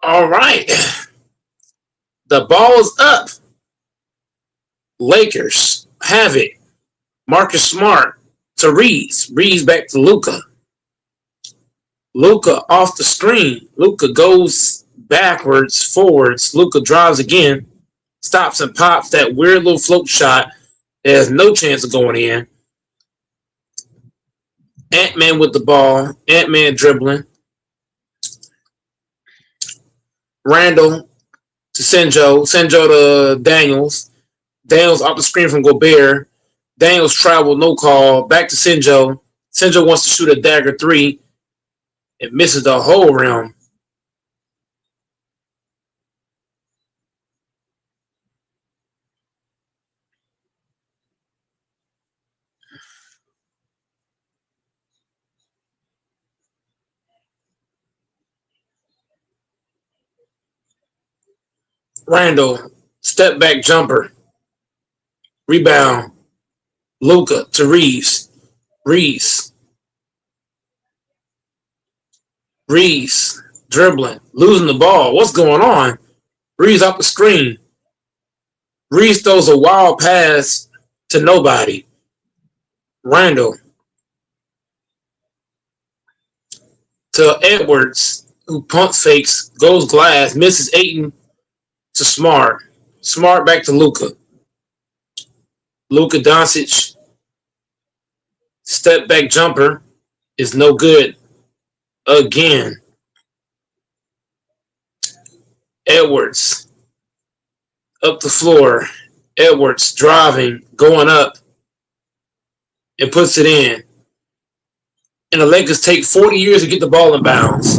All right. The ball's up. Lakers have it. Marcus Smart to Reeves. Reeves back to Luka. Luka off the screen. Luka goes backwards, forwards. Luka drives again. Stops and pops that weird little float shot. It has no chance of going in. Ant-Man with the ball. Ant-Man dribbling. Randall to Senjo. Senjo to Daniels. Daniels off the screen from Gobert. Daniels travel, no call. Back to Senjo. Senjo wants to shoot a dagger three. It misses the whole rim. Randall, step back jumper. Rebound. Luka to Reeves. Reeves. Reeves. Dribbling. Losing the ball. What's going on? Reeves off the screen. Reeves throws a wild pass to nobody. Randall to Edwards, who pump fakes, goes glass, misses Aiton to Smart. Smart back to Luka. Luka Doncic, step back jumper is no good again. Edwards up the floor. Edwards driving, going up, and puts it in. And the Lakers take 40 years to get the ball in bounds.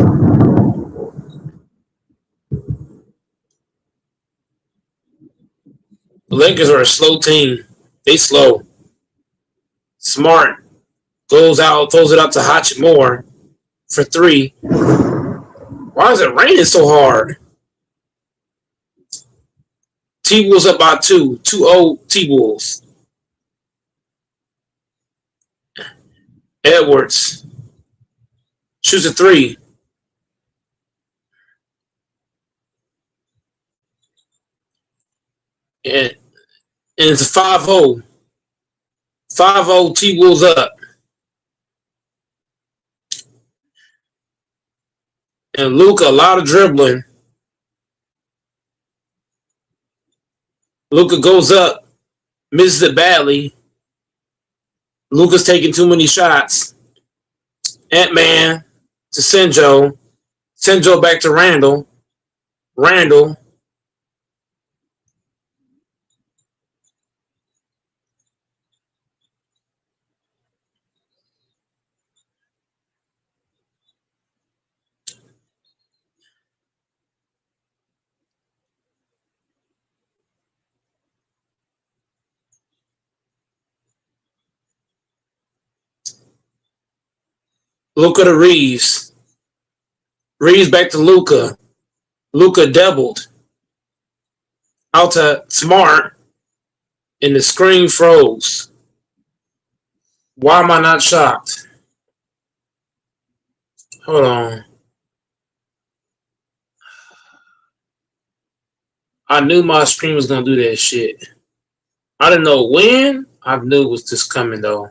The Lakers are a slow team. They slow. Smart goes out, throws it up to Hachimura for three. Why is it raining so hard? T-Wolves up by 2-0 T-Wolves. Edwards shoots a three. And it's a 5-0. 5-0 T-Wolves up. And Luka, a lot of dribbling. Luka goes up, misses it badly. Luka's taking too many shots. Ant-Man to Senjo. Senjo back to Randall. Randall. Luka to Reeves. Reeves back to Luka. Luka doubled. Out to Smart. And the screen froze. Why am I not shocked? Hold on. I knew my screen was going to do that shit. I didn't know when. I knew it was just coming, though.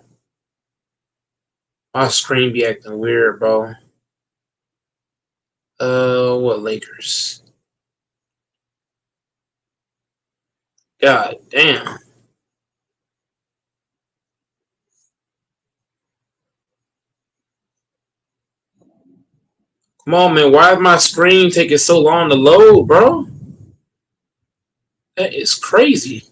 My screen be acting weird, bro. What Lakers? God damn. Come on, man. Why is my screen taking so long to load, bro? That is crazy.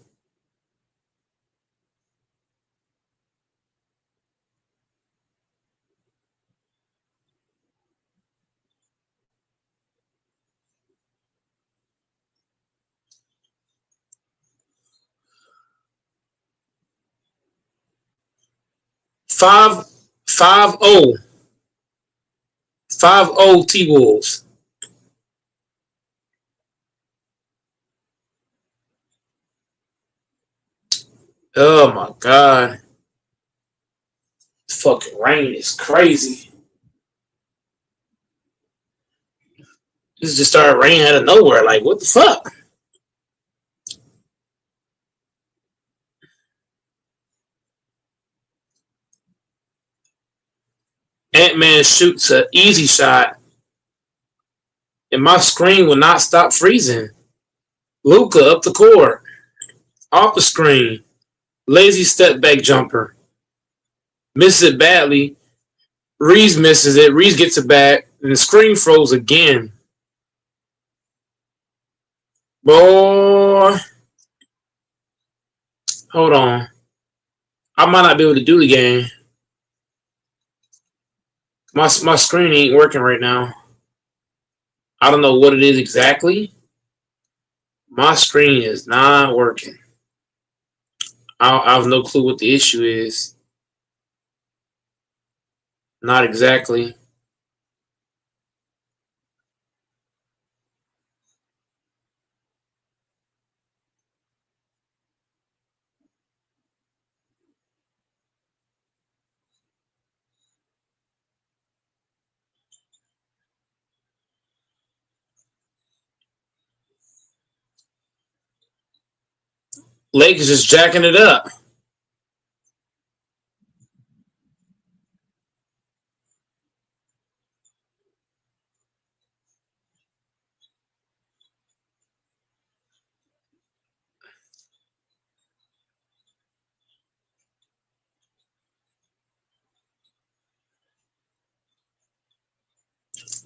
Five 5-0. 5-0 T-Wolves. Oh my god. Fucking rain is crazy. It just started raining out of nowhere. Like, what the fuck? Ant Man shoots an easy shot, and my screen will not stop freezing. Luka up the court, off the screen, lazy step back jumper, misses it badly. Reeves misses it. Reeves gets it back, and the screen froze again. Boy, hold on. I might not be able to do the game. My screen ain't working right now. I don't know what it is exactly. My screen is not working. I have no clue what the issue is. Not exactly. Lake is just jacking it up.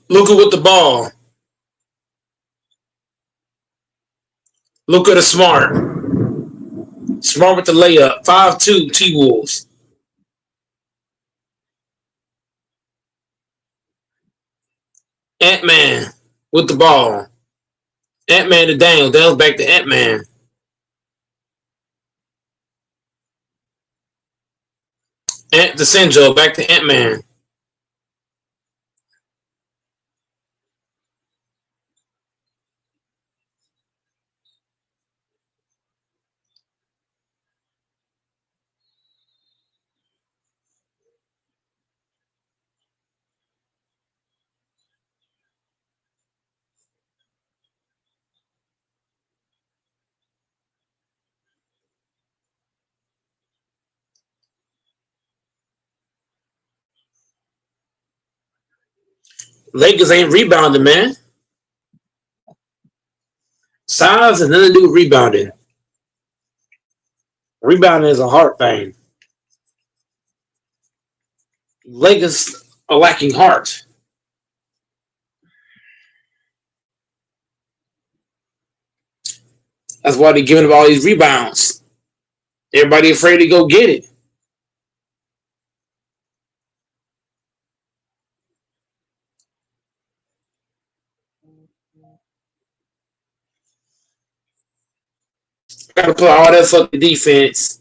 Luka with the ball. Luka the smart. Smart with the layup. 5-2 T-Wolves. Ant-Man with the ball. Ant-Man to Daniel. Daniels back to Ant-Man. Ant to Senjo. Back to Ant-Man. Lakers ain't rebounding, man. Size has nothing to do with rebounding. Rebounding is a heart thing. Lakers are lacking heart. That's why they're giving up all these rebounds. Everybody afraid to go get it. Got to play all that fucking defense.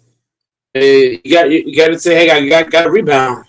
You got to say, hey, I got a rebound.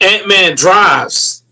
Ant-Man drives.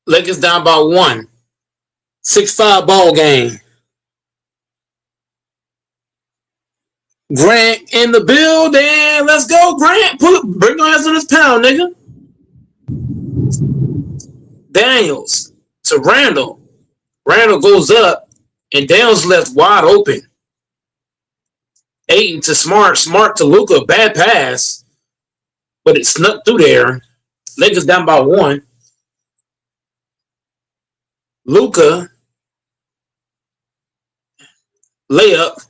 Lakers down by one. 6-5 ball game. Grant in the building. Let's go, Grant. Bring your ass on this pound, nigga. Daniels to Randall. Randall goes up, and Daniels left wide open. Ayton to Smart. Smart to Luka. Bad pass, but it snuck through there. Lakers down by one. Luka layup.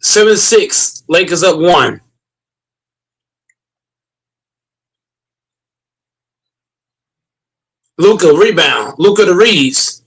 7-6. Lakers up one. Luka rebound. Luka to Reeves.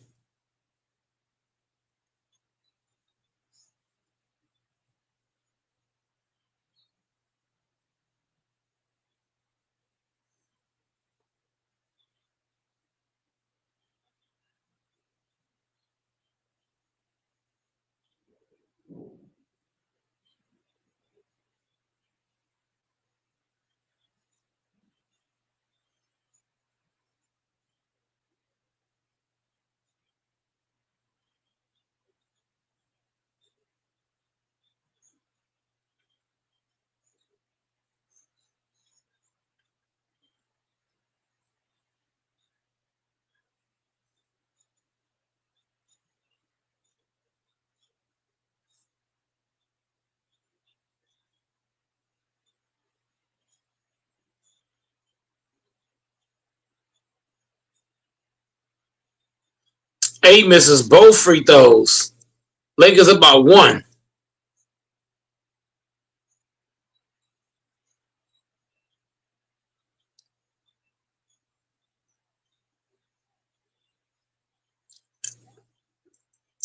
Eight misses both free throws. Lakers up by one.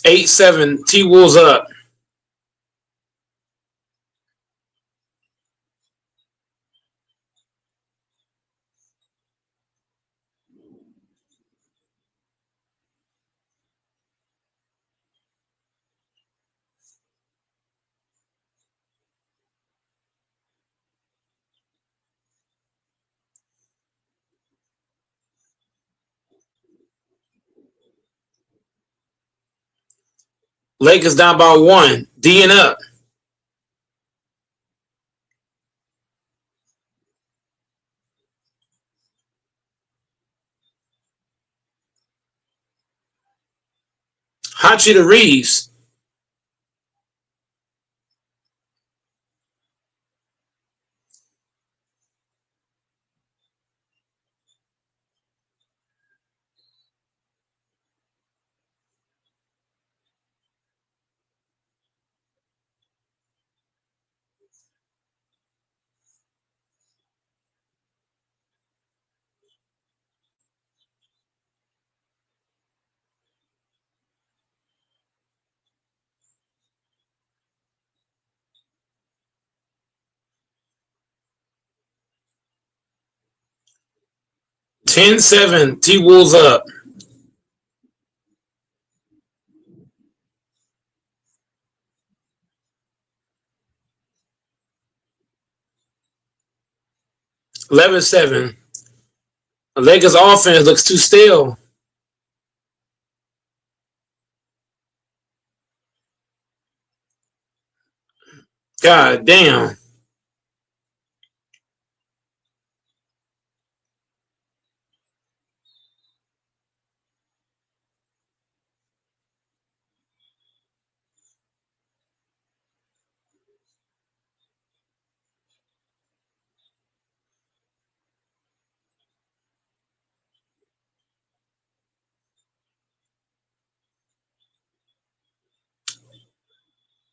8-7. T Wolves up. Lakers down by one. D and up. Hachi to Reeves. 10-7. T-Wolves up. 11-7. The Lakers offense looks too stale. God damn.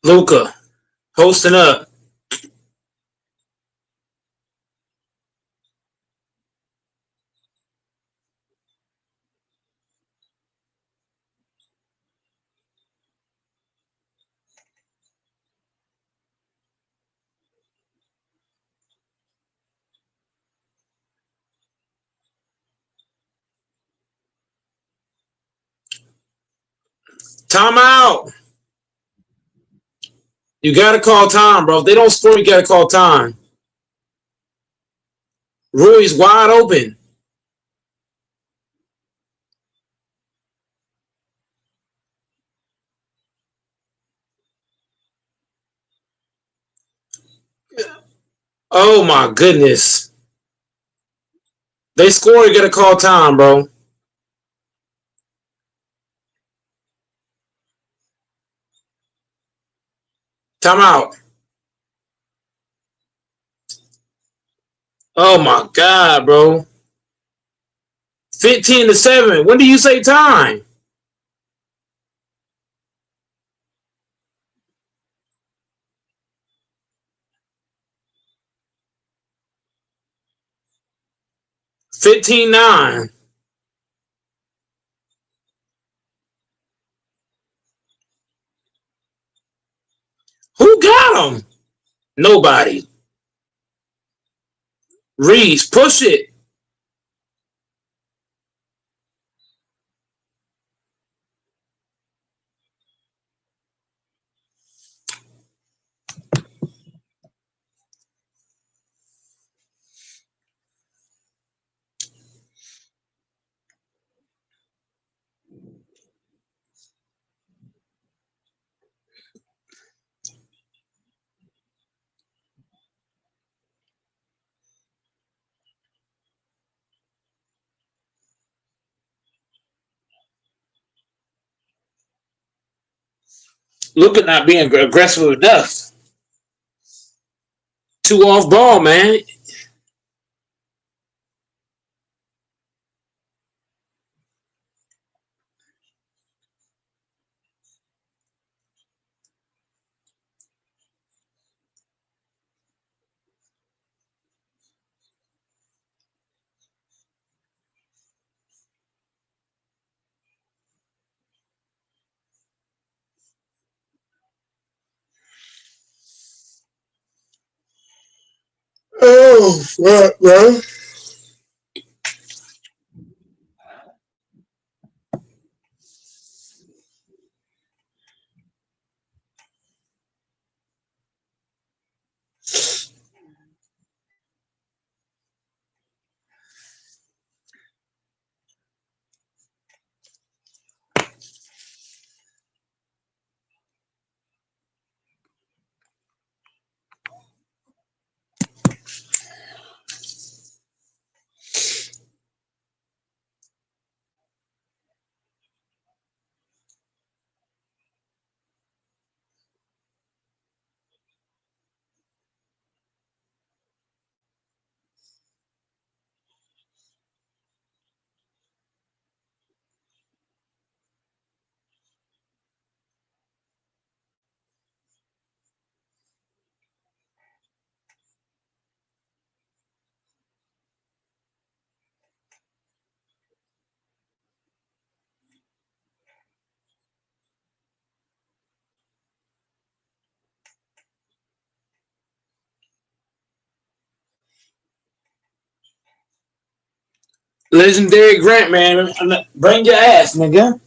Luka posting up. Timeout. You gotta call time, bro. If they don't score, you gotta call time. Rui's wide open. Oh my goodness. They score, you gotta call time, bro. Timeout. Oh my god, bro. 15-7. When do you say time? 15-9. Who got him? Nobody. Reese, push it. Look at not being aggressive enough. Two off ball, man. Oh, what, bro? Legendary Grant, man. Bring your ass, nigga.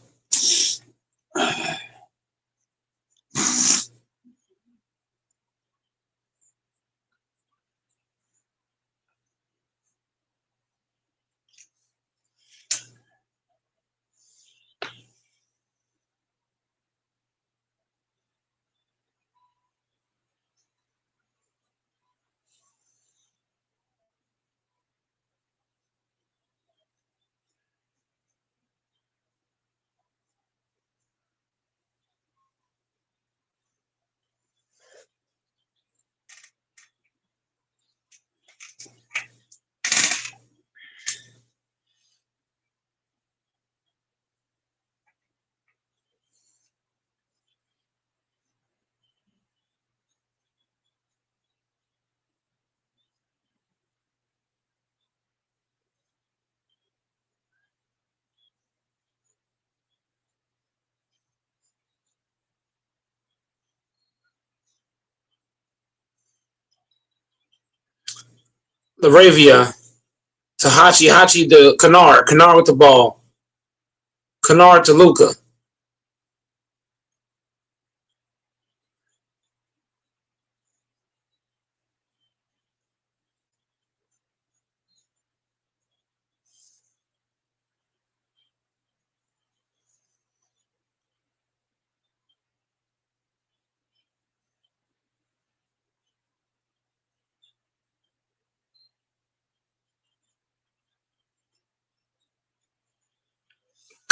Laravia to Hachi to Kennard with the ball. Kennard to Luka.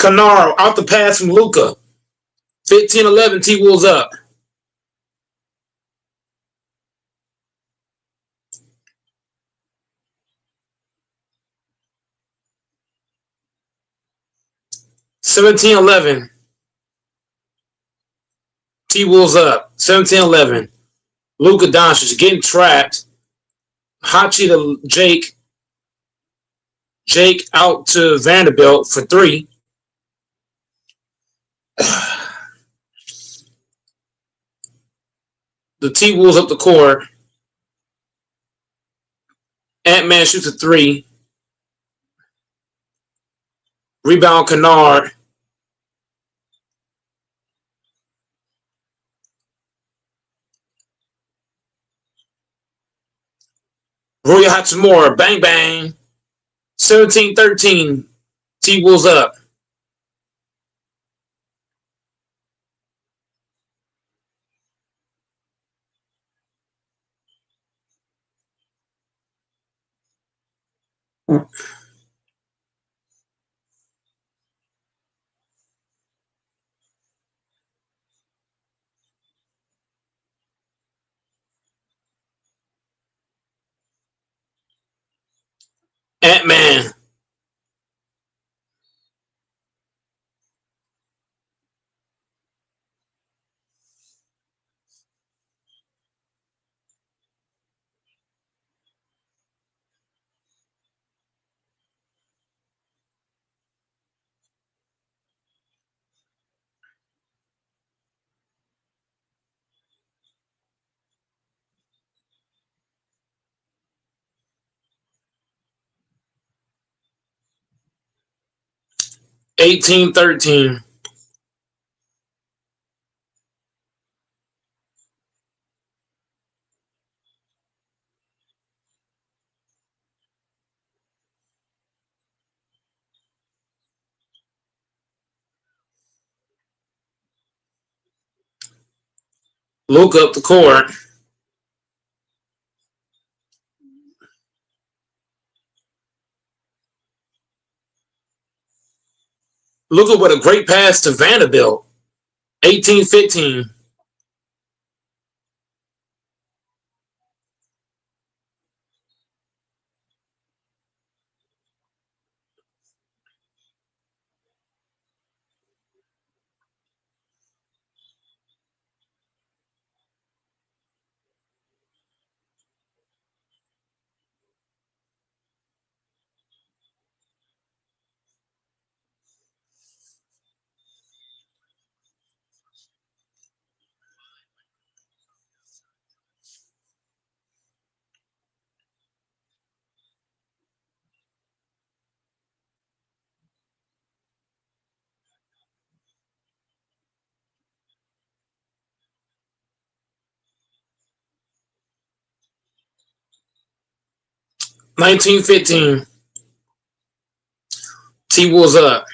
Kennard out the pass from Luka. 15-11, T-Wolves up. Seventeen 11. T-Wolves up. 17-11. Luka Doncic getting trapped. Hachi to Jake. Jake out to Vanderbilt for three. The T-Wolves up the court. Ant-Man shoots a three. Rebound Kennard. Roy Hachimura. Bang, bang. 17-13. T-Wolves up. Ant-Man. 18-13. Luka up the court. Luka with a great pass to Vanderbilt. 18-15. 1915. T Wolves up.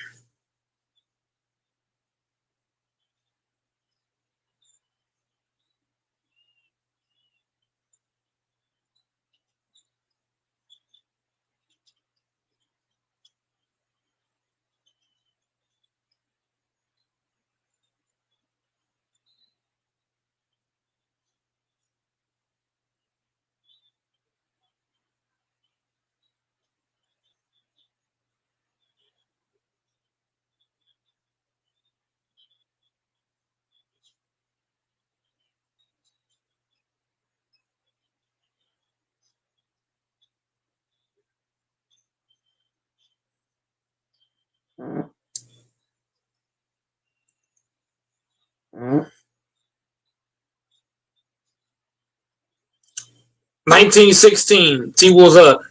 1916. T Wolves up.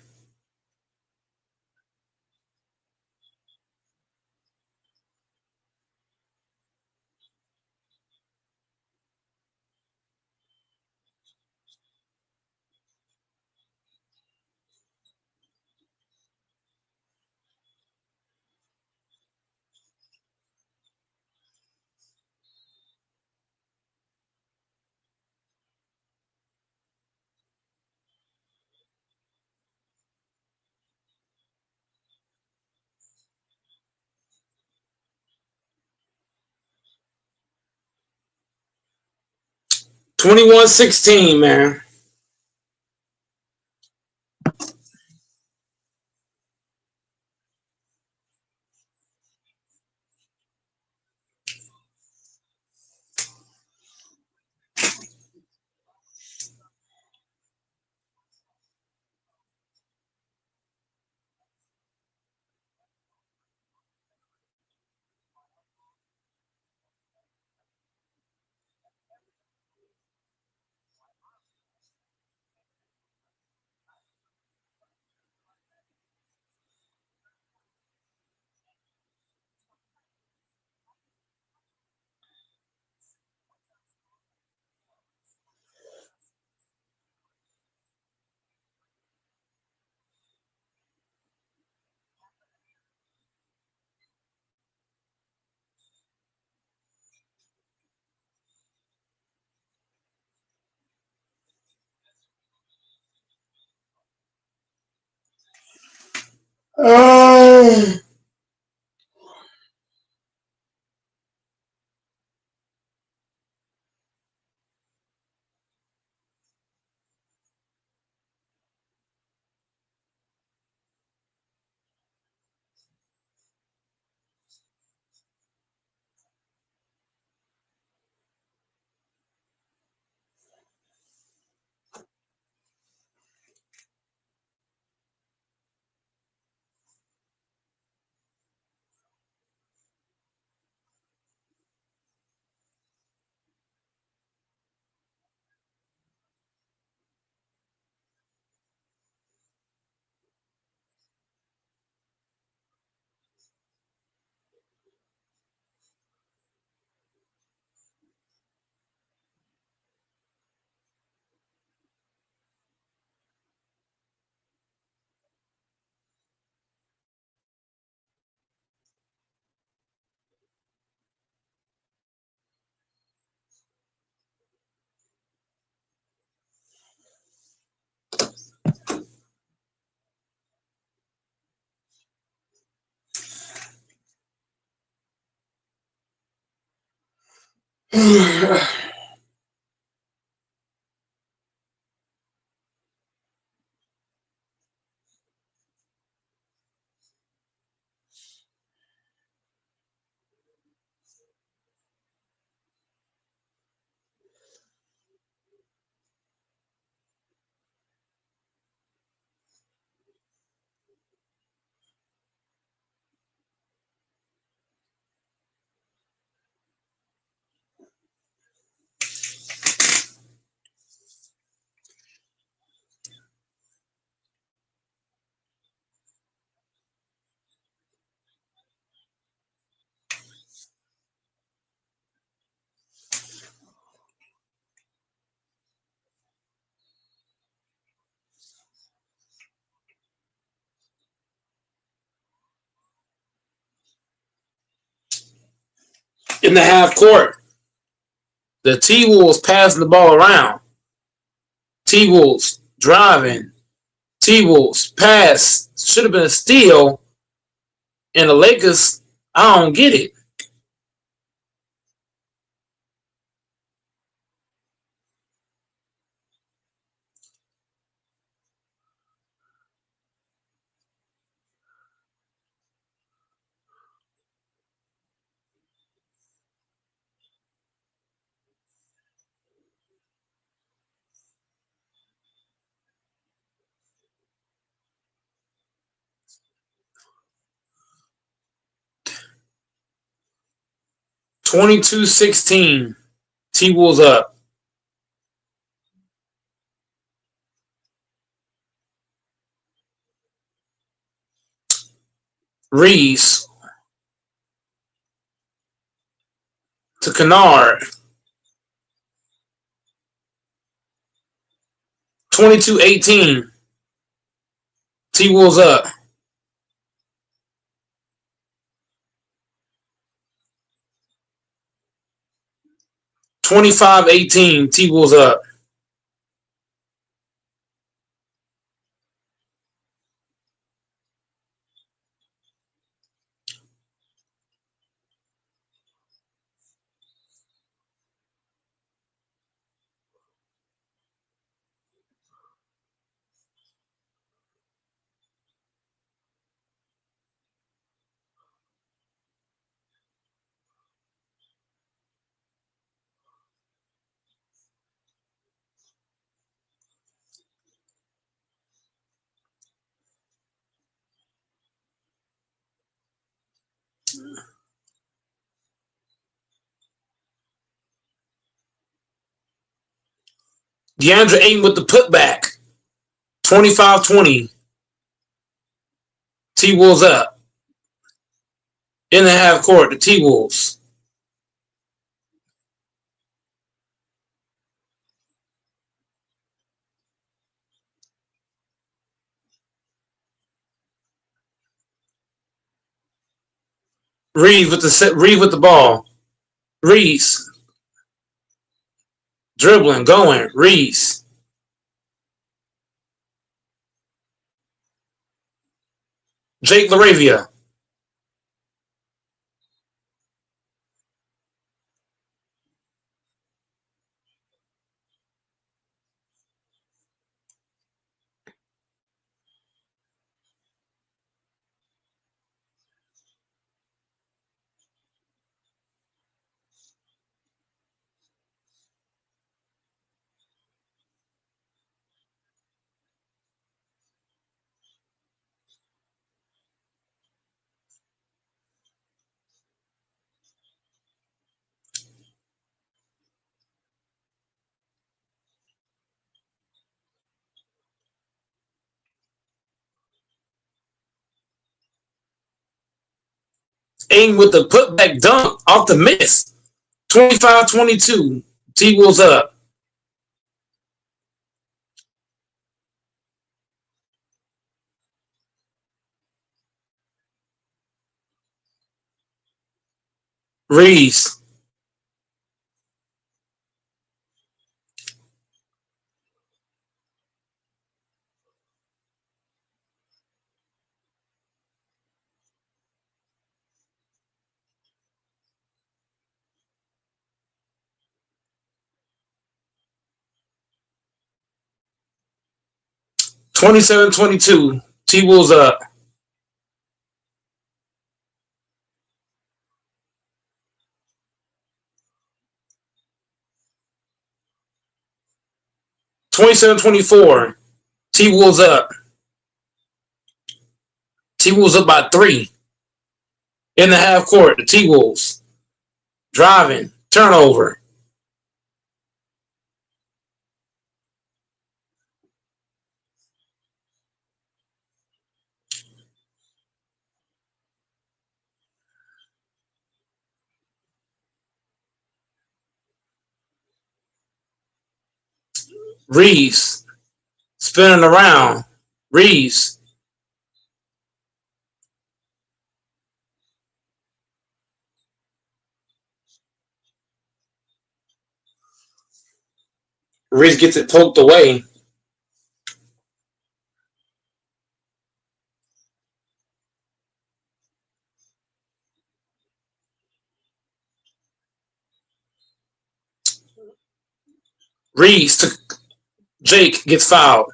21-16, man. In the half court, the T Wolves passing the ball around. T Wolves driving. T Wolves pass. Should have been a steal. And the Lakers, I don't get it. 22-16. T Wolves up. Reese to Kennard. 22-18. T Wolves up. 25-18. T Wolves up. DeAndre Ayton with the putback. 25-20. T Wolves up. In the half court, the T Wolves. Reed with the ball. Reese dribbling, going. Reese. Jake LaRavia. Ayton with the putback dunk off the miss. 25-22. T Wolves up. Reese. Twenty-seven, 22. T Wolves up. 27-24. T Wolves up. T Wolves up by 3. In the half court, the T Wolves. Driving. Turnover. Reese. Spinning around. Reese. Reese gets it poked away. Reese to Jake gets fouled.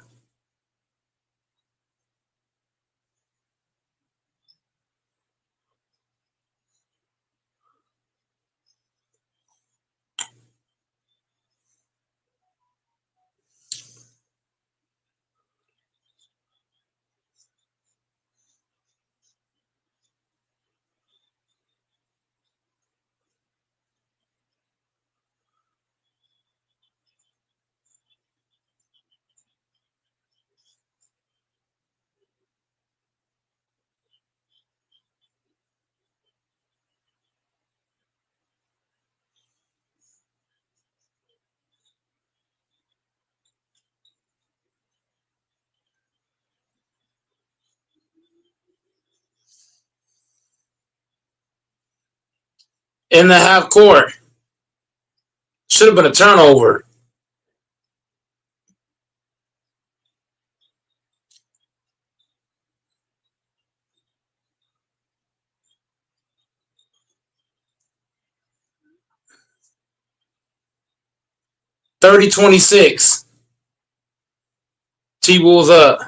In the half court. Should have been a turnover. 30-26. T-Wolves up.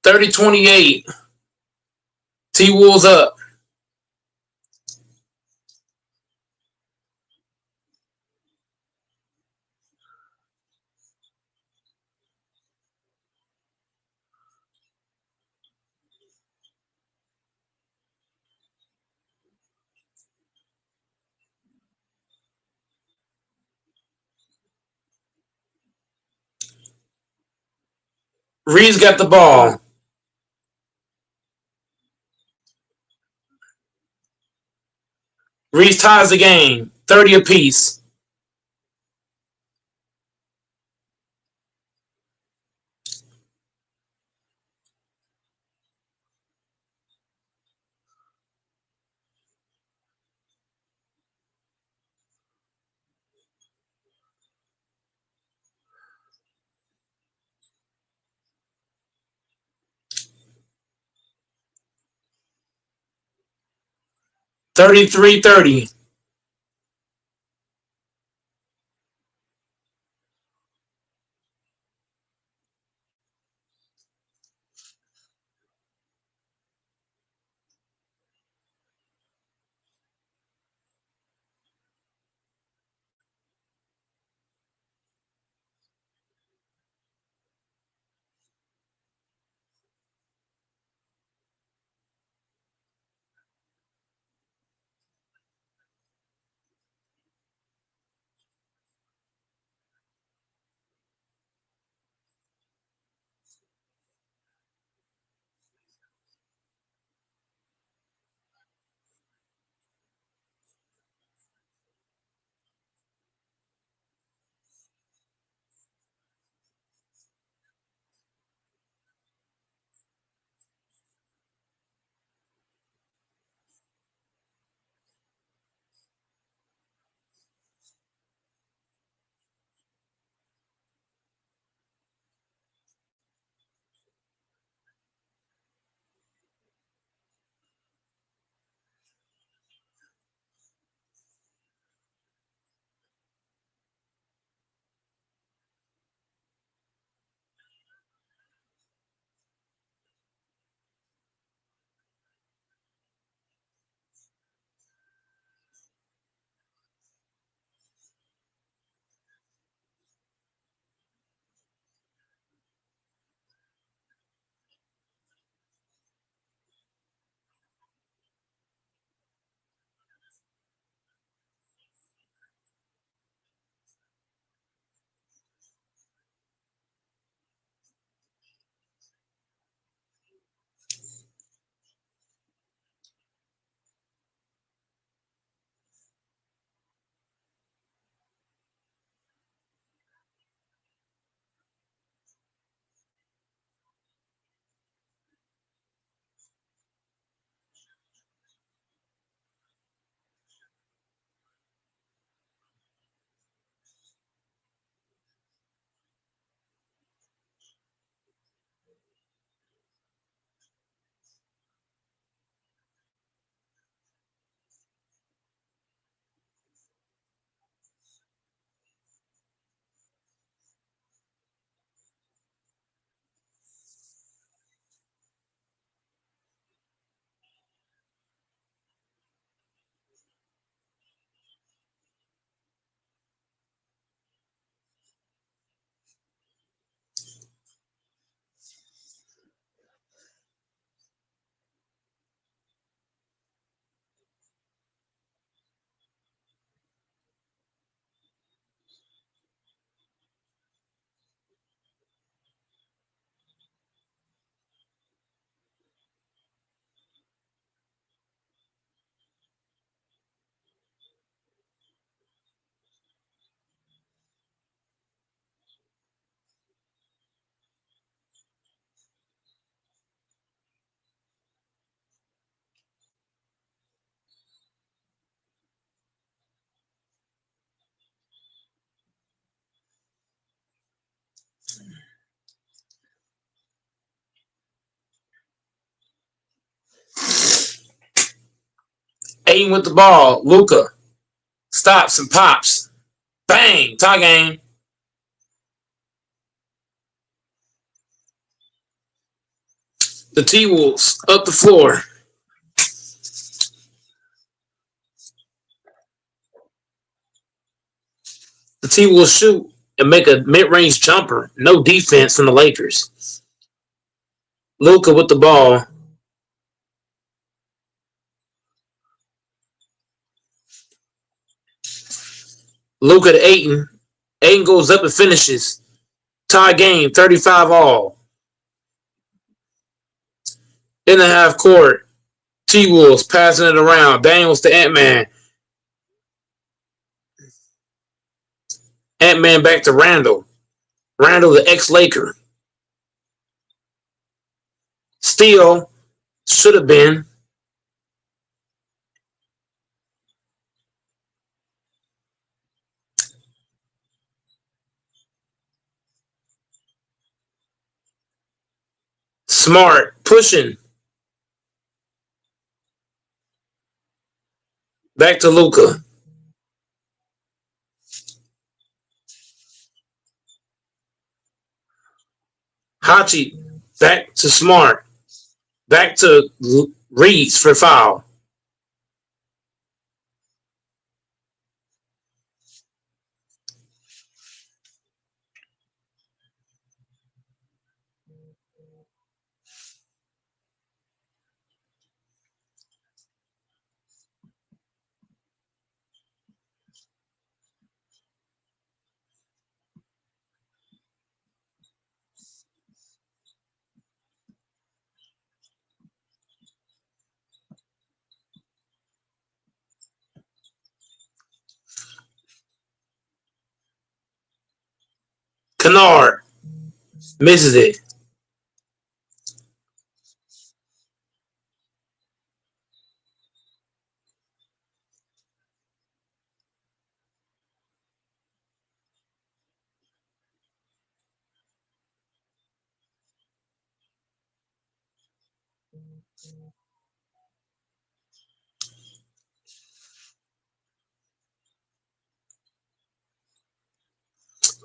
Thirty 28. T-Wolves up. Reese got the ball. Reese ties the game. 30 apiece. 33-30. Aiden with the ball. Luka stops and pops. Bang! Tie game. The T Wolves up the floor. The T Wolves shoot and make a mid-range jumper. No defense from the Lakers. Luka with the ball. Luka to Aiden. Aiden goes up and finishes. Tie game, 35 all. In the half court, T Wolves passing it around. Daniels to Ant Man. Ant Man back to Randall. Randall, the ex Laker. Steal should have been. Smart pushing. Back to Luka. Hachi back to Smart. Back to Reeds for foul. Kennard misses it.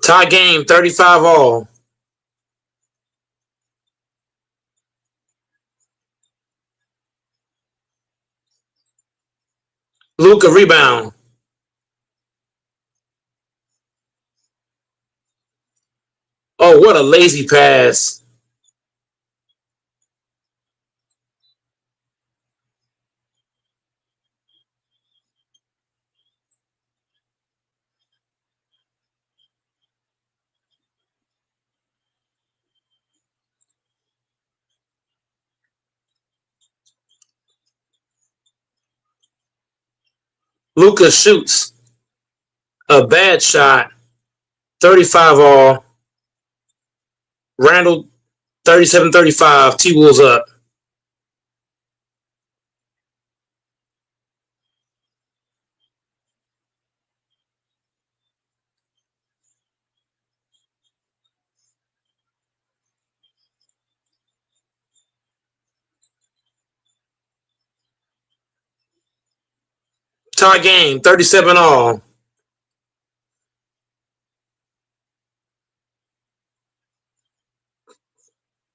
Tie game, 35 all. Luka rebound. Oh, what a lazy pass. Luka shoots a bad shot. 35 all. Randall 37-35. T Wolves up. Tie game, 37 all.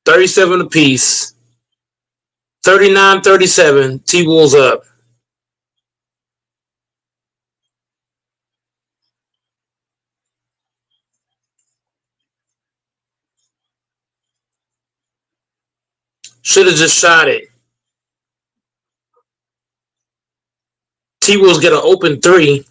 37 apiece. 39-37. T Wolves up. Should have just shot it. T Wolves get an open three.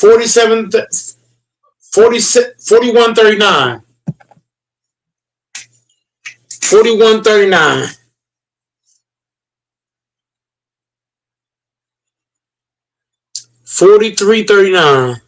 47, 41 39. 41 39. 43 39.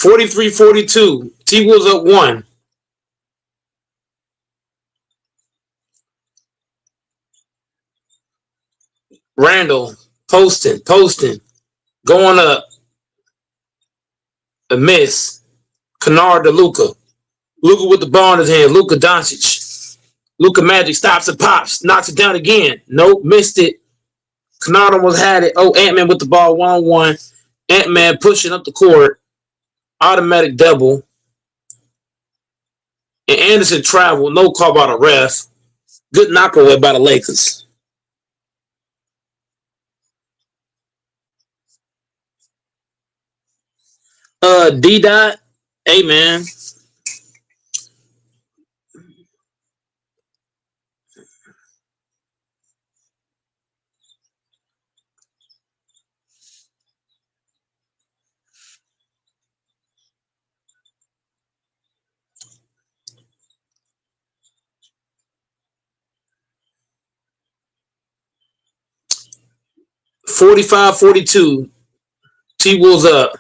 43 42. T Wolves up one. Randall posting, going up, a miss. Kennard to Luka. Luka with the ball in his hand. Luka Doncic. Luka Magic stops and pops, knocks it down again. Nope, missed it. Kennard almost had it. Oh, Ant-Man with the ball 1-on-1. Ant-Man pushing up the court. Automatic double. And Anderson travel. No call by the ref. Good knockaway by the Lakers. D dot. Hey man. 45 42. T Wolves up.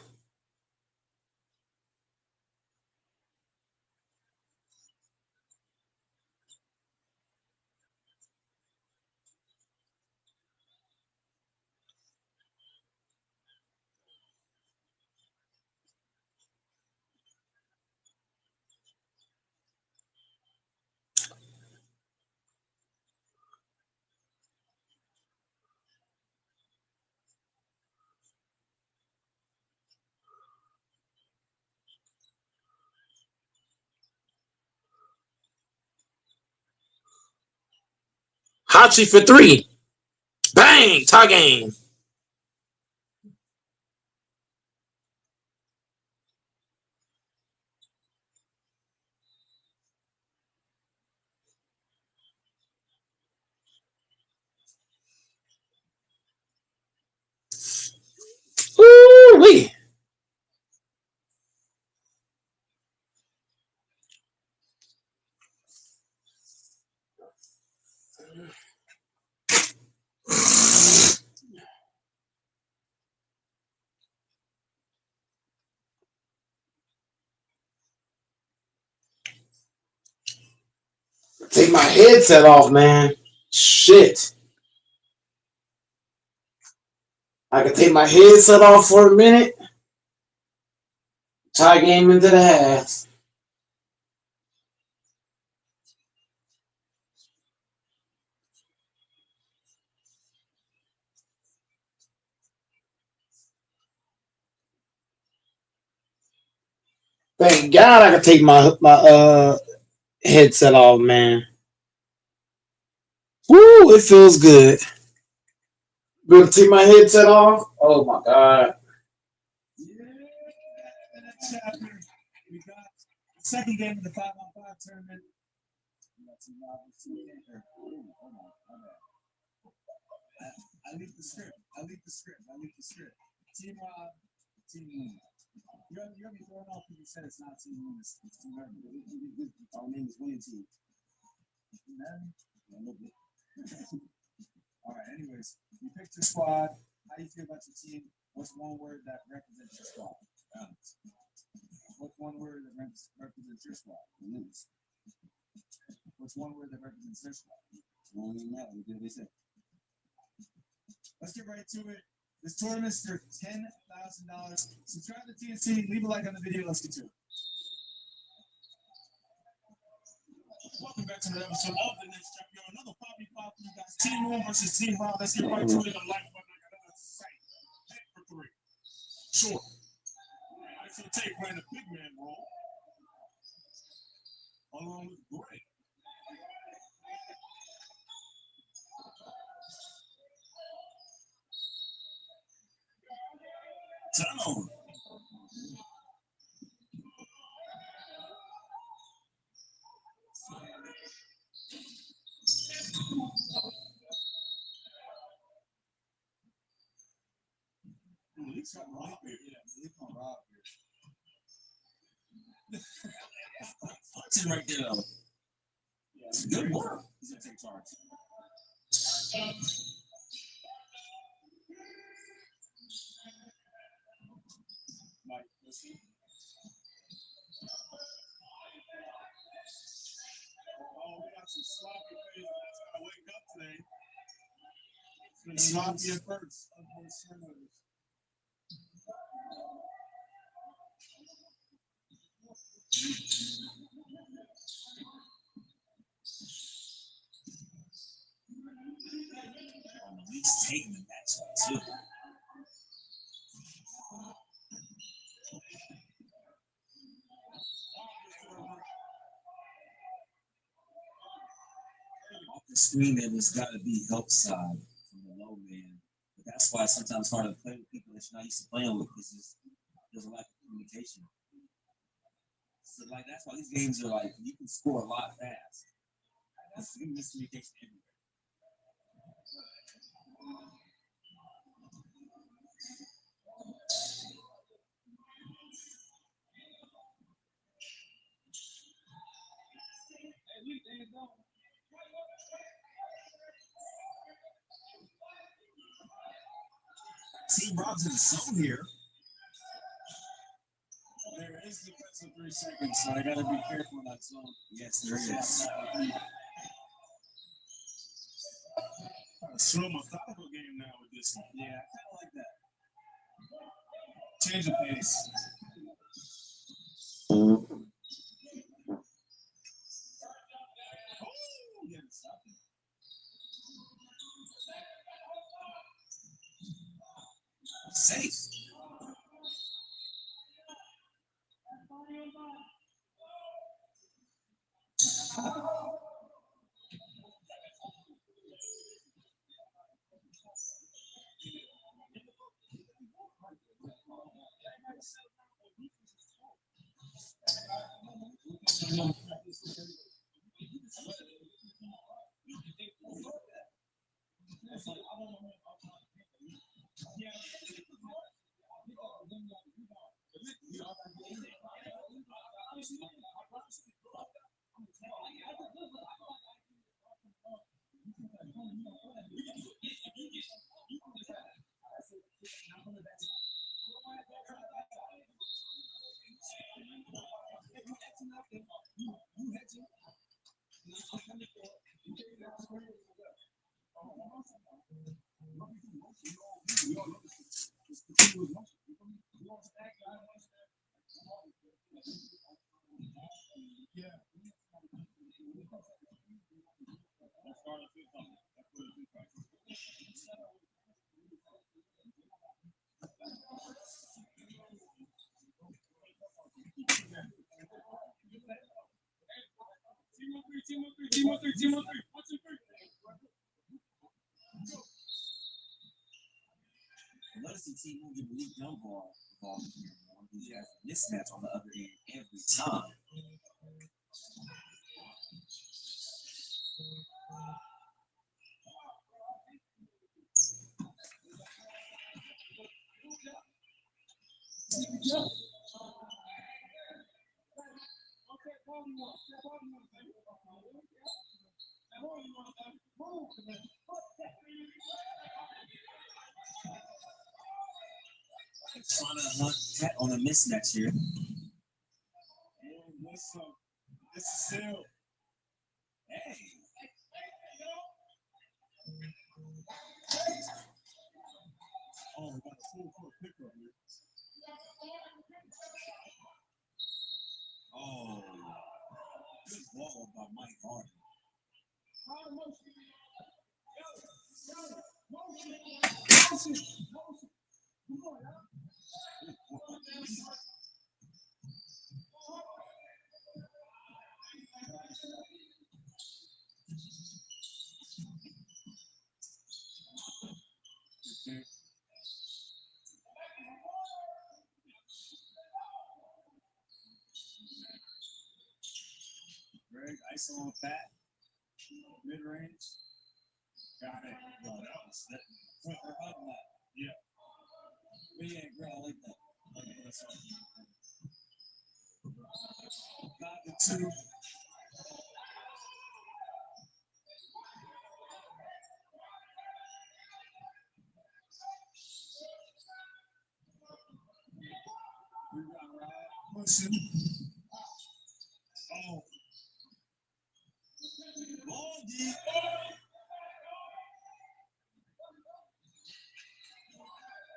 Hachi for three. Bang! Tie game. Ooh-wee. Take my headset off, man. Shit. I can take my headset off for a minute. Tie game into the half. Thank God I can take my headset off, man. Woo, it feels good. Gonna take my headset off. Oh my God. This tournament's for $10,000. Subscribe to TNC. Leave a like on the video. Let's get to it. Welcome back to another episode of the next chapter. Another 5v5 for you guys. Team Room versus Team Wild. Let's get right to it. A like button. I got another sight. Head for three. Short. ISO tape playing the big man role. Along with Gray. Turnover. He's got Rob here. Yeah, he's on Rob here. Flexing right there, though. Yeah, it's good work. He's going to take charge. Mike, listen. Oh, we got some sloppy plays. That's got to wake up today. It's been sloppy at first. He's taking the match too. Off the screen, there's got to be help side from the low man. But that's why it's sometimes hard to play with people that you're not used to playing with because there's a lack of communication. So like that's why these games are like you can score a lot fast. That's miscommunication everywhere. Team Rob's in the zone here. There is defense in 3 seconds, so I gotta be careful in that zone. Yes, there is. Slow methodical game now with this one. Yeah, I kind of like that. Change the pace. Oh, yeah, stop it. Safe. Team on three. 1, 2, 3. Notice the team will get a lead jump ball involved here. He has a mismatch on the other end every time. Trying to hunt Cat on a mismatch here. This is still. Hey. Oh, Oh, good ball by Mike Harden. Greg, ice on Pat, mid range. Got it. Yo, that was that. Yeah. Yeah, Greg, I like that. Got the two. Pushing. Oh, long deep.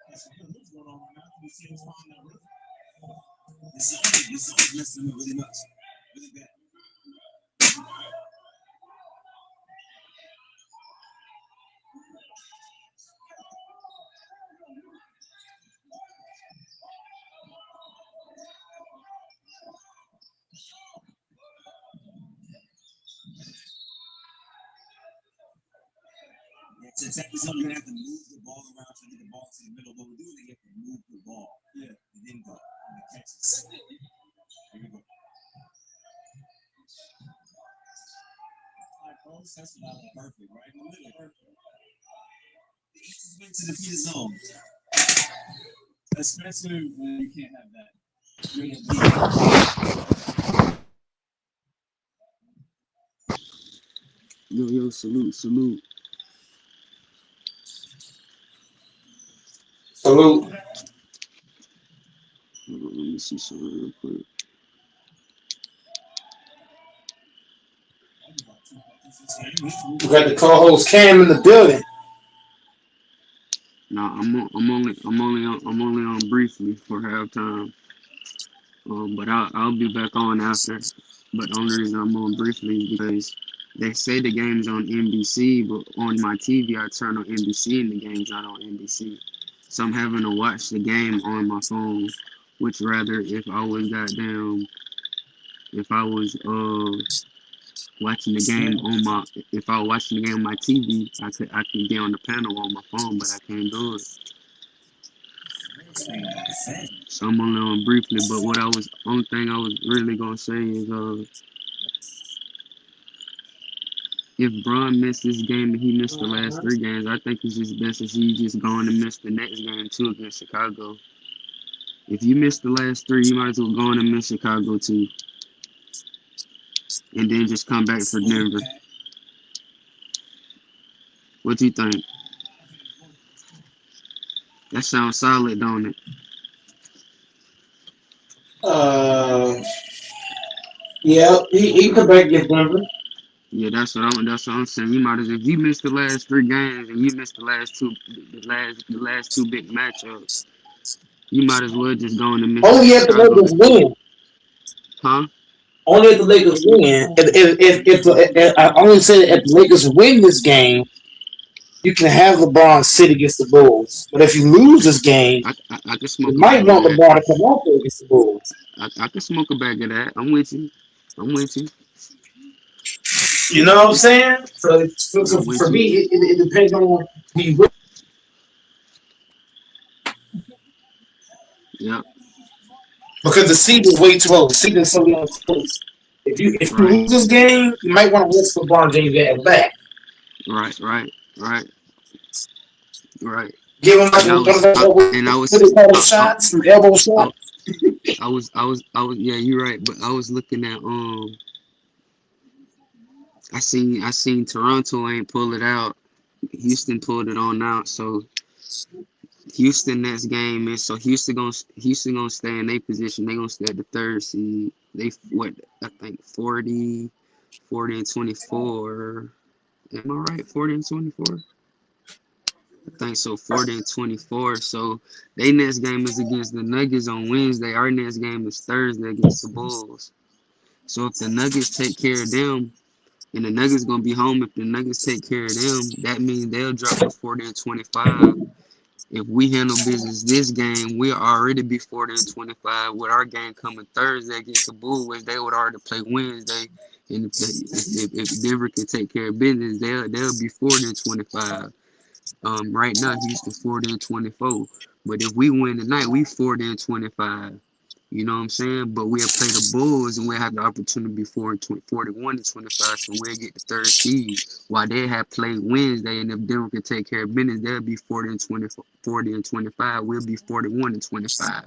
That's a good what's going on right now. You see what's on that roof? The zone is messing up really much. Really bad. Yeah, to attack the zone, you're gonna have to move the ball around to get the ball to the middle. But we're doing it, you have to move the ball. Yeah. And then go and the catches. Here we go. That's about perfect, right in the middle. Perfect. The easiest way to defeat a zone. Especially when you can't have that. You're gonna Yo, salute. Salute. Hold on, let me see something real quick. You got the co-host Cam in the building. Nah, I'm only on briefly for halftime. But I'll be back on after. But the only reason I'm on briefly is because they say the game's on NBC, but on my TV I turn on NBC and the game's not on NBC. So I'm having to watch the game on my phone, which rather if I was watching the game on my if I was watching the game on my TV, I could get on the panel on my phone, but I can't do it. So I'm only on briefly. But only thing I was really gonna say is if Bron missed this game and he missed the last three games, I think it's just best if he just going to miss the next game too against Chicago. If you miss the last three, you might as well go on and miss Chicago too, and then just come back for Denver. What do you think? That sounds solid, don't it? Uh, yeah, he come back against Denver. Yeah, that's what I'm saying. You might as if you missed the last three games and you missed the last two big matchups, you might as well just go on and miss Only if the Chicago, Lakers win. huh? Only if the Lakers win. I only say that if the Lakers win this game, you can have LeBron sit against the Bulls. But if you lose this game, I could you smoke a might bag of want that. LeBron to come out there against the Bulls. I could smoke a bag of that. I'm with you. I'm with you. You know what I'm saying? So I'm for with you. me, it depends on me Yep. because the seed is way too low. The seed is so young close. If you Right. lose this game, you might want to risk LeBron James getting back. Right. Right. Right. Right. Give him like And I one of was. those what they call those shots, some elbow I, shots. Yeah, you're right. But I was looking at I seen Toronto ain't pull it out. Houston pulled it on out. So Houston next game is so Houston gonna stay in their position. They gonna stay at the third seed. They what I think 40 and 24. Am I right? 40 and 24. I think so, 40-24. So they next game is against the Nuggets on Wednesday. Our next game is Thursday against the Bulls. So if the Nuggets take care of them, and the Nuggets gonna be home, if the Nuggets take care of them, that means they'll drop to 40-25. If we handle business this game, we'll already be 40-25. With our game coming Thursday against the Bulls, which they would already play Wednesday. And if Denver can take care of business, they'll be 40-25. Right now Houston 40-24. But if we win tonight, we 40-25. You know what I'm saying? But we'll play the Bulls and we'll have the opportunity to be 41-25. So we'll get the third seed. While they have played Wednesday, and if Denver can take care of business, they'll be 40-25. We'll be 41-25.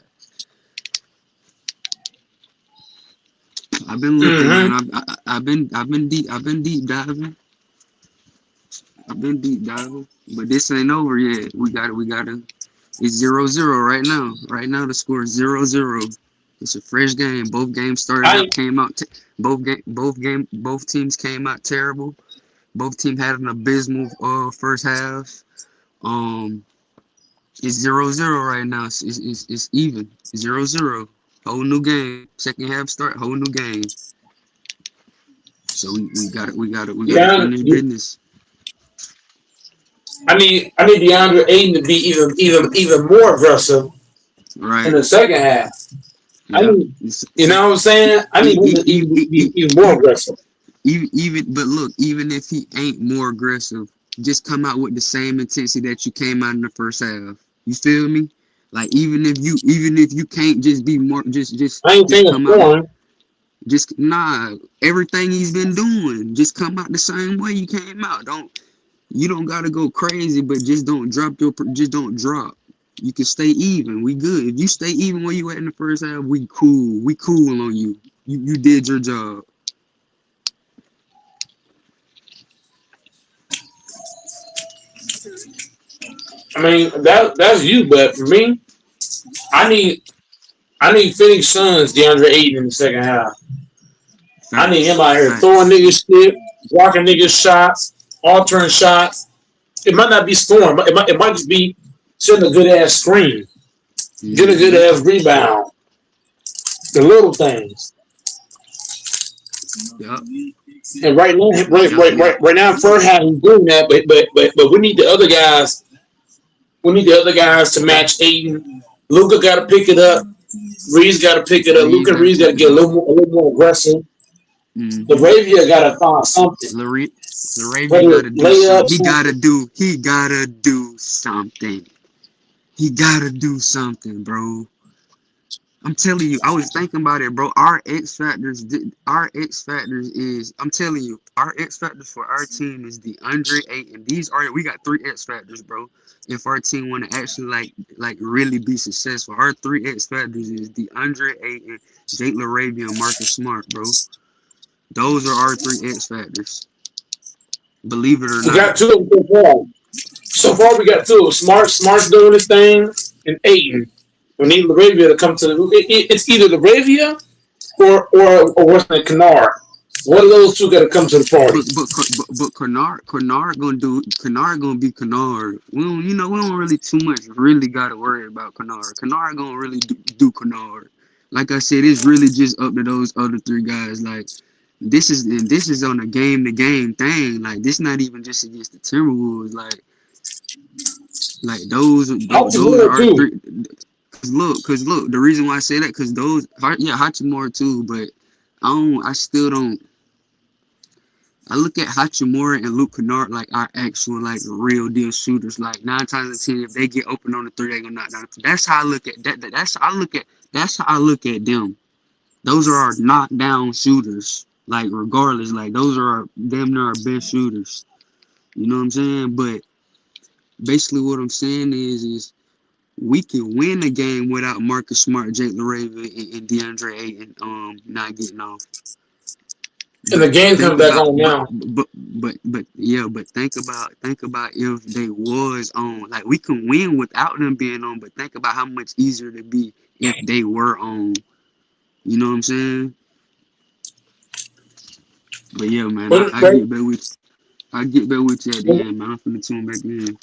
I've been looking, Mm-hmm. man. I've been deep diving. I've been deep diving. But this ain't over yet. We gotta. It's 0-0 right now. Right now the score is 0-0. It's a fresh game. Both games started I out came out. Both teams came out terrible. Both teams had an abysmal first half. Um, it's 0-0 right now. It's even 0-0. Whole new game. Second half start. Whole new game. So we gotta yeah, finish business. I need DeAndre Ayton to be even more aggressive in Right. the second half. I Yep. need, you know what I'm saying? I need him to be even more aggressive. But look, even if he ain't more aggressive, just come out with the same intensity that you came out in the first half. You feel me? Like even if you can't just be more, I ain't just saying come out, scoring. just nah. Everything he's been doing, just come out the same way you came out. You don't gotta go crazy, but just don't drop. You can stay even. We good. If you stay even where you at in the first half, we cool. We cool on you. You did your job. I mean that's you, but for me, I need I need Phoenix Suns DeAndre Ayton in the second half. I need him Facts. out here throwing Facts. niggas shit, blocking niggas shots, altering shots. It might not be scoring, but it might just be setting a good ass screen, getting a good Mm-hmm. ass rebound. The little things. Yep. And right now, Yep. Yep. right now, first half he's doing that, but we need the other guys. We need the other guys to match Aiden. Luka got to pick it up. Reeves got to pick it up. Reed Luka and got to Reeves got to pick it get up. a little more aggressive. The Mm-hmm. Ravia got to find something, Larry, Laravia whether got it's to do something. layup, He got to something. do. He got to do something. He got to do something, bro. I'm telling you, I was thinking about it, bro. Our X factors is, I'm telling you, our X factors for our team is the Andre Ayton. We got three X factors, bro. If our team want to actually like really be successful, our three X factors is the Andre Ayton, Jake LaRavia, and Marcus Smart, bro. Those are our three X factors. Believe it or We not. got two of them so far. So far, we got two. Smart's doing his thing, and Aiden. We need Laravia to come to the. It's either Laravia or what's the Kennard. One of those two got to come to the party. But Kennard gonna be Kennard. We don't really too much really gotta worry about Kennard. Kennard gonna really do Kennard. Like I said, it's really just up to those other three guys. Like this is on a game to game thing. Like this not even just against the Timberwolves. Like those are Hachimura our too. three. Cause look, the reason why I say that, cause yeah, Hachimura too, but I still don't. I look at Hachimura and Luke Kennard like our actual, like real deal shooters. Like 9 times out of 10, if they get open on the three, they gonna knock down. That's how I look at that. That's how I look at them. Those are our knockdown shooters. Like regardless, like those are damn near our best shooters. You know what I'm saying? But basically, what I'm saying is we can win the game without Marcus Smart, Jake LaRavia, and DeAndre Ayton not getting off. And the But game think coming back about on now. but think about if they was on, like we can win without them being on, but think about how much easier it'd be if they were on. You know what I'm saying? But yeah, man, But, I but, get back with you at the end, man. I'm finna tune back in.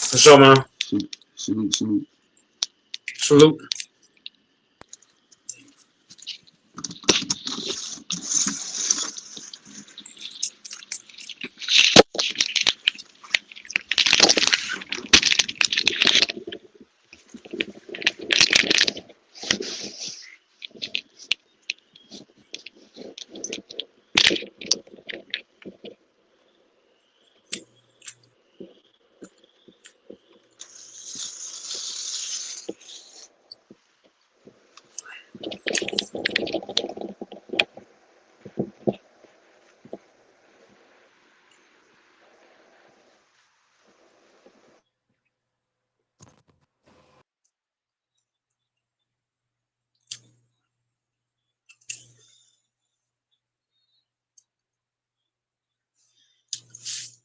For sure, man. Salute. Salute.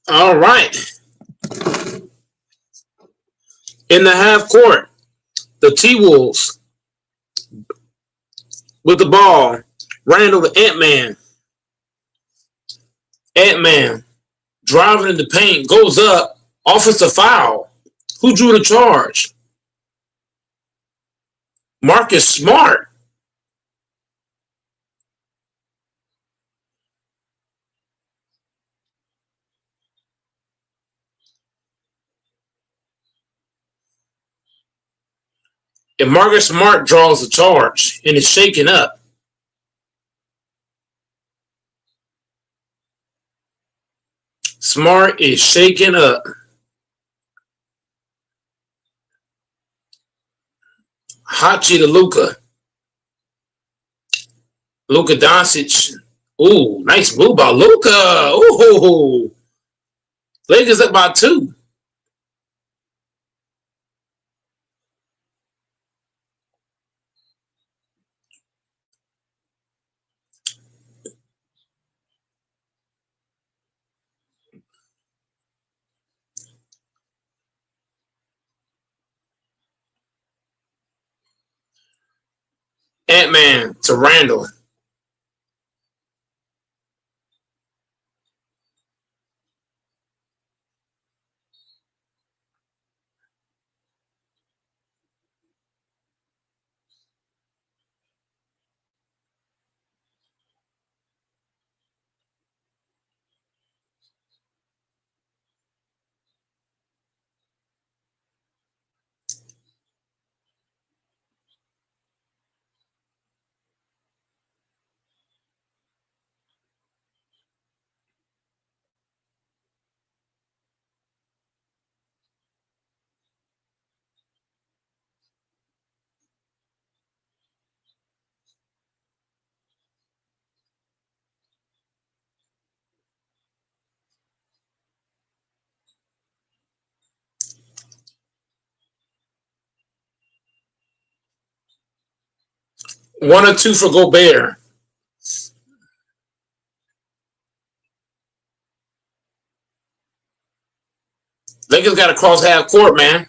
All right. In the half court, the T Wolves with the ball. Randall the Ant Man. Ant Man driving in the paint, goes up, offensive foul. Who drew the charge? Marcus Smart. And Marcus Smart draws the charge and is shaken up. Smart is shaken up. Hachi to Luka. Luka Doncic. Ooh, nice move by Luka. Ooh. Lakers up by two. Ant-Man to Randall. One or two for Gobert. Lakers got to cross half court, man.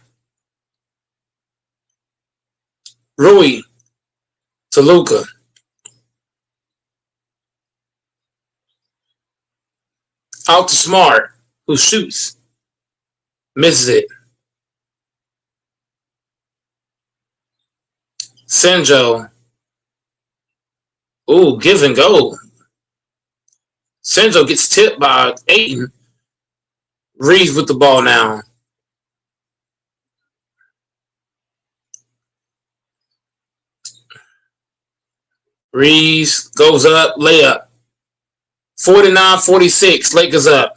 Rui to Luka. Out to Smart, who shoots. Misses it. Senjo. Ooh, give and go. Senjo gets tipped by Ayton. Reeves with the ball now. Reeves goes up, layup. 49-46, Lakers up.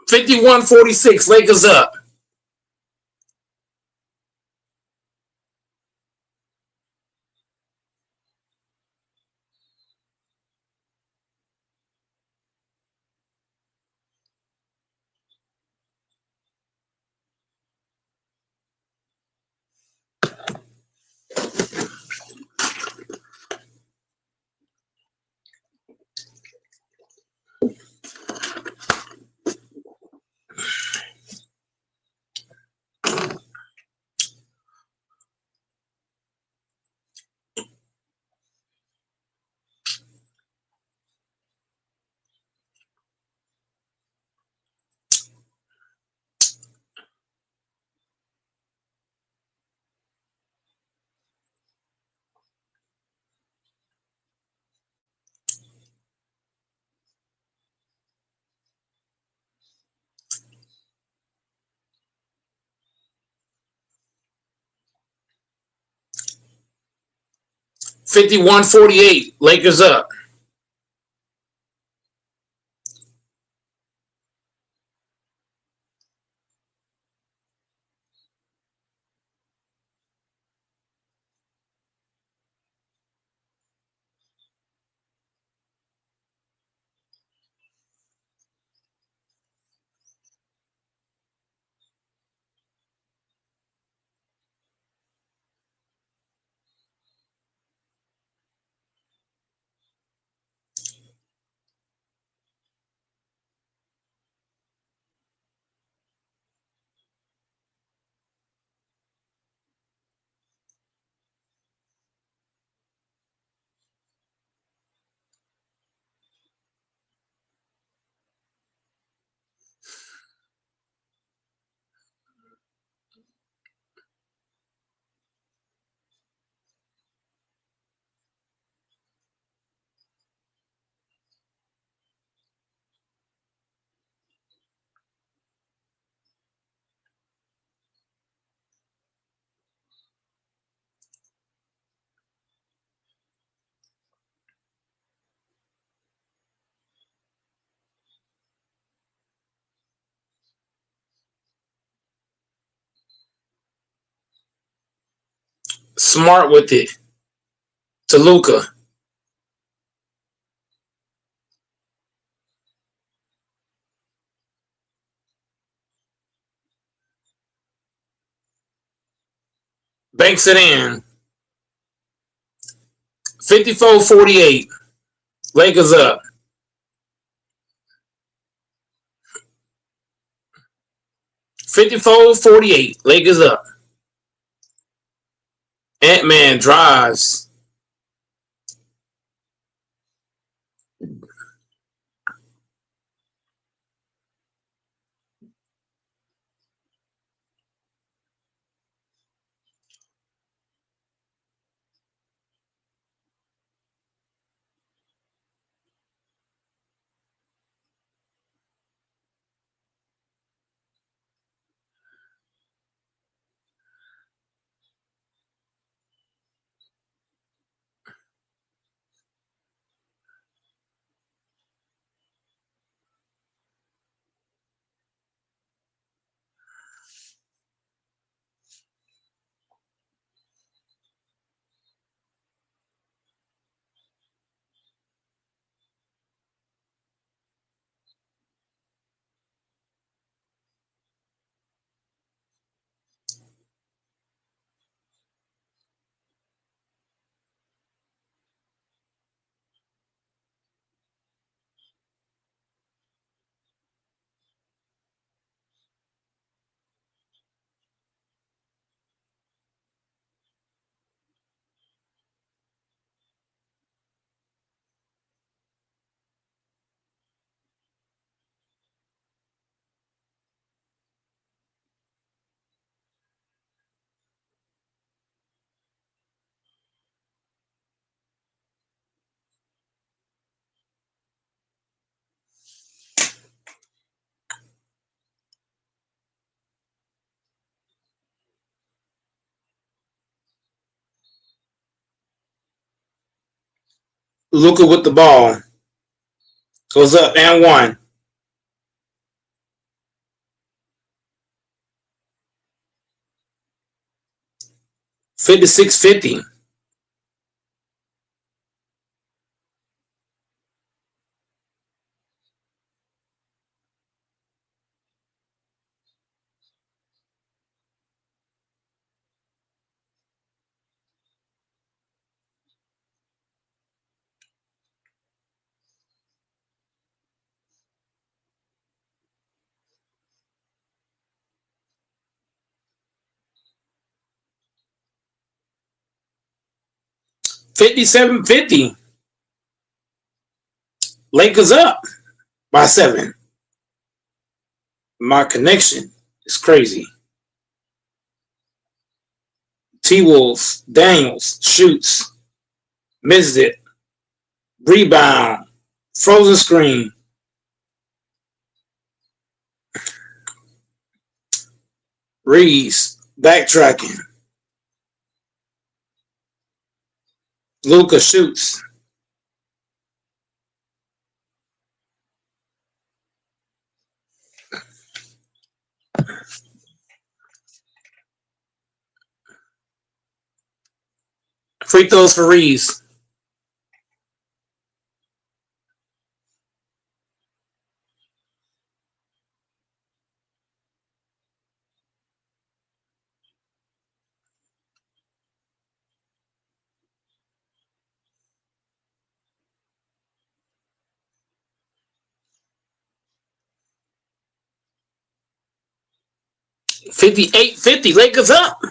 Fifty-one 46, Lakers up. 51-48. Lakers up. Smart with it to Luka. Banks it in. 54-48. Lakers up. 54-48. Lakers up. Ant-Man drives. 'Luka with the ball. Goes up and one. 56-50. 57-50. Lakers up by 7. My connection is crazy. T-Wolves. Daniels shoots. Misses it. Rebound. Frozen screen. Reeves backtracking. Luka shoots. Free throws for Reeves. $58-50. Lakers up.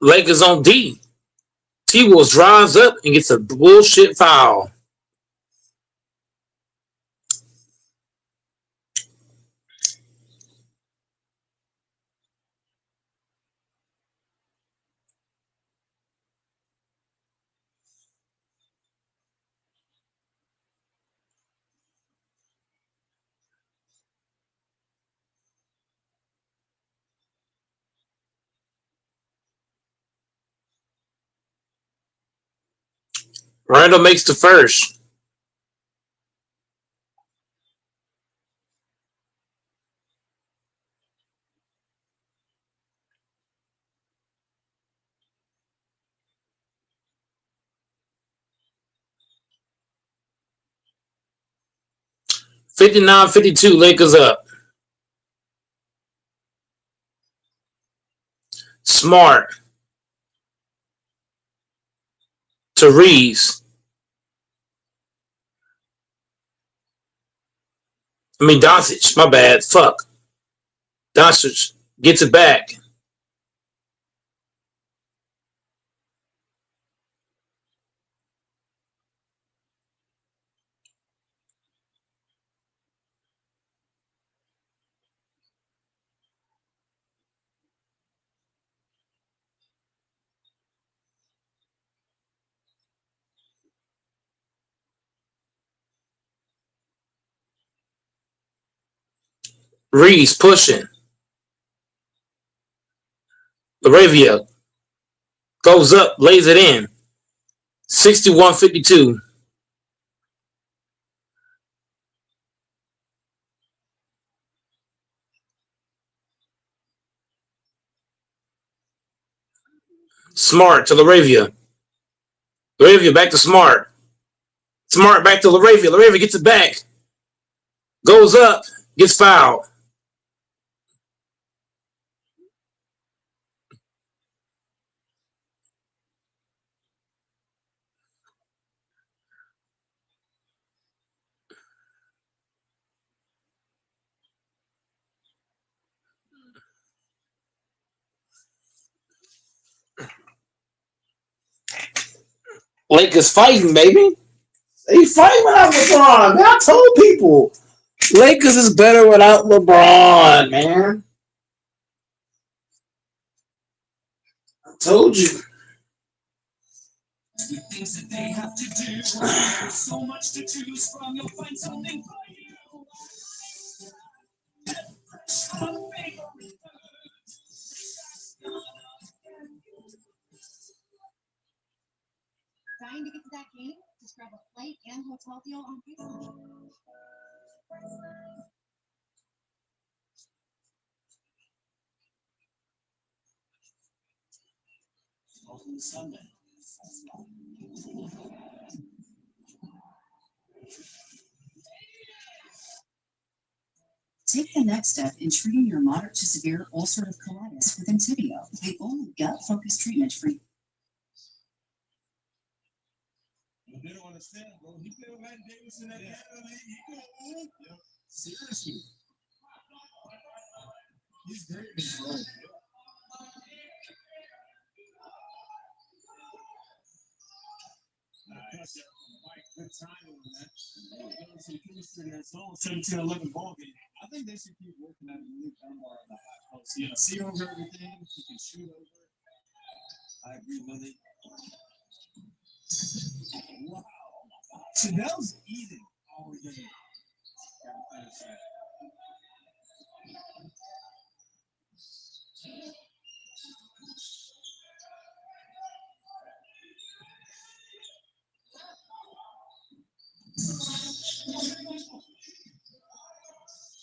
Lakers on D. T-Wolves drives up and gets a bullshit foul. Randall makes the first. $59-52. Lakers up. Smart to Reeves. Doncic. My bad. Fuck. Doncic gets it back. Reeves pushing. Laravia goes up, lays it in. 61-52. Smart to Laravia. Laravia back to Smart. Smart back to Laravia. Laravia gets it back. Goes up, gets fouled. Lakers fighting, baby. They fighting without LeBron. Man, I told people. Lakers is better without LeBron, man. I told you. Things that they have to do. So much to choose from. You'll find something for you. Dying to get to that game? Just grab a flight and hotel deal on Facebook. Take the next step in treating your moderate to severe ulcerative colitis with Entyvio, the only gut-focused treatment for understand, bro. He could have had Davidson at the end of the league. He could have moved. Yep. Seriously. He's great, bro. Nice. Mike, good timing on that. Some chemistry in that zone. 17-11 ball game. I think they should keep working on Luke Dunbar on the high post. Yeah, see over everything. He can shoot over it. I agree with it. Wow. Chanel's eating. Oh, yeah. Gotta finish that.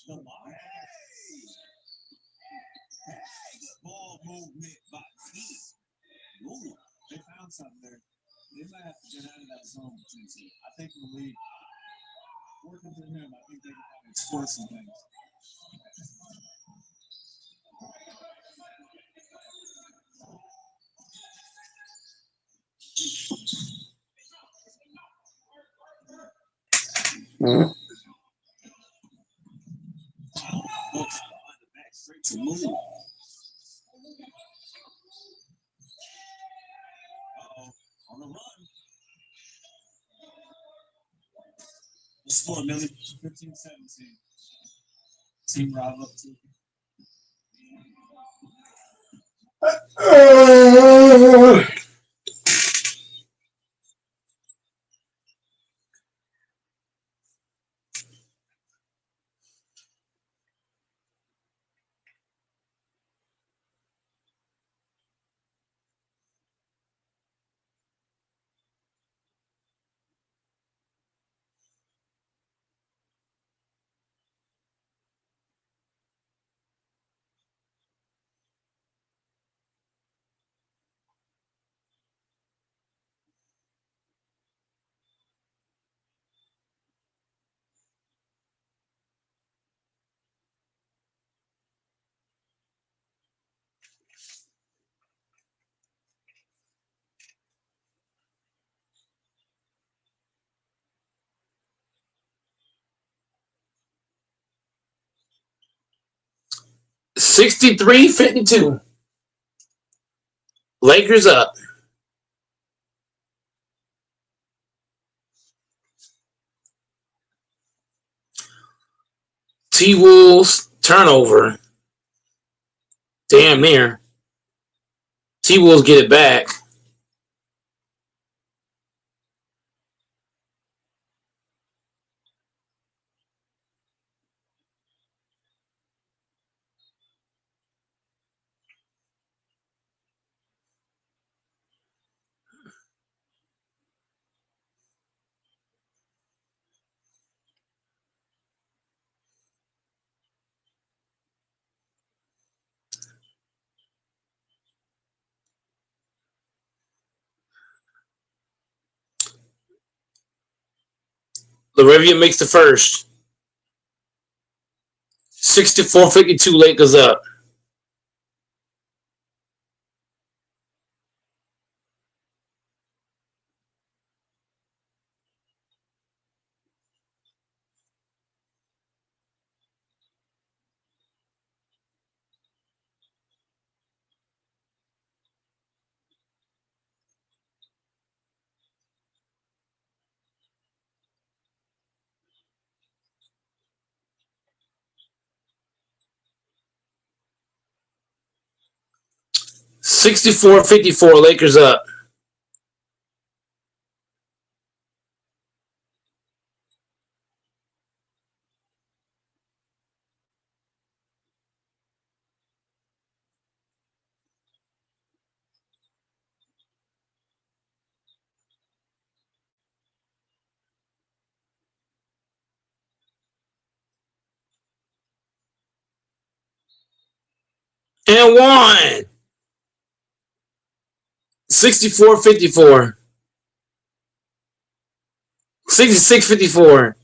Lamar. Hey, good ball movement by T. Ooh, they found something there. They might have to get out of that zone between two. I think in the league, working through him, I think they can probably explore some things. Books behind the back, straight to move. Uh-oh, on the run. The score, Millie, 15-17. Team Rob up to. Sixty-three, 52. Lakers up. T-Wolves turnover. Damn near. T-Wolves get it back. LaRivia makes the first. 64-52 Lakers up. Sixty-four, 54 Lakers up. And one. 64-54. 66-54.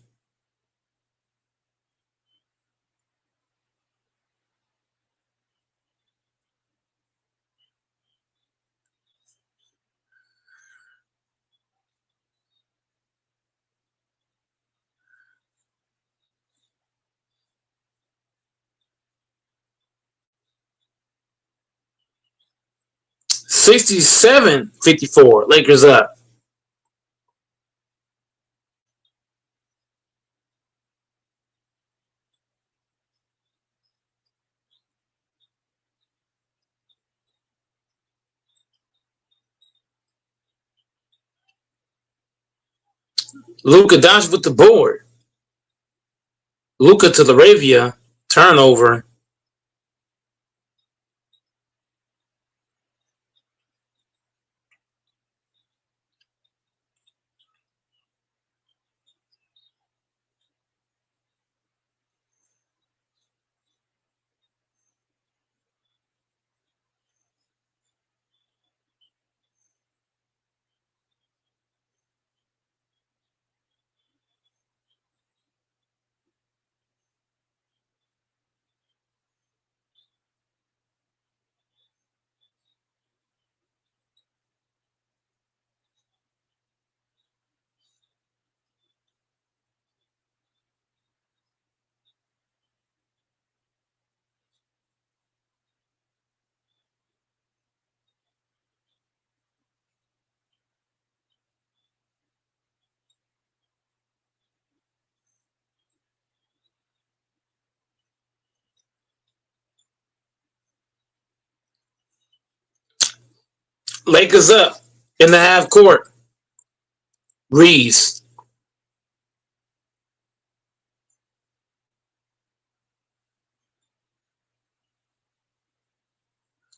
67-54. Lakers up. Luka Doncic with the board. Luka to Laravia. Turnover. Lakers up in the half court. Reeves.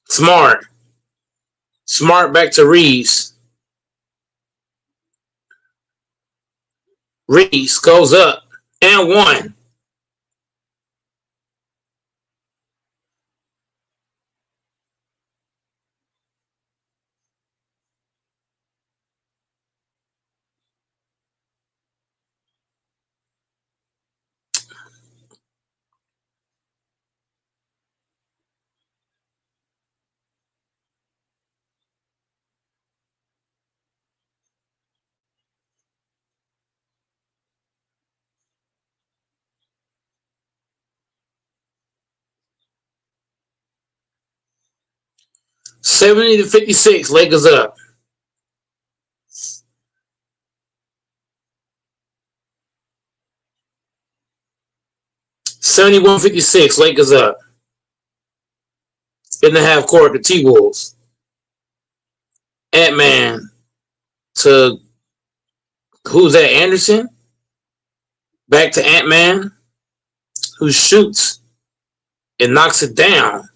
Smart. Smart back to Reeves. Reeves goes up and one. $70-56. Lakers up. 71-56. Lakers up in the half court. The T Wolves. Ant Man to who's that? Anderson. Back to Ant Man, who shoots and knocks it down.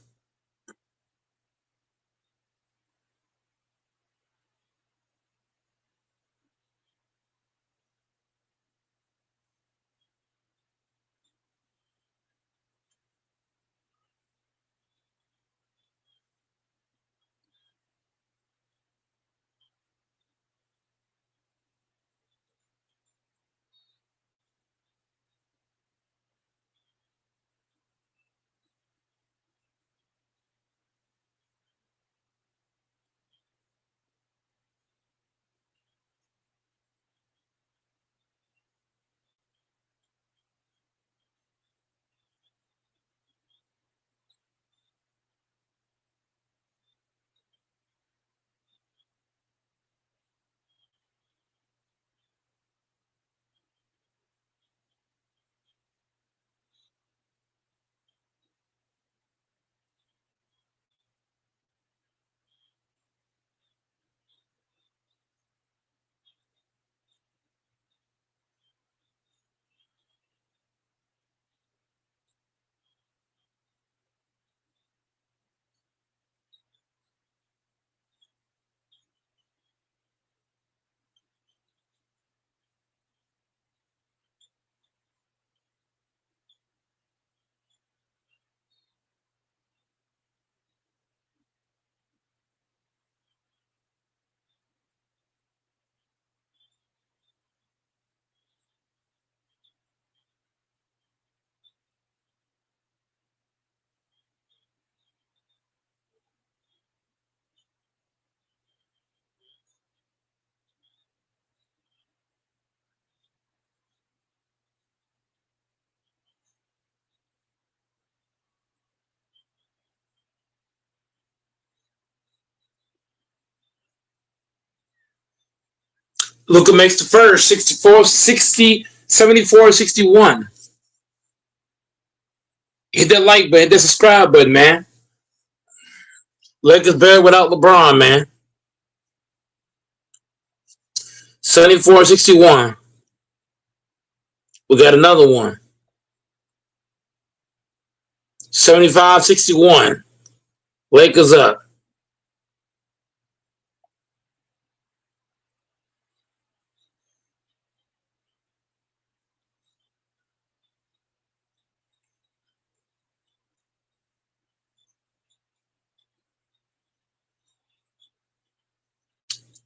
Luka makes the first 64, 60, 74, 61. Hit that like button, hit that subscribe button, man. Lakers better without LeBron, man. 74, 61. We got another one. 75, 61. Lakers up.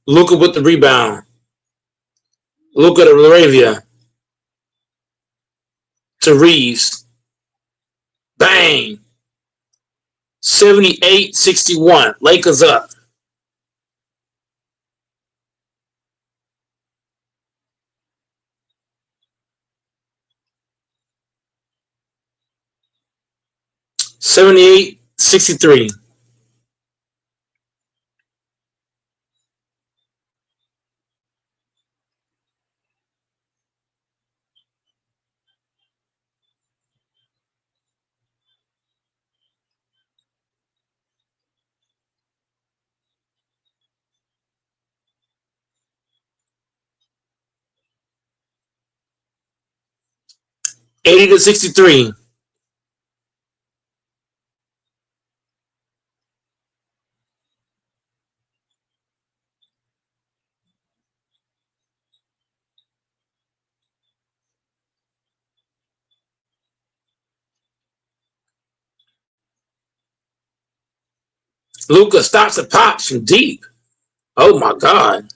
Luka with the rebound. Luka to Laravia. To Reeves. Bang. 78, 61. Lakers up. $78, 63. $80 to 63. Luka stops and pops from deep. Oh my God.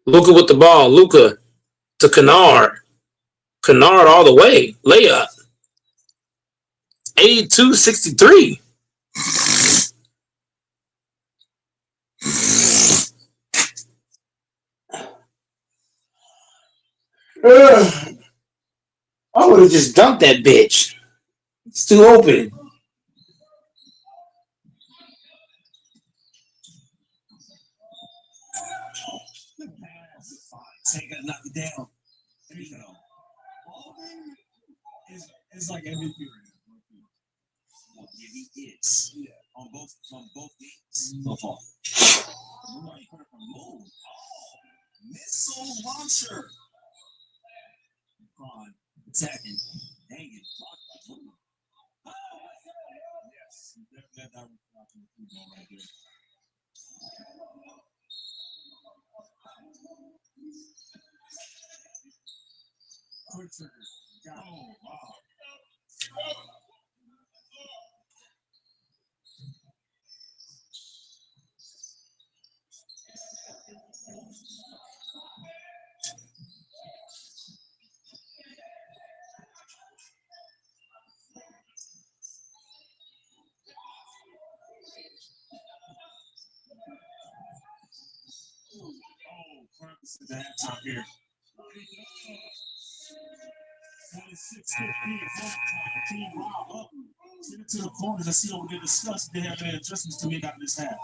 Luka with the ball. Luka to Kennard. Kennard all the way. Layup. 82, 63. I would have just dunked that bitch. It's too open. Tank got to knock it down. There you go. It's like every period. Yeah, he is. Yeah, on both games so far. Move. Missile launcher. LeBron attacking. Dang it. Yes. That was watching the football right there. Quick trigger. Oh, wow. Oh, Clemson at the halftime here. 26-15, halftime. Team Rob up. Send it to the corners. Let's see what we can discuss. They have any adjustments to make out of this half.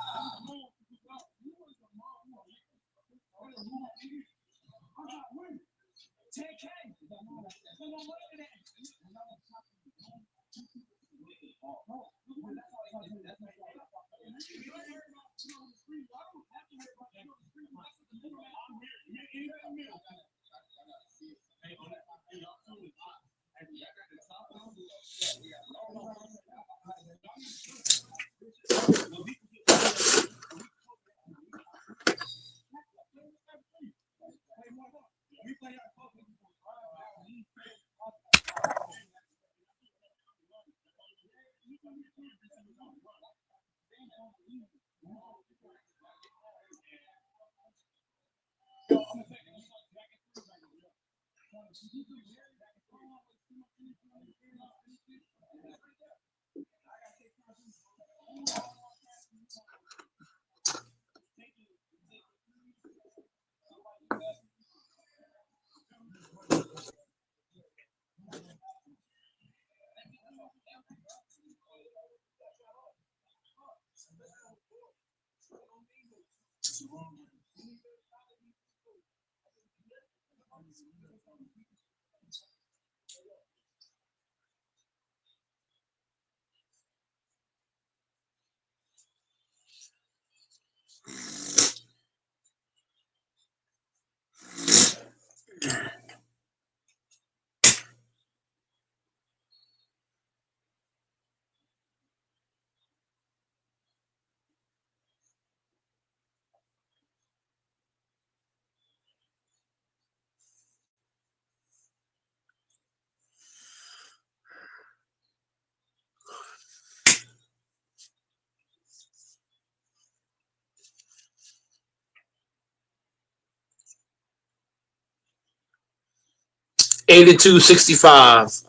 82-65.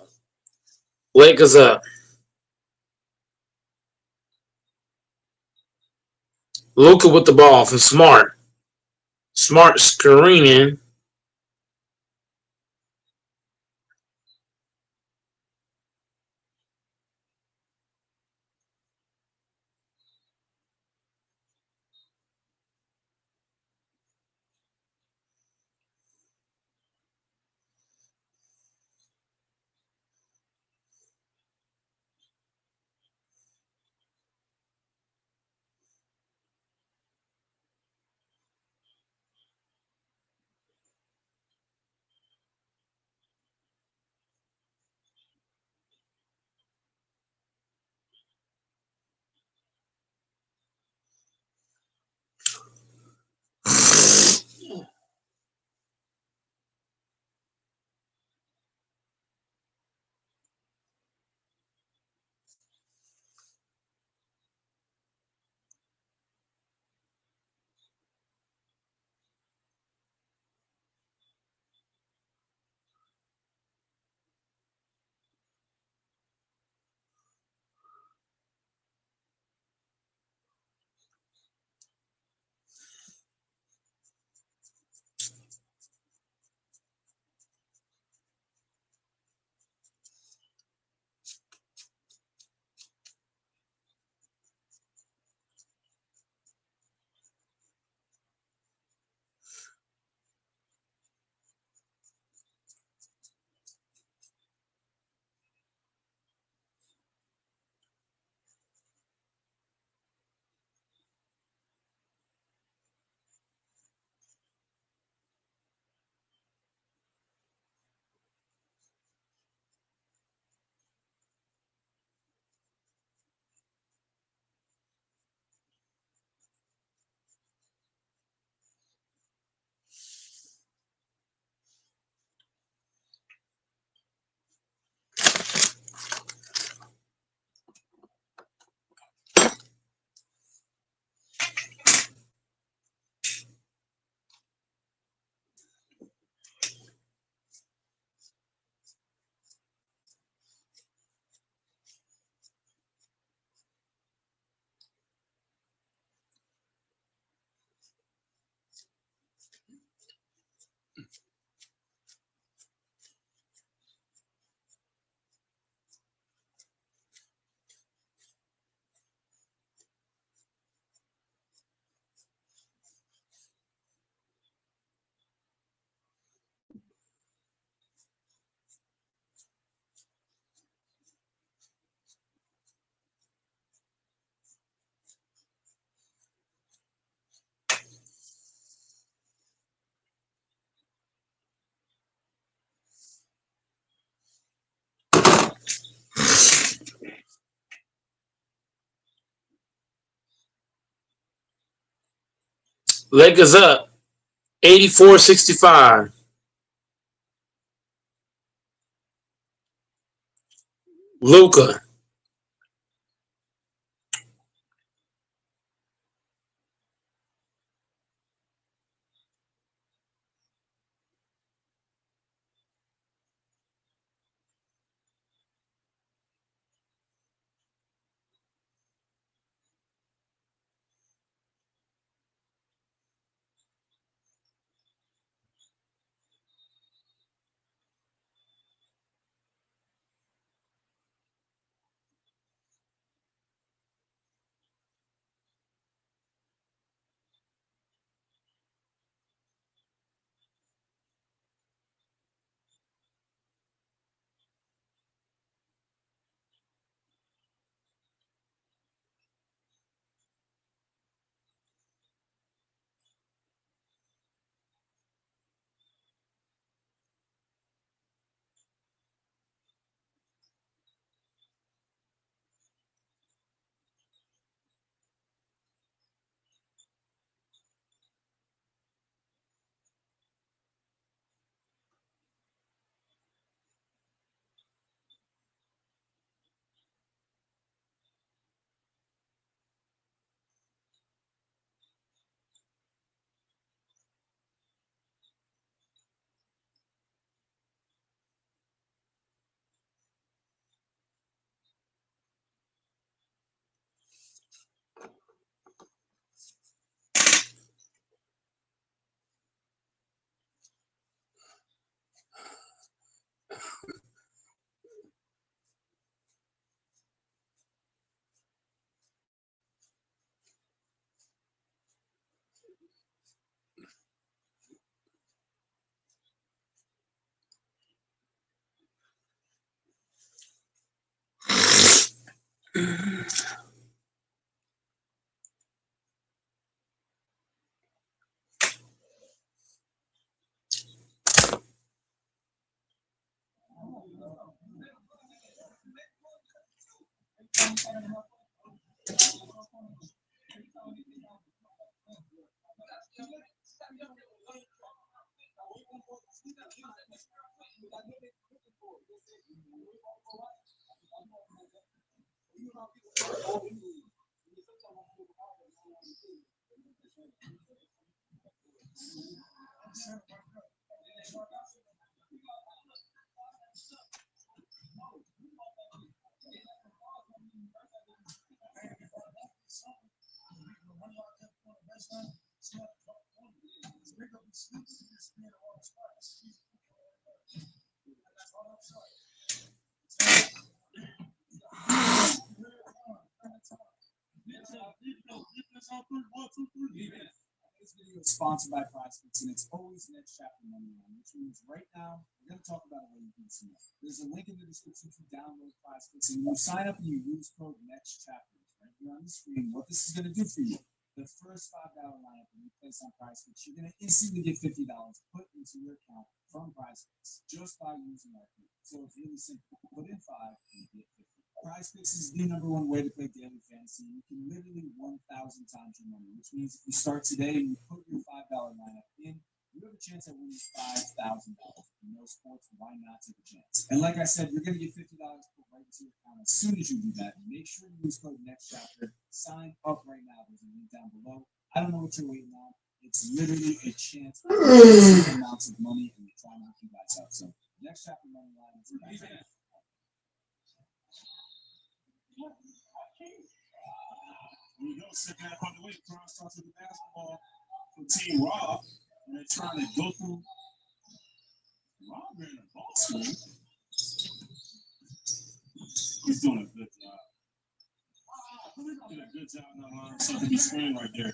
Lakers up. Luka with the ball from Smart. Smart screening. Lakers up. 84-65. Luka. This video is sponsored by Prize Picks, and it's always next chapter money line, which means right now we're going to talk about a way you can see it. There's a link in the description to download Prize Picks, and you sign up and you use code next chapter right here on the screen. What this is going to do for you: the first $5 lineup that you place on Prize Picks, you're going to instantly get $50 put into your account from Prize Picks just by using our code. So it's really simple. Put in five and you get 50. Prize Picks is the #1 way to play daily fantasy. You can literally 1,000 times your money, which means if you start today and you put your $5 lineup in, you have a chance at winning $5,000. In no sports, why not take a chance? And like I said, you're going to get $50 put right into your account as soon as you do that. Make sure you use code next chapter. Sign up right now. There's a link down below. I don't know what you're waiting on. It's literally a chance for amounts of money, and we're trying to hook you guys up. So next chapter money line is Here we go, second half on the way. Cross starts with the basketball for Team Rob. And they're trying to go through Rob in the ball screen. He's doing a good job. Did a good job not allowing himself to be screened right there.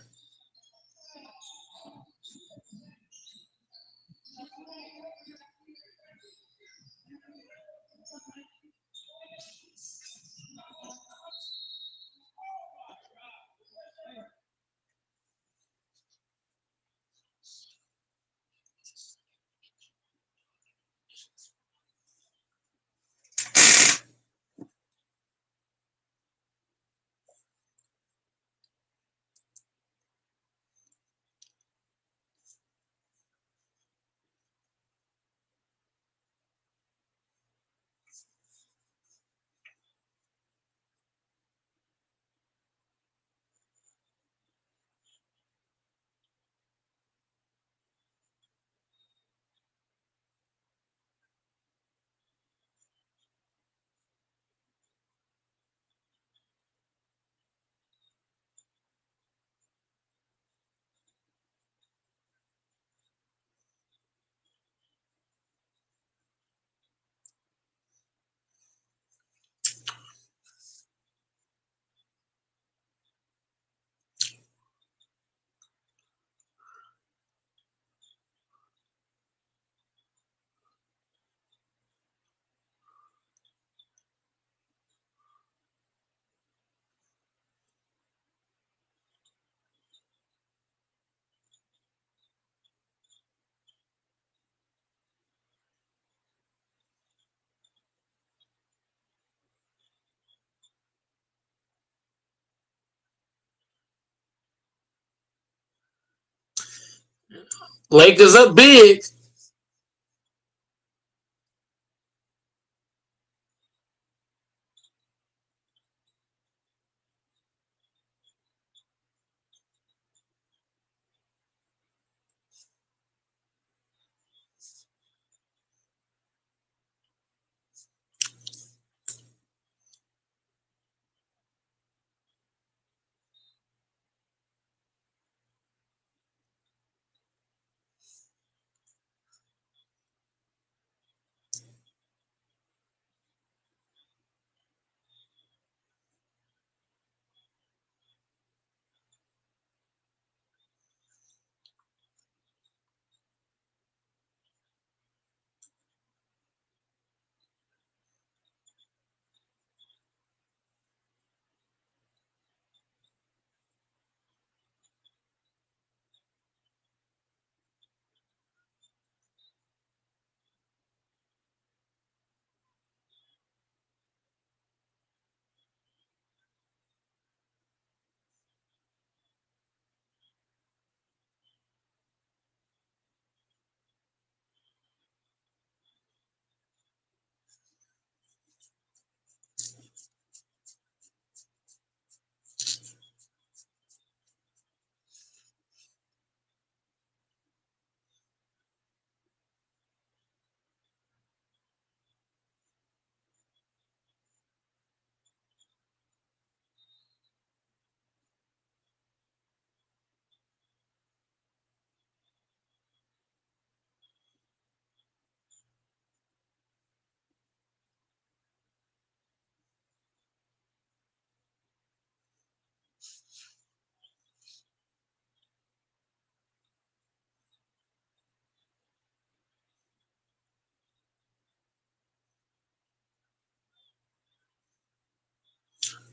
Lakers up big.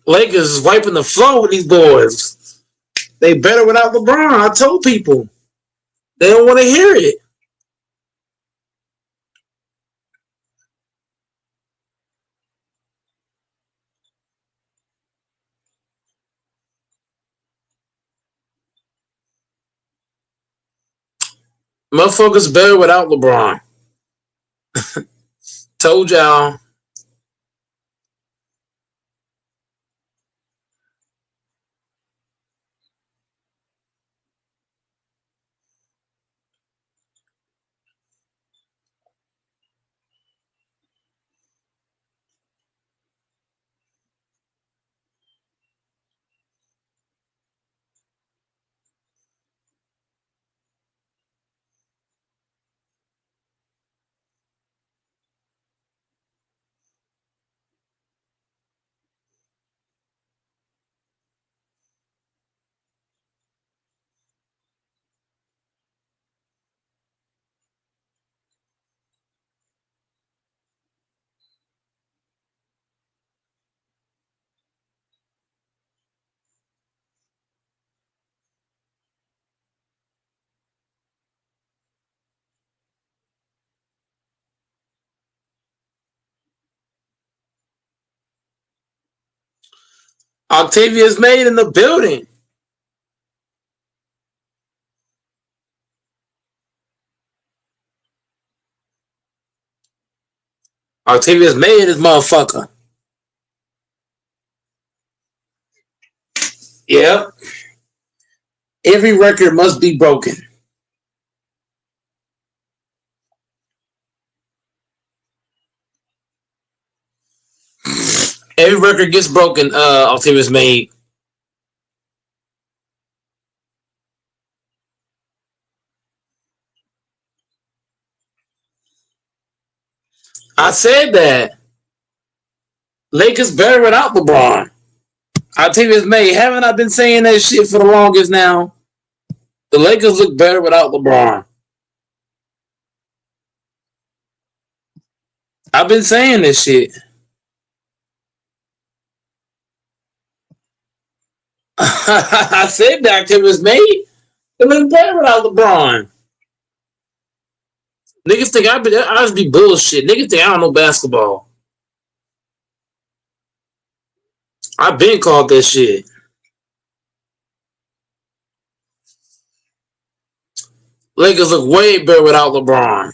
Lakers is wiping the floor with these boys. They better without LeBron. I told people. They don't want to hear it. Motherfuckers better without LeBron. Told y'all. Octavia's made in the building. Octavia's made this motherfucker. Yep. Every record must be broken. Every record gets broken. Octavia's made. I said that. Lakers better without LeBron. Octavia's made. Haven't I been saying that shit for the longest now? The Lakers look better without LeBron. I've been saying this shit. I said that Octavia's made. They look better without LeBron. Niggas think I just be bullshit. Niggas think I don't know basketball. I've been called that shit. Lakers look way better without LeBron.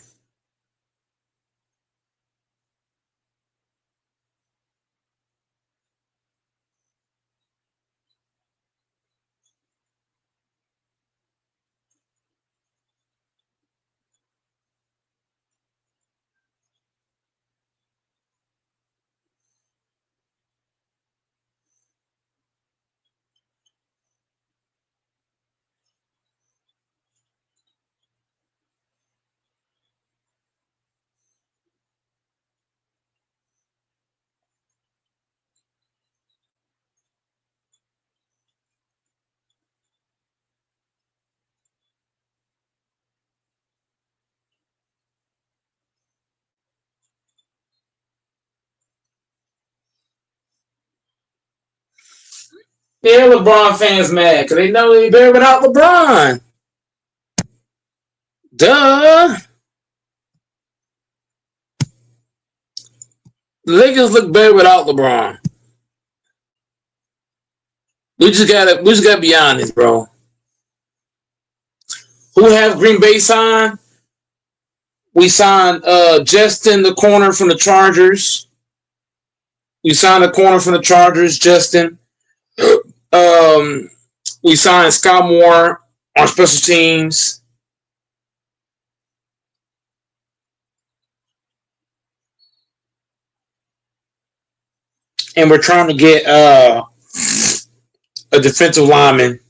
Yeah, LeBron fans mad because they know they better without LeBron. Duh. The Lakers look better without LeBron. We just gotta be honest, bro. Who have Green Bay signed? We signed Justin, the corner from the Chargers. We signed the corner from the Chargers, Justin. We signed Scott Moore on special teams. And we're trying to get a defensive lineman.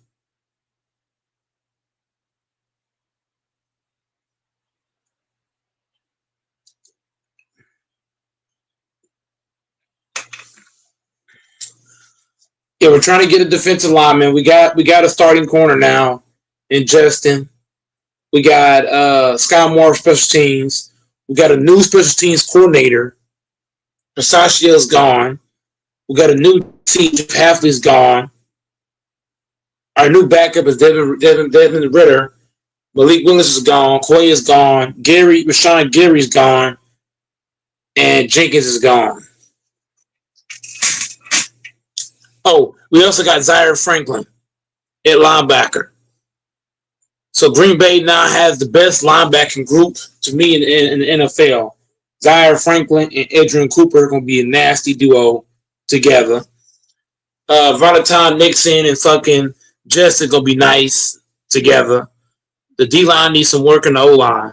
Yeah, we're trying to get a defensive lineman. We got a starting corner now in Justin. We got Scott Moore special teams. We got a new special teams coordinator. Versace's gone. We got a new team. Jeff Halfley's gone. Our new backup is Devin Ritter. Malik Willis is gone. Quay is gone. Rashawn Gary's gone. And Jenkins is gone. Oh, we also got Zaire Franklin at linebacker. So Green Bay now has the best linebacking group to me in the NFL. Zaire Franklin and Adrian Cooper are going to be a nasty duo together. Valentine Nixon and fucking Jess are going to be nice together. The D-line needs some work in the O-line.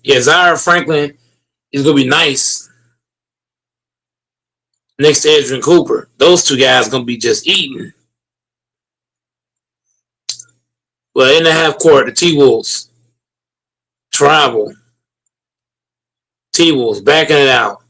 Yeah, Zaire Franklin is going to be nice next to Adrian Cooper. Those two guys are going to be just eating. Well, in the half court, the T-Wolves travel. T-Wolves backing it out.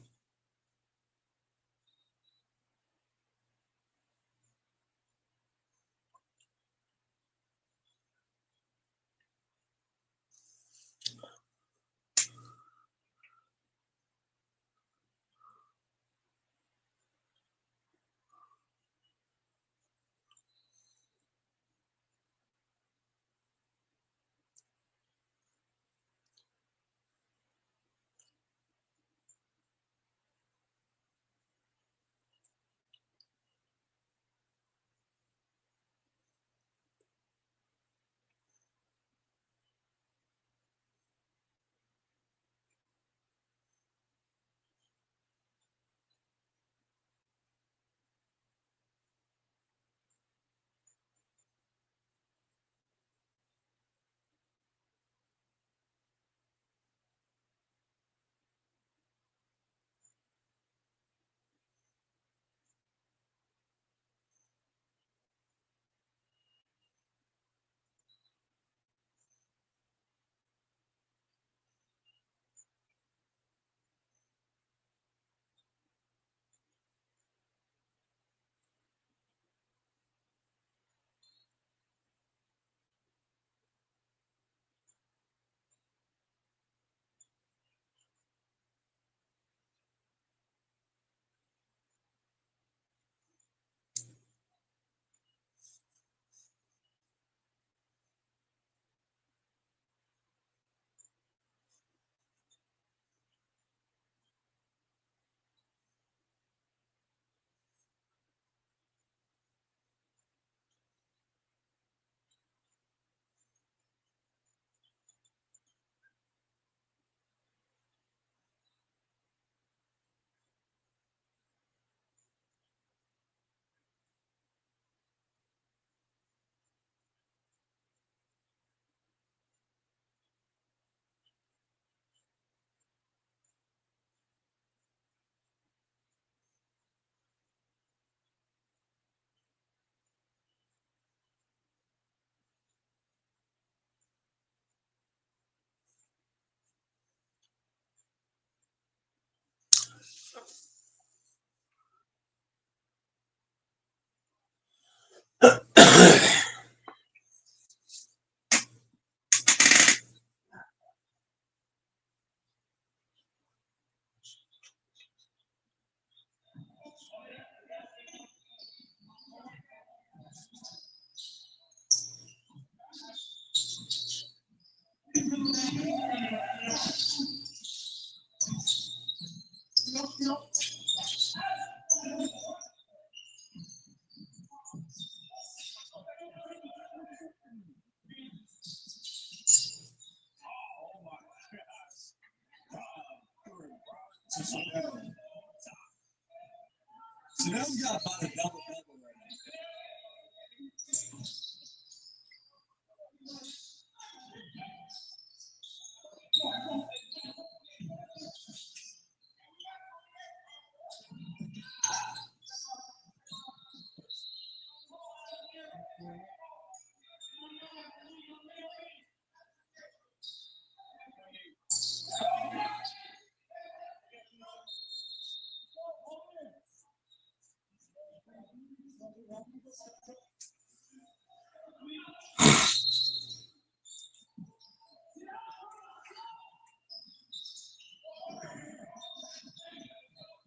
So now we got about a double double right now.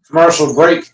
Commercial break.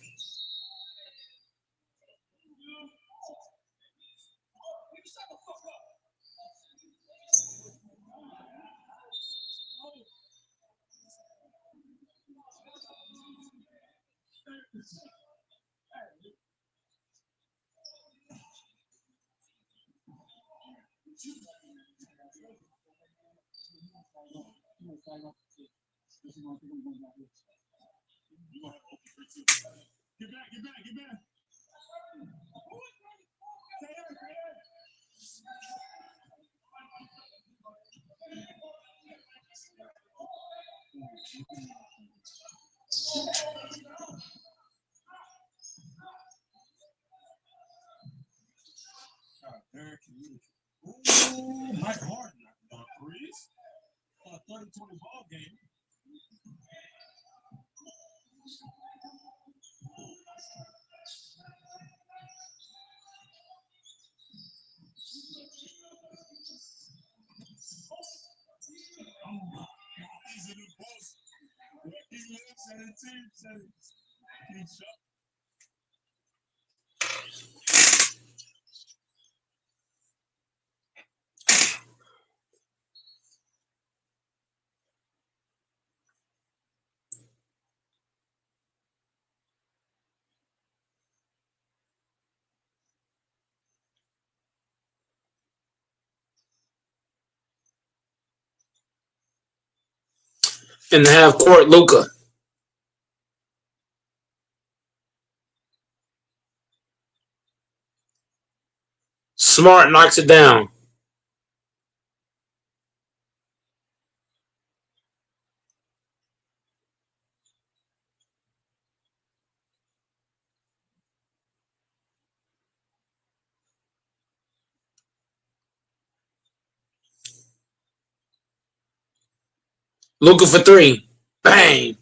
Ooh, Mike Harden knocked down threes. 30-20 ball game. He's in the post. He lives at a team setting. He's shot. In the half court, Luka. Smart knocks it down. Luka for three. Bang.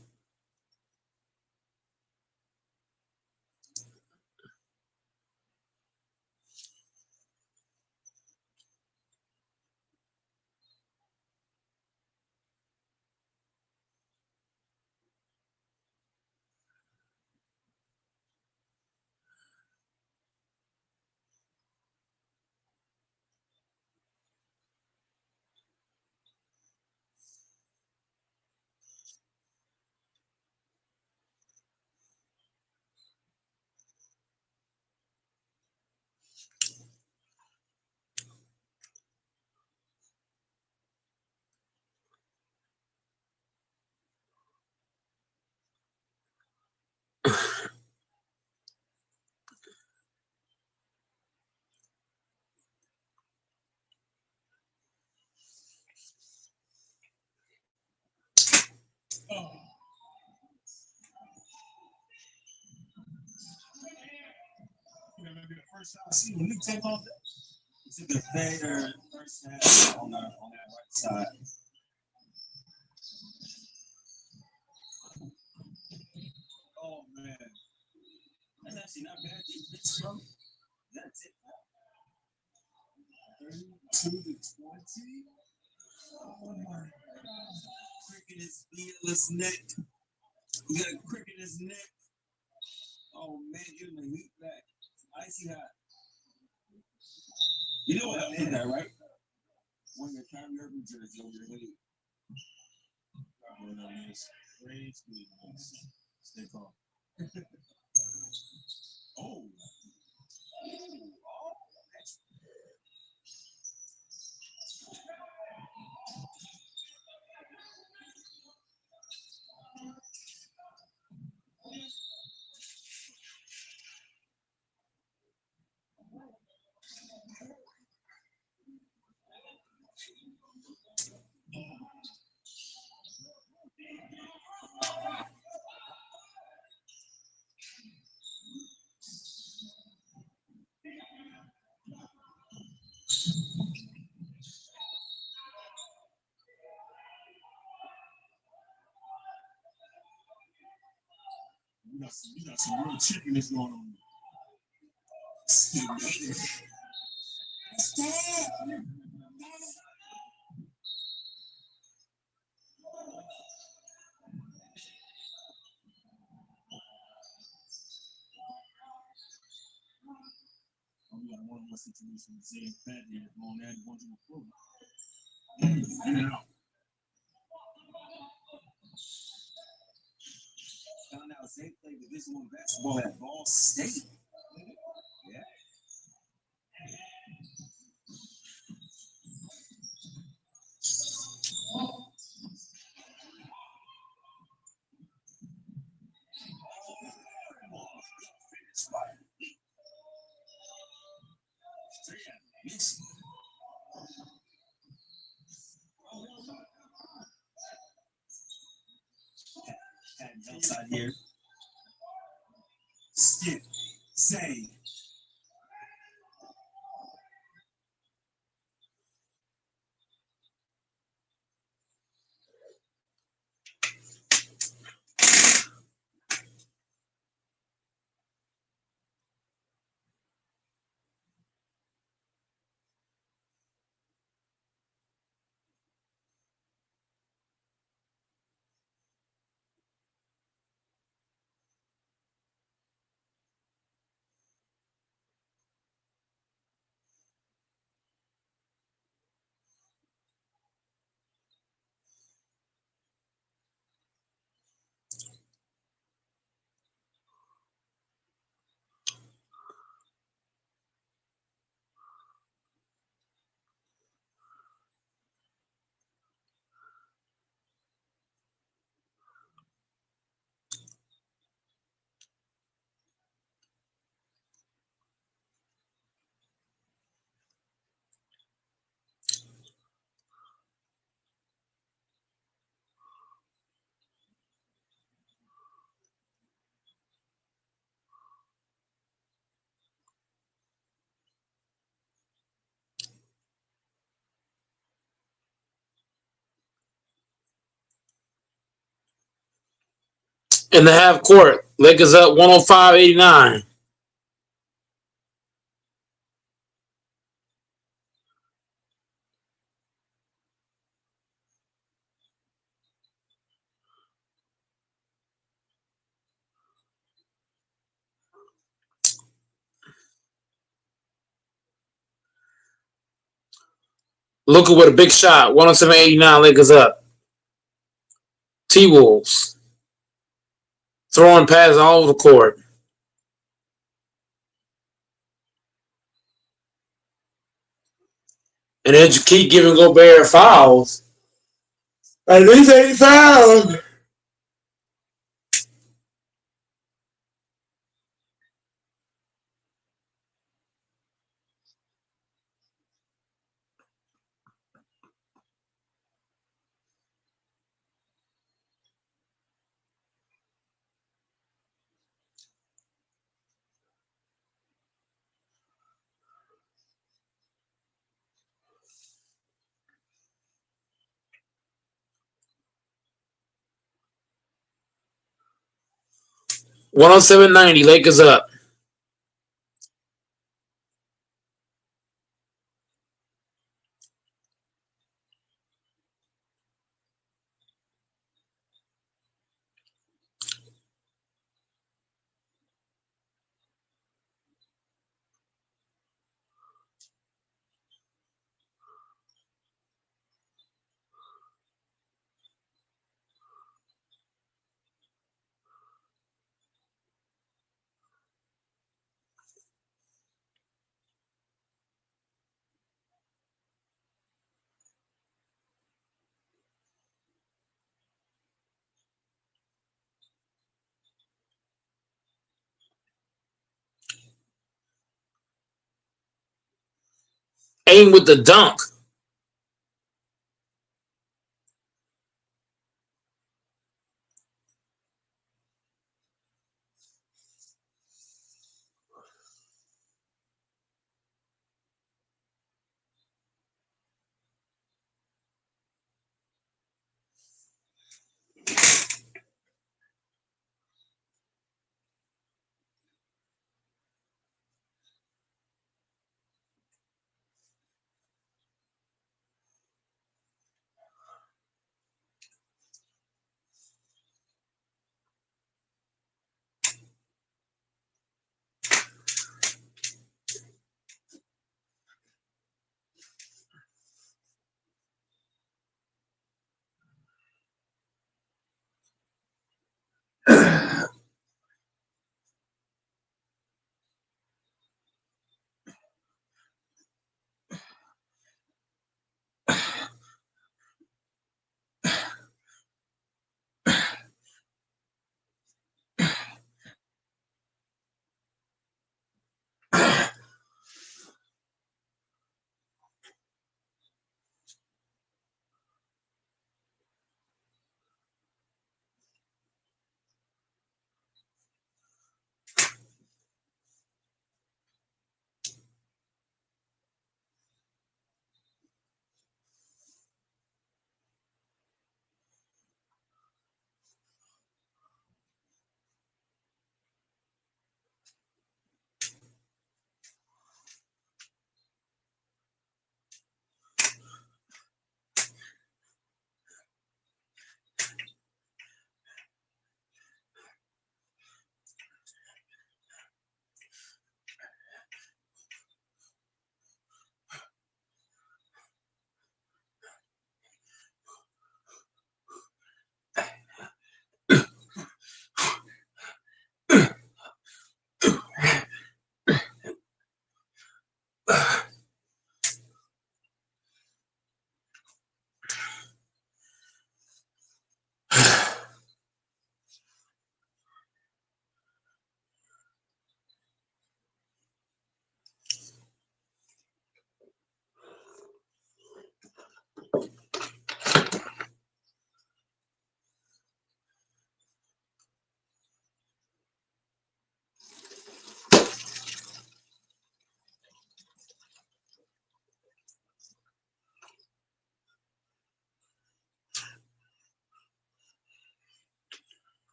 Maybe the first time I see when you take off that. He took a fader first half on that right side. Oh man. That's actually not bad defense, bro. That's it. 32-20. Oh my God. Crick in his beardless neck. He got a crick in his neck. Oh man, giving the heat back. Icy hot. You know what I mean that, right? When your Kyrie Irving jersey over your hoodie. Stay calm. Oh. You got some real cheapness going on. situation with Zay Fed here going at one to the floor. Found out Zay played Division I basketball at Ball State. Yeah. Outside here. Skip. Say. In the half court, Lakers up 105-89. Luka with a big shot. 107-89. Lakers up. T-Wolves throwing passes all over the court. And then you keep giving Gobert fouls. At least 8 fouls. One 107-90. Lakers up. Aim with the dunk.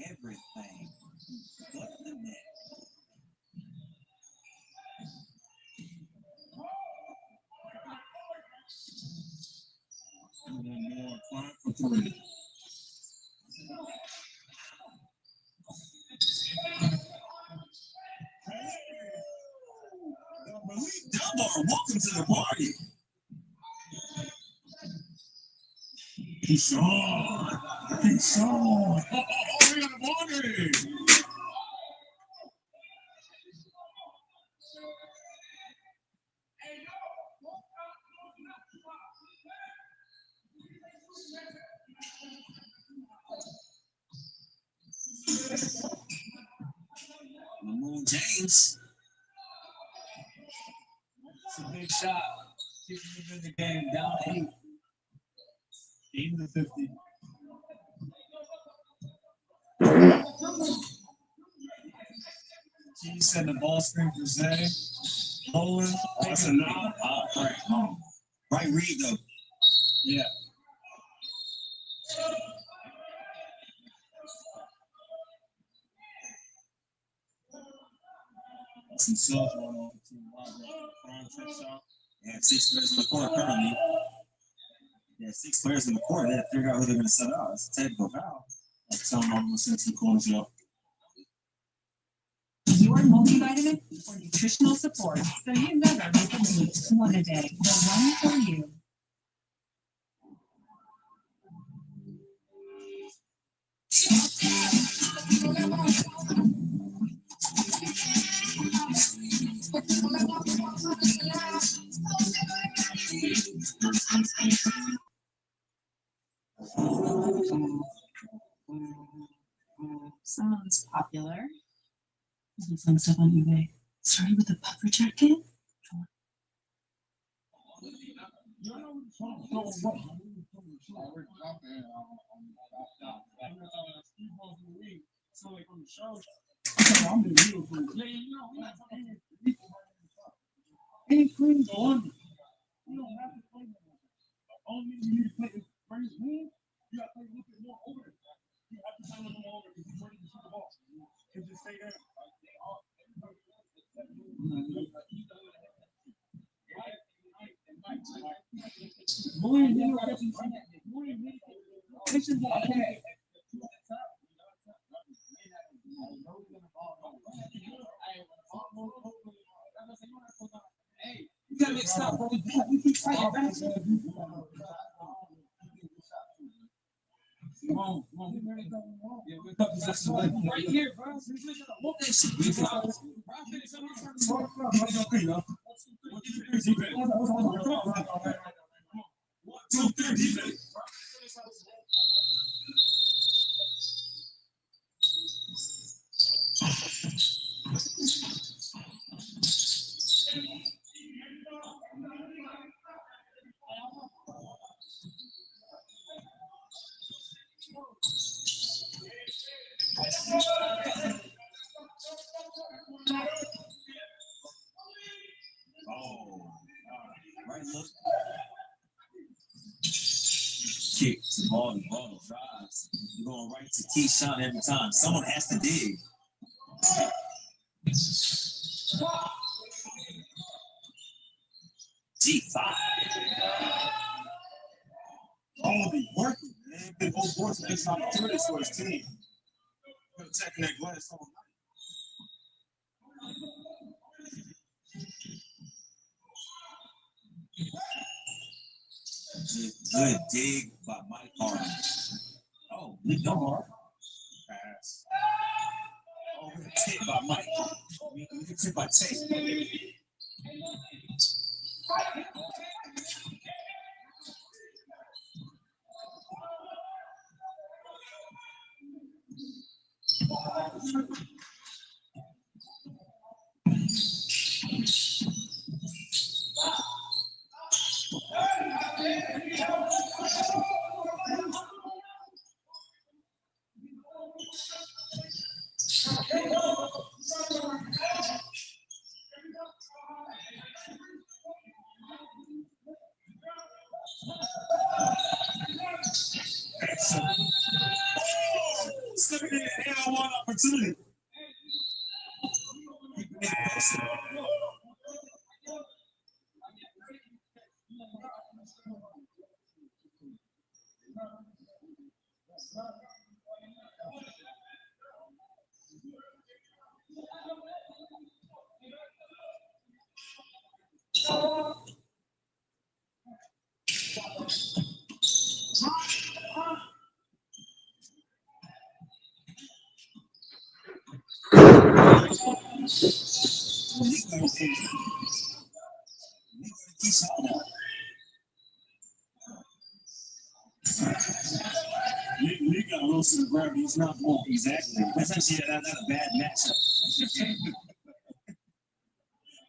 everything but the net. And then more 5 for 3. Dunbar, welcome to the party. Keyshawn. Oh, we got a party. LeBron James. It's a big shot. Keeping them in the game down 8. Even the 50. He sent the ball screen for Zay. Poland. That's a no. Right read though. Yeah. Some self going on for Team Wild. Prime trick shot. They had 6 players in the court currently. They had 6 players in the court. They had to figure out who they're going to set out. It's a technical foul. Like telling them I'm going to send 2 corners up. Your multivitamin for nutritional support, so you never miss a meal. One a day, the one for you. Sounds popular. There's some fun stuff on eBay. Starting with a puffer jacket. You gotta make stop, bro. We keep fighting back. Come on. Yeah, we're talking just right here, bro. Whoop that shit. We got it. 1, 2, 3. Right look. Kick the ball drives. You're going right to Keyshawn every time. Someone has to dig. G5. Oh, be working, man. Big old boys makes opportunities for his team. Been attacking that glass all night. Good dig by Mike Harden. Oh, no hard. Pass. Oh, good tip by Mike. Good tip by Tate. Slipping in the air opportunity. Lee got close to the ground. He's not wrong. Exactly. That's actually not a bad matchup.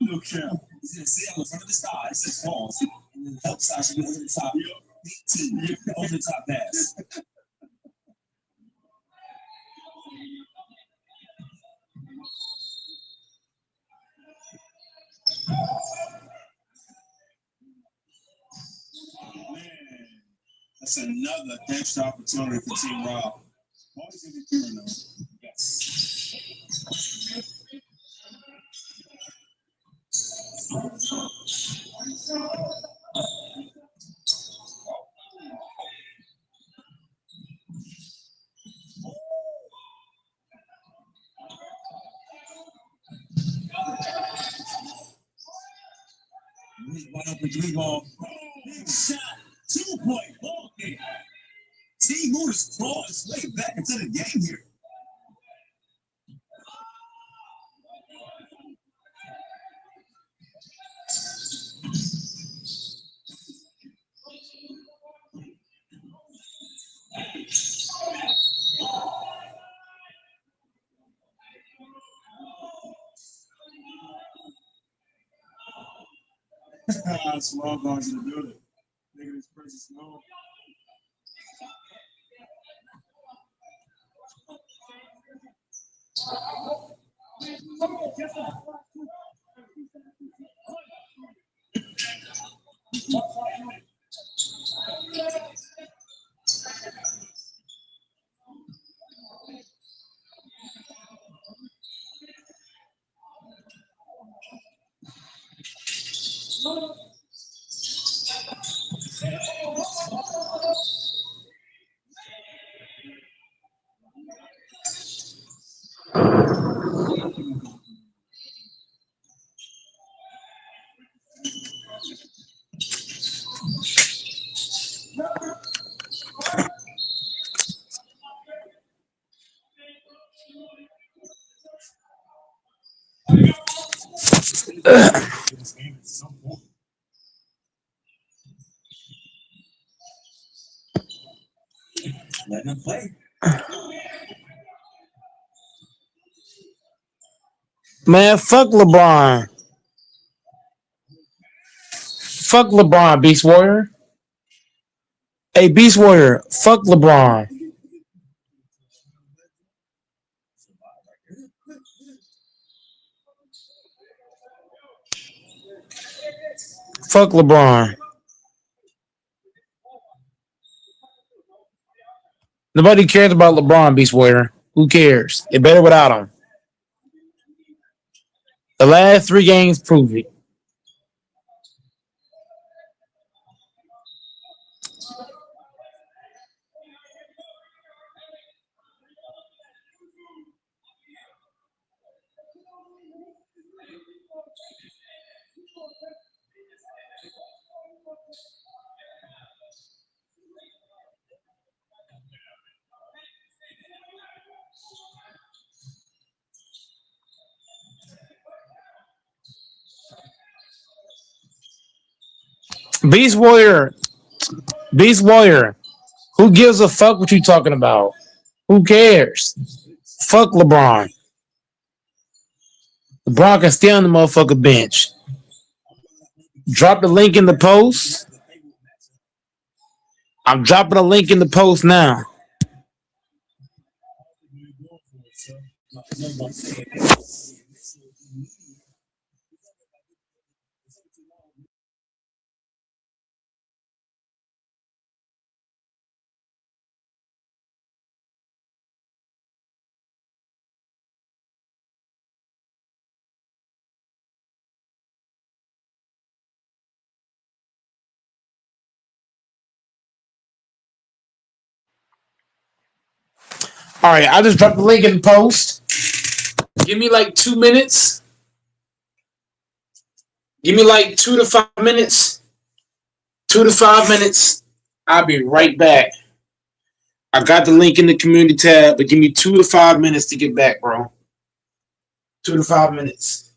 No cap. He's gonna sit on the front of the star. It's just falls. And then the help side should be over the top. Over the top pass. Man, that's another extra opportunity for Team Rob. Always in the queue, though. Yes. Wide open 3-ball. Big shot. 2-point ball game. Team Hooters clawed its way back into the game here. Small guards in the building. Nigga, this person small. This game is so important. Let them play. Man, fuck LeBron. Fuck LeBron, Beast Warrior. Hey, Beast Warrior, fuck LeBron. Fuck LeBron. Nobody cares about LeBron, Beast Warrior. Who cares? It better without him. The last 3 games prove it. Beast Warrior, Beast Warrior. Who gives a fuck what you talking about? Who cares? Fuck LeBron. LeBron can stay on the motherfucker bench. Drop the link in the post. I'm dropping a link in the post now. All right, I just dropped the link in the post. Give me like 2 minutes. Give me like 2 to 5 minutes. 2 to 5 minutes. I'll be right back. I got the link in the community tab, but give me 2 to 5 minutes to get back, bro. 2 to 5 minutes.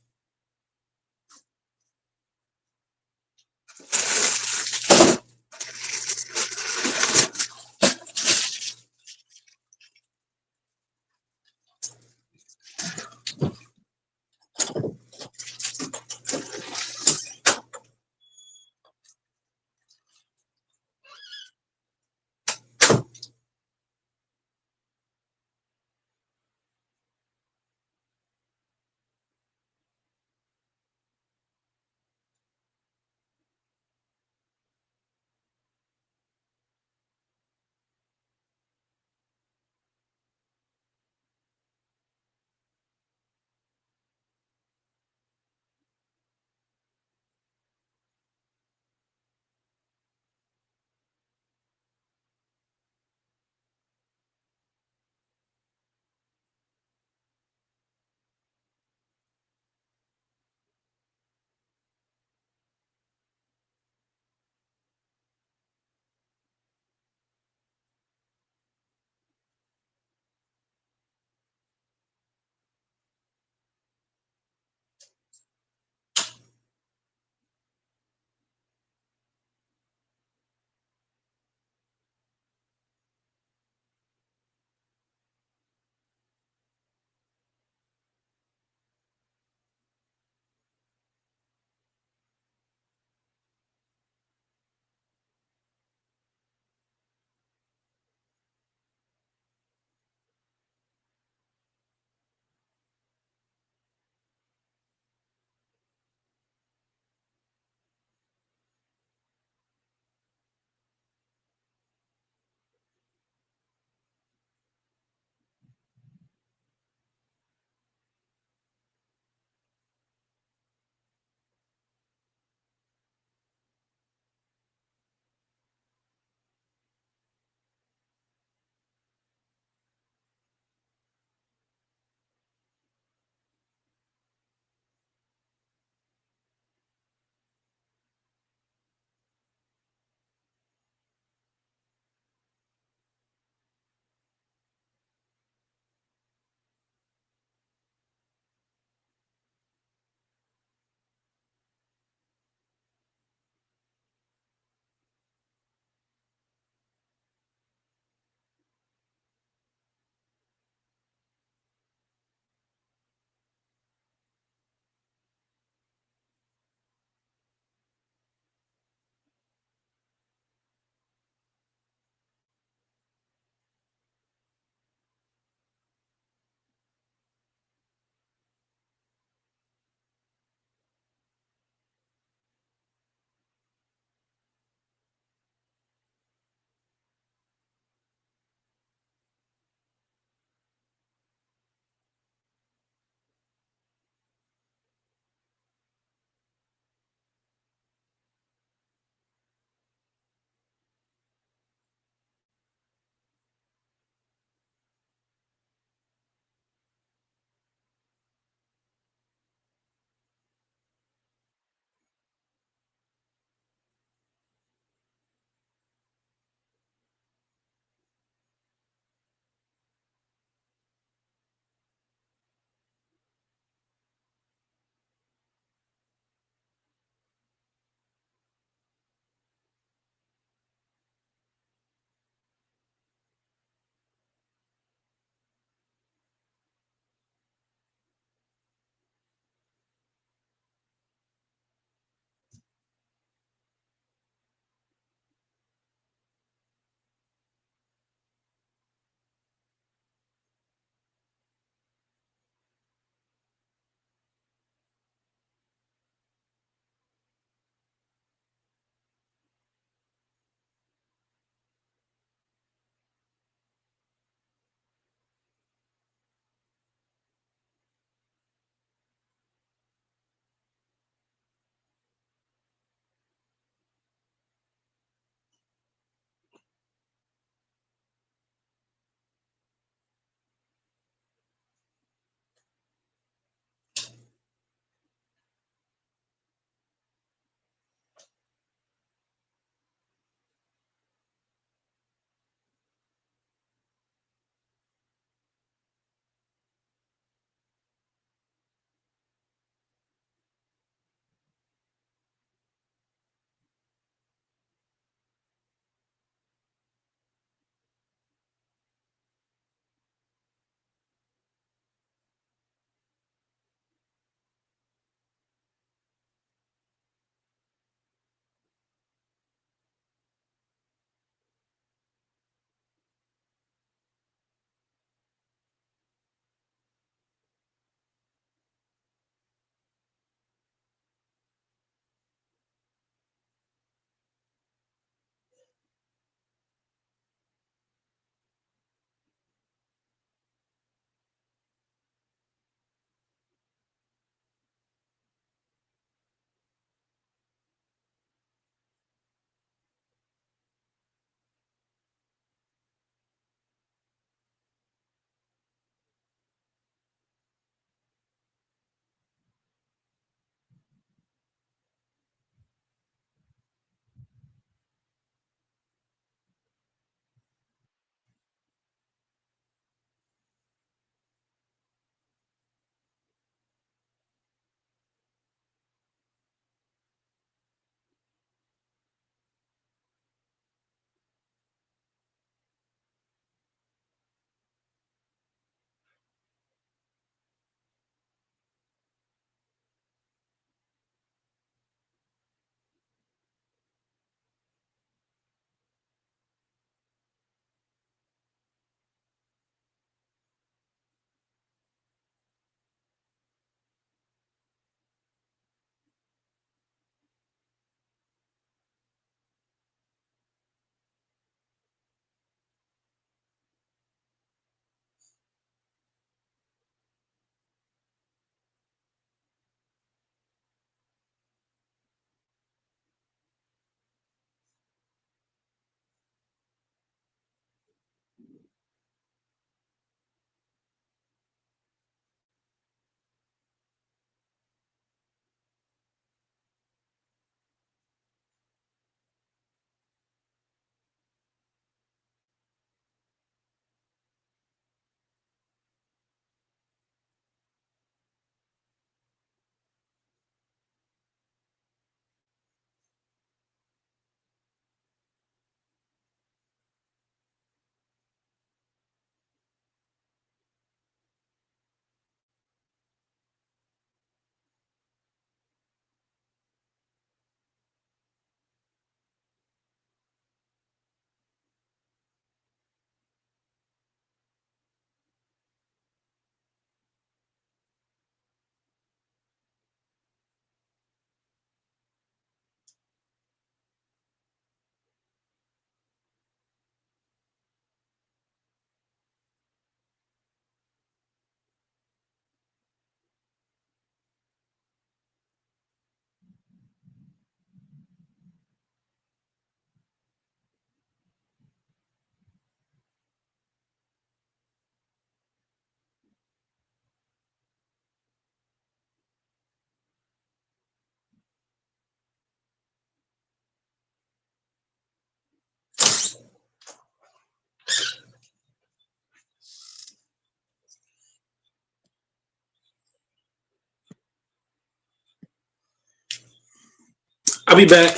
be back.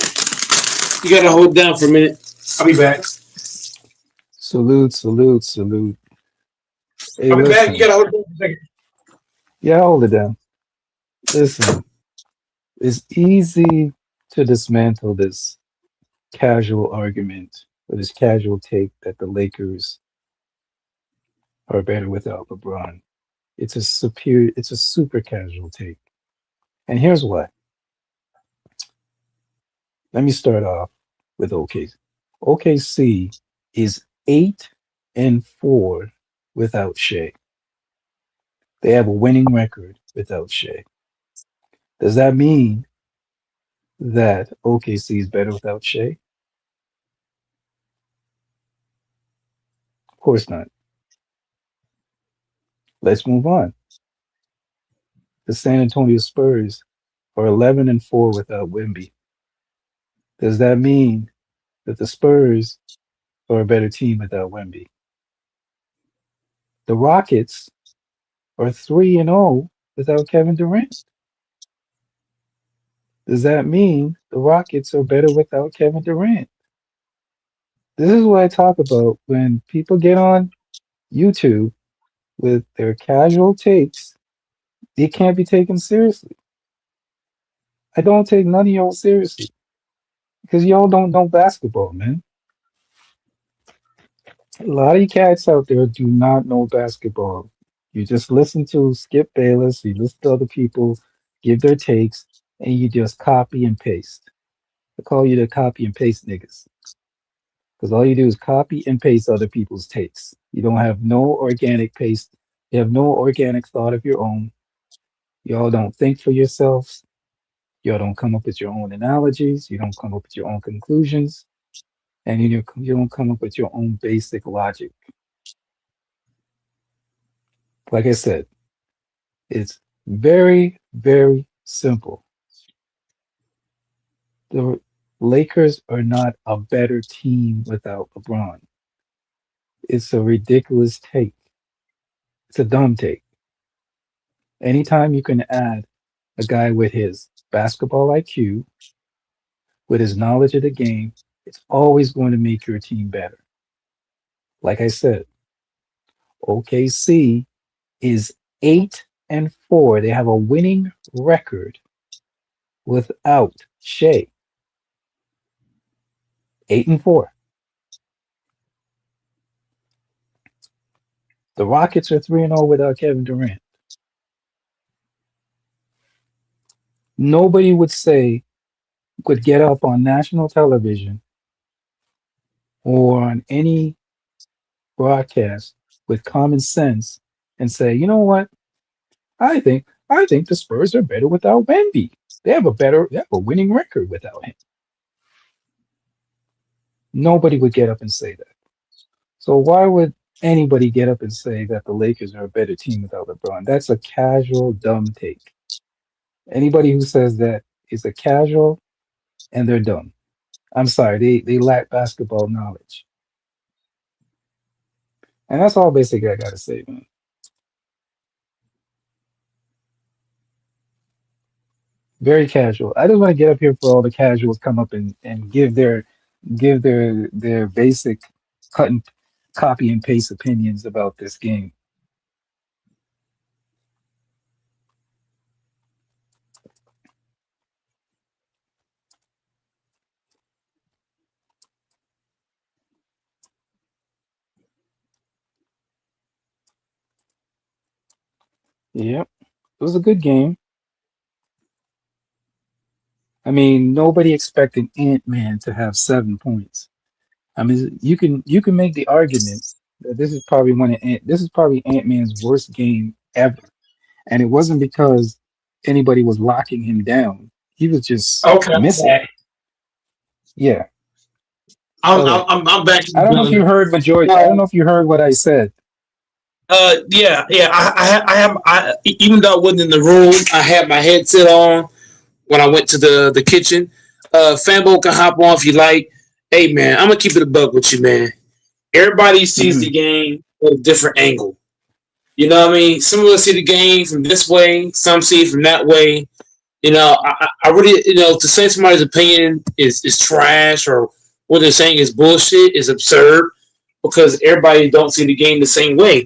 You gotta hold it down for a minute. I'll be back. Salute, salute, salute. Hey, I'll be back. You listen. gotta hold it down for a second. Yeah, hold it down. Listen, it's easy to dismantle this casual argument or this casual take that the Lakers are better without LeBron. It's a super casual take. And here's why. Let me start off with OKC. OKC is 8-4 without Shea. They have a winning record without Shea. Does that mean that OKC is better without Shea? Of course not. Let's move on. The San Antonio Spurs are 11-4 without Wemby. Does that mean that the Spurs are a better team without Wemby? The Rockets are 3-0 without Kevin Durant. Does that mean the Rockets are better without Kevin Durant? This is what I talk about when people get on YouTube with their casual takes. They can't be taken seriously. I don't take none of y'all seriously because y'all don't know basketball, man. A lot of you cats out there do not know basketball. You just listen to Skip Bayless, you listen to other people give their takes, and you just copy and paste. I call you the copy and paste niggas because all you do is copy and paste other people's takes. You don't have no organic paste. You have no organic thought of your own. Y'all don't think for yourselves. Y'all don't come up with your own analogies. You don't come up with your own conclusions. And you don't come up with your own basic logic. Like I said, it's very, very simple. The Lakers are not a better team without LeBron. It's a ridiculous take. It's a dumb take. Anytime you can add a guy with his basketball IQ, with his knowledge of the game, it's always going to make your team better. Like I said, OKC is 8-4. They have a winning record without Shea. 8-4. The Rockets are 3-0 without Kevin Durant. Nobody would get up on national television or on any broadcast with common sense and say, you know what? I think the Spurs are better without Wemby. They have a winning record without him. Nobody would get up and say that. So why would anybody get up and say that the Lakers are a better team without LeBron? That's a casual, dumb take. Anybody who says that is a casual and they're dumb. I'm sorry, they lack basketball knowledge. And that's all basically I gotta say, man. Very casual. I just want to get up here for all the casuals come up and give their basic cut and copy and paste opinions about this game. Yep. It was a good game. I mean, nobody expected Ant-Man to have 7 points. I mean, you can make the argument that this is probably Ant-Man's worst game ever. And it wasn't because anybody was locking him down. He was just Okay, I'm missing. back. Yeah. I'm Okay. I'm I'm, I'm back in I the don't know if you building. heard majority. I don't know if you heard what I said. Yeah. Even though I wasn't in the room, I had my headset on when I went to the kitchen. Fanbo can hop on if you like. Hey man, I'm gonna keep it a buck with you, man. Everybody sees Hmm. the game from a different angle. You know what I mean? Some of us see the game from this way, some see it from that way. I really, to say somebody's opinion is trash or what they're saying is bullshit is absurd because everybody don't see the game the same way.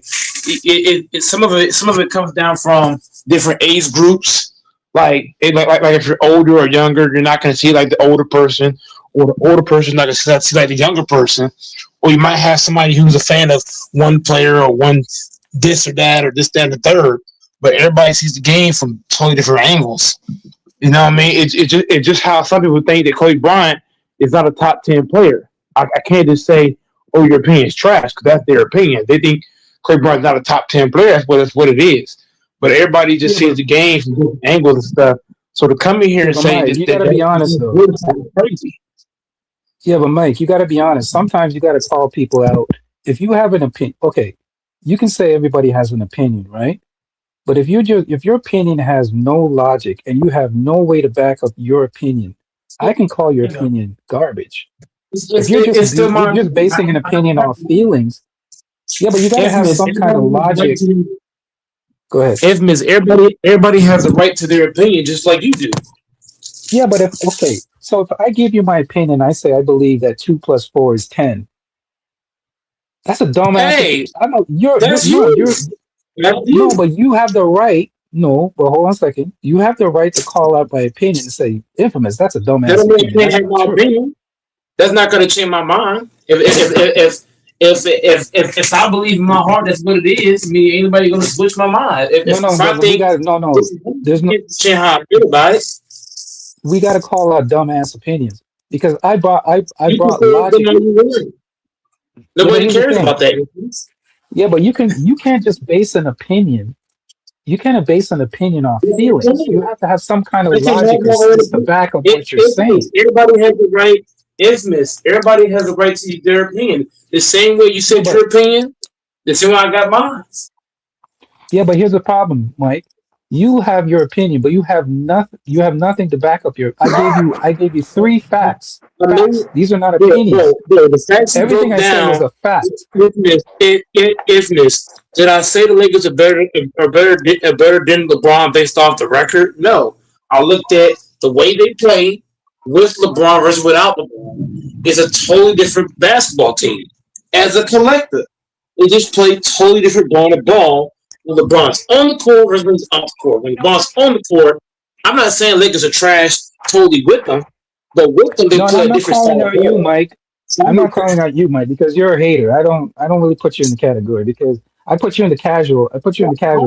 Some of it comes down from different age groups. Like if you're older or younger, you're not going to see like the older person, or the older person not going to see like the younger person, or you might have somebody who's a fan of one player or one this or that or this that and the third, but everybody sees the game from totally different angles. You know what I mean? It's just how some people think that Kobe Bryant is not a top 10 player. I can't just say, oh, your opinion is trash because that's their opinion. They think Kobe Bryant's not a top 10 player. That's what it is. But everybody just sees the game from different angles and stuff. So to come in here Yeah, and but say Mike, that, you that, got to be honest though. that's crazy. Yeah, but Mike, you got to be honest. Sometimes you got to call people out. If you have an opinion, okay, you can say everybody has an opinion, right? But if your opinion has no logic and you have no way to back up your opinion, I can call your opinion garbage. If It's still you're my just opinion. basing an opinion off feelings, yeah, but you got to have Infamous. some kind of logic. Go ahead. Everybody has a right to their opinion, just like you do. Yeah, but if okay, so if I give you my opinion, I say I believe that 2 plus 4 is 10. That's a dumbass opinion. Hey, I know you're that's no, you. you're That's no, you. but you have the right. No, but hold on a second. You have the right to call out my opinion and say, infamous, that's a That dumbass don't mean I opinion. can't That's have not my true. opinion. That's not going to change my mind. If I believe in my heart, that's what it is. Me, anybody going to switch my mind? No, no, If I no, we think got no, no. this is There's no. it change how I feel about it, We got to call out dumbass opinions because I you can brought say the logic. number one. Yeah, but Nobody here's the cares thing. about that. Yeah, but you can't just base an opinion. You can't base an opinion off feelings. You have to have some kind of I can have logic or my own sense to opinion. back up what you're Infamous. saying. Everybody has the right. Infamous. Everybody has the right to their opinion. The same way you Yeah, said but your opinion, the same way I got mine. yeah, but here's the problem, Mike. You have your opinion, but you have nothing to back up your I gave you three facts. I mean, Facts. These are not bro, opinions. the facts you Everything broke I said was down, a fact. infamous. Did I say the Lakers are better than LeBron based off the record? No. I looked at the way they play with LeBron versus without LeBron. It's a totally different basketball team. As a collective, they just play totally different ball to ball when LeBron's on the court versus when he's off the court. When LeBron's on the court, I'm not saying Lakers are trash totally with them, but with them they No, and play I'm a not different calling style of out you, ball. Mike. I'm not calling out you, Mike, because you're a hater. I don't really put you in the category because I put you in the I'm casual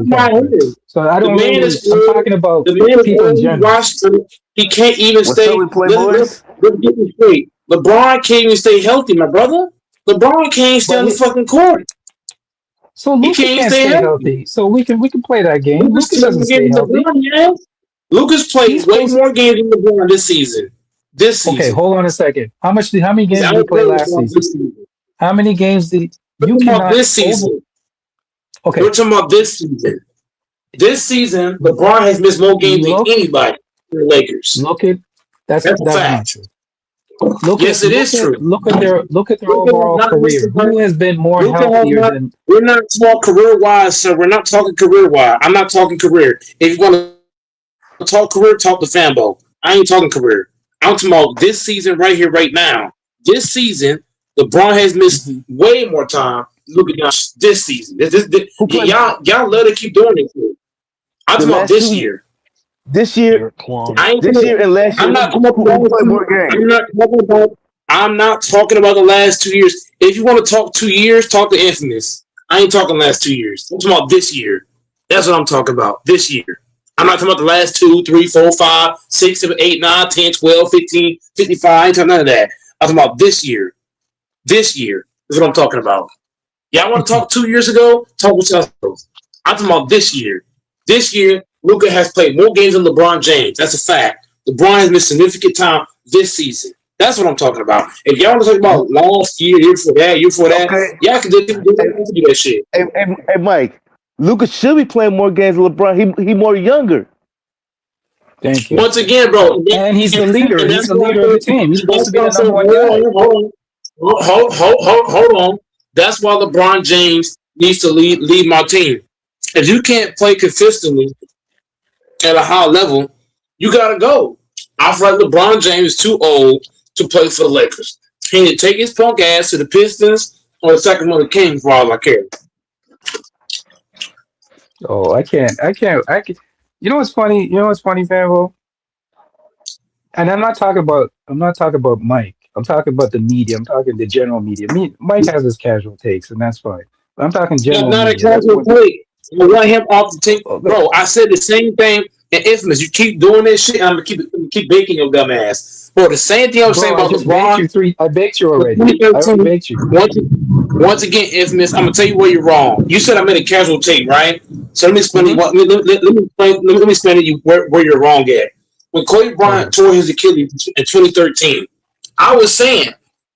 not category. here. So I The don't man really is I'm old. talking about The man is people in old. He general. washed through. He can't even What's up stay. with Playboys? Let's get this straight. LeBron can't even stay healthy, my brother. LeBron can't stay But on the he, fucking court. so He Luca can't can't stay stay healthy. healthy. So we can play that game. Lucas Luca still doesn't stay getting healthy. LeBron, man. Lucas played He's way supposed more games than LeBron this season. This okay, season. hold on a second. How many He's games did he play outplayed last LeBron season? this season. How many games did We're you talking about cannot this over season. We're okay, talking about this season. This season, LeBron has missed more games than look anybody for the Lakers. look at That's a that's not fact. true. Yes, it is true. Look at their Luka has overall not missed career. a Who game. has been more Luka has healthier not. than We're not talking career wise, sir. We're not talking career wise. I'm not talking career. If you want to talk career, talk to Fambo. I ain't talking career. I'm talking about this season right here, right now. This season, LeBron has missed Mhm. way more time. Look at y'all this season. Who played Y'all let it keep doing it. I'm the talking about last this two year. this year? You're a clone. I ain't This gonna, year and last year, I'm not coming up with the who last played two. more games? I'm not talking about. I'm not talking about the last 2 years. If you want to talk 2 years, talk to Infamous. I ain't talking last 2 years. I'm talking about this year. That's what I'm talking about. This year. I'm not talking about the last 2, 3, 4, 5, 6, 7, 8, 9, 10, 12, 15, 55. I ain't talking none of that. I'm talking about this year. This year is what I'm talking about. Y'all want to talk 2 years ago? Talk with yourselves. I'm talking about this year. This year, Luka has played more games than LeBron James. That's a fact. LeBron has missed significant time this season. That's what I'm talking about. If y'all want to talk about last year, year before that, Okay, y'all can do hey, that shit. Mike, Lucas should be playing more games than LeBron. He more younger. thank you. Once again, bro, And he's the leader. and He's that's the why I leader of the said, team. He's supposed to that's be why I the said, number one guy. hold on. That's why LeBron James needs to lead my team. If you can't play consistently at a high level, You gotta go. I feel like LeBron James is too old to play for the Lakers. He need to take his punk ass to the Pistons or the Sacramento Kings for all I care. Oh, I can't. You know what's funny? You know what's funny, Vanvo? And I'm not talking about Mike. I'm talking about the media. I'm talking the general media. Mike has his casual takes, and that's fine. But I'm talking That's general not a media. That's casual what. play. I want him off the team, Oh, bro. I said the same thing in Infamous. You keep doing this shit, I'm gonna keep baking your dumb ass, bro. The same thing I was saying bro, I about just baked LeBron you three. I baked you in already. I already 2013. baked you. Once again, Infamous. I'm gonna tell you where you're wrong. You said I made a casual take, right? So let me explain to you. Mm-hmm. Let me explain to you where you're wrong at. When Kobe Okay. Bryant tore his Achilles in 2013, I was saying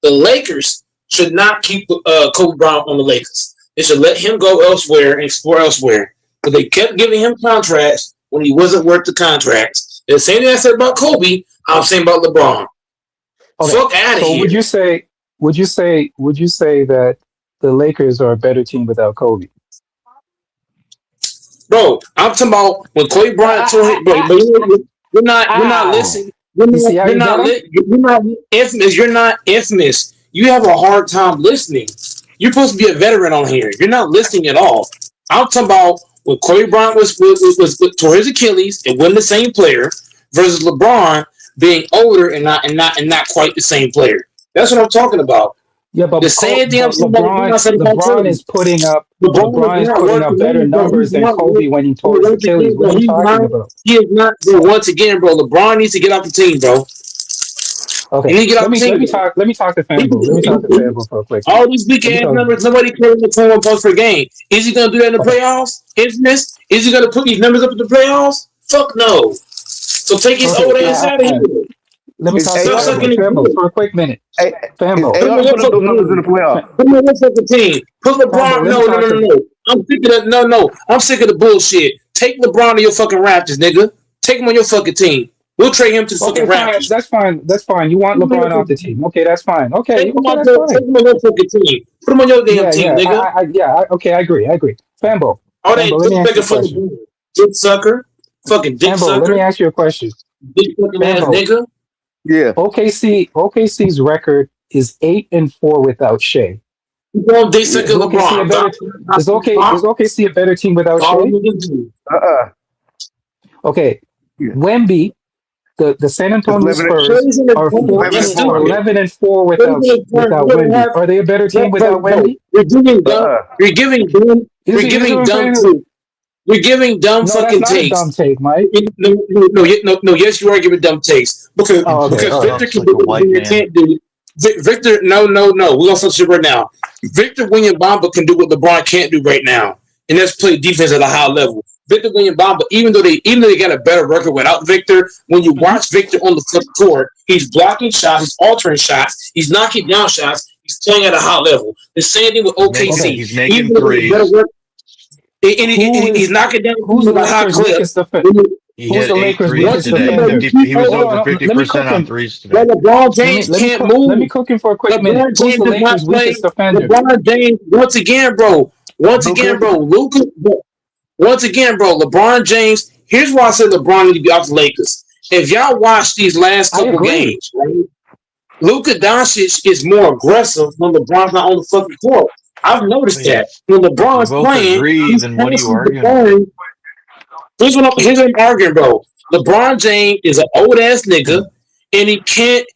the Lakers should not keep Kobe Bryant on the Lakers. They should let him go elsewhere and explore elsewhere. But they kept giving him contracts when he wasn't worth the contracts. The same thing I said about Kobe, I'm saying about LeBron. Okay. Fuck out of So here. would you say that the Lakers are a better team without Kobe? Bro, I'm talking about when Kobe Bryant told him, bro, but you're not Ow! listening. You're You see not how you're you not got him? li- you're not infamous. You're not infamous. You have a hard time listening. You're supposed to be a veteran on here. You're not listening at all. I'm talking about when Kobe Bryant was tore his Achilles and wasn't the same player versus LeBron being older and not quite the same player. That's what I'm talking about. Yeah, The same thing I'm but saying about LeBron, I said about LeBron Kobe. is putting up LeBron is LeBron is not putting worth up the better money, bro. numbers than Kobe when he tore his Once Achilles. again, What bro, are you talking about? he is not, bro. Once again, bro, LeBron needs to get off the team, bro. He Okay, needs to get let off the me let team, me bro. talk let me talk to Fanbo. Let me talk to Fanbo for a quick All minute. these weak Let me ass talk. numbers, nobody cares about 21 points per game. Is he gonna do that in the Okay, playoffs? Infamous? Is he gonna put these numbers up in the playoffs? Fuck no. So take his okay. old ass out of here. Let me Is talk to Stop AR sucking Fanbo. his Fanbo dick. for a quick minute. A- is Fanbo, Put him AR on your put up those fucking numbers in the team. playoffs? Put him on your fucking team. Put Fanbo. LeBron. Let me No, no, talk no, no, to. no. I'm sick of that. No, no. I'm sick of the bullshit. Take LeBron to your fucking Raptors, nigga. Take him on your fucking team. We'll trade him to the Okay, fucking fine. Raptors. That's fine. That's fine. You want LeBron off the team? Okay, that's fine. Okay, okay, that's Take fine. him on your fucking team. Put him on your damn Yeah, team, yeah. nigga. Okay, I agree. I agree. Fanbo, All that Fanbo. Let me dick ask you sucking a for question. LeBron. Dick sucker. Fucking dick Fanbo, let me sucker. ask you a question. Dick sucking ass Fanbo, nigga. Yeah. OKC's record is 8-4 without Shea. You don't dick Yeah. Is sucking OKC a LeBron. better is OKC a better team without All Shea? niggas do. Uh-uh. Okay, Yeah. Wemby, the San It's Antonio 11 Spurs Shay's in the are prime. four eleven That's and are 4. stupid. 11-4 Shay's in the prime. without You don't Wemby. have, Are they a better team without bro. Wemby? Uh-uh. Is You're he giving what I'm dumb saying? takes. You're giving dumb No, that's fucking not a dumb takes. take, Mike. No. Yes, you are giving dumb takes Oh, okay. because All right. Victor Talks can like do a what white Junior man. can't do. Victor, no. We're gonna fuck shit right now. Victor William Bamba can do what LeBron can't do right now, and that's play defense at a high level. Victor William Bamba, even though they got a better record without Victor, when you Mhm. watch Victor on the front court, he's blocking shots, he's altering shots, he's knocking down shots, he's playing at a high level. The same thing with Okay. OKC. He's Even making though they better threes. work, he's Who knocking down who's at the a high Lakers' clip. weakest defense? When you, He Who's hit the eight Lakers' threes once weakest today. again, bro, defender? you keep He was Hold over. over on, fifty let me cook percent on him. threes But today. LeBron James Let me can't cook. Let me move. cook him for a quick minute. LeBron Who's James the does not Lakers' play. weakest defender? LeBron James, once again, bro. Luka. Luka. Once again, bro. LeBron James. Here's why I said LeBron need to be off the Lakers. If y'all watch these last I couple agree. games, right? Luka Doncic is more aggressive when LeBron's not on the fucking court. I've noticed Wait, that when you LeBron's both playing, agree, he's then what are you passing the arguing about? ball. Here's what I'm arguing, bro. LeBron James is an old ass nigga, and he can't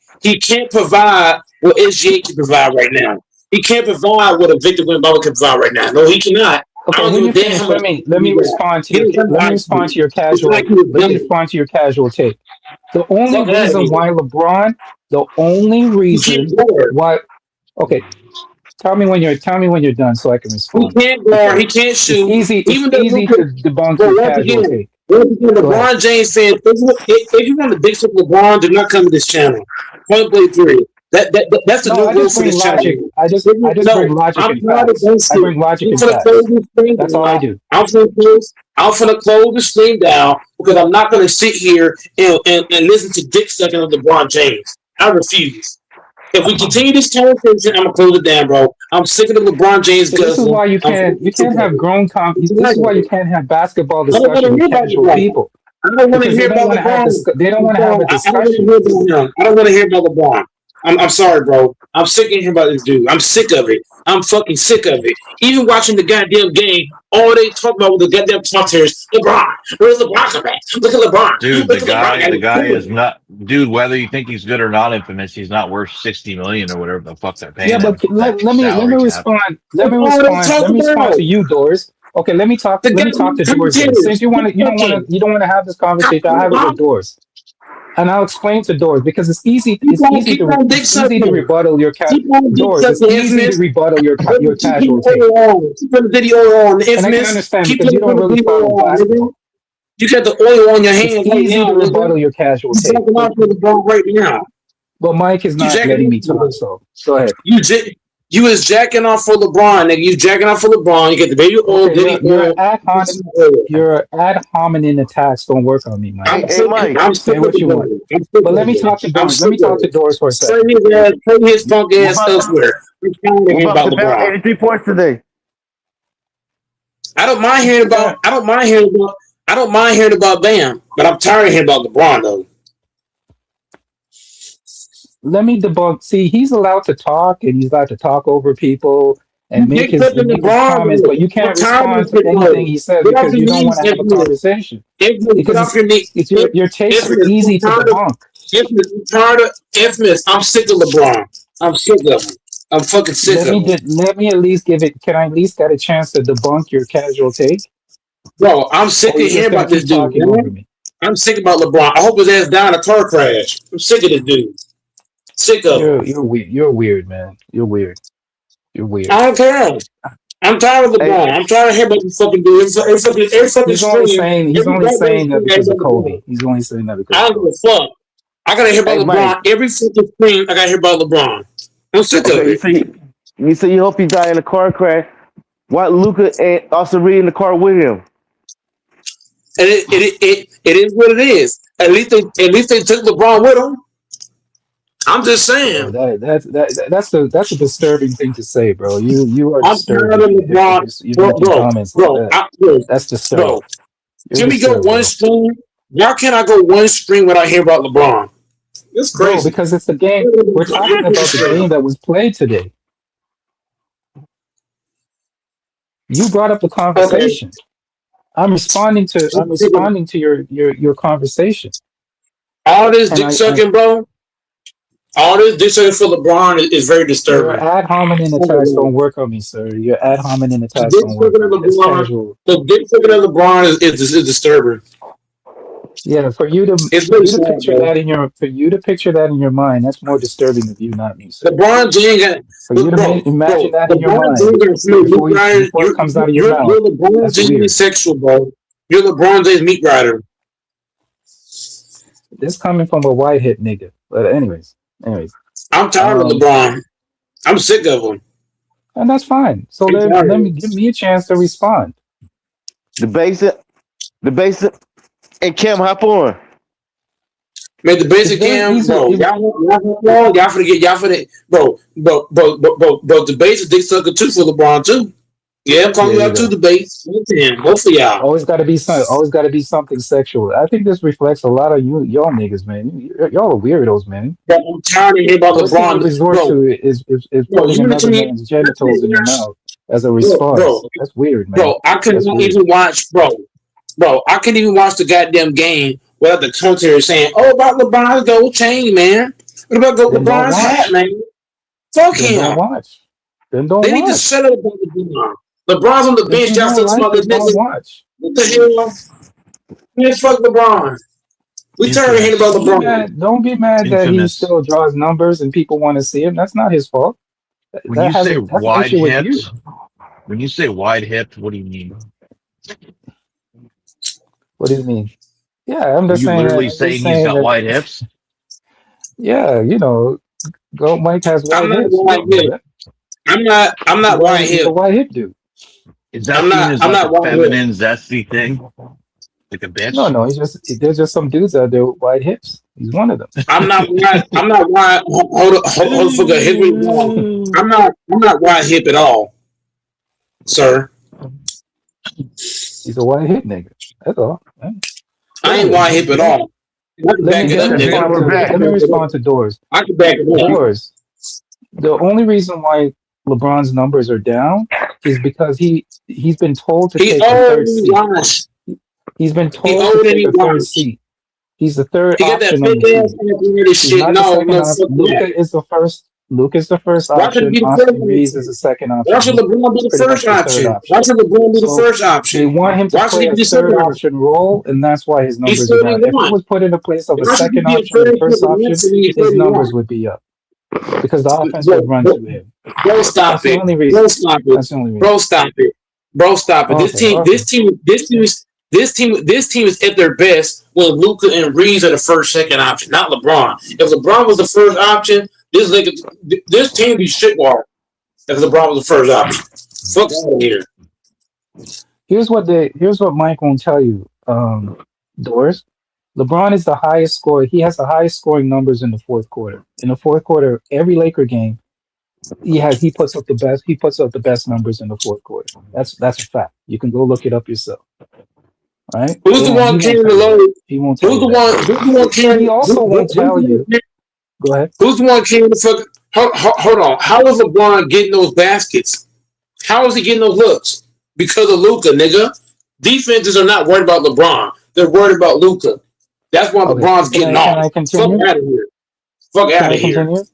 provide what SGA can provide right now. He can't provide what a Victor Wembanyama can provide right now. No, he cannot. I Okay, don't when give you a damn how finish, much let me he got. respond to He your doesn't have let me the respond to IQ. your It's like casual he was let me dumb. respond to your casual take. The only Fuck out of reason here. why LeBron, the only He can't reason guard. why okay, tell me when you're done so I can He respond. can't guard. He Because can't shoot. it's Even though easy Luka, to debunk but your casual take. once again, Go ahead. LeBron James fans, if you want the big ship LeBron, do not come to this channel. Point blank period. That's the No, new I rule just for bring this logic. channel. I just bring No, logic I'm and not facts. against I it. bring logic I'm and gonna close facts. this stream That's all I down. do. I'm gonna close the stream down because I'm not gonna sit here and listen to dick sucking of LeBron James. I refuse. If we continue this conversation, I'm gonna close it down, bro. I'm sick of the LeBron James So this is guzzling. why you I'm sick can't of have it. grown It's this not is why you gonna- can't have basketball I don't want to discussion with hear about casual LeBron. people. I don't want to because they hear don't about want to have LeBron. this. They don't I'm want to have sorry. a I don't want to discussion. hear about him. I don't want to hear about LeBron. I'm sorry, bro. I'm sick of hearing about this dude. I'm sick of it. I'm fucking sick of it. Even watching the goddamn game, all they talk about with the goddamn commentators, LeBron. Where's LeBron come back? Look at LeBron. Dude, Look at LeBron. Got the his guy is team. not, dude. Whether you think he's good or not, infamous, he's not worth 60 million or whatever the fuck they're Yeah, paying but him. That let me salary cap. respond. Let That's me all they respond. talk Let me respond about. to you, Doors. Okay, let me talk. The Let me talk goddamn to Doors then. Since commentators. you want Keep to, you don't want talking. to, you don't want to have this conversation. I'll have it Huh? with Doors, and I'll explain to Doors because it's easy. Keep on dick It's easy to sucking. rebuttal your cat. Keep on dick Doors. It's sucking, easy to infamous. rebuttal your Keep putting casual the take, oil on. Keep putting the video oil on, and I can infamous. understand Keep because you putting don't really the follow oil on, nigga. basketball. You got the oil on your It's hands right easy now, to nigga. rebuttal your casual You take, jacking off for the ball right now. but Mike is You not jacking letting off me for talk. the So go ahead. you is jacking off for LeBron, nigga. You jacking off for LeBron. You get the baby oil, Okay, diddy your oil, ad hominem, oil. your ad hominem attacks don't work on me, Mike. Hey, I'm hey, sick. Mike. I'm Say sick of what the you want. game. I'm sick But of let me it. talk to I'm Doors. Let sick me of talk to it. Doors for a Play second. his ass, play his punk We're ass about to, elsewhere. I'm tired of we're hearing about about to pound LeBron. 83 points today. I don't mind hearing about. Yeah, I don't mind hearing about. I don't mind hearing about Bam, but I'm tired of hearing about LeBron though. let me debunk. See, he's allowed to talk and he's allowed to talk over people You and dick sucking make his LeBron comments, but though. you I'm can't tired of respond this to shit anything though. he says Get off because your you don't want knees, to have a infamous. conversation Infamous, get because off your knees. your takes are Infamous, I'm easy to tired of debunk. infamous. I'm tired of infamous. I'm sick of LeBron. I'm sick of him. I'm fucking sick of him. Let me at least give it. Can I at least get a chance to debunk your casual take, Bro, I'm sick or of you're just hearing gonna about this keep dude, talking over man. me? I'm sick about LeBron. I hope his ass died in a car crash. I'm sick of this dude. Sick of him. You're weird. You're weird, man. You're weird. You're weird. I don't care. I'm tired of Hey, LeBron. I'm tired of hearing about this fucking dude. Every fucking stream, He's every only goddamn saying that stream, I hear because of about LeBron. Kobe. He's only saying that because I of don't give Kobe. a fuck. I gotta hear hey, about Mike. LeBron every fucking stream. I gotta hear about LeBron. I'm sick of Okay, it. you say you hope he die in a car crash. Why Luka ain't also read in the car with him? And it is what it is. At least they took LeBron with them. I'm just Bro, saying. that's a disturbing thing to say, bro. You are I'm tired of disturbing LeBron, if you're bro, making comments like that. That's bro. disturbed. You're Can we go disturbed, one bro. stream? Why can't I go one stream without hearing about LeBron? It's Bro, crazy. because it's the game. We're talking about the game that was played today. You brought up the Okay. conversation. I'm responding to your conversation. All this And dick sucking, bro. All this dick sucking for LeBron is very your disturbing. ad hominem attacks don't work on me, sir. Your ad hominem The attacks dick don't work sucking of on me. That's LeBron, casual. the dick sucking of LeBron is disturbing. Yeah, It's for really you to sad, picture bro. that in your for you to picture that in your mind, that's more disturbing of you, not me, sir. LeBron James got For you to imagine bro. that in your LeBron mind James got so many meat riders. before it comes out of your mouth, You're LeBron that's James weird. sexual, bro. You're LeBron James meat rider. This coming from a white hit nigga. But anyways, I'm tired of um, LeBron. I'm sick of him. and that's fine. So I'm tired let of me him. give me a chance to respond. The basic, the basic, and Cam hop on. Man, the If basic there's cam, these are bro. if Y'all forget y'all for that, bro. The base is dick sucker too for LeBron too. Yeah, I'm calling there you you out too. go. The base, both of y'all. Always gotta be something sexual. I think this reflects a lot of y'all niggas, man. Y'all are weirdos, man. But I'm tired of hearing about First thing you LeBron, resort bro. to is Bro, putting you another mentioned me, man's genitals in your mouth as a bro. response. That's weird, man. I couldn't That's weird. even watch, bro. I couldn't even watch the goddamn game without the commentator saying, "Oh, about LeBron's gold chain, man. What about Then don't LeBron's hat, watch. man? Fuck Then don't him. watch. Then don't They need to watch. shut up about LeBron. LeBron's on the If bench. you Y'all don't still talking like about this it, don't nigga? watch. What the hell? Man, fuck LeBron. We tired of hearing about Infamous. LeBron. Don't be mad that he Infamous. still draws numbers and people want to see him. That's not his fault. When you say That's an wide issue with you. hips, when you say wide hips, what do you mean? What do you mean? Yeah, Are you literally I'm just saying he's saying got that. wide hips? Yeah, Gold Mike has I'm white not hips. You white don't know hip. that. I'm not white He's a hip. white hip dude. Is that seen as I'm like not a white hip. feminine, zesty thing? Like a No, bitch? no, there's just some dudes out there with white hips. He's one of them. I'm not white. Hold the fuck up. Here's what you're wrong. I'm not white hip at all, sir. He's a white hip nigga. That's all. Right? I ain't Doors. wide hip at all. I can back it Let up, me nigga. Now respond we're to back. let me respond to Doors. I can back it up. Doors. The only reason why LeBron's numbers are down is because he's been told to He take the old third and he seat. washed. He's been He told to old and take he the third washed. seat. He's the third He got that option on the fake ass team. athletic He's shit. not the No, second no, option. fuck that. Luca is the first. Luca is the first Why should it option. be the first Austin Reeves is option? the second Why option. should Luca LeBron be is the pretty first much the third option? Why option. should LeBron be the So first they option? want him to Why should play he a be the third second option? option role, and that's why his He's numbers are down. If it 31. was put in a place of a Why should he second be a option or the third first for the option, Nets and he's his 31? numbers would be up because the offense Bro, would run bro, through him. bro, stop That's the it. only Bro, reason. stop it. That's the only reason. Bro, stop it. Bro, stop it. Okay, okay. This team is at their best when Luka and Reeves are the first, second option, not LeBron. If LeBron was the first option, this team be shitwater. If LeBron was the first option, fuck out of here. Here's what Mike won't tell you. Doors. LeBron is the highest scorer. He has the highest scoring numbers in the fourth quarter. In the fourth quarter, every Laker game, he puts up the best. He puts up the best numbers in the fourth quarter. That's a fact. You can go look it up yourself. All right, Who's the and he one won't carrying tell the you that. load? He won't tell Who's you the that. one? Who's the one He carrying? also won't tell you. Go ahead. Who's the one carrying the fuck? Hold on. How is LeBron getting those baskets? How is he getting those looks? Because of Luka, nigga. Defenses are not worried about LeBron. They're worried about Luka. That's why Okay, LeBron's getting can off. I Fuck continue? out of here. Fuck Can out I of here. continue?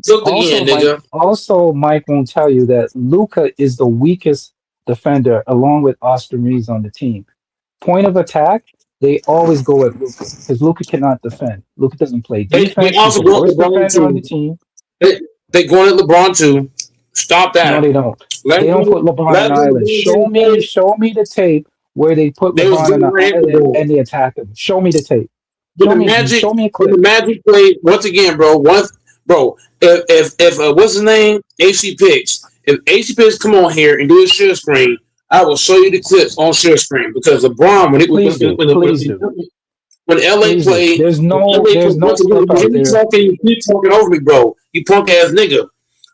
Look Also, again, Mike. nigga. Also, Mike won't tell you that Luca is the weakest defender, along with Austin Reeves on the team. Point of attack, they always go at Luca because Luca cannot defend. Luca doesn't play They defense. He's also the want worst LeBron defender on the too. team. They going at LeBron too. Stop No, that. they don't. Let They don't him put LeBron let on him island. play. Show me the tape where they put They was LeBron on getting the right at island LeBron. and they attack him. Show me the tape. When the Magic, Show me a when the clip. Magic played once again, bro. If what's his name, AC Picks, if AC Picks come on here and do a share screen, I will show you the clips on share screen because LeBron Please do. Please do. when LA Please do. played, when LA There's played no once again, clip you hear out me there. talking, you keep talking over me, bro. You punk ass nigga.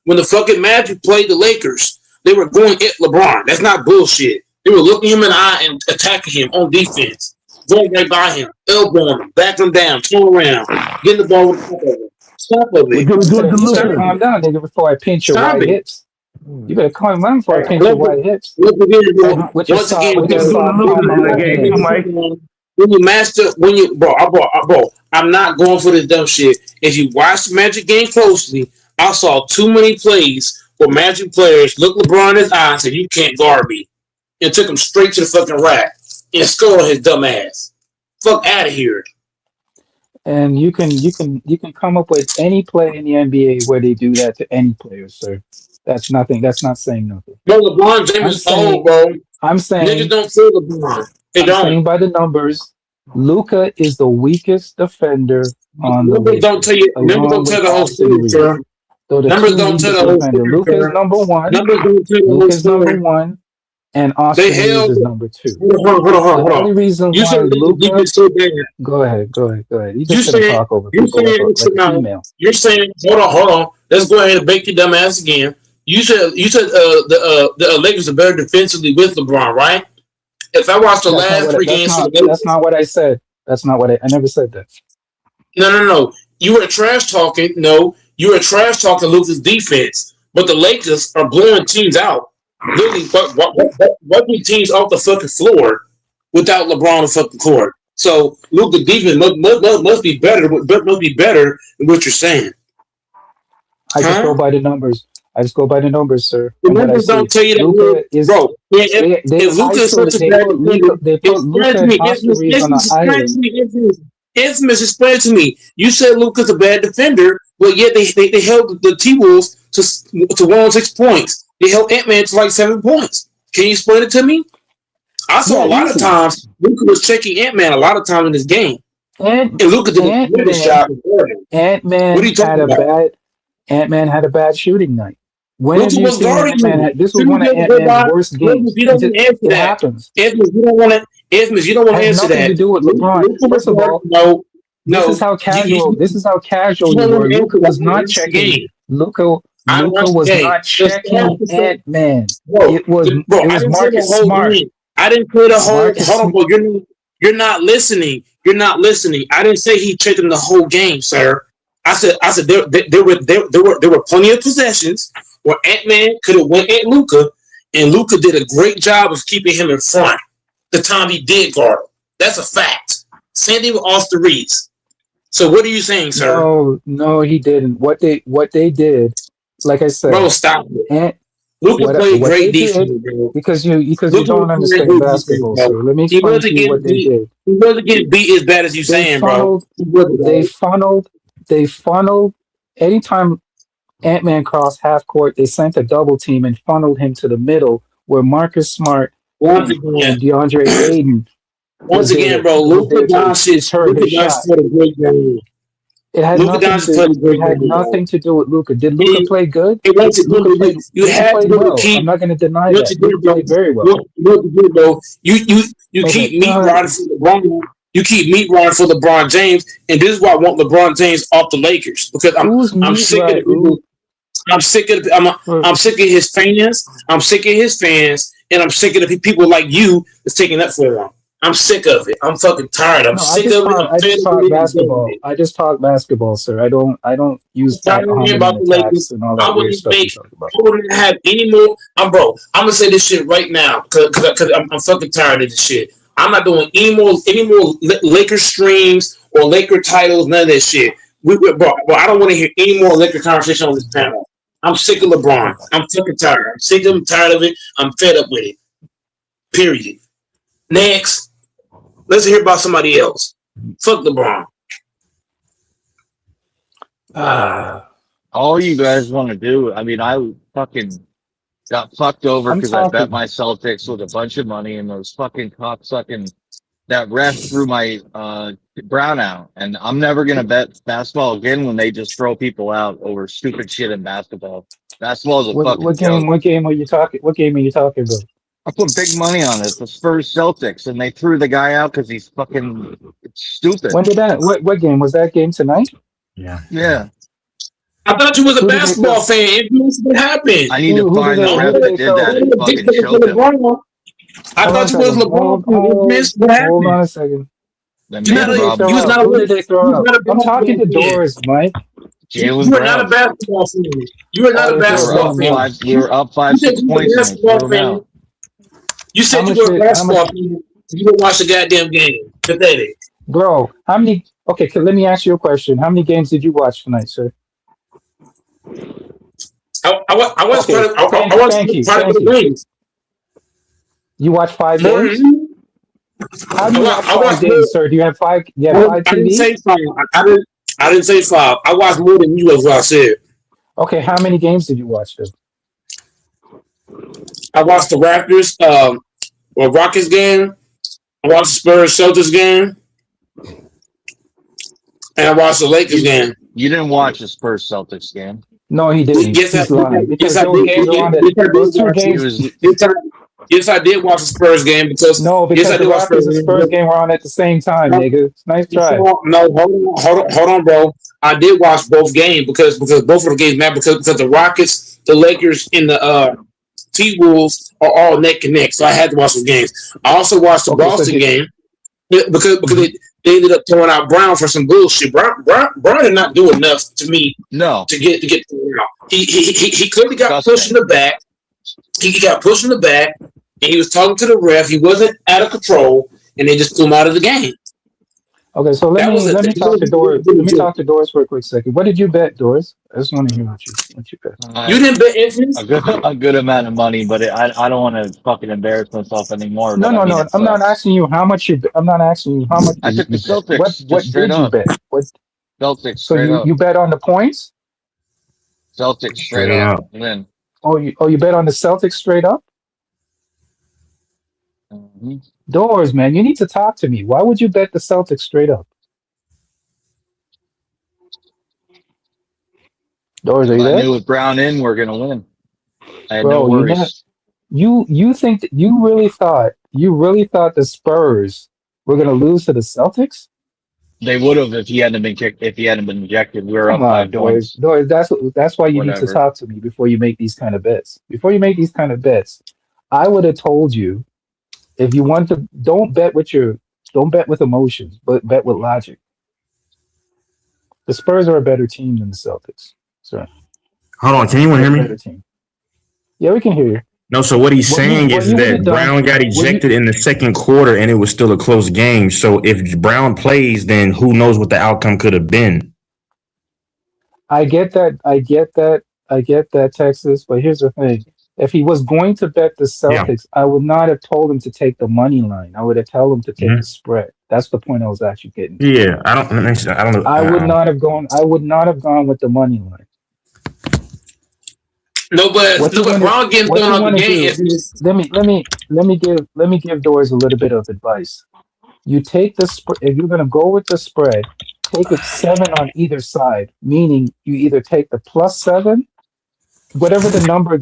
When the fucking Magic played the Lakers, they were going at LeBron. That's not bullshit. They were looking him in the eye and attacking him on defense. Going right by him, elbowing him, backing him down, turn around, getting the ball with the top of it. Stop of We're it. gonna do it to You better Luca. calm down, nigga, before I pinch your Stop white it. hips. You better calm down before I pinch your Once, white hips. once again, bro. With Once again, with We're your gonna do it to soft Luca palm in of that my game too, hands. Mike. when you master, when you, bro, I'm not going for this dumb shit. If you watch the Magic game closely, I saw too many plays where Magic players looked LeBron in his eyes and said, "You can't guard me," and took him straight to the fucking rack and scored on his dumb ass. Fuck out of here. And you can come up with any play in the NBA where they do that to any player, sir. That's nothing. That's not saying nothing. Bro, LeBron James I'm is old, saying bro. I'm Niggas saying don't feel LeBron. They I'm don't. saying by the numbers, Luca is the weakest defender on the Numbers don't tell Lakers, you. Numbers along don't tell with the whole Austin story, Reeves. sir. So the Numbers two don't tell weakest the whole defender. story, Luca is sir. number one. Numbers don't tell the whole Luca is number story. one, and They Austin Reeves held. is number two. The Hold only on. reason You said why Lakers Luca, defense so bad. go ahead. You You just gonna said talk over you people saying like a now. female. You're saying hold on. Let's go ahead and bake your dumb ass again. You said the Lakers are better defensively with LeBron, right? If I watch the last three games for the That's Lakers, not what I said. That's not what I never said that. no. You were trash talking. No, you were trash talking Luka's defense, but the Lakers are blowing teams out. Literally, what do teams off the fucking floor without LeBron on the fucking court? So Luka defense must be better. Must be better than what you're saying, I just go huh? by the numbers. I just go by the numbers, sir, The and what I numbers don't see. tell you that, Luca is bro. Man, they if Luka is such isolated. a bad defender, They put explain Luca to and me. Austin Reeves on an Explain to island. me. Explain to me. You said Luka's a bad defender, but yet they held the T Wolves to 106 points. They held Ant Man to like 7 points. Can you explain it to me? I saw Yeah, a lot of easy. times Luka was checking Ant Man a lot of times in this game, Ant and Luka did a Ant tremendous Man job of guarding. Ant What are Man you had talking a about? bad Ant Man had a bad shooting night. When have Luka you was seen guarding Ant Man? you. This was Shouldn't one you of be able to Ant go Man's by? worst Edmonds, games. you don't want to answer It that. happens. Edmonds, you don't want to. Edmonds, you don't want to Has answer nothing to that. do with LeBron. Luka was First of guarding. all, No, this is no. how casual. This is how You casual you don't want were. to answer Luca that. was I not watched the checking. game. Luca I Luca watched the was game. not The start, checking Ant Man. bro. It was Bro, it I was didn't say the Marcus whole Smart. game. I didn't play the whole. Marcus Hold on, Smart. bro. You're not listening. You're not listening. I didn't say he tricked them the whole game, sir. I said there were plenty of possessions where Ant Man could have went at Luca, and Luca did a great job of keeping him in front the time he did guard him. That's a fact. Same thing with Austin Reeves. So what are you saying, sir? No, no, he didn't. What they did, like I Bro, said, stop it. and Luca played what they great did, defense, bro. because you Luca don't was playing understand good defense, basketball, bro. sir. Let me He explain to wasn't you what getting they beat. did. He wasn't getting beat as bad as you They saying, bro. funneled, He wasn't, they bro. funneled, they funneled. Anytime Ant Man crossed half court, they sent a double team and funneled him to the middle where Marcus Smart Once and again, DeAndre Ayton once again, bro. was Luka there to Doncic, serve Luka his Doncic shot. played a great game. Luka Doncic played a It great had game, bro. nothing to do with Luca. Did Luca He, play good? once again, bro, you Luca had to played be able to well. I'm keep. not going to deny Once that. again, Luca bro. played very well. Once again, bro. You Okay, keep meat riding for LeBron. You keep meat riding for LeBron James, and this is why I want LeBron James off the Lakers because who's I'm meat sick of right? the people. I'm sick of For, I'm sick of his fans. I'm sick of his fans, and I'm sick of the people like you that's taking up for him. I'm sick of it. I'm fucking tired. I'm no, sick of it. I'm I fed just up with talk it. I'm done with basketball. it. I just talk basketball, sir. I don't use I'm ad tired of hearing hominem about the attacks Lakers. and all I that weird wouldn't stuff you make. talk about. I wouldn't have any more. I'm gonna say this shit right now because I'm fucking tired of this shit. I'm not doing any more Laker streams or Laker titles. None of that shit. Bro, I don't want to hear any more Laker conversation on this panel. I'm sick of LeBron. I'm fucking tired. I'm sick of him, tired of it. I'm fed up with it. Period. Next, let's hear about somebody else. Fuck LeBron. All you guys want to do, I mean, I fucking got fucked over I'm because I bet talking. my Celtics with a bunch of money and those fucking cocksucking that ref threw my brown out. And I'm never gonna bet basketball again when they just throw people out over stupid shit in basketball. Basketball is a fucking What game? joke. What game are you talking? What game are you talking about? I put big money on it. The Spurs Celtics, and they threw the guy out because he's fucking stupid. When did that? What game was that game tonight? Yeah. Yeah, I thought you was a Who did they basketball throw? fan. What happened? I need to Who did find the they? Who ref did that they did throw? that and fucking For choke him. LeBron. I Hold on a thought you was second. LeBron fan. What Hold happened? on a second. Then You're Who made not did a they Rob throw you was out? not a Who did they throw you was out? not a I'm talking basketball to fan. Doris, Mike. Jalen You are not a Brown. basketball fan. You are Oh, not a they We threw were basketball up him fan. out. five. We were up You five, said six you were a points, and they threw basketball him fan. out. You How said you much were a did? How much, basketball fan. You didn't watch the goddamn game. Pathetic. bro? How many? Okay, let me ask you a question. How many games did you watch tonight, sir? I was Okay, part of I was part of thank the you. games. You watched five More games. than How do you watch I five watched games, more. sir? Do you have five? You have I five didn't say TVs? five. I didn't say five. I watched more than you. Is what I said. Okay, how many games did you watch, then? I watched the Raptors or Rockets game. I watched the Spurs Celtics game, and I watched the Lakers You game. you didn't watch the Spurs Celtics game. No, he didn't. He's lying Yes, because I those did. games are on it. Yes, I did Those two watch It it. games. was Yes, I, yes, I did watch the Spurs game because No, yes, because I the did watch Rockets and Spurs Spurs game. game were on at the same time, nigga. Nice try. No, hold on, bro. I did watch both games because both of the games matter because the Rockets, the Lakers, and the T Wolves are all neck and neck. So I had to watch the games. I also watched the Okay, so Boston did. game because Mhm. they ended up throwing out Brown for some bullshit. Brown did not do enough to me no to get thrown out. He clearly got pushed in disgusting. the back. He got pushed in the back, and he was talking to the ref. He wasn't out of control, and they just threw him out of the game. Okay, so That was a let me that talk to Doris. Let was me a talk to Doris for a quick second. What did you bet, Doris? I just want to hear what you bet. You Uh, didn't bet infants. a good amount of money, but I don't want to fucking embarrass myself anymore. No, But I no, mean, no. it I'm not sucks. asking you how much you. I'm not asking you how much I took the you bet. What Celtics just straight did you up. bet? What? Celtics So straight up. you bet on the points? Celtics straight Straight up. up. Win. You bet on the Celtics straight up? Mhm. Doors, man, you need to talk to me. Why would you bet the Celtics straight up? Doors, are 'Cause you I there? knew with Brown in, we're gonna win. I had no Bro, you not worries. you think that you really thought the Spurs were gonna lose to the Celtics? They would have if he hadn't been kicked. If he hadn't been ejected, we were Come up on, five Doors. points. Doors, that's why you need to Whatever. talk to me before you make these kind of bets. Before you make these kind of bets, I would have told you if you want to don't bet with your Don't bet with emotions, but bet with logic. The Spurs are a better team than the Celtics. So Hold on, can anyone they're hear a me? better team. Yeah, we can hear you. No, so what he's saying What is you would have that done, Brown got what you ejected in the second quarter and it was still a close game. So if Brown plays, then who knows what the outcome could have been? I get that, I get that, Texas. But here's the thing: if he was going to bet the Yeah. Celtics, I would not have told him to take the money line. I would have told him to take the Mhm. spread. That's the point I was actually getting to. Yeah, I don't know. I would not have gone. I would not have gone with the money line. No, but What no, you but want to Braun getting what thrown you out the want to game. do? If it's Let me give Doors a little bit of advice. You take the spread if you're going to go with the spread. Take it 7 on either side, meaning you either take the +7, whatever the number.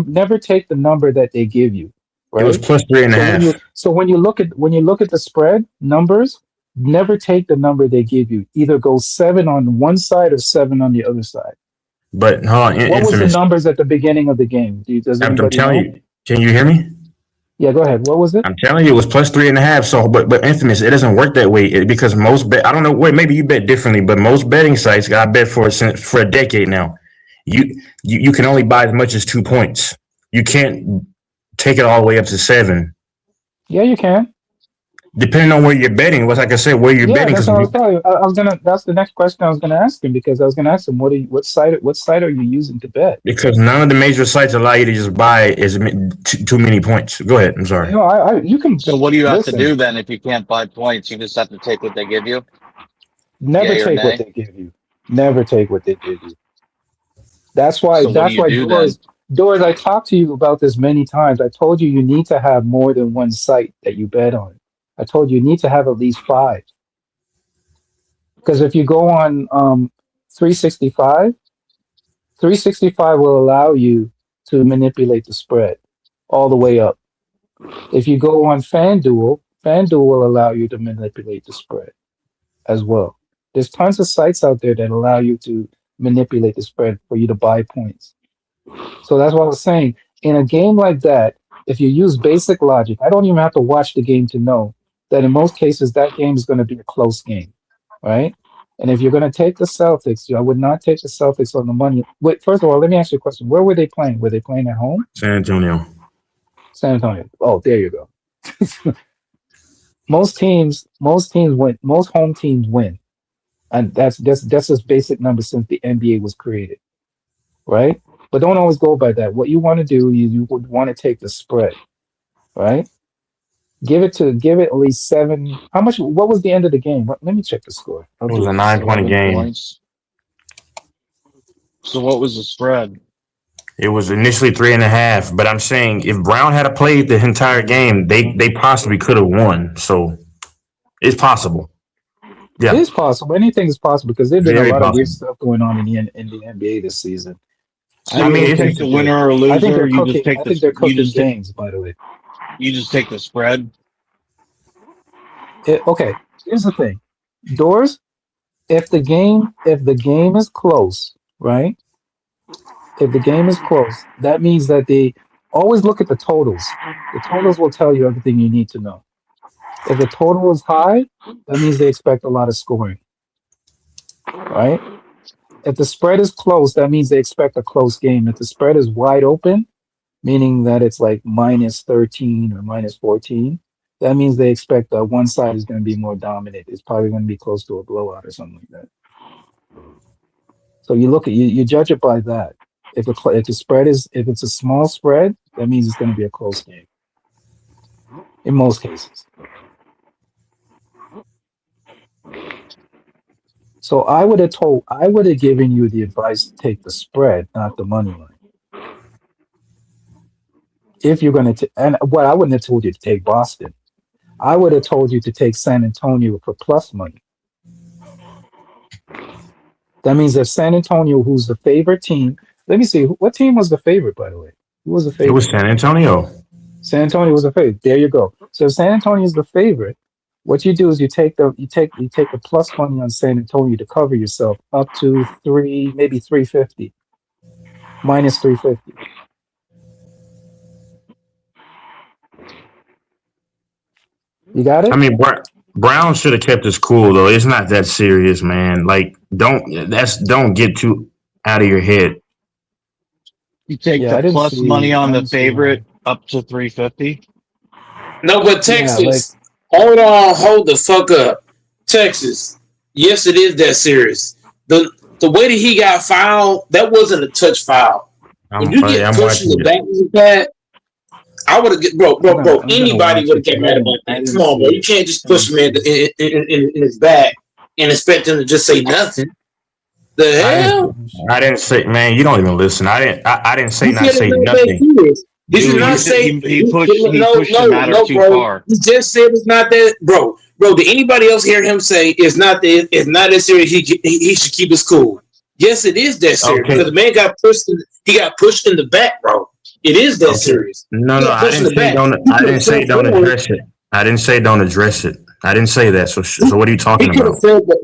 Never take the number that they give you, It was right? plus three and a half. So when you look at the spread numbers, never take the number they give you. Either go 7 on one side or 7 on the other side. But hold on, What was the infamous. numbers at the beginning of the game? Does I'm anybody telling know? you, can you hear me? Yeah, go ahead. What was it? I'm telling you, it was plus three and a half. So, but infamous, it doesn't work that way because most bet. I don't know. Wait, maybe you bet differently, but most betting sites, I bet for a decade now. You can only buy as much as 2 points. You can't take it all the way up to seven, Yeah, you can. depending on where you're betting. Like I said, where you're Yeah, betting, that's because what I was telling you. I was gonna. That's the next question I was gonna ask him because I was gonna ask him what site are you using to bet? because none of the major sites allow you to just buy too many points. Go ahead. I'm You sorry. know, you can So what do you have to listen. do then if you can't buy points? You just have to take what they give you, Never yay or take what nay. they give you. Never take what they give you. That's why. So what do That's you why do then? doors. I talked to you about this many times. I told you you need to have more than one site that you bet on. I told you you need to have at least five because if you go on 365, 365 will allow you to manipulate the spread all the way up. If you go on FanDuel, FanDuel will allow you to manipulate the spread as well. There's tons of sites out there that allow you to manipulate the spread for you to buy points. So that's what I was saying. In a game like that, if you use basic logic, I don't even have to watch the game to know that in most cases that game is going to be a close game, right? And if you're going to take the Celtics, I would not take the Celtics on the money. Wait, first of all, let me ask you a question. Where were they playing? Were they playing at home? San Antonio. San Antonio. Oh, there you go. Most teams win. Most home teams win, and that's just basic number since the NBA was created, right? But don't always go by that. What you want to do, you would want to take the spread, right? Give it at least 7. How much? What was the end of the game? Let me check the score. I'll It do was it a real quick. 9-point 11 game. points. So what was the spread? It was initially three and a half, but I'm saying if Brown had played the entire game, they possibly could have won. So it's possible. It Yeah, is possible. Anything is possible because there's been a very lot of weird possible. stuff going on in the NBA this season. So I I you mean, really don't it's think think the that winner or I think loser, they're cooking. I think they're cooking games. By the way. you just take the spread. Okay. Here's the thing. Doors. If the game is close, right? If the game is close, that means that they always look at the totals. The totals will tell you everything you need to know. If the total is high, that means they expect a lot of scoring, right? If the spread is close, that means they expect a close game. If the spread is wide open, meaning that it's like -13 or -14, that means they expect that one side is going to be more dominant. It's probably going to be close to a blowout or something like that. So you judge it by that. If the spread is if it's a small spread, that means it's going to be a close game in most cases. So I would have given you the advice to take the spread, not the money line. If you're going to, and what I wouldn't have told you to take Boston. I would have told you to take San Antonio for plus money. That means that San Antonio, who's the favorite team, let me see, what team was the favorite, by the way? Who was the It was favorite? San Antonio. San Antonio was the favorite. There you go. So if San Antonio is the favorite, what you do is you take the plus money on San Antonio to cover yourself up to maybe 350, -350. You got I it? mean, Brown should have kept his cool though. It's not that serious, man. Like, don't get too out of your head. You take Yeah, the I didn't plus money see. I on the didn't see favorite him. up to 350. No, but Yeah, like Texas, hold on, hold the fuck up. Texas, yes, it is that serious. The way that he got fouled, that wasn't a touch foul. When you get I'm pushed in watching the it. back like that, I would have get bro. I'm gonna Anybody watch would have it got because mad about I that. didn't Come on, bro. see You it. can't just I push didn't him see it. in his back and expect him to just say nothing. The hell? I didn't say, man. You don't even listen. I didn't say You not said it's say not that nothing. serious. Did you He not You, said say he no, pushed the matter too bro? far. You just said it's not that, bro. Bro, did anybody else hear him say it's not that serious? He should keep his cool. Yes, it is that serious okay, because the man got pushed. He got pushed in the back, bro. It is that okay. serious. No, He no. got pushed in the back. He I could didn't have say fell don't forward. address it. I didn't say don't address it. I didn't say that. So what are you He talking could have about? fell, but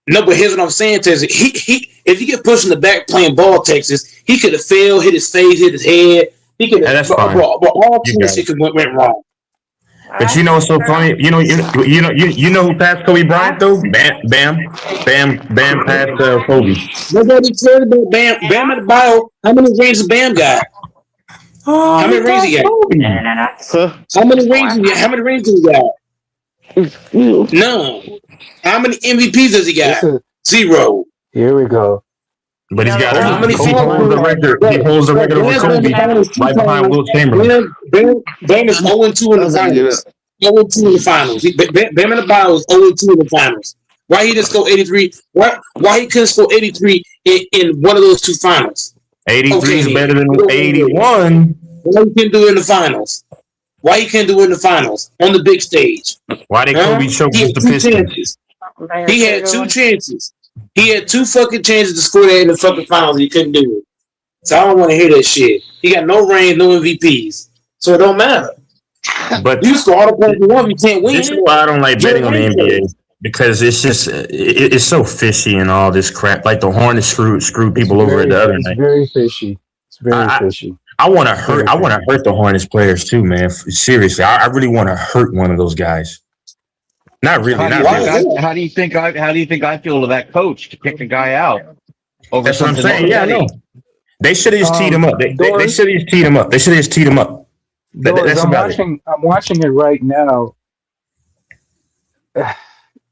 no. But here's what I'm saying, Texas. He if you get pushed in the back playing ball, Texas, he could have fell, hit his face, hit his head. He could Hey, have, that's fine. bro. All You kinds of got it. shit went wrong. But you know what's so funny? You know who passed Kobe Bryant though? Bam passed Kobe. Nobody cared about Bam. Bam at the bio. How many rings has Bam got? Oh, How he many rings he passed got? Kobe. Huh? How many rings? How many rings does he got? None. How many MVPs does he This got? is Zero. here we go. But he's got How many Kobe he holds finals? the Bryant. record. He Bro, holds the record over Bam's been in the Kobe, finals two right behind times. Wilt Chamberlain. Bam is 0-2 in the How's that good? finals. 0-2 in the finals. Bam in the bio is 0-2 in the finals. Why he didn't score 83? Why he couldn't score 83 in one of those two finals? 83 Okay, is better then. than 81. Why he couldn't do it in the finals? Why he can't do it in the finals on the big stage? Why did Huh? Kobe choke He had against the two Pistons? chances. He had two chances. He had two fucking chances to score that in the fucking finals. And he couldn't do it. So I don't want to hear that shit. He got no rings, no MVPs. So it don't matter. But You score all the points you want, you can't this is win. why I don't like betting on the Jordan NBA because it's just it's so fishy and all this crap. Like the Hornets screwed people over the other It's night. very fishy. It's very I fishy. I want to It's hurt. very I want to fishy. hurt the Hornets players too, man. Seriously, I really want to hurt one of those guys. Not really, How do not you think Why? really. I how do you think I feel to that coach to kick a guy out over That's what I'm something saying. that Yeah, I know. petty? They should have just teed him up. They Doors, should have just teed him up. They should have just teed him up. Doors. That's about it. I'm watching it right now.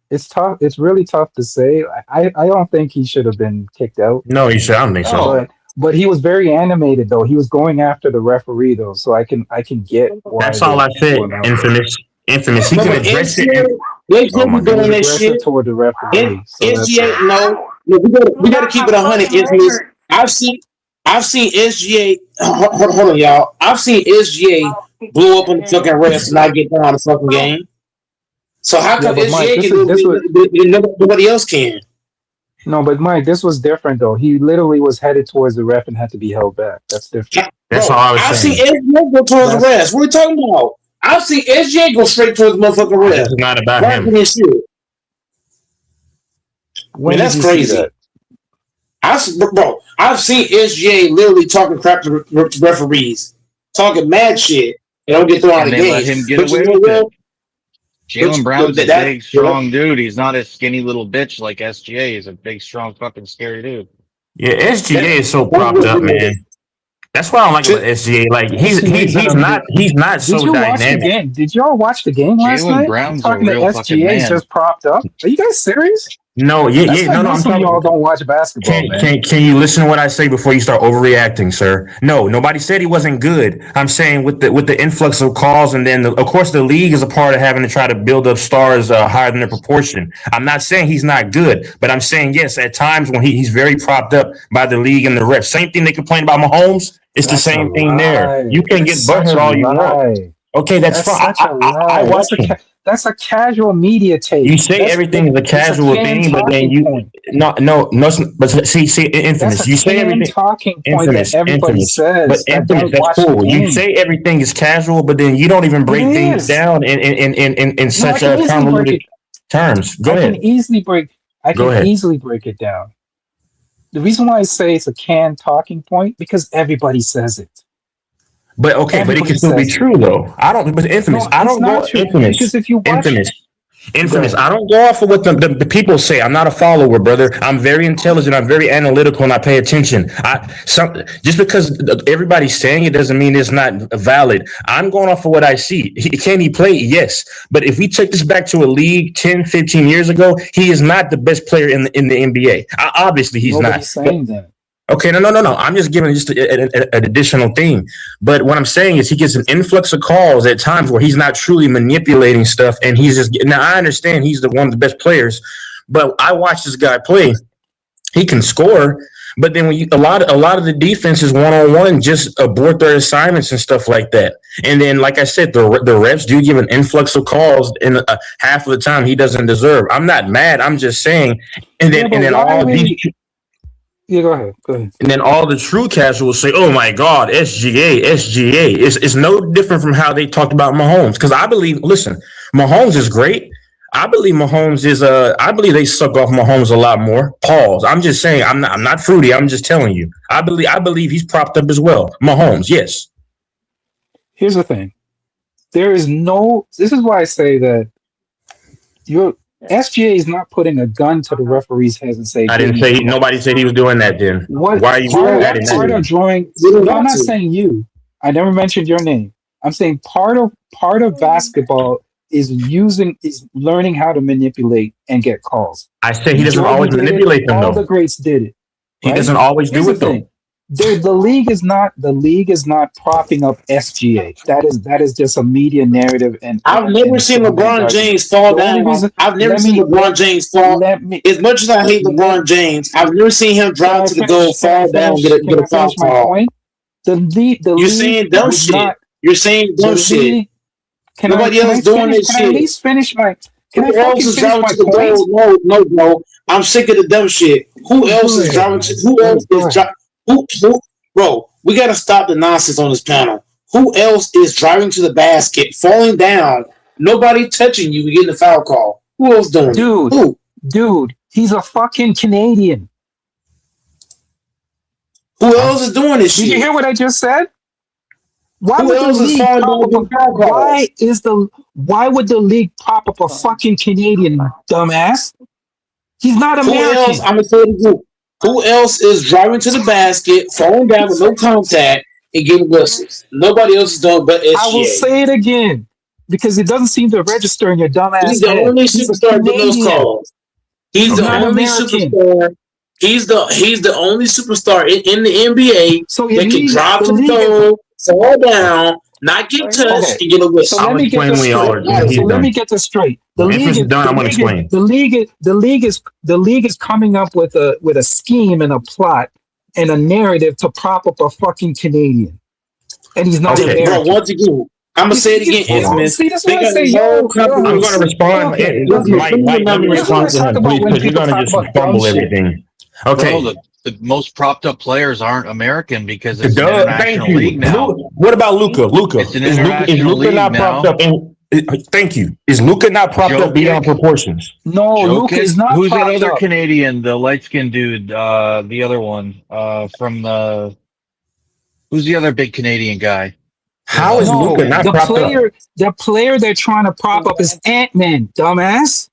It's tough. It's really tough to say. I don't think he should have been kicked out, No, he should. I don't think so. No. but he was very animated though. He was going after the referee though, so I can get why That's all I they're said. going out there. Infamous. He No, can but address it. SGA, they Oh should my be He god. doing was that aggressive shit. toward the referee, so that's SGA, why. no. We gotta keep it 100. I've seen SGA. Hold on, y'all. I've seen SGA blow up on the fucking refs and not get down on the fucking game. So how Yeah, come but Mike, SGA can do it, nobody else can? no, but Mike, this was different though. He literally was headed towards the ref and had to be held back. That's different. That's all Bro, I was I've seen saying. SGA go towards the That's refs. What are you talking about? I've seen SGA go straight towards the motherfucking This refs. is not about Barking him. and shit. when Man, did that's you see crazy. that? I've seen SGA literally talking crap to referees, talking mad shit, and don't get thrown out And of they let games. him get But you away know with it. what? Jalen Brown's a That big, strong dude. He's not a skinny little bitch like SGA. He's a big, strong, fucking scary dude. Yeah, SGA is so that's propped up, what man. That's what I don't like about SGA. Like SGA's he's not Did so you watch the dynamic. game? Did y'all watch the game last Jalen night? You're Brown's a talking to real fucking SGA is man. just propped up. Are you guys serious? No, That's like no. I'm most of talking. y'all don't watch basketball, man. Can you listen to what I say before you start overreacting, sir? No, nobody said he wasn't good. I'm saying with the influx of calls, and then of course the league is a part of having to try to build up stars higher than their proportion. I'm not saying he's not good, but I'm saying yes, at times when he's very propped up by the league and the refs. Same thing they complain about Mahomes. It's the That's a same thing there. lie. You can get That's such butthurt a all you want. lie. Okay, that's That's fine. such a I lie. watch him. That's a casual media take. You say everything is a It's a casual canned thing, but then talking you point. no. But see, That's infamous. a You say canned everything talking point that infamous, everybody infamous. But says that infamous, don't that's watch the cool. You game. say everything is casual, but then you don't even It break things is. down in No, I such can easily break convoluted it. terms. Go I ahead. can easily break. I Go can ahead. easily break it down. The reason why I say it's a canned talking point because everybody says it. But okay, but it can Everybody still be says it. true though. I don't. But infamous. No, I it's don't not go true because infamous. if you watch, Infamous. go Infamous. ahead. I don't go off of what the people say. I'm not a follower, brother. I'm very intelligent. I'm very analytical, and I pay attention. Just because everybody's saying it doesn't mean it's not valid. I'm going off of what I see. Can he play? Yes. But if we take this back to a league 10, 15 years ago, he is not the best player in the NBA. Obviously, he's not. Nobody's saying that. Okay, no. I'm just giving just an additional thing. But what I'm saying is he gets an influx of calls at times where he's not truly manipulating stuff, and he's just now. I understand he's one of the best players, but I watch this guy play. He can score, but then a lot of the defenses 1-on-1 just abort their assignments and stuff like that. And then, like I said, the refs do give an influx of calls, and half of the time he doesn't deserve. I'm not mad. I'm just saying, Yeah, but why would he? Yeah, go ahead. Go ahead. And then all the true casuals say, "Oh my God, SGA, SGA." It's no different from how they talked about Mahomes. Because I believe, listen, Mahomes is great. I believe Mahomes is I believe they suck off Mahomes a lot more. Pause. I'm just saying. I'm not fruity. I'm just telling you. I believe he's propped up as well. Mahomes, yes. Here's the thing. There is no. This is why I say that your SGA is not putting a gun to the referee's head and say. I didn't say nobody said he was doing that. Then what? Why are you adding Part that? of drawing. No, I'm not saying you. I never mentioned your name. I'm saying part of basketball is learning how to manipulate and get calls. I say he doesn't Jordan always did it. manipulate them All the though. greats did it. He Right? doesn't always Here's do the it though. thing. The league is not propping up SGA. That is just a media narrative, and I've never and seen civil LeBron argument. James fall The only down. reason I've never let seen me LeBron James fall. let me As much as I hate let LeBron James, I've never seen him can drive I to the goal, finish? fall down, get Can a I foul finish my call. point? The You're league saying dumb would shit. not. You're saying The dumb shit. league. Nobody else doing this Can I at shit. least finish my? Can I Who else fucking is finish driving my to the point? goal? No, bro. I'm sick of the dumb shit. Who else Go is ahead, driving to? man. Who else Go is ahead. driving? Who? Bro, we gotta stop the nonsense on this panel. Who else is driving to the basket, falling down, nobody touching you, getting a foul call? Who else doing it? Dude, Who? he's a fucking Canadian. Who else is doing this Did you shit? hear what I just said? Why Who would the else is league falling prop down up getting foul why would the league prop up a fucking Canadian, dumbass? He's not calls? Who else? American. I'm gonna say it again. Who else is driving to the basket, falling down with no contact, and getting whistles? Nobody else is doing but I will SGA. say it again because it doesn't seem to register in your He's dumbass the head. only He's a superstar getting those Canadian. calls. He's He's the not Okay. only American. superstar. He's the only superstar in the NBA So that can drive the to the league is goal, fall down, not get touched, okay. and get a So whistle. let I'll me get explain this when y'all straight. are when So he's let me done. get this straight. When infamous is done, I'm gonna explain. The league is coming up with a scheme and a plot and a narrative to prop up a fucking Canadian, and he's not Okay. Bro, American. once again, I'm gonna say it again, Hold on. infamous. See, that's They why I got say, no yo, I'm confidence. gonna respond. okay, Infamous, Mike, please let me remember this is what I respond to talk him, about please, when because you're people gonna talk just about dumb fumble shit. everything. Bro, Okay. the most propped up players aren't American because it's an Duh, thank international you. league now. What about Luca? It's an Is international Luca league not propped now. up? Thank you. Is Luca not propped up beyond Jokic, proportions? No, Luca Jokic. is not Who's that propped other up. Canadian? The light skinned dude. The other one. From the. Who's the other big Canadian guy? How is Big Luca No, man. not propped up? the player they're trying to prop up is Ant-Man, dumbass.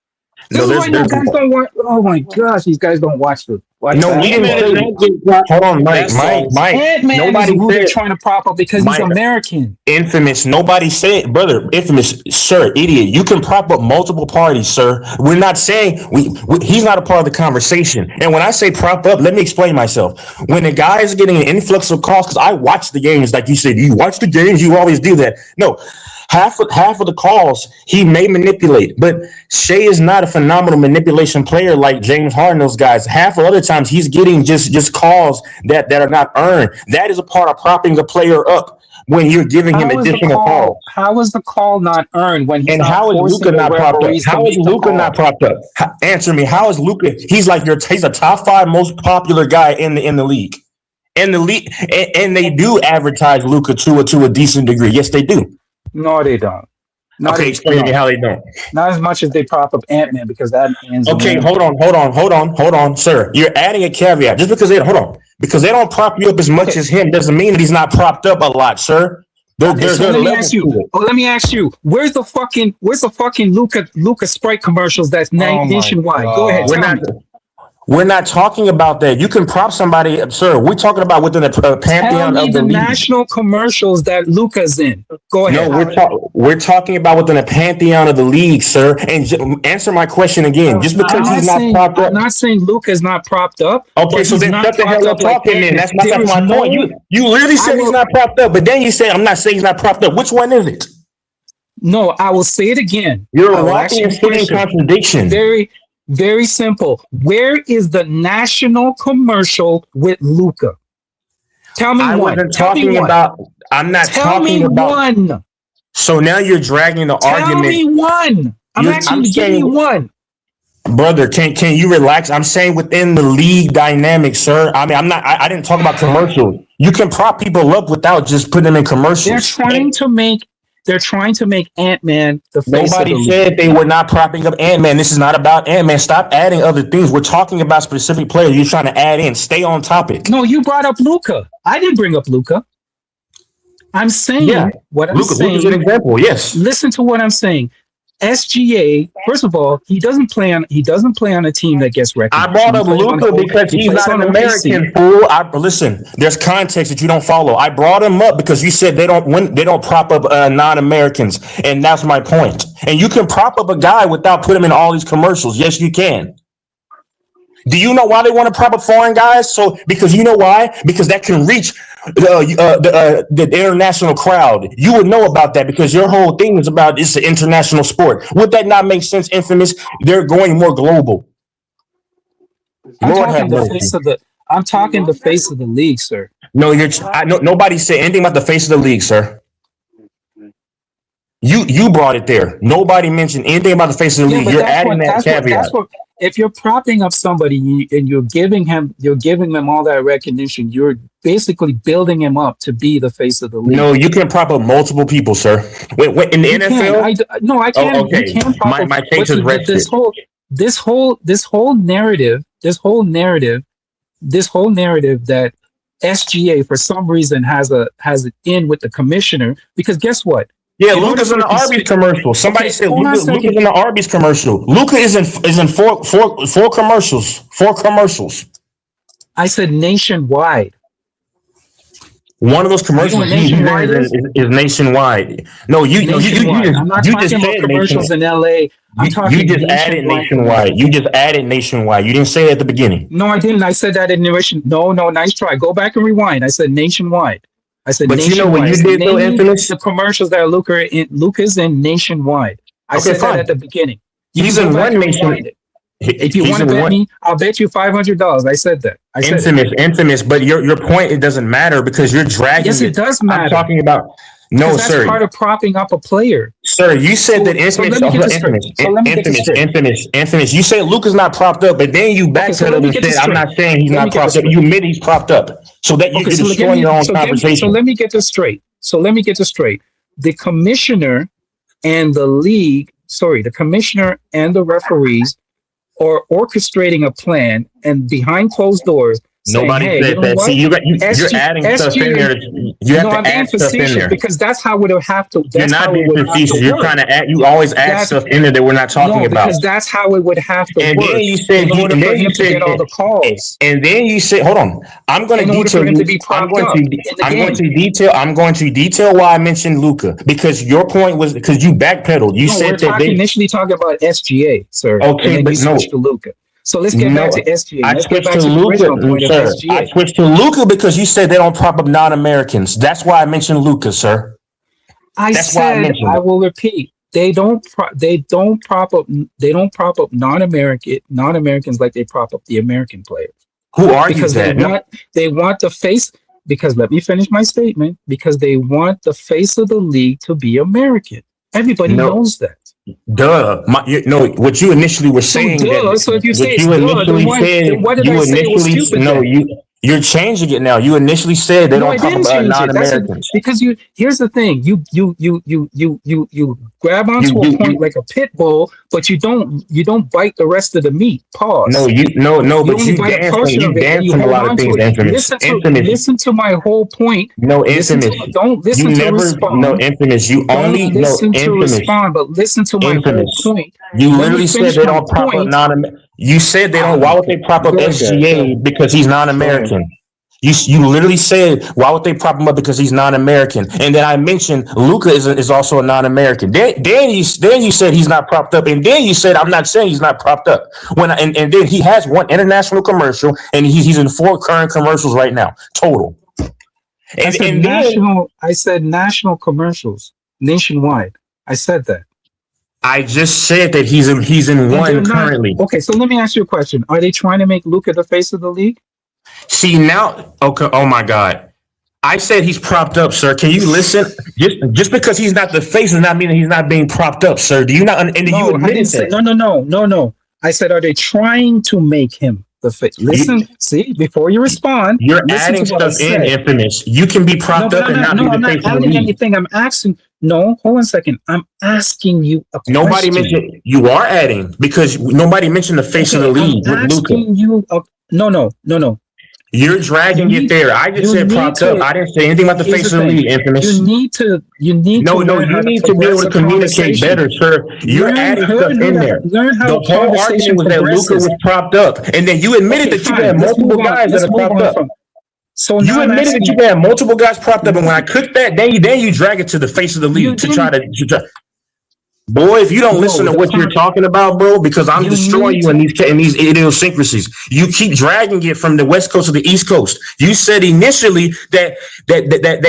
This No, is why you there's guys don't watch. Oh my gosh, these guys don't watch no. We didn't Ant-Man is basketball. say. not getting propped. Hold on, That's all. Mike. Ant-Man is Nobody who they're said. trying to prop up because he's Mike, American. infamous. Nobody said, brother. Infamous, sir, idiot. You can prop up multiple parties, sir. We're not saying he's not a part of the conversation. And when I say prop up, let me explain myself. When a guy is getting an influx of calls, because I watch the games, like you said, you watch the games. You always do that. No. Half of the calls he may manipulate, but Shea is not a phenomenal manipulation player like James Harden. Those guys. Half of other times he's getting just calls that are not earned. That is a part of propping a player up when you're giving him additional calls. How is the call not earned when he's And not how is forcing Luca the not propped up? referees to How is make the Luca call? not propped up? Answer me. How is Luca? He's a top 5 most popular guy in the league. In the league, and they do advertise Luca to a decent degree. Yes, they do. No, they don't. Okay, explain to me how they don't. Not as much as they prop up Ant-Man because Ant-Man's Okay, American. hold on, sir. You're adding a caveat just because they don't prop you up as much as him doesn't mean that he's not propped up a lot, sir. Okay, There's so a let me level ask you. to it. Oh, let me ask you. Where's the fucking Luka Sprite commercials that's Oh my nationwide? Go ahead, god. We're tell not. me. We're not talking about that. You can prop somebody, sir. We're talking about within the Tell pantheon me of the the league. national commercials that Luka's in. Go No, ahead. we're talking about within the pantheon of the league, sir. And answer my question again. Just because he's not propped I'm up. not saying Luka's not propped up, Okay, but so he's then not shut the propped hell up up like talking. Then Ant-Man. that's There is my point. no. You literally I said he's will. not propped up, but then you said I'm not saying he's not propped up. Which one is it? No, I will say it again. You're I a will ask walking you and a sitting question. contradiction. Very, very simple. Where is the national commercial with Luka? Tell me I one. wasn't Tell me talking one. about. I'm not Tell talking me about. one. So now you're dragging the Tell argument. me one. I'm asking I'm you to give me saying, one. brother, can you relax? I'm saying within the league dynamic, sir. I mean, I'm not. I didn't talk about commercials. You can prop people up without just putting them in They're commercials. trying to make. They're trying to make Ant-Man the face of the Nobody league. said they were not propping up Ant-Man. This is not about Ant-Man. Stop adding other things. We're talking about specific players you're trying to add in. Stay on topic. No, you brought up Luka. I didn't bring up Luka. I'm saying Yeah. what I'm Luka's an saying. example. Yes. Listen to what I'm saying. SGA, first of all, he doesn't play on a team that gets I recognition. brought He up plays on Luka the because he he's plays not on an OKC. American fool. Listen, there's context that you don't follow. I brought him up because you said they don't prop up non-Americans, and that's my point. And you can prop up a guy without putting him in all these commercials. Yes, you can. Do you know why they want to prop up foreign guys? So because you know why? Because that can reach the international crowd. You would know about that because your whole thing is about it's an international sport. Would that not make sense, Infamous? They're going more global. I'm Lord have talking the mercy. face of the I'm talking the face of the league, sir. No, nobody said anything about the face of the league, sir. You brought it there. Nobody mentioned anything about the face of the Yeah, league. but You're adding that caveat. that's what if you're propping up somebody and you're giving them all that recognition, you're basically building him up to be the face of the league. No, you can prop up multiple people, sir. Wait, in the NFL? I can't. Oh, okay. You can't prop up. My case is rested. This whole narrative that SGA for some reason has it in with the commissioner because guess what? Yeah, Luka's in the Arby's commercial. Somebody said Luka's in the Arby's commercial. Luka is in four commercials. 4 commercials. I said nationwide. One of those commercials he's in is nationwide. No, you I'm not talking about commercials in LA. I'm talking you just added nationwide. You just added nationwide. You didn't say it at the beginning. No, I didn't. I said that in narration. No, nice try. Go back and rewind. I said nationwide. I said but nationwide. You know when you did though, Infamous? The commercials that Luka's in nationwide. I said that at the beginning. He's in one nation. If you want to bet me, I'll bet you $500. I said that. Infamous. But your point, it doesn't matter because you're dragging. Yes, it does matter. I'm talking about no, that's sir. That's part of propping up a player. Sir, you said that Infamous. You said Luka's not propped up, but then you backpedaled and said, "I'm not saying he's not propped up." You admit he's propped up, so that you can destroy your own conversation. So let me get this straight. The commissioner and the league, the commissioner and the referees are orchestrating a plan, and behind closed doors. Nobody said that. See, you're adding stuff in there. You have to add stuff in there because that's how it would have to. You're not being facetious. You're trying to add. You always add stuff in there that we're not talking about. Because that's how it would have to work. Then you said, in order for him to get all the calls. And then you said, hold on. I'm going to detail. I'm going to detail why I mentioned Luka because your point was because you backpedaled. You said that initially talking about SGA, sir. Okay, but no. To Luka. So let's get back to SGA. I switched to Luka because you said they don't prop up non-Americans. That's why I mentioned Luka, sir. I will repeat. They don't prop up non-Americans like they prop up the American players. Who argues that? They want the face because let me finish my statement because they want the face of the league to be American. Everybody knows that. Duh. What you initially were saying. So if you say it's duh, then what did I say was stupid? You're changing it now. You initially said they No, don't I prop didn't up change it. non-Americans. Because you. Here's the thing. You grab You, onto a you, point you, like a pit bull, but you don't bite the rest of the meat. no, Pause. no, You but only bite a portion of you it and dance you from a hold lot of on to things, it. infamous, infamous. Listen to my whole point. No, Listen to infamous. don't You listen to never, no, respond. infamous. You Don't only, no, listen to infamous, respond, but listen to my whole infamous. point. You Let me literally said finish they my don't prop up point. You said they Oh don't. Why my would they God. prop up Go ahead. SGA because he's Go ahead. non-American? You literally said why would they prop him up because he's non-American? And then I mentioned Luka is also a non-American. Then you said he's not propped up, and then you said I'm not saying he's not propped up. And then he has one international commercial, and he's in 4 current commercials right now total. I said national commercials nationwide. I said that. I just said that he's in And they're one not currently. okay. So let me ask you a question. Are they trying to make Luka the face of the league? See now, okay. Oh my God, I said he's propped up, sir. Can you listen? Just because he's not the face does not mean that he's not being propped up, sir. Do you not? And you No, I admitted didn't say that. no. I said, are they trying to make him the face? Listen, see, before you respond, You're listen adding to what I stuff in, said. infamous. You can be propped up and not be I'm the not face of the adding league. anything. I'm asking. No, hold on a second. I'm asking you a Nobody question. mentioned you are adding because nobody mentioned the face of the league I'm with Luka. asking you a no. You're dragging it there. I just said propped up. I didn't say anything about the Here's face the of the thing. league, infamous. You need to No, learn you how to need to be able progress to a communicate conversation. better, sir. You're adding stuff in there. Learn how The a whole conversation argument was that Luka progresses. was propped up, and then you admitted Okay, that you fine. had Let's multiple move on. guys that Let's are move propped on up. from. So You now I'm admitted that asking you had multiple guys propped up, and when I cooked that, then you drag it to the face of the you league to try didn't. to. Boy, if you don't listen No, to the what you're talking about, bro, because I'm you destroying need you to. in these idiosyncrasies. You keep dragging it from the West Coast to the East Coast. You said initially that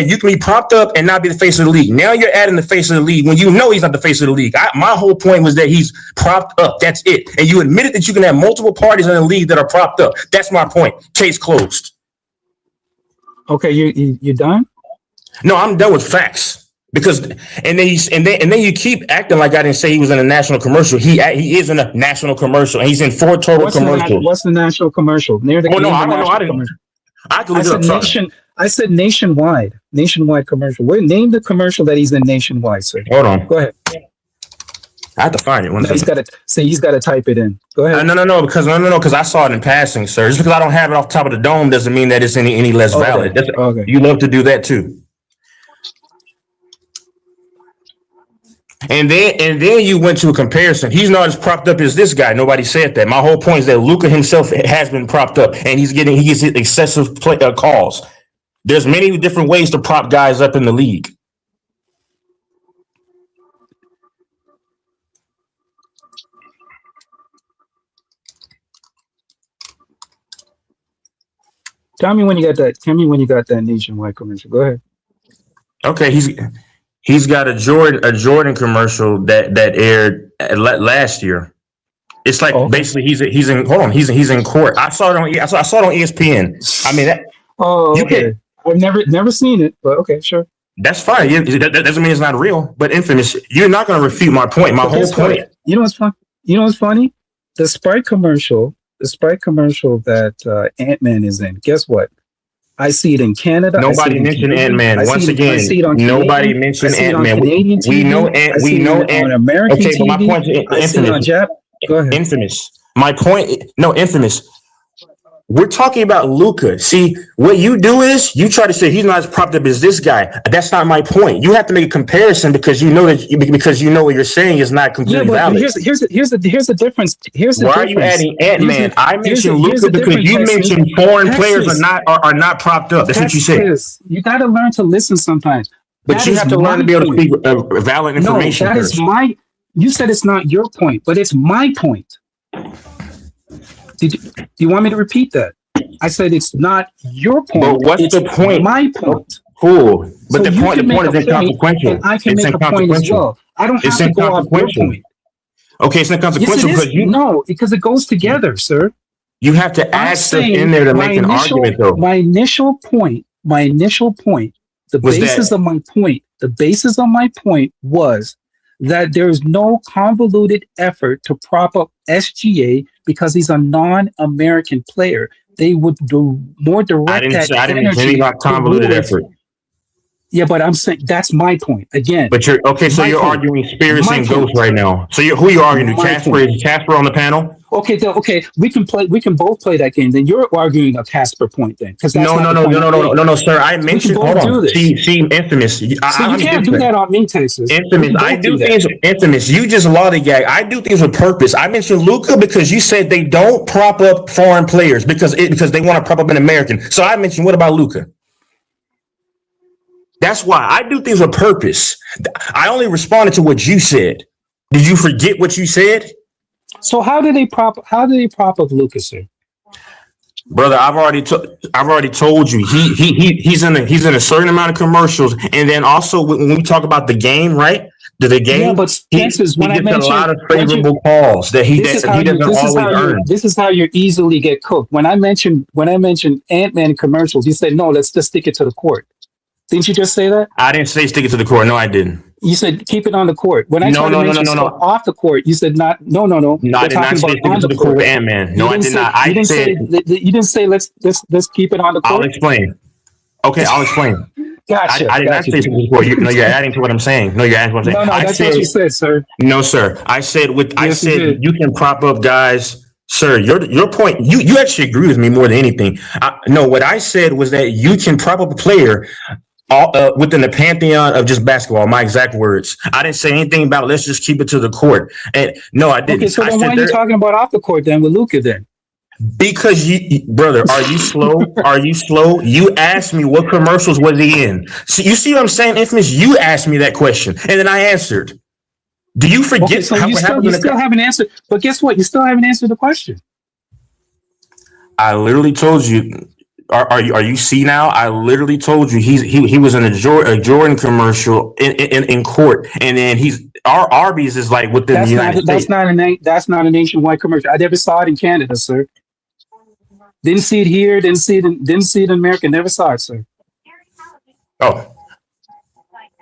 you can be propped up and not be the face of the league. Now you're adding the face of the league when you know he's not the face of the league. My whole point was that he's propped up. That's it. And you admitted that you can have multiple parties in the league that are propped up. That's my point. Case closed. Okay, you done? No, I'm done with facts. Because and then you keep acting like I didn't say he was in a national commercial. He is in a national commercial, and he's in 4 total commercials. What's the national commercial? Near the Oh no, name I the don't know. I national didn't. commercial. I have to I look it said up. Sorry. I said nationwide commercial. Name the commercial that he's in nationwide, sir. Hold on. Go ahead. I have to find it. No, he's got to type it in. Go ahead. No, because I saw it in passing, sir. Just because I don't have it off the top of the dome doesn't mean that it's any less valid. Okay. You love to do that too. And then you went to a comparison. He's not as propped up as this guy. Nobody said that. My whole point is that Luka himself has been propped up, and he gets excessive calls. There's many different ways to prop guys up in the league. Tell me when you got that nationwide commercial. Go ahead. Okay, he's got a Jordan commercial that aired last year. It's like basically he's in court. I saw it on ESPN. I mean that. Oh, okay. I've never seen it, but okay, sure. That's fine. That doesn't mean it's not real. But infamous, you're not going to refute my point. My whole point. You know what's fun? You know what's funny? The Sprite commercial that Ant-Man is in. Guess what? I see it in Canada. Nobody mentioned Ant-Man. Once again, nobody mentioned Ant-Man. We know on American okay, TV. but my point is infamous. Go ahead. Infamous. My point. No, infamous. We're talking about Luka. See, what you do is you try to say he's not as propped up as this guy. That's not my point. You have to make a comparison because you know what you're saying is not completely valid. Here's the difference. Why are you adding Ant-Man? I mentioned Luka because you mentioned foreign players are not propped up. That's what you said. You got to learn to listen sometimes. But you have to learn to be able to speak valid information. No, that is my. You said it's not your point, but it's my point. Do you want me to repeat that? I said it's not your point. But what's the point? My point. Cool. But so the point is inconsequential. And I can make a point as well. I don't have to go off your point. Okay, it's inconsequential because it goes together, sir. You have to add stuff in there to make an argument, though. My initial point, the basis of my point was that there's no convoluted effort to prop up SGA because he's a non-American player. they would do more direct that I didn't say energy about convoluted towards. effort. Yeah, but I'm saying that's my point. Again, But you're okay. So my you're point. arguing spirits My and point. ghosts right now. So who are you arguing to? My Casper point. is Casper on the panel? Okay, okay, we can play. We can both play that game. Then you're arguing a Casper point, then, because that's No, not no, the no, point no, no, I'm no, making. no, no, sir. I So we can mentioned. both Hold do on. this. See, infamous. So you I'm can't do different. that on me, Texas. We Infamous. can I both do do that. things. Infamous. You just lollygag. I do things with purpose. I mentioned Luka because you said they don't prop up foreign players because they want to prop up an American. So I mentioned, what about Luka? That's why I do things with purpose. I only responded to what you said. Did you forget what you said? So how do they prop up Lucas, sir? Brother, I've already told you he's in a certain amount of commercials, and then also when we talk about the game, right? The game, Yeah, but Texas, when I gets a mentioned lot of favorable calls that he doesn't always earn. this is how you easily get cooked. When I mentioned Ant-Man commercials, you said no, let's just stick it to the court. Didn't you just say that? I didn't say stick it to the court. No, I didn't. You said keep it on the court. When I tried to mention stuff off the court, you said not. No. No, I did not say stick it to the court with Ant-Man. No, I did not. I said you didn't say let's keep it on the court. I'll explain. Okay, I'll explain. Gotcha. I did not say stick it to the court. You're adding to what I'm saying. No, you're adding to what I'm saying. No, that's what you said, sir. No, sir. I said you you can prop up guys. Sir, your point, you actually agree with me more than anything. No, what I said was that you can prop up a player within the pantheon of just basketball. My exact words. I didn't say anything about let's just keep it to the court. And no, I didn't. Okay, so then why are you talking about off the court then with Luka then? Because brother, are you slow? Are you slow? You asked me what commercials was he in. So you see what I'm saying, Infamous? You asked me that question, and then I answered. Do you forget? Okay, so you still haven't answered. But guess what? You still haven't answered the question. I literally told you. Are you see now? I literally told you he was in a Jordan commercial in court, and then our Arby's is like within the United States. That's not a nationwide commercial. I never saw it in Canada, sir. Didn't see it here. Didn't see it in America. Never saw it, sir. Oh.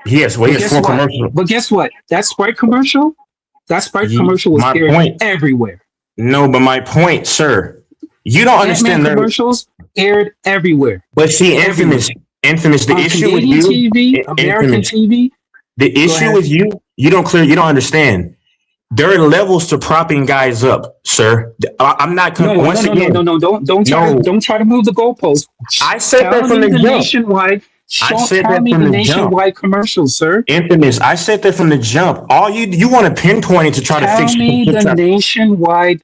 Yes, well, he has 4 commercials. But guess what? That Sprite commercial was aired everywhere. No, but my point, sir, you don't understand. Commercials aired everywhere. But see, Infamous, the issue with you, TV, American TV. The issue with you don't understand. There are levels to propping guys up, sir. I'm not going to once again. No, don't try to move the goalpost. I said that from the jump. Nationwide. Tell me the nationwide commercials, sir. Infamous. I said that from the jump. All you want to pinpoint it to try to fix.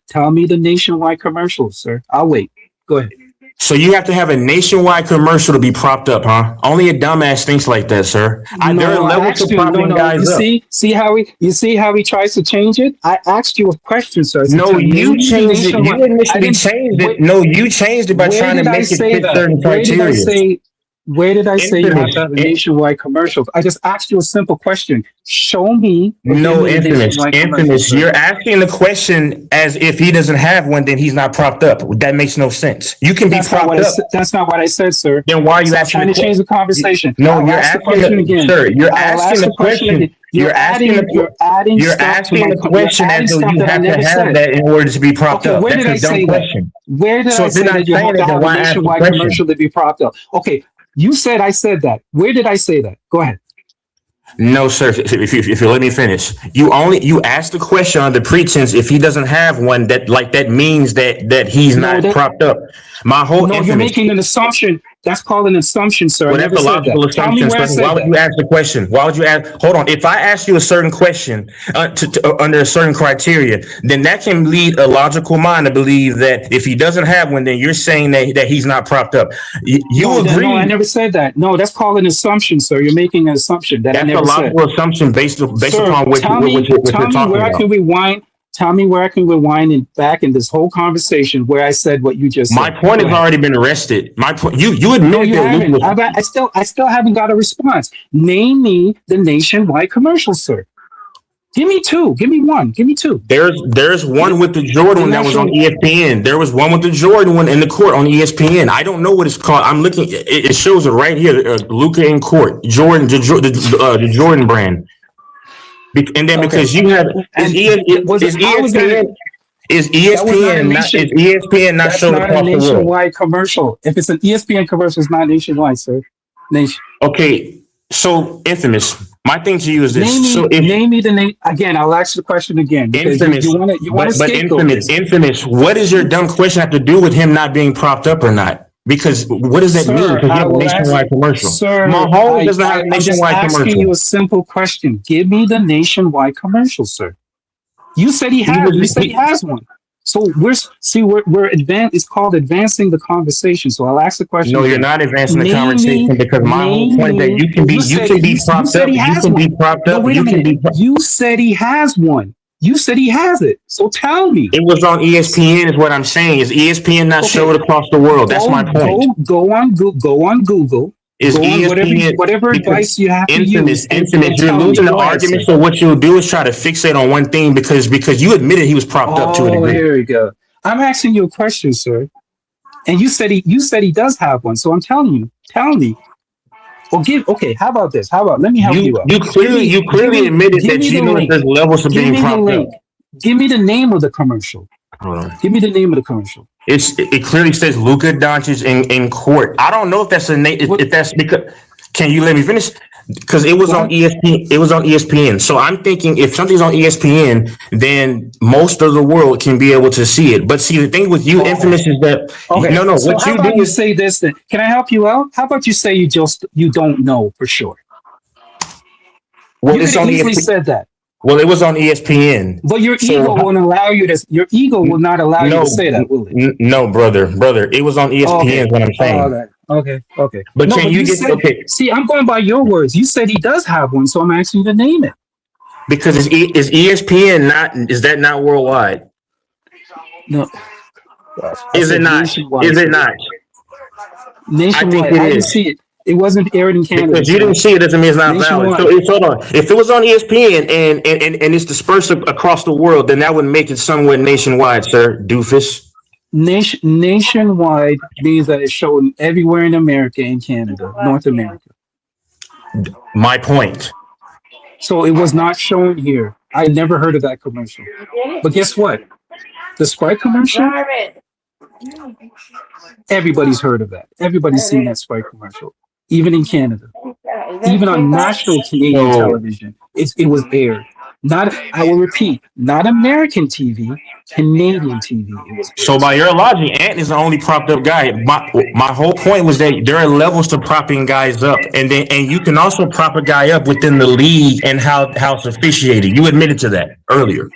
Tell me the nationwide commercials, sir. I'll wait. Go ahead. So you have to have a nationwide commercial to be propped up, huh? Only a dumbass thinks like that, sir. There are levels to propping guys up. See how he tries to change it? I asked you a question, sir. No, you changed it. You initially changed it. No, you changed it by trying to make it fit certain criteria. Where did I say you have to have a nationwide commercial? I just asked you a simple question. Show me. No, Infamous. You're asking the question as if he doesn't have one, then he's not propped up. That makes no sense. You can be propped up. That's not what I said, sir. Then why are you asking? Trying to change the conversation. No, you're asking the question, sir. You're asking the question. You're asking the question as though you have to have that in order to be propped up. Where did I say that? Where did I say that you have to have a nationwide commercial to be propped up? Okay. You said I said that. Where did I say that? Go ahead. No, sir. If you let me finish, you asked the question on the pretense if he doesn't have one that means that he's not propped up. You're making an assumption. That's called an assumption, sir. Well, that's a logical assumption. Why would you ask the question? Why would you ask? Hold on. If I ask you a certain question under a certain criteria, then that can lead a logical mind to believe that if he doesn't have one, then you're saying that he's not propped up. You agree? No, I never said that. No, that's called an assumption, sir. You're making an assumption that I never said. That's a logical assumption based upon what you're talking about. Tell me where I can rewind and back in this whole conversation where I said what you just said. My point has already been arrested. My point. You admitted that. I still haven't got a response. Name me the nationwide commercial, sir. Give me 2. Give me 1. Give me 2. There's one with the Jordan one that was on ESPN. There was one with the Jordan one in the court on ESPN. I don't know what it's called. I'm looking. It shows it right here. Luka in court. Jordan, the Jordan brand. And then because you have ESPN, Is That was not a ESPN not nation. is ESPN not That's showed not a across the world? nationwide commercial. If it's an ESPN commercial, it's not nationwide, sir. Nation. Okay, so infamous. My thing to you is Name this. So me, if name me the name again. I'll ask the question again because infamous, you want to but scapegoat infamous, this, infamous. What does your dumb question have to do with him not being propped up or not? Because what does that mean? sir. Because you I have a will ask, nationwide commercial. sir. Mahomes doesn't have a I'm just nationwide asking commercial. you a simple question. Give me the nationwide commercial, sir. You said he He has. was You said he has one. So we're advanced. It's called advancing the conversation. So I'll ask the question No, you're again. not advancing the Name me. conversation because my whole Name point is that me. you can Well, be you propped said up. he You has can be one. propped No, up. wait a You can minute. be. You said he has one. You said he has it. So tell me. It was on ESPN, is what I'm saying. Is ESPN not Okay, showed across the world? That's my point. go on Google. Is Go on ESPN whatever because advice you have to use infamous? and You're tell me. losing the Go ahead, argument. sir. So what you'll do is try to fixate on one thing because you admitted he was propped up to a Oh, degree. here we go. I'm asking you a question, sir. And you said he does have one. So I'm telling you, tell me. Or give okay, how about this? How about let me help you out. You clearly admitted Give that me you the know that link. there's levels of Give being me the propped up. link. Give me the name of the commercial. Hold on. Give me the name of the commercial. It clearly says Luka Doncic in court. I don't know if that's What if that's because. Can you let me finish? Because it was go on ahead. ESPN. It was on ESPN. So I'm thinking if something's on ESPN, then most of the world can be able to see it. But see, the thing with you, Oh, infamous, is that okay. no. So What how you do about you is say this then? Can I help you out? How about you say you don't know for sure? well, You could it's have on easily ESPN. said that. Well, it was on ESPN. But your So ego won't allow you to your ego will not allow you to no, say that, will it? no, brother, it was on Oh, ESPN. okay. Is what I'm Oh, saying. okay. Okay. Okay. But No, can but you you just said, okay? see, I'm going by your words. You said he does have one, so I'm asking you to name it. Because is ESPN not? Is that not worldwide? No, gosh, I Is it said not? nationwide, Is it sir. not? I think Nationwide. it I didn't is. see it. It wasn't aired in Canada, Because you didn't sir. see it doesn't mean it's not valid. So Nationwide. it's hold on. If it was on ESPN and it's dispersed across the world, then that would make it somewhat nationwide, sir. Doofus. Nationwide means that it's shown everywhere in America and Canada, North America. My point. So it was not shown here. I never heard of that commercial. But guess what? The Sprite commercial, everybody's heard of that. Everybody's seen that Sprite commercial, even in Canada, even on national Canadian So television. It was aired. Not, I will repeat, not American TV, Canadian TV. It was so aired, by sir. your logic, Ant is the only propped up guy. My whole point was that there are levels to propping guys up, and you can also prop a guy up within the league and how it's officiated. You admitted to that earlier.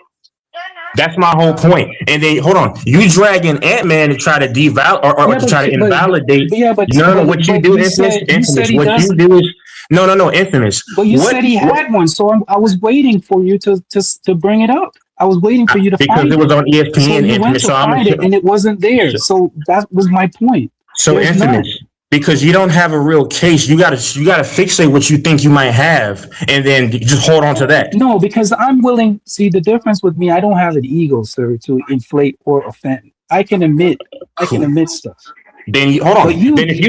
That's my whole point. And then hold on, you dragging Ant Man to try to deval or Yeah, to try to invalidate. yeah, No, no, what you do, you said infamous. he What you does. do is no, infamous. But you said he What? had one, so I was waiting for you to bring it up. I was waiting for you to Because find it it. was on So ESPN, you went infamous. to find it, and it wasn't there. So that was my point. So There's infamous. none. Because you don't have a real case, you gotta fixate what you think you might have, and then just hold on to that. No, because I'm willing. See, the difference with me, I don't have an ego, sir, to inflate or offend. I can Cool. admit stuff. Then hold on. But you, Then if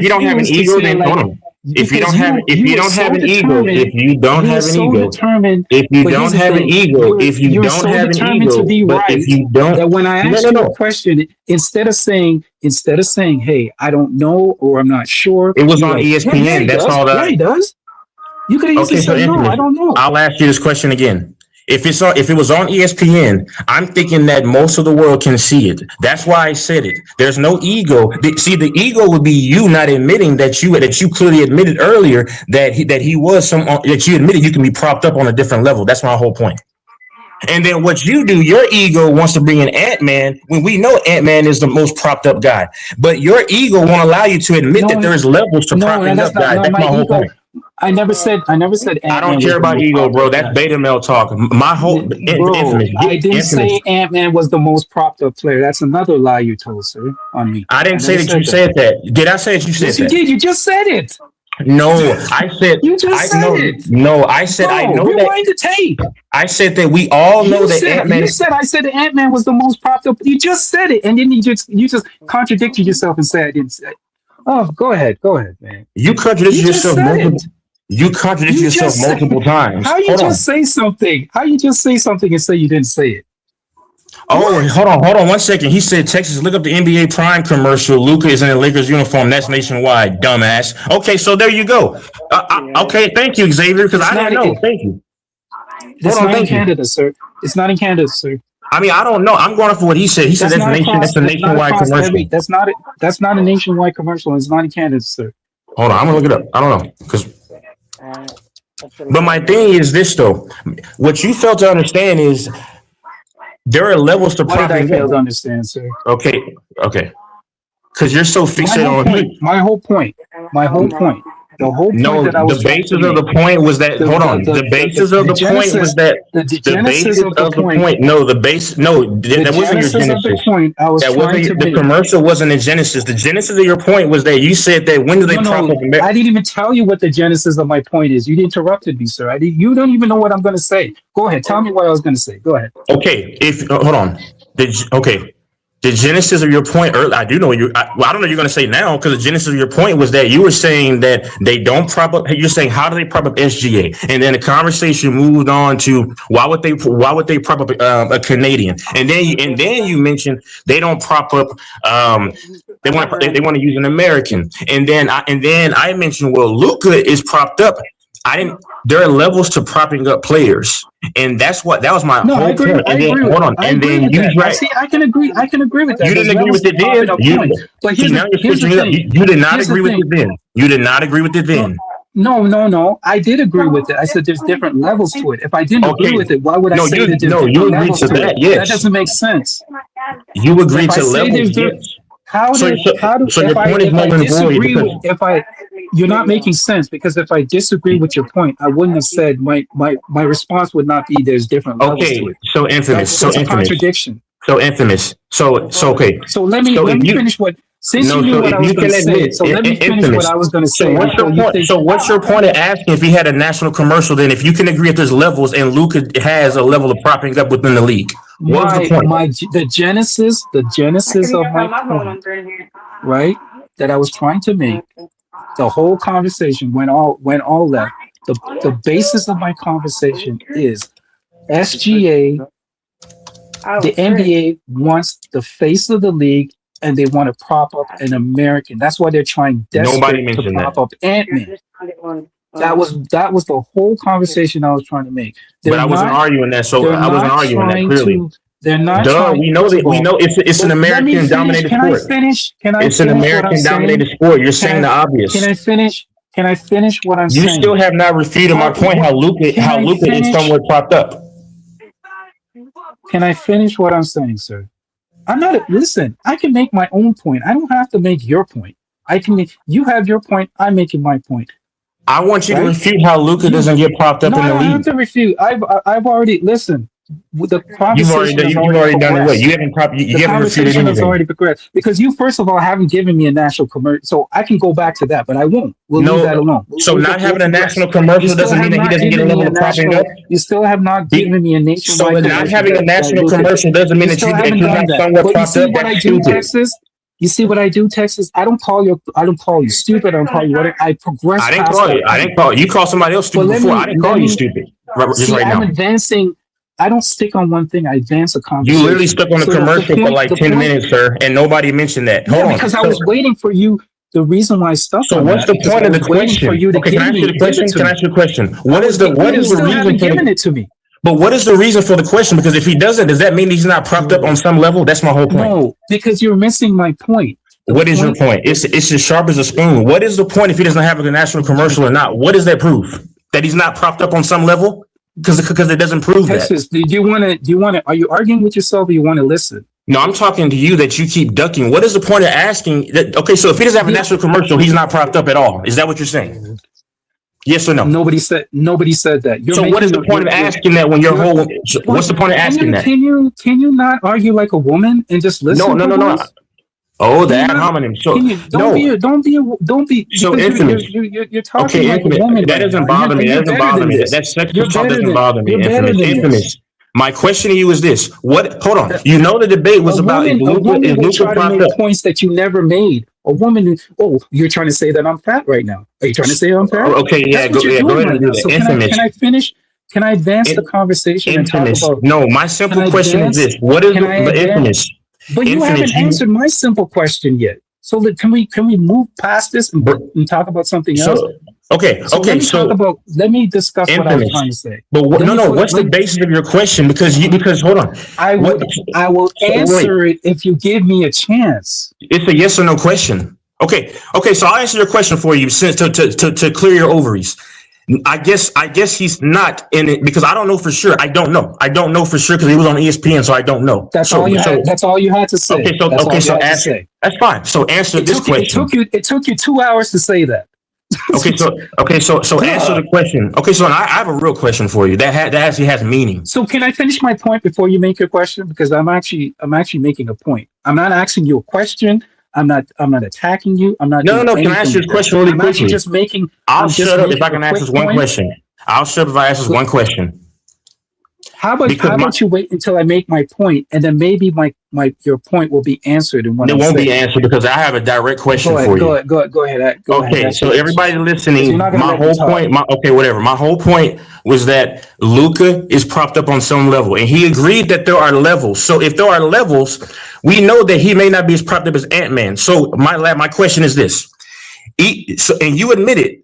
you don't have an refuse to ego, say then hold like on. because If you you were don't have so an ego, determined. don't You were have an so ego, determined. if you But here's don't the have an thing: ego, if you you're don't so have an determined to ego, be but if right you don't, that when I asked you a no. question, instead of saying, "Hey, I don't know" or "I'm not sure," It was you're on like, "Yeah, ESPN. he That's does. all Yeah, that. he does." You could have easily Okay, so said, "No, I infamous. don't know." I'll ask you this question again. If it was on ESPN, I'm thinking that most of the world can see it. That's why I said it. There's no ego. See, the ego would be you not admitting that you clearly admitted earlier that he was that you admitted you can be propped up on a different level. That's my whole point. And then what you do, your ego wants to bring in Ant-Man when we know Ant-Man is the most propped up guy. But your ego won't allow you to admit that No, there is levels to no, and propping up that's not guys. no That's my my whole ego. point. I never said I Ant don't Man care was the about most ego, propped bro. up That's guy. beta male talk. My whole Bro, infamous, I didn't infamous. say Ant Man was the most propped up player. That's another lie you told, sir, on me. I I didn't say never that you said that. said that. Did I say that you said Yes, you that? did. You just said it. No, I said You just I said no it. no. I said I No, know that. rewind the tape. I said that we all know that Ant Man You is. said I said that Ant Man was the most propped up. You just said it, and then you just contradicted yourself and said I didn't say it. Oh, go ahead, man. You contradicted You just yourself said multiple. it. You contradicted You yourself just said. multiple times. How you Hold just on. say something? How you just say something and say you didn't say it? Oh, hold on 1 second. He said, Texas, look up the NBA Prime commercial. Luka is in a Lakers uniform. That's nationwide, dumbass. Okay, so there you go. Okay, thank you, Xavier, because It's I not. didn't know. Thank you. Hold It's on, not in thank you. Canada, sir. It's not in Canada, sir. I mean, I don't know. I'm going off of what he said. He said That's that's not nation. across. That's a That's not nationwide across every. commercial. That's not a nationwide commercial. It's not in Canada, sir. Hold on, I'm gonna look it up. I don't know because. But my thing is this though. What you fail to understand is there are levels to What did I propping fail up. to understand, sir? Okay, okay. Because you're so My fixated whole on point. My whole point. My whole point. The whole point no, that I the was trying basis to of the make. point was that. Hold on. The basis of The the point was genesis. that The the genesis basis of the of the point. point. No, the base. No, The that wasn't your genesis of the genesis. point I was That trying to wasn't the make. commercial. Wasn't a genesis. The genesis of your point was that you said that when do they No, prop no, up America? I didn't even tell you what the genesis of my point is. You interrupted me, sir. You don't even know what I'm going to say. Go ahead. Tell me what I was going to say. Go ahead. Okay, if hold on. Okay, the genesis of your point, I do know you. Well, I don't know what you're going to say now because the genesis of your point was that you were saying that they don't prop up. You're saying how do they prop up SGA, and then the conversation moved on to why would they prop up a Canadian, and then you mentioned they don't prop up. They want to use an American, and then I mentioned well Luka is propped up. I didn't. There are levels to propping up players, and that was my No, I whole agree. point. I And then agree with. hold on, I and agree then with you that. I right. see. I can agree. I can agree with that. You There's didn't agree levels with to it popping then. up points. But See now you're here's the switching it up. thing. You did not Here's the agree with thing. it then. You did not agree with it then. No. I did agree with it. I said there's different levels to it. If I didn't agree Okay. with it, why would I No, say that there's you different agreed levels to to it? that. That Yes, doesn't make sense. you agreed If I to say levels. there's Yes. how So do your point is if I null and void disagree because with if I you're not making sense because if I disagree with your point, I wouldn't have said my response would not be there's different levels to okay. it. So infamous. So That's a infamous. contradiction. So infamous. So okay. So let So me if you finish what since no, you knew so what if I was you going can to say. admit So let me finish what infamous. I was going to So say what's your before you point? think. So what's your point of asking if he had a national commercial? Then if you can agree if there's levels and Luka has a level of propping up within the league, what was the point? The genesis of my point, right? That I was trying to make. The whole conversation went all left. The basis of my conversation is SGA. The NBA wants the face of the league, and they want to prop up an American. That's why they're trying Nobody desperate to mentioned that. prop up Ant-Man. That was the whole conversation I was trying to make. But They're I wasn't not arguing that. So they're I wasn't not arguing that trying clearly. to they're not Duh, trying. we know First that of we all, know it's an let me American finish. dominated Can I sport. finish? Can I It's an finish what I'm American saying? dominated sport. You're Can saying the I can obvious. I finish? Can I finish what I'm You still saying? have not refuted my point how Can I Luka is finish? somewhat propped up. Can I finish what I'm saying, sir? I'm not. Listen, I can make my own point. I don't have to make your point. I can make. You have your point. I'm making my point. I want you to Right? refute how Luka You. doesn't get propped up No, in I the don't have league. to refute. I've already listened. The You've already conversation done has you've already already done it. What progressed. you haven't The you haven't refuted conversation has anything. already progressed because you, first of all, haven't given me a national commercial, so I can go back to that, but I won't. We'll leave that No, alone. so not We'll having a progress. national commercial You doesn't still mean have that he not doesn't get a given me level a of propping up. national. You still have not He, given me a so nationwide not commercial having a that national Luka. commercial doesn't mean You that still haven't you're done not that. somewhat But you propped see up. what I That's do, stupid. Texas. You see what I do, Texas. I don't call you stupid. I don't call you what. I progress I didn't past call that you. I point. didn't call you. You called somebody else But stupid before. I didn't call let you me stupid. Just see. right I'm now. advancing. I don't stick on one thing. I advance a You literally conversation. stuck on the So commercial for like the 10 point. minutes, sir, and nobody mentioned that. Hold Yeah, on. because I was waiting for you. The reason why I stuck So on what's that the because point I of the was waiting for question? you to Okay, can I ask you the give it question? to Can I me. ask you a question? I What was is the you still reason haven't for given the it to me. but what is the reason for the question? Because if he doesn't, does that mean he's not propped up on some level? That's my whole point. No, because you're missing my point. The What is your point. point? It's as sharp as a spoon. What is the point if he doesn't have a national commercial or not? What does that prove? That he's not propped up on some level? Because it doesn't prove that. Texas, do you want to? Are you arguing with yourself, or you want to listen? No, I'm talking to you that you keep ducking. What is the point of asking that? Okay, so if he doesn't have a national commercial, he's not propped up at all. Is that what you're saying? Yes or no? Nobody said that. You're So what is the point of asking that when your whole? What's the point of asking that? Can you not argue like a woman and just listen? No. Oh, the ad hominem. So don't be. So infamous. You're talking Okay, like infamous. a woman. That right doesn't now, bother me. and That you're doesn't better bother than me. this. That sexual You're talk better doesn't than bother me. you're better Infamous. than this. Infamous. My question to you is this: what? Hold on. You know the debate was about A woman is will Luka try to propped make up? points that you never made. A woman. Oh, you're trying to say that I'm fat right now. Are you trying to say I'm fat? Okay, yeah, That's what go you're ahead doing and right do now. that. So Infamous. can I finish? Can I advance the conversation and talk Infamous. about? No, my Can simple I question is advance? this: what is Can I the advance? infamous? But you Infamous, haven't answered my simple question yet. So can we move past this and talk about something else? so okay, So okay, so let me discuss what I was infamous. trying to say. But what, Let no, me no. put What's the let, basis of your question? Because hold on. I What? would I will So wait, answer it if you give me a chance. it's a yes or no question. Okay, okay. So I'll answer your question for you, since to clear your ovaries. I guess he's not in it because I don't know for sure. I don't know. I don't know for sure because he was on ESPN, so I don't know. That's all you had. That's all you had to say. That's all you had to answer. say. That's fine. So answer this question. It took you 2 hours to say that. So answer the question. Okay, so I have a real question for you that actually has meaning. So can I finish my point before you make your question? Because I'm actually making a point. I'm not asking you a question. I'm not attacking you. I'm not doing No. Can I anything ask you like a that. question really I'm quickly? actually just making. I'll I'm just shut up if I making a can ask quick this one point. question. I'll shut up if I ask this one question. How about you wait until I make my point, and then maybe your point will be answered in what It I'm won't be saying. answered because I have a direct question for you. Go ahead. Okay, Ask so your question. everybody Because listening, you're not gonna my let me whole talk. point, my whole point was that Luka is propped up on some level, and he agreed that there are levels. So if there are levels, we know that he may not be as propped up as Ant-Man. So my question is this: and you admitted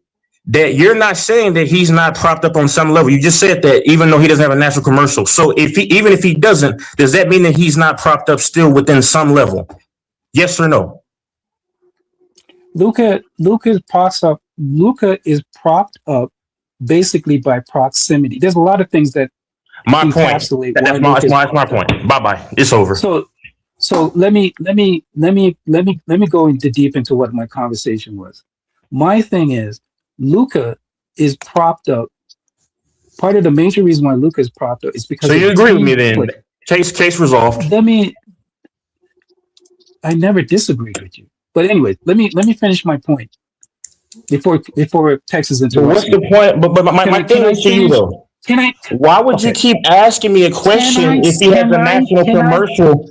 that you're not saying that he's not propped up on some level. You just said that even though he doesn't have a national commercial. So even if he doesn't, does that mean that he's not propped up still within some level? Yes or no? Luka is propped up basically by proximity. There's a lot of things that My point. encapsulate why That's Luka is my propped up. point. Bye bye. It's over. So let me go into deep into what my conversation was. My thing is Luka is propped up. Part of the major reason why Luka is propped up is because So of you the agree with team me then? play. Case resolved. I never disagreed with you. But anyway, let me finish my point before Texas But what's interrupts the me. point? But my thing is to you though. Can I? Why would you Okay. keep asking me a question if he has a national commercial?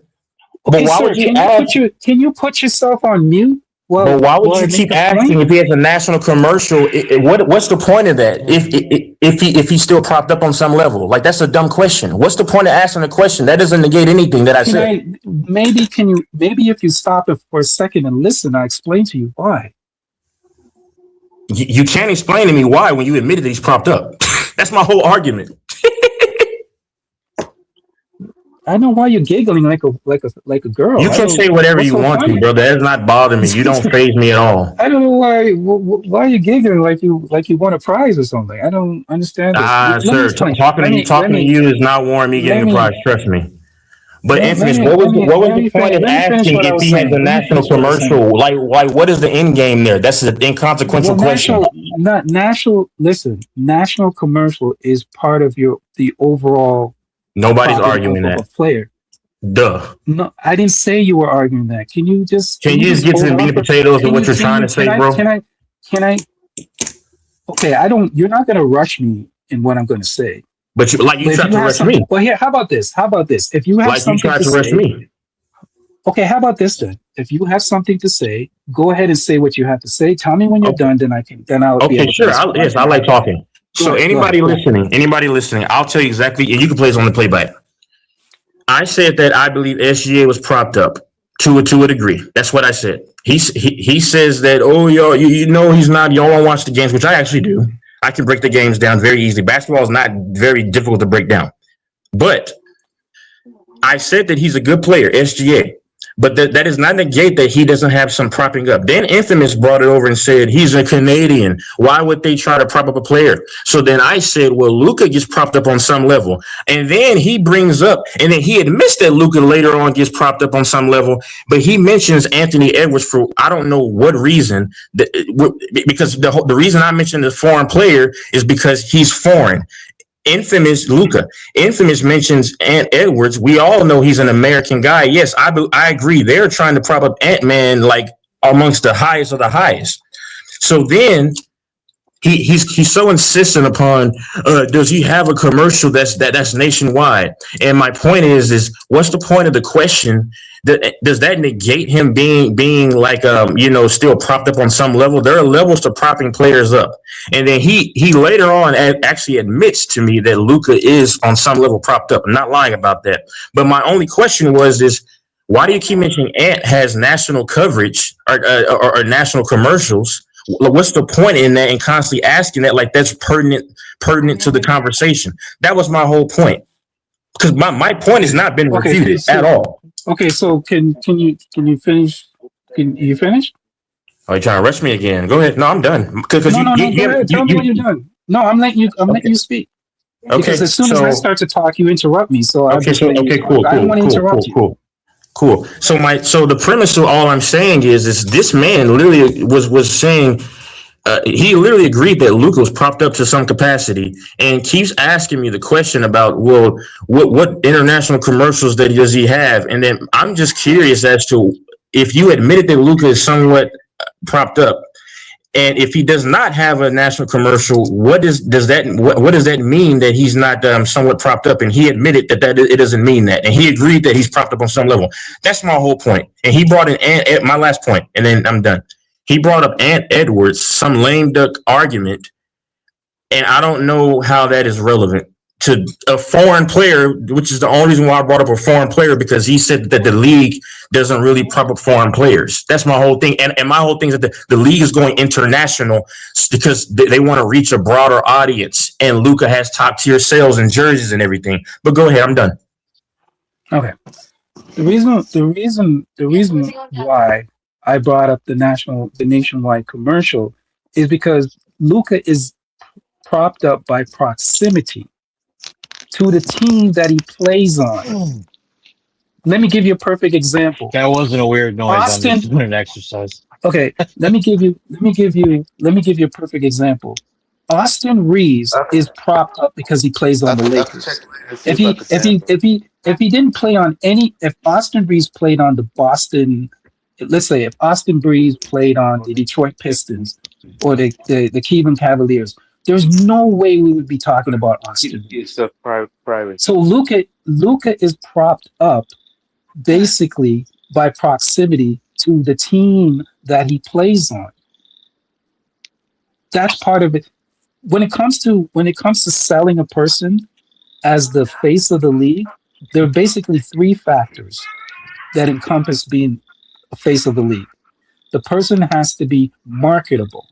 Okay, But why sir. would you ask? Can you put yourself on mute? But why would while you I make keep the asking point? if he has a national commercial? What's the point of that? If he's still propped up on some level, like that's a dumb question. What's the point of asking a question? That doesn't negate anything that I said. Maybe if you stop it for a second and listen, I explain to you why. You can't explain to me why when you admitted that he's propped up. That's my whole argument. I know why you're giggling like a girl. You can say whatever What's you so want funny? to, bro. That does not bother me. You don't faze me at all. I don't know why you're giggling like you won a prize or something. I don't understand this. Let me Sir, explain. talking to you is not warranting me getting the prize. Trust me. But Infamous, what was the point of asking if he has a national commercial? Like what is the end game there? That's an inconsequential question. National commercial is part of the overall. Nobody's arguing that. Of a player. Duh. No, I didn't say you were arguing that. Can you just get to the meat and potatoes of what you're trying to say, bro? Can I? Okay, I don't. You're not going to rush me in what I'm going to say. But you tried to rush me. Well, here, how about this? If you have something to say, me. Okay, how about this then? If you have something to say, go ahead and say what you have to say. Tell me when you're done, then I'll. Okay, sure. I like talking. So anybody listening, I'll tell you exactly, and you can play this on the playback. I said that I believe SGA was propped up to a degree. That's what I said. He says that, you know he's not. Y'all don't watch the games, which I actually do. I can break the games down very easily. Basketball is not very difficult to break down. But I said that he's a good player, SGA. But that does not negate that he doesn't have some propping up. Then Infamous brought it over and said, he's a Canadian. Why would they try to prop up a player? So then I said, well, Luka gets propped up on some level. And then he brings up, and then he admits that Luka later on gets propped up on some level. But he mentions Anthony Edwards for I don't know what reason. Because the reason I mentioned the foreign player is because he's foreign. Infamous mentions Ant Edwards. We all know he's an American guy. Yes, I agree. They're trying to prop up Ant-Man like amongst the highest of the highest. So then he's so insistent upon does he have a commercial that's nationwide? And my point is what's the point of the question? Does that negate him being like still propped up on some level? There are levels to propping players up, and then he later on actually admits to me that Luka is on some level propped up. I'm not lying about that. But my only question was this: why do you keep mentioning Ant has national coverage or national commercials? What's the point in that, and constantly asking that like that's pertinent to the conversation? That was my whole point, because my point has not been Okay, refuted at all. okay. So can you finish? Can you finish? Are you trying to rush me again? Go ahead. No, I'm done. Because No, you, no, you, no. Go you, ahead. you, Tell me when you're you done. No, I'm letting you speak. Because okay. as soon as I start to talk, you interrupt me. So I'm Okay, just so letting you okay, talk. I don't want to interrupt you. cool. So the premise of all I'm saying is this man literally was saying he literally agreed that Luka was propped up to some capacity, and keeps asking me the question about, well, what international commercials does he have? And then I'm just curious as to if you admitted that Luka is somewhat propped up, and if he does not have a national commercial, what does that mean that he's not somewhat propped up? And he admitted that it doesn't mean that, and he agreed that he's propped up on some level. That's my whole point. And he brought in my last point, and then I'm done. He brought up Ant Edwards, some lame duck argument, and I don't know how that is relevant to a foreign player, which is the only reason why I brought up a foreign player, because he said that the league doesn't really prop up foreign players. That's my whole thing. And my whole thing is that the league is going international because they want to reach a broader audience. And Luka has top tier sales and jerseys and everything. But go ahead, I'm done. Okay. The reason why I brought up the nationwide commercial is because Luca is propped up by proximity to the team that he plays on. Let me give you a perfect example. That wasn't a weird noise. I'm Austin. just doing an exercise. Okay, let me give you a perfect example. Austin Reeves is propped up because he plays on the Lakers. If he didn't play on if Austin Reeves played on the Boston, let's say if Austin Reeves played on the Detroit Pistons or the Cleveland Cavaliers, there's no way we would be talking about Austin. It's a private. So Luka is propped up basically by proximity to the team that he plays on. That's part of it. When it comes to selling a person as the face of the league, there are basically three factors that encompass being a face of the league. The person has to be marketable,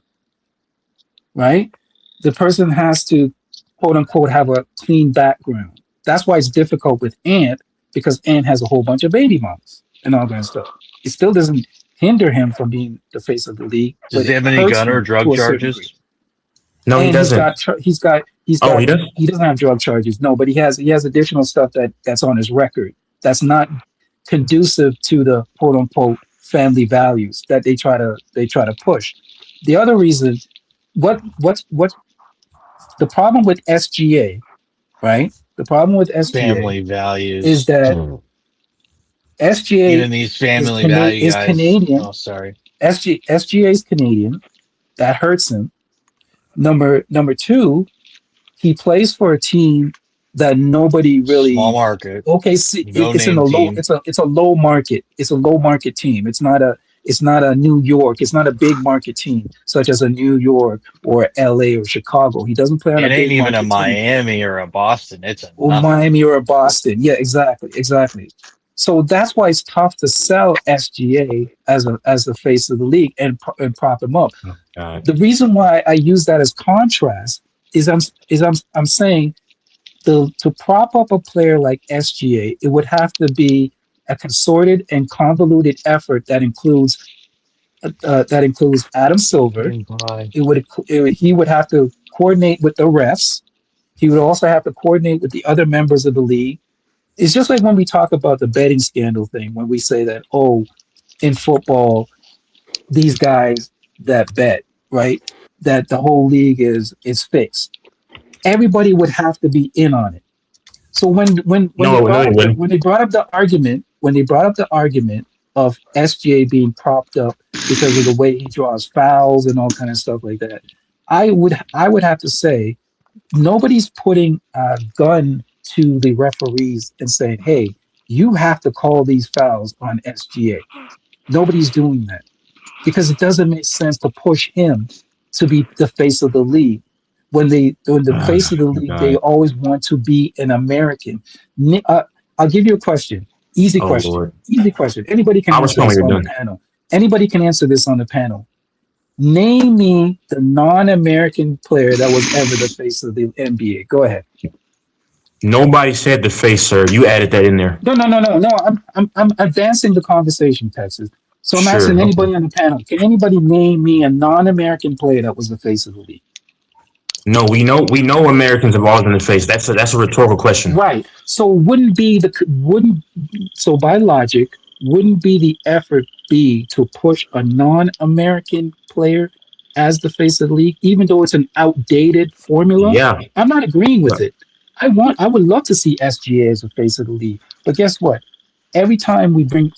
right? The person has to, quote unquote, have a clean background. That's why it's difficult with Ant, because Ant has a whole bunch of baby mamas and all that stuff. It still doesn't hinder him from being the face of the league. Does he have any gun or drug charges? No, he doesn't. He doesn't have drug charges. No, but he has additional stuff that's on his record that's not conducive to the quote unquote family values that they try to push. The other reason, what's the problem with SGA, right? The problem with SGA Family values is that SGA even these family values is Canadian. Oh, sorry. SGA is Canadian. That hurts him. Number two, he plays for a team that nobody really small market. Okay, see, it's in a low. It's a low market. It's a low market team. It's not a New York. It's not a big market team such as a New York or LA or Chicago. He doesn't play on a big It ain't even a team. Miami or a Boston. It's a Miami or a Boston. Yeah, exactly. So that's why it's tough to sell SGA as the face of the league and prop him up. The reason why I use that as contrast is I'm saying to prop up a player like SGA, it would have to be a consorted and convoluted effort that includes Adam Silver. He would have to coordinate with the refs. He would also have to coordinate with the other members of the league. It's just like when we talk about the betting scandal thing, when we say that, in football, these guys that bet, right, that the whole league is fixed. Everybody would have to be in on it. So when they brought up the argument of SGA being propped up because of the way he draws fouls and all kind of stuff like that, I would have to say nobody's putting a gun to the referees and saying, "Hey, you have to call these fouls on SGA." Nobody's doing that because it doesn't make sense to push him to be the face of the league. When the Oh face of the my league, they God. always want to be an American. I'll give you a question. Easy Oh question. Lord. Easy question. Anybody can I was answer telling this you on you're the done. panel. Anybody can answer this on the panel. Name me the non-American player that was ever the face of the NBA. Go ahead. Nobody said the face, sir. You added that in there. No, no, no, no, no. I'm advancing the conversation, Texas. So I'm Sure. asking Okay. anybody on the panel. Can anybody name me a non-American player that was the face of the league? No, we know Americans have always been the face. That's a rhetorical question. Right. So wouldn't so by logic wouldn't be the effort be to push a non-American player as the face of the league, even though it's an outdated formula? Yeah. I'm not agreeing with But it. I would love to see SGA as the face of the league, but guess what? Every time I bring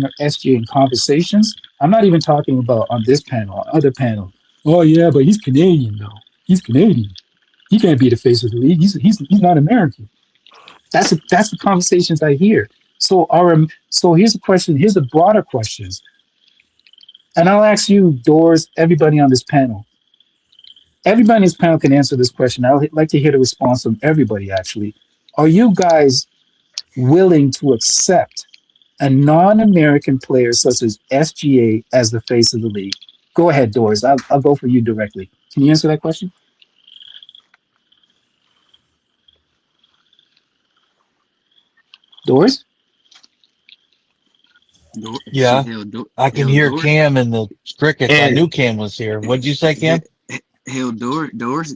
up SGA in conversations, I'm not even talking about on this panel, on other panel. Oh yeah, but he's Canadian though. He's Canadian. He can't be the face of the league. He's not American. That's the conversations I hear. So here's a question. Here's a broader questions, and I'll ask you, Doors. Everybody on this panel. Everybody on this panel can answer this question. I would like to hear the response from everybody. Actually, are you guys willing to accept a non-American player such as SGA as the face of the league? Go ahead, Doors. I'll go for you directly. Can you answer that question, Doors? Shit, Yeah, I can hear Door, Cam and the crickets. I and knew Cam was here. What'd you say, he- Cam? Doors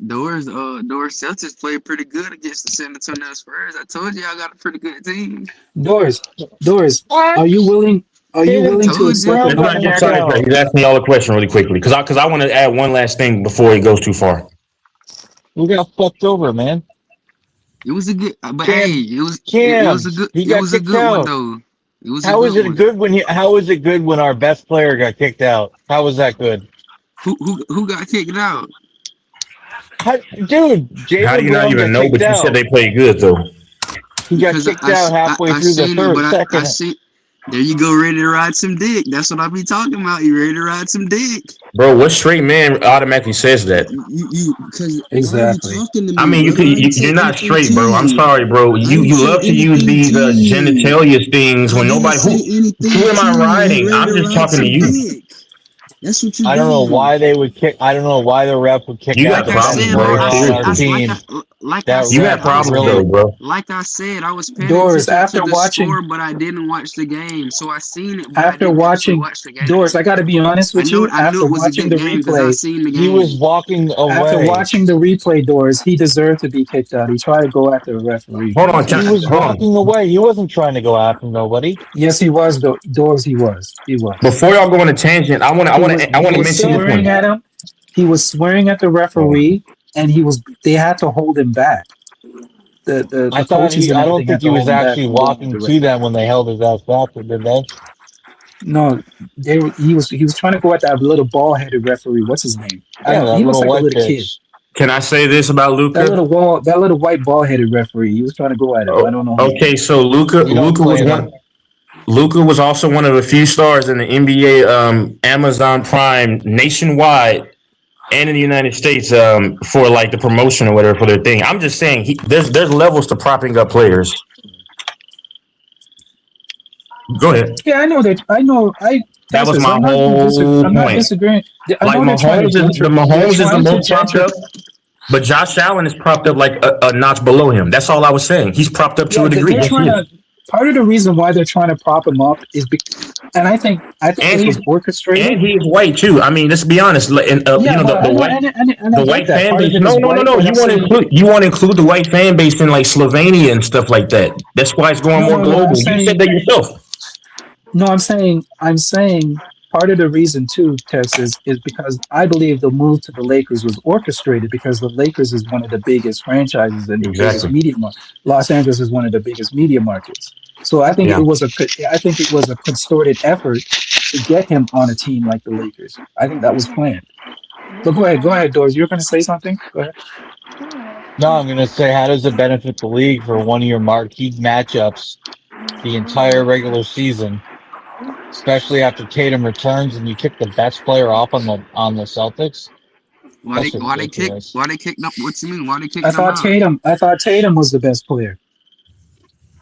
Celtics played pretty good against the San Antonio Spurs. I told you I got a pretty good team. Doors, Doris, What? are you willing? Are you Didn't willing to Told accept you. a it's not nobody your non-American? side. know? He's asking y'all a question really quickly because I want to add one last thing before he goes too far. Who got fucked over, man? It was a good, but hey, Cam, it was Cam, a good he it got was a kicked good one out. though. It was a How is good it one. good when how is it good when our best player got kicked out? How was that good? Who got kicked out? Dude, How do Jalen you not Brown even got know? kicked But you said out. they played good though, He got Because kicked out halfway I through the seen it, but third, I second. see. There you go, ready to ride some dick. That's what I be talking about. You ready to ride some dick? bro. What straight man automatically says that? Because why are you Exactly. talking to I me, mean, brother? I didn't say you're not anything to straight, bro. I'm you. sorry, bro. I You didn't you say love to use anything these to you. genitalia things I when didn't nobody say who anything am to I you. You riding? ready I'm to just ride talking to some you. dick? That's what you I don't know do. why they would kick. I don't know why the ref would kick You got out Like the I best problems, said, bro, bro. player on our Seriously, team. like I That you said, ref got I was problems really. though, paying. bro. Like I said, I was paying Doors, attention to after the watching, score, but I didn't watch the game. So I seen it, but I after didn't actually watching, watch the Doors, game. I got to be honest with you. I knew After it was a watching good the game because I replay, seen the He was game. walking after away. watching the replay, Doors, he deserved to be kicked out. He tried to go after the referee. Hold on, He was hold on. walking away. He wasn't trying to go after nobody. Yes, he was. Doors, he was. He was. Before y'all go on a tangent, I He want to was mention this swearing one. at him. He was swearing at the Oh. referee, and they had to hold him back. I The thought coaches he. and I don't everything think had he to was hold him back actually from going walking to directly. them when they held his ass back, did they? No, he was trying to go at that little ball headed referee. What's his name? I Yeah, don't. that He looks little like a white little kid. bitch. Can I say this about Luca? That little white ball headed referee. He was trying to go at him. I Oh, don't know his okay, name. so We don't blame him. Luca was also one of the few stars in the NBA Amazon Prime nationwide and in the United States for like the promotion or whatever for their thing. I'm just saying there's levels to propping up players. Go ahead. Yeah, I know that. I know. That was Texas. my whole I'm not point. disagreeing. I Like know they're trying to They're Mahomes is the trying to most propped gentrify. up, but Josh Allen is propped up like a notch below him. That's all I was saying. He's propped up to Yeah, a degree. they're Yes, he trying is. to. Part of the reason why they're trying to prop him up is and I think And this he's was orchestrated. and he's white too. I mean, let's be honest. And Yeah, but I the know, white and I the get white that. fan Part of base. it No, is no, no, white, no. but I'm saying You want to include the white fan base in like Slovenia and stuff like that. That's why it's going no, more no, no. global. You said that yourself. I'm saying part of the reason too, Texas, is because I believe the move to the Lakers was orchestrated because the Lakers is one of the biggest franchises and the biggest Exactly. Los Angeles is one of the biggest media markets. So Yeah. I think it was a concerted effort to get him on a team like the Lakers. I think that was planned. But go ahead, Doors. You're going to say something. Go ahead. No, I'm gonna say, how does it benefit the league for one of your marquee matchups the entire regular season, especially after Tatum returns and you kick the best player off on the Celtics? That's ridiculous. why they kicked up? What you mean? Why they I kicked them thought out? Tatum. I thought Tatum was the best player.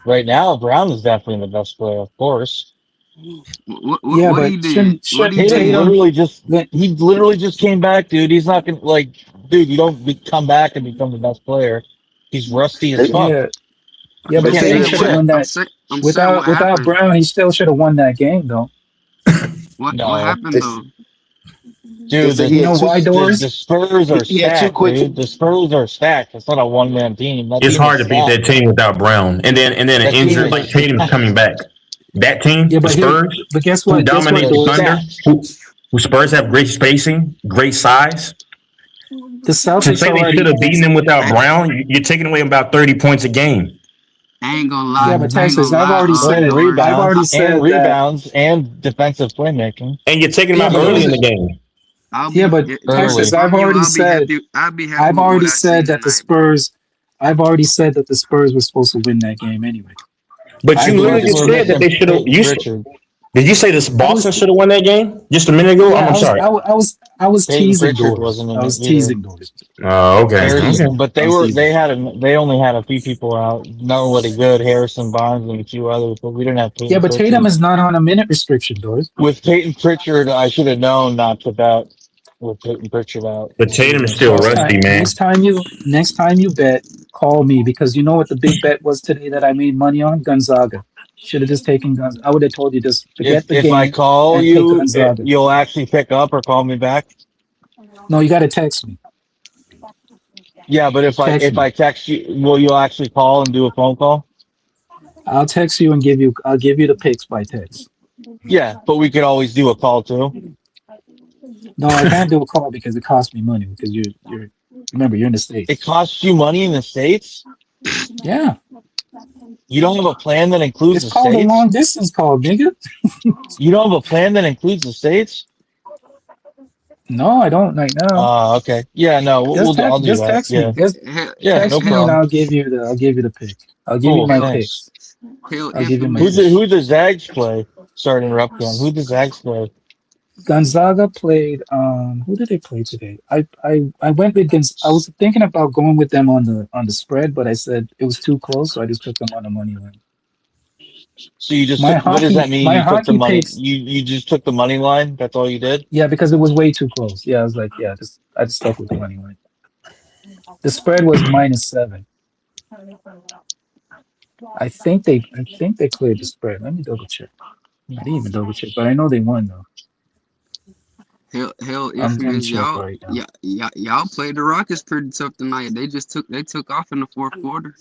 Right now, Brown is definitely the best player, of course. Yeah, What but he did? What he shouldn't Tatum did? Tatum? literally just Let- he literally just came back, dude. He's not gonna dude. You don't come back and become the best player. He's rusty as fuck. Yeah, yeah, He but I'm can't Tatum do saying should have what shit. won that. I'm saying what Without happened. Brown, he still should have won that game, though. What No, happened They, though? they dude. say The he You had know the two. why, the Doors? Spurs are He had two stacked, quick. dude. The Spurs are stacked. It's not a one man team. That It's team is hard to beat that stacked. team without Brown, and then an That team injured is like Tatum's coming stacked. back. That team, Yeah, the but here, Spurs, but guess who what? Guess what, dominate They're the Doors? Thunder, stacked. who Spurs have great spacing, great size. The To Celtics say they should already. have beaten them without I, Brown, you're taking away about 30 points a game. I ain't gonna lie. Yeah, but hmm I ain't Texas, gonna I've lie. already Well, and said. Doors. I've already and said that. rebounds and defensive playmaking And you're taking them Yeah, out but there early was in a. the game. I'll Yeah, be but Texas, early. if I'm you. I'll be happy I've with what already I seen said that the tonight, bro. Spurs. I've already said that the Spurs were supposed to win that game anyway. But I you Well, believe literally the that's just we're said Spurs. that missing they should have. Peyton Pritchard. Did you say this I was. Boston should have won that game just a minute ago? Yeah, I'm sorry. I was Peyton teasing Pritchard Doors. wasn't I in it was either. teasing Doors. Oh, I okay, was Harrison, okay. teasing. but I was teasing. they only had a few people out. Nobody good. Harrison Barnes and a few others, but we didn't have Yeah, Peyton but Tatum Pritchard. is not on a minute restriction, Doors. With Peyton Pritchard, I should have known not to bet with Peyton Pritchard out. But Tatum is still So rusty, man. Next time you bet, call me because you know what the big bet was today that I made money on? Gonzaga. Should have just taken Gonzaga. I would have told you just forget the if I game call and take you, Gonzaga. you'll actually pick up or call me back. No, you got to text me. Yeah, but Text if me. I text you, will you actually call and do a phone call? I'll text you and give you. I'll give you the picks by text. Yeah, but we could always do a call too. No, I can't do a call because it costs me money because you're remember you're in the It states. costs you money in the States. Yeah, You don't have a plan that includes it's the called a States. long distance call, nigga. You don't have a plan that includes the States. No, I don't right now. Okay. Yeah, no, I'll do Just that. text me. Yeah. Just Hell, Yeah, no text me and problem. I'll give you the pick. I'll give you Cool. my hell, Thanks. picks. hell, I'll give you my infamous. picks. Who the Zags play? Sorry to interrupt you. Who the Zags play? Gonzaga played. Who did they play today? I went with I was thinking about going with them on the spread, but I said it was too close, so I just took them on the money line. So you just took, what does that mean? My You took the hockey money. picks. You just took the money line. That's all you did. Yeah, because it was way too close. Yeah, I was like, yeah, I just stuck with the money line. The spread was -7. I think they cleared the spread. Let me double check. I didn't even double check, but I know they won though. Hell, I'm gonna infamous. check right now. Y'all played the Rockets pretty tough tonight. They took off in the fourth quarter.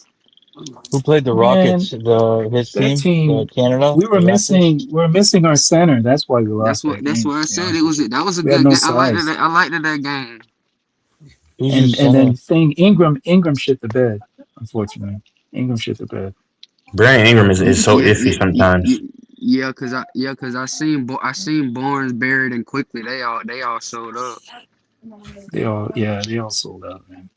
Who played the Man, Rockets? His that team, team Canada, we the were Raptors. missing our center. That's why we lost that That's game, what I to be said. honest with you. That was a We had good no game. size. I liked that game. Who's your And then center? thing Ingram shit the bed, unfortunately. Ingram shit the bed. Brandon Ingram is so Yeah, iffy sometimes. I seen Barnes, Barrett, and quickly. They all showed up. They all sold out, man.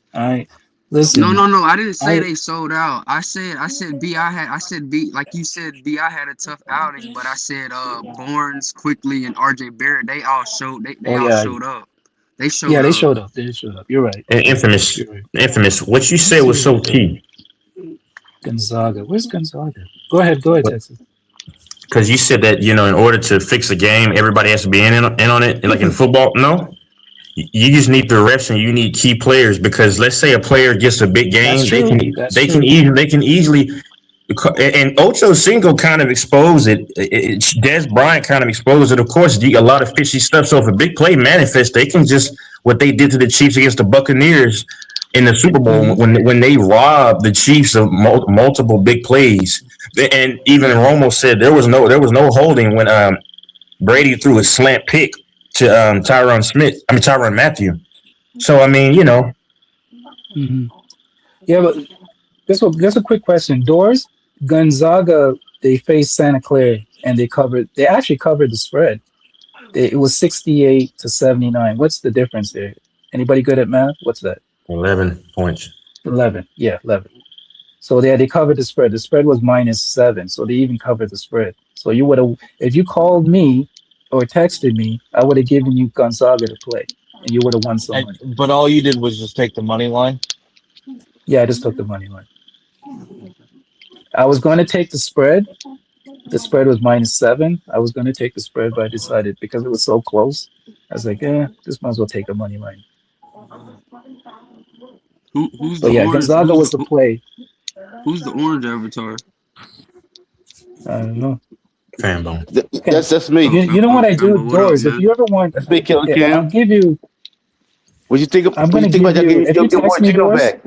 Listen, No. I didn't say I they sold out. I said I said B like you said Bi had a tough outing, but I said Barnes, quickly, and RJ Barrett. They oh all yeah, showed up. They yeah, showed up. they showed up. You're right. And infamous, You're right. infamous. What you Let me said see was what so key Gonzaga. Where's Gonzaga? Go ahead, Texas. because you said that in order to fix a game, everybody has to be in on it. Like in football, no. You just need the refs and you need key players because let's say a player gets a big That's game, true. That's true. they can easily and Ocho Cinco kind of exposed it. Des Bryant kind of exposed it. Of course, a lot of fishy stuff. So if a big play manifests, they can just what they did to the Chiefs against the Buccaneers in the Super Bowl Hmm. when they robbed the Chiefs of multiple big plays. And even Romo said there was no holding when Brady threw a slant pick to Tyron Matthew. So I mean, Hmm. Yeah, but just a quick question. Doors, Gonzaga, they faced Santa Clara and they actually covered the spread. It was 68 to 79. What's the difference there? Anybody good at math? What's that? 11 points. 11. Yeah, 11. So they covered the spread. The spread was -7, so they even covered the spread. So you would have, if you called me or texted me, I would have given you Gonzaga to play, and you would have won some money. But all you did was just take the money line. Yeah, I just took the money line. I was going to take the spread. The spread was -7. I was going to take the spread, but I decided because it was so close, I was like, just might as well take the money line. Who's the But yeah, orange? Gonzaga was the play. Who's the orange avatar? I don't know. Fanbone. Okay. That's me. Oh, You know what I do, Famo, what up, Doris? If man? you ever want, That's me, Killer yeah, I'll Cam. give you. What you think? I'm What going you to think give about you. If you your boy text me, Gino Doris, back?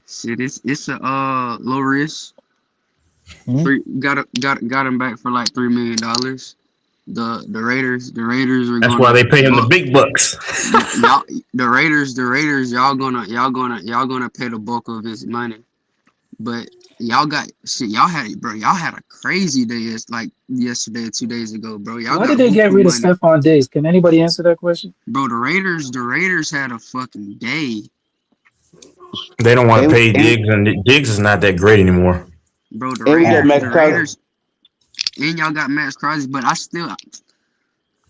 Shit, it's a low risk. Hmm? Got him back for like $3 million. The Raiders are That's why gonna they pay him the look. big bucks. Y'all, the Raiders, y'all gonna pay the bulk of his money. But y'all got shit. Y'all had a crazy day. It's like yesterday, 2 days ago, bro. Y'all why did got they get buku rid of money, Stephon Diggs? Can anybody answer that question? bro. The Raiders had a fucking day, They don't want to And pay and Diggs, and Diggs is not that great anymore. bro. The and we got Raiders, Max the Crosby. Raiders, and y'all got Max Crosby. But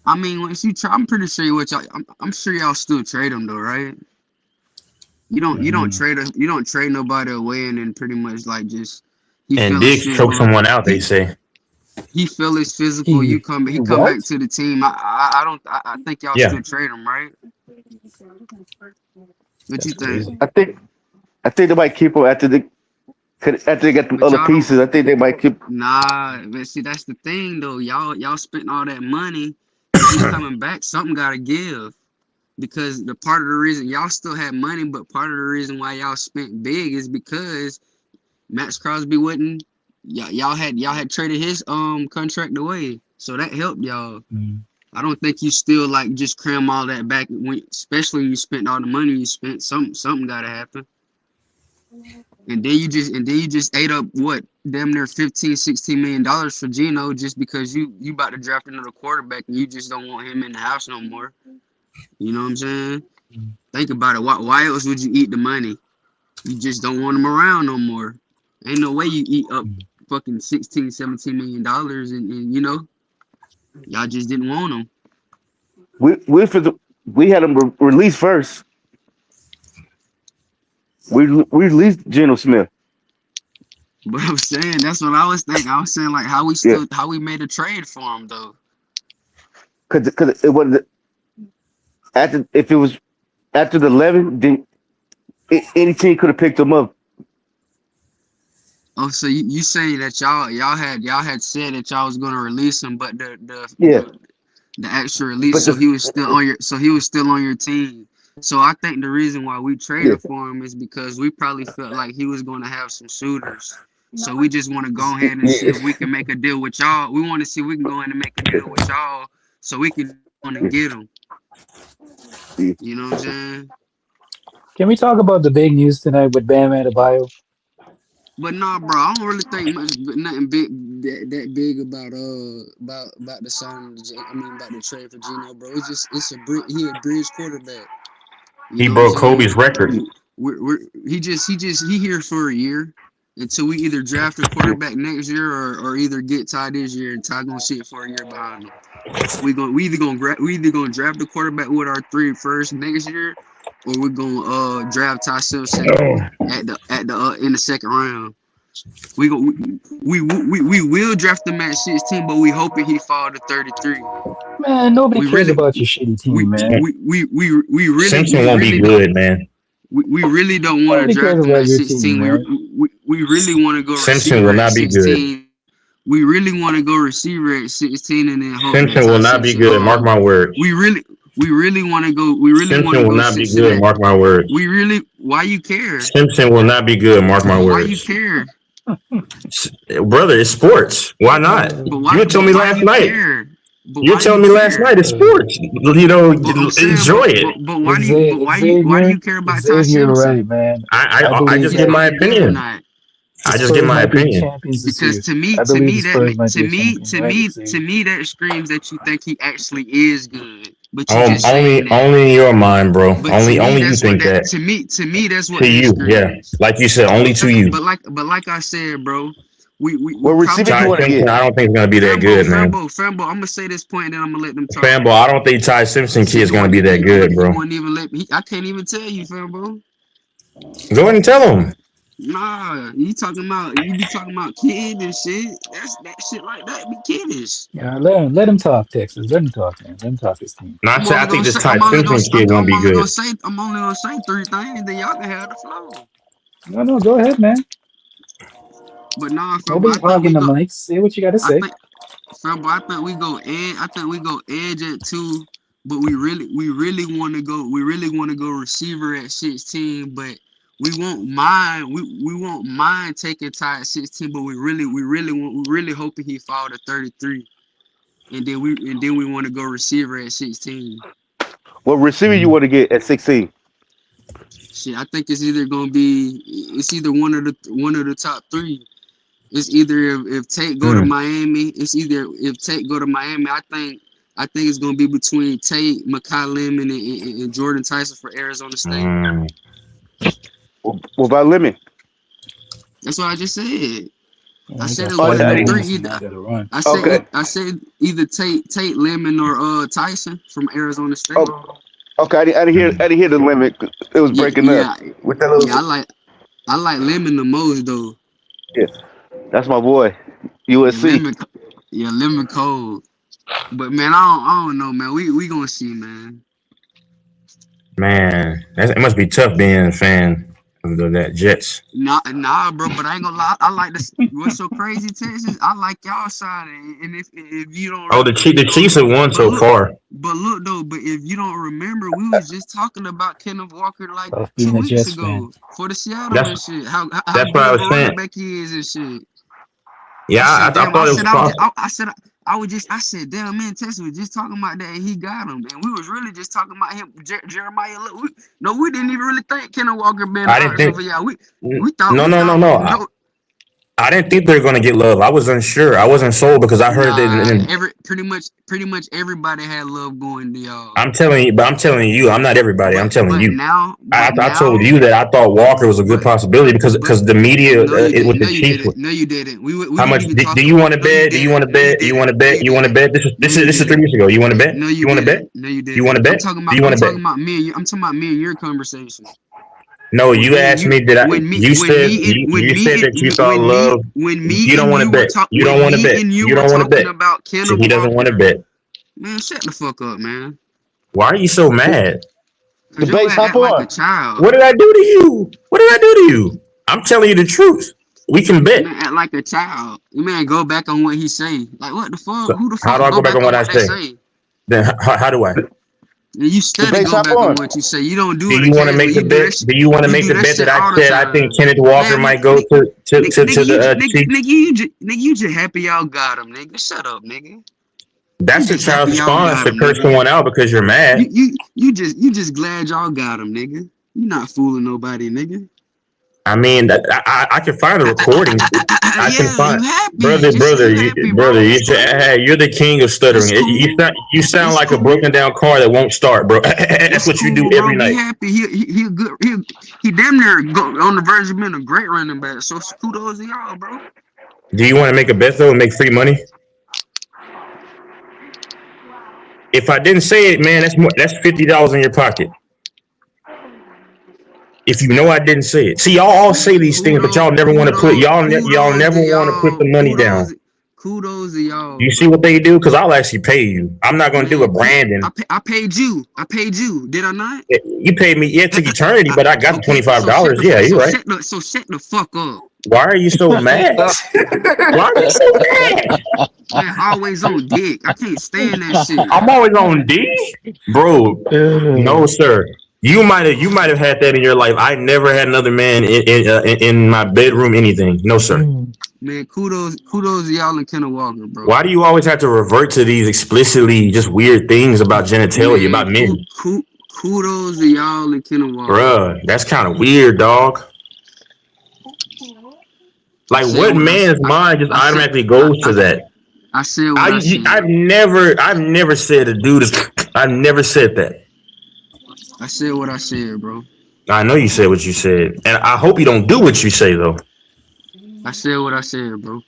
I mean, once you try, I'm pretty sure I'm sure y'all still trade him though, right? Mm, You don't trade nobody away and then pretty much like just he And feel his Diggs choked physical. someone out, they He say. he feel his physical. he He he come back what? to the team. I don't. I think y'all Yeah. still trade him, right? What you That's think? crazy. I think they might keep him after they got the But other y'all don't. pieces. I think they might keep. Nah, but see that's the thing though. Y'all spent all that money. If he's coming back, something gotta give. Because the part of the reason y'all still had money, but part of the reason why y'all spent big is because Max Crosby wouldn't. Y'all had traded his contract away, so that helped y'all. Mm, I don't think you still like just cram all that back when, especially when you spent all the money you spent. Something gotta happen, and then you just ate up what damn near 15-16 million dollars for Gino just because you about to draft another quarterback and you just don't want him in the house no more. You know what I'm saying? mm, Think about it. Why else would you eat the money? You just don't want him around no more. Ain't no way you eat up mm. fucking 16-17 million dollars and y'all just didn't want him. We had him released first. We released Geno Smith. But I'm saying that's what I was thinking. I was saying like Yeah, how we made a trade for him though. because it was after if it was after the 11, then any team could have picked him up. Oh, so you saying that y'all had said that y'all was gonna release him, but Yeah, the actual release, but so he was still on your team. So I think the reason why we yeah, traded for him is because we probably felt like he was going to have some suitors. So we just want to go ahead and see yeah, if we can make a deal with y'all. We want to see if we can go ahead and make a deal with y'all so we can want to yeah, get him. yeah. You know what I'm saying? Can we talk about the big news tonight with Bam Adebayo? But nah, bro, I don't really think nothing big that big about the signing. About the trade for Gino, bro. He a bridge quarterback. You He know what I'm broke Kobe's saying? record. He here for a year until we either draft a quarterback next year or either get Ty this year and Ty gonna sit for a year behind him. We either gonna draft the quarterback with our 3 first next year, or we're gonna draft Ty second at the in the second round. We go we will draft him at 16, but we hoping he fall to 33. Man, nobody We cares really about your shitty we team, man. Simpson won't be good, man. we really don't want to Nobody cares draft him about at your team, 16. man. We really want to go Simpson will receiver at not be good. 16. We really want to go receiver at 16 and then hope that Simpson will Ty not be Simpson. good. Mark my words. We really want to go. We really want to Simpson will go not be 16 good. at. Mark my words. We really. Why you care? Simpson will not be good. Mark my Why you words. care? Brother, it's sports. Why not? Uh, But You why? were telling But me why last you night. care? But You were why you telling me last care? night it's uh, sports. You know, But I'm saying, enjoy it. why do you? But why do Xavier, you care about Ty Xavier, Simpson? right, man. I I I, I believe just He's give that my fucking good or opinion. not? the I just give Spurs my might be opinion. champions this Because year. I believe the Spurs might be to a me champion, right, to Xavier? me that screams that you think he actually is good. But you just saying that. only in your mind, bro. But to me, Only you that's what think that that. to me that's what To that you, yeah. screams. Like you said, only to you. But like I said, bro, we What receiver probably you Ty gonna want to Simpson, get? I don't think is gonna be that good, man. Fambo. I'm gonna say this point, and then I'm gonna let them talk. Fanboy, I don't think Ty Simpson See, kid's you gonna want be that good, he bro. wouldn't even let me. I can't even tell you, Fambo. Go ahead and tell him. Nah, you be talking about kid and shit. That shit like that be kiddish. Yeah, let him talk, Texas. Let him talk, man. Let him talk his team. No, I I'm said I only think gonna this say Ty Simpson kid won't be good. I'm only gonna say three things. Then y'all can have the flow. No, go ahead, man. But nah, Fambo, Nobody's hogging the mics. Say what you got to I say. think Fam, I think we go edge. I think we go edge at 2, but we really want to go. We really want to go receiver at 16, but we won't mind taking Ty at 16, but we really hoping he fall to 33, and then we want to go receiver at 16. What receiver you Mm. want to get at 16? Shit, I think it's either one of the top three. It's either if Tate go to Mm, Miami. It's either if Tate go to Miami. I think it's gonna be between Tate, Makai Lemon, and Jordan Tyson for Arizona State. mm. What about Lemon? That's what I just said. I He said got it one I of seven them didn't. three. wins and he's got to run. Okay. I said either Tate Lemon or Tyson from Arizona State. Oh, okay. I didn't hear the limit. It was Yeah, breaking up yeah, with that yeah. little. I like Lemon the most though. Yeah, that's my boy. Yeah, USC. Lemon cold. But man, I don't know, man. We gonna see, man. Man, it must be tough being a fan of that Jets. Nah, bro. But I ain't gonna lie. I like this. What's so crazy, Texas? I like y'all side, and if you don't, Oh, the Chiefs have won but so look, far. but if you don't remember, we was just talking about Kenneth Walker like Tough being 2 a weeks Jets fan. ago for the Seattle That's and shit. How that's what good I of a was running saying. back he is and shit. Yeah, I said, I damn. thought it was possible. I said, damn, man. Texas was just talking about that, and he got him. And we was really just talking about him, Jeremiah. Look, we didn't even really think Kenneth Walker been an I didn't option for think. y'all. No, no, no, no. I didn't think they were going to get love. I was unsure. I wasn't sold because I heard that. Nah, pretty much everybody had love going to y'all. I'm telling you, I'm not everybody. I'm telling But you. now, I told you that I thought Walker was a good but possibility because but the media no, you didn't. with No, the you Chiefs. didn't. No, you didn't. We How didn't much even do talk you about. want to No, you bet? Do you want didn't. to No, you bet? Do you didn't. want to No, bet? you You want to didn't. bet? No, you This is didn't. 3 weeks ago. You want to bet? No, you You want to bet? didn't. No, you You want to didn't. bet? Do you want I'm to bet? talking about me and you. I'm talking about me and your conversation. No, When you me and asked you, me. Did I? when me, You when said me and you said that you thought love. when You me don't and want to you were bet. talk, You don't when want to me bet. and you You were don't want to talking bet. about So Kenneth he doesn't want to Walker, bet. man, shut the fuck up, man. Why are you so mad? The Cause your base, ass hop act like a on. child. What did I do to you? What did I do to you? I'm telling you the truth. We can You bet. man act like a child. You man go back on what he say. Like what the fuck? So Who the how fuck do I go go back back on on what I what they say? say? Then how do I? And you The steady base, go hop back on on. what you say. You don't do Do it you want to occasionally. make the You do bet? that shit. Do you want to You make do the that bet that shit I all the said I think time. Kenneth Walker Man, might go to the Chiefs? nigga, you just happy y'all got him, nigga. Shut up, nigga. You That's a just happy child's y'all response got to him, curse nigga. someone out because you're mad. You just glad y'all got him, nigga. You not fooling nobody, nigga. I mean, I can find the recordings. I can Yeah, find, you happy. Just say you happy, brother. bro. It's cool. You're the king of stuttering. It's cool. You sound It's like a cool. broken down car that won't start, bro. That's It's what you do cool, bro. every Be night. happy. He a good. He damn near on the verge of being a great running back. So kudos to y'all, bro. Do you want to make a bet though and make free money? If I didn't say it, man, that's $50 in your pocket. If you know I didn't say it. See, y'all all say these things, but y'all never want to put y'all Kudos never to want to put y'all. the money down. Kudos to y'all, You see bro. what they do? Because I'll actually pay you. I'm not going to do a Man, Brandon. I paid you. I paid you. Did I not? You paid me. Yeah, it took eternity, but I got the Okay, $25. Yeah, you're right. shut the fuck up. Why are you so mad? Why are you so mad? Man, always on dick. I can't stand that shit. I'm always on D, bro. No, sir. You might have had that in your life. I never had another man in my bedroom. Anything? No, sir. Man, kudos to y'all and Kenneth Walker, bro. Why do you always have to revert to these explicitly just weird things about genitalia, Man, about men? kudos to y'all and Kenneth Walker. Bruh, that's kind of weird, dog. Like, what man's mind just automatically goes to that? I said what I said. I've never said a dude is I never said that. I said what I said, bro. I know you said what you said, and I hope you don't do what you say though. I said what I said, bro.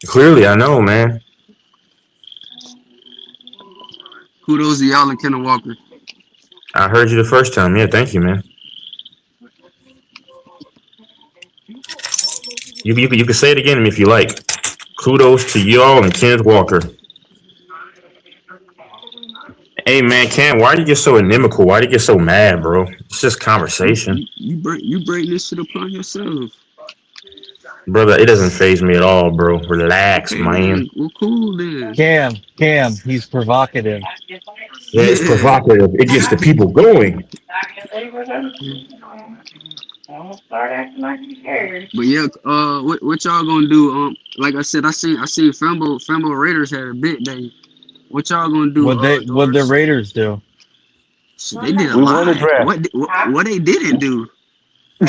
Clearly, I know, man. Kudos to y'all and Kenneth Walker. I heard you the first time. Yeah, thank you, man. You can say it again if you like. Kudos to y'all and Kenneth Walker. Hey man, Cam, why do you get so inimical? Why do you get so mad, bro? It's just conversation, You bring this shit upon yourself. brother. It doesn't phase me at all, bro. Relax, Okay man. then. Well, cool then. Cam, he's provocative. Yeah, it's Yeah. provocative. It gets the people going. But yeah, what y'all gonna do? Like I said, I seen Fembo Raiders had a big day. What y'all gonna do, What the Doris? Raiders do? Shit, they did a We won the lot. draft. What they didn't do? We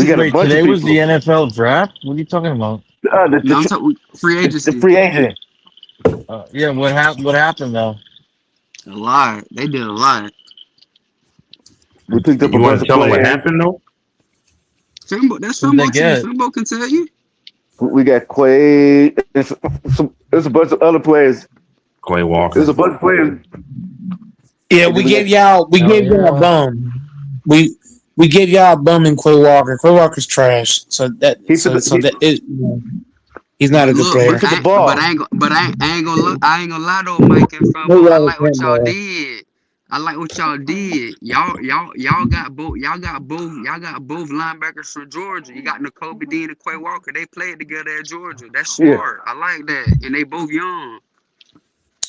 got a Wait, bunch of today was the people. NFL draft? What are you talking about? No, I'm talking free The agency. free agent. Yeah, what happened though? A lot. They did a lot. We picked up a You bunch want to of tell them what players. happened though? Fembo, that's Who'd they Fembo team. get? Fembo can tell you. We got Quay. There's a bunch of other players. Quay Walker. There's a bunch of players. Yeah, we gave y'all a bum. We gave y'all a bum in Quay Walker. Quay Walker's trash. So that He took he's not a good Look, player. took the ball. I ain't gonna look. I ain't gonna lie though, Mike and Fembo. I like what y'all did. I like what y'all did. Y'all got both. Y'all got both linebackers from Georgia. You got N'Kobe Dean and Quay Walker. They played together at Georgia. That's Yeah. smart. I like that, and they both young.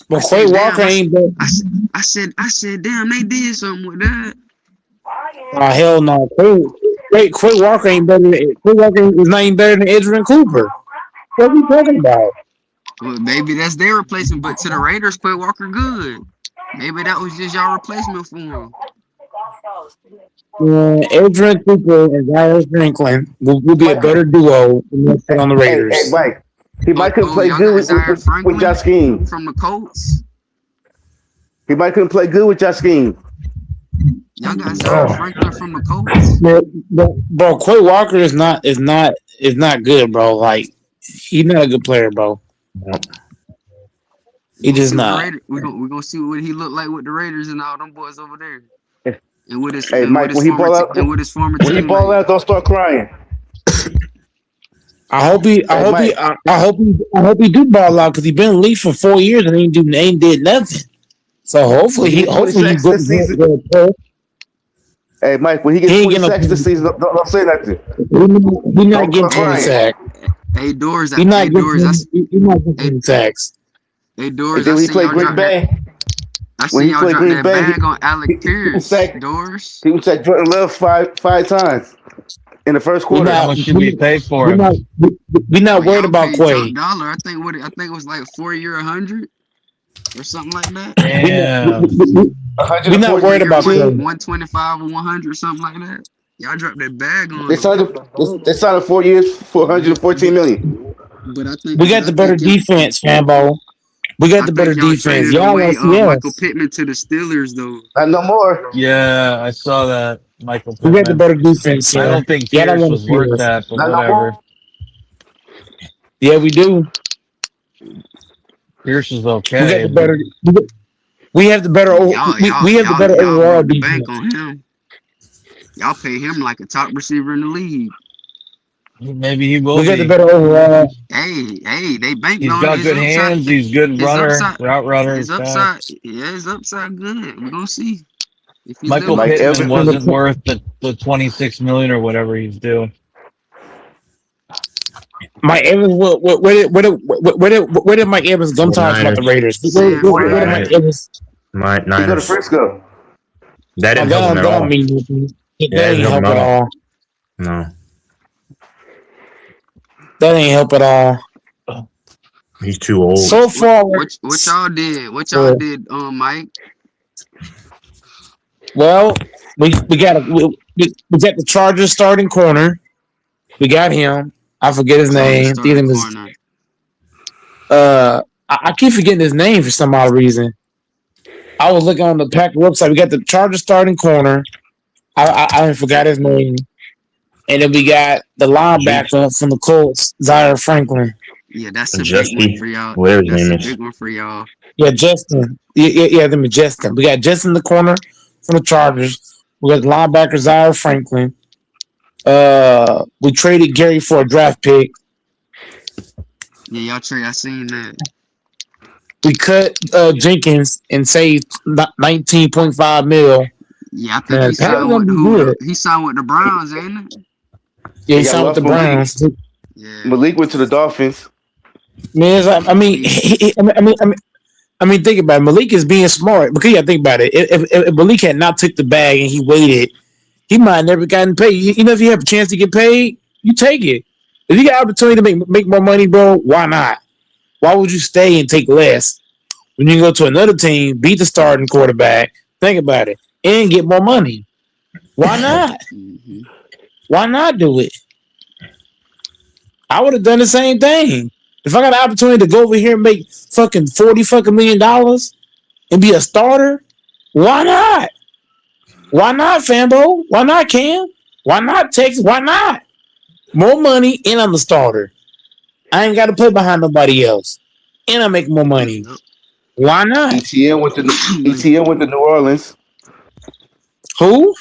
But I Quay said, Walker damn. ain't been. I said, damn. They did something with that. Oh hell no. Quay Walker ain't better than Quay Walker is not even better than Adrian Cooper. What are we talking about? Well, maybe that's their replacement, but to the Raiders, Quay Walker good. Maybe that was just y'all replacement for him. Adrian Cooper and Dallas Franklin will be a better duo than what's on the Hey, Raiders. Mike. He might couldn't play y'all good got with Zaire Franklin your scheme. from the Colts. He might couldn't play good with your scheme. Y'all got Zaire Franklin from the Colts. Bro, Quay Walker is not good, bro. Like he's not a good player, bro. He just not. We're gonna see what he look like with the Raiders and all them boys over there. And with his Hey, Mike, when he ball out, don't start crying. I hope he do ball out because he been in the league for 4 years and ain't did nothing. So hopefully he this season. Hey, Mike, when he gets 20 sacks this season, don't say nothing. He's not getting 20 sacks. Hey, Doors. He's not getting sacks. Hey, Doors. When he played Green Bay. I see y'all drop that bag on Alec Pierce. Doors. He was sacked Jordan Love five times in the first quarter. How much should we pay for him? We're not worried about Quay. $1. I think it was like 4 year 100 or something like that. Yeah. We're not worried about Quay. 125 or 100 or something like that. Y'all dropped that bag on. They signed 4 years for $114 million. But I think we got the better defense, Fambo. We got the better defense. Y'all Michael Pittman to the Steelers, though. Not no more. Yeah, I saw that. Michael Pittman. We got the better defense. I don't think Pierce was worth that, but whatever. Yeah, we do. Pierce is okay. We got the better. We have the better. We have the better overall defense. Bank on him. Y'all pay him like a top receiver in the league. Maybe he will. We got the better overall. Hey, they banked He's on got good hands. He's good route runner. His upside good. We're gonna see. Michael Pittman wasn't worth the $26 million or whatever he's doing. Mike Evans, where did Mike Evans go? I'm talking about the Raiders. Where did Mike Evans? Niners. He go to Frisco. That didn't help him at all. That ain't help at all. No. That ain't help at all. He's too old. So far, what y'all did? What y'all did, Mike? Well, we got the Chargers starting corner. We got him. I forget his name. I keep forgetting his name for some odd reason. I was looking on the Packer website. We got the Chargers starting corner. I forgot his name. And then we got the G, linebacker from the Colts, Zaire Franklin. Yeah, that's a big one Justy, for y'all. whatever his That's name a is. big one for y'all. Yeah, Justin. Yeah, them and Justin. We got Justin in the corner from the Chargers. We got the linebacker Zaire Franklin. We traded Gary for a draft pick. Yeah, y'all trade. I seen that. We cut Jenkins and saved 19.5 mil. Yeah, I think Man, he Packers signed gonna with be who? good. He signed with the Browns, ain't it? Yeah, They he got signed with lost the Malik. Browns. Yeah. Malik went to the Dolphins. Man, I mean, Malik. I mean, think about it. Malik is being smart because yeah, think about it. If Malik had not took the bag and he waited, he might have never gotten paid. You know, if you have a chance to get paid, you take it. If you got opportunity to make more money, bro, why not? Why would you stay and take less when you can go to another team, beat the starting quarterback? Think about it and get more money. Why not? Mm-hmm. Why not do it? I would have done the same thing. If I got an opportunity to go over here and make fucking $40 million and be a starter, why not? Why not, Fambo? Why not, Cam? Why not, Texas? Why not? More money and I'm the starter. I ain't got to play behind nobody else. And I make more money. Yep. Why not? ETN went to New Orleans. Who?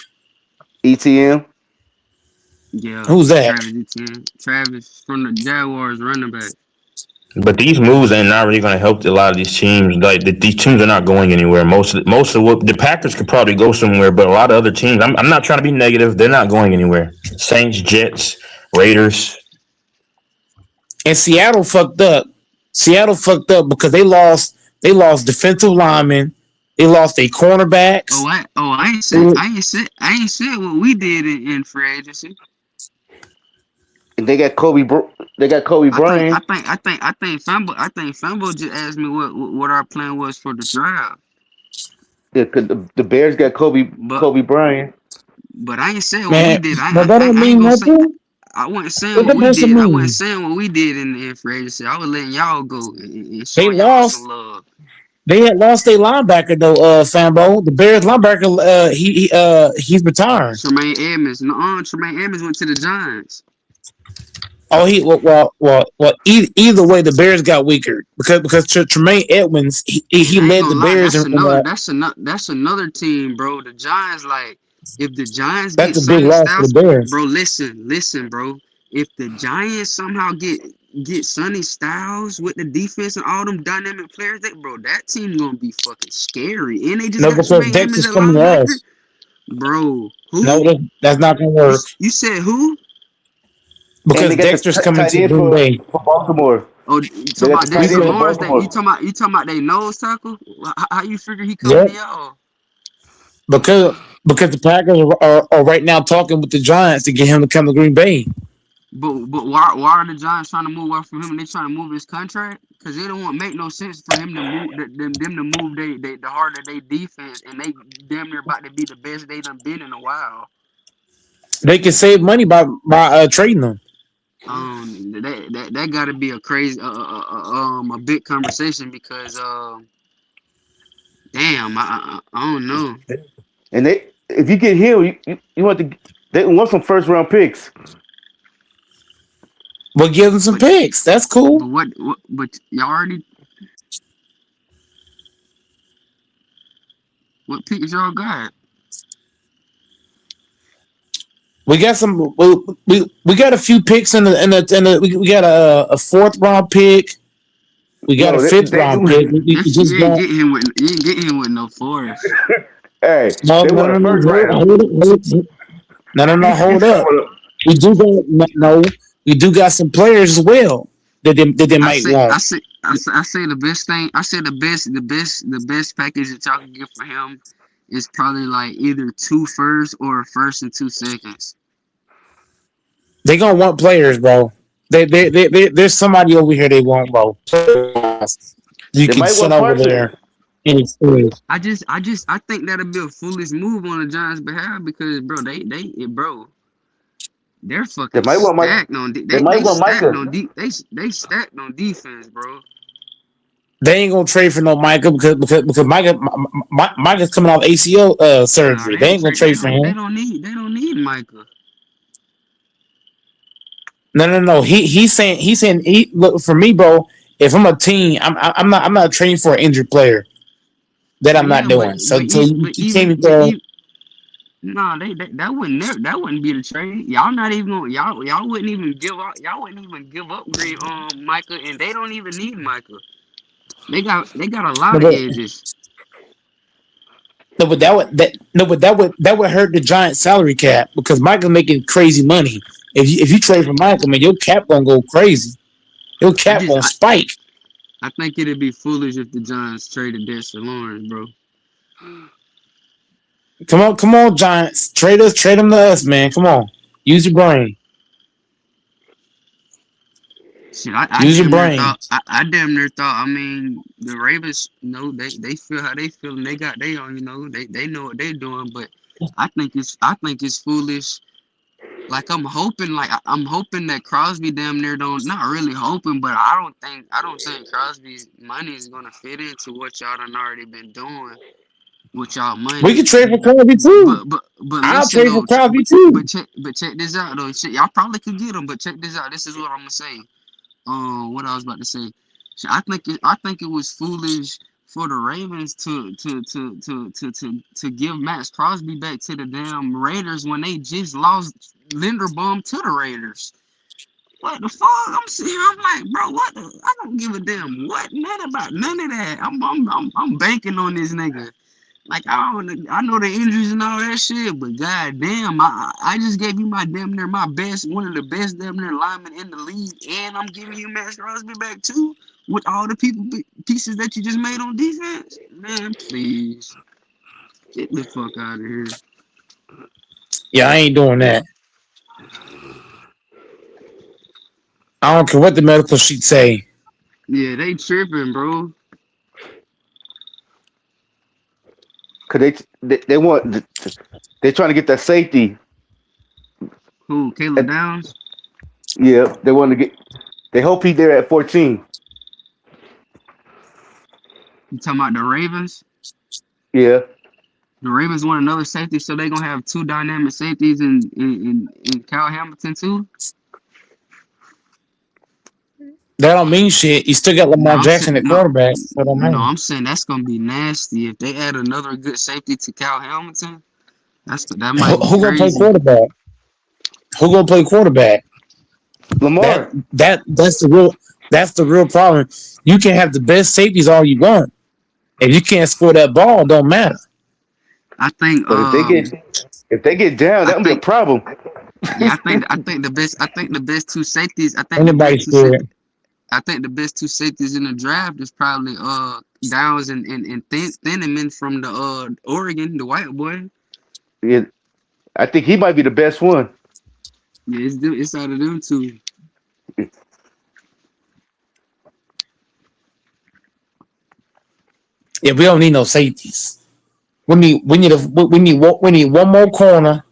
ETN. Yeah, Who's that? Travis Etienne. Travis from the Jaguars, running back. But these moves are not really going to help a lot of these teams. Like these teams are not going anywhere. Most of what the Packers could probably go somewhere, but a lot of other teams. I'm not trying to be negative. They're not going anywhere. Saints, Jets, Raiders. And Seattle fucked up. Seattle fucked up because they lost. They lost defensive linemen. They lost their cornerbacks. I ain't said what we did in free agency. And they got Kobe. They got Kobe Bryant. I think Fambo just asked me what our plan was for the draft. The Bears got But Kobe Bryant. but I ain't saying what we Man, did. but that don't I ain't mean gonna say. nothing. I wasn't saying What what that we doesn't did. I wasn't mean? saying what we did in free agency. I was letting y'all go and They showing y'all some lost. love. They had lost their linebacker though, Fambo. The Bears linebacker, he's retiring. Tremaine Edmonds. No, Tremaine Edmonds went to the Giants. Oh, either way, the Bears got weaker because Tremaine Edmonds he And I ain't led the gonna lie, Bears that's another team, bro. The Giants, like, if the Giants get that's a big Sonny loss for the Styles, Bears. bro, listen, bro. If the Giants somehow get Sonny Styles with the defense and all them dynamic players, that team gonna be fucking scary. And they just No, got because Tremaine Edmonds Dexter's at coming to linebacker, us. bro. No, Who? that's not gonna You work you said who? And because they got the Dexter's coming tight to end Green Bay. for Baltimore. Oh, you They talking got the about He tight Dexter end could, for Lawrence? That Baltimore. you talking about they nose tackle? How you figure he coming yep, to y'all? because the Packers are right now talking with the Giants to get him to come to Green Bay. But why are the Giants trying to move away from him and they trying to move his contract? Because it don't want make no sense for him to move them to move the heart of their defense and they damn near about to be the best they done been in a while. They can save money by trading them. That got to be a crazy a big conversation because damn I don't know. And if you get him, you want to. They want some first round picks. But give them some But picks. That's cool. what but y'all already what picks y'all got? We got some. We got a few picks we got a fourth round pick. We got a No, fifth round pick. We This just you ain't got getting him with no force. hey, no they no want no a no first round. hold up. We do got no. We do got some players as well that they I might say I want. say I say the best thing. I say the best package that y'all can get for him is probably like either 2 firsts or a first and 2 seconds. They gonna want players, bro. There's somebody over here they want, bro. You They can might send want over Parsons. there any experience. I think that'll be a foolish move on the Giants' behalf because bro they're They fucking might want Mike. stacked on They might they want stacked Micah. on they stacked on defense, bro. They ain't gonna trade for no Micah because Micah's coming off ACL Nah, surgery. they They don't ain't gonna trade. They trade for don't. They him. don't need. They don't need Micah. No. He look for me, bro. If I'm a team, I'm not trading for an injured player. That I'm not Yeah, doing. So but you can't even be but throwing. even nah, that wouldn't that wouldn't be the trade. Y'all not even gonna y'all wouldn't even give up. Y'all wouldn't even give up Green Micah, and they don't even need Micah. They got a No, lot of but edges. that would hurt the Giants salary cap because Michael making crazy money. If you trade for Michael, man, your cap gonna go crazy. Your I cap just gonna spike. I think it'd be foolish if the Giants traded Dexter Lawrence, bro. Come on, Giants, trade them to us, man. Come on, use your brain, Shit, I use your damn near brain. thought I damn near thought. I mean, the Ravens, they feel how they feel, and they got they on. They know what they doing. But I think it's foolish. Like I'm hoping that Crosby damn near don't, not really hoping, but I don't think Crosby's money is gonna fit into what y'all done already been doing with y'all We can money. trade for Crosby too. But I'll listen trade for though, Crosby too. check this out though. Shit, y'all probably could get him, but check this out. This is what I'm gonna say. What I was about to say. So I think it was foolish for the Ravens to give Max Crosby back to the damn Raiders when they just lost Linderbaum to the Raiders. What the fuck? I'm sitting here, I'm like, bro, what the, I don't give a damn what man about none of that. I'm banking on this nigga. Like I know the injuries and all that shit, but goddamn, I just gave you my damn near my best, one of the best damn near linemen in the league, and I'm giving you Max Crosby back too, with all the pieces that you just made on defense. Man, please get the fuck out of here. Yeah, I ain't doing that. I don't care what the medical sheet say. Yeah, they tripping, bro. Cause they want they're trying to get that safety. Who? Caleb At, Downs? yeah, they want to get. They hope he's there at 14. You talking about the Ravens? Yeah, The Ravens want another safety, so they gonna have two dynamic safeties in Kyle Hamilton too. That don't mean shit. You still got No, Lamar I'm saying Jackson at no, quarterback. So don't no. matter. I'm saying that's gonna be nasty if they add another good safety to Cal Hamilton. That might be Who gonna play crazy. quarterback? Who gonna play quarterback? That Lamar. that's the real problem. You can have the best safeties all you want. If you can't score that ball, it don't matter. I think But if they get down, I that would be a think problem. yeah I think the best two safeties Anybody scared? I think the best two safeties in the draft is probably Downs and Thieneman from the Oregon, the white boy. Yeah, I think he might be the best one. Yeah, it's out of them two. Yeah, we don't need no safeties. We need one more corner,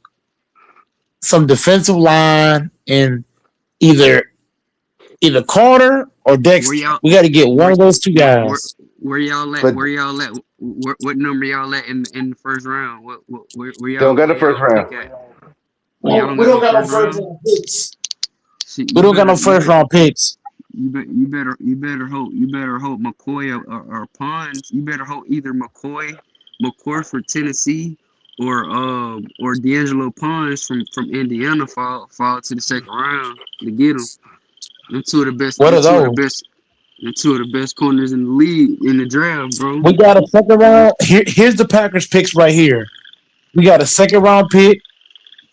some defensive line, and either Carter or Where Dexter. y'all We got to get one where of those two where where, guys. where y'all at? But Where y'all at? What number y'all at in the first round? Where they don't y'all got where the first y'all pick round. at? Oh, y'all don't We got don't no got no first first round. round picks. Shit, We don't got no first round picks. you better hope McCoy or Pons. You better hope either McCoy for Tennessee or D'Angelo Pons from Indiana fall to the second round to get him. Them two of the best. What Them are two of the those? best. Them two of the best corners in the league in the draft, bro. We got a second round. Here's the Packers picks right here. We got a second round pick.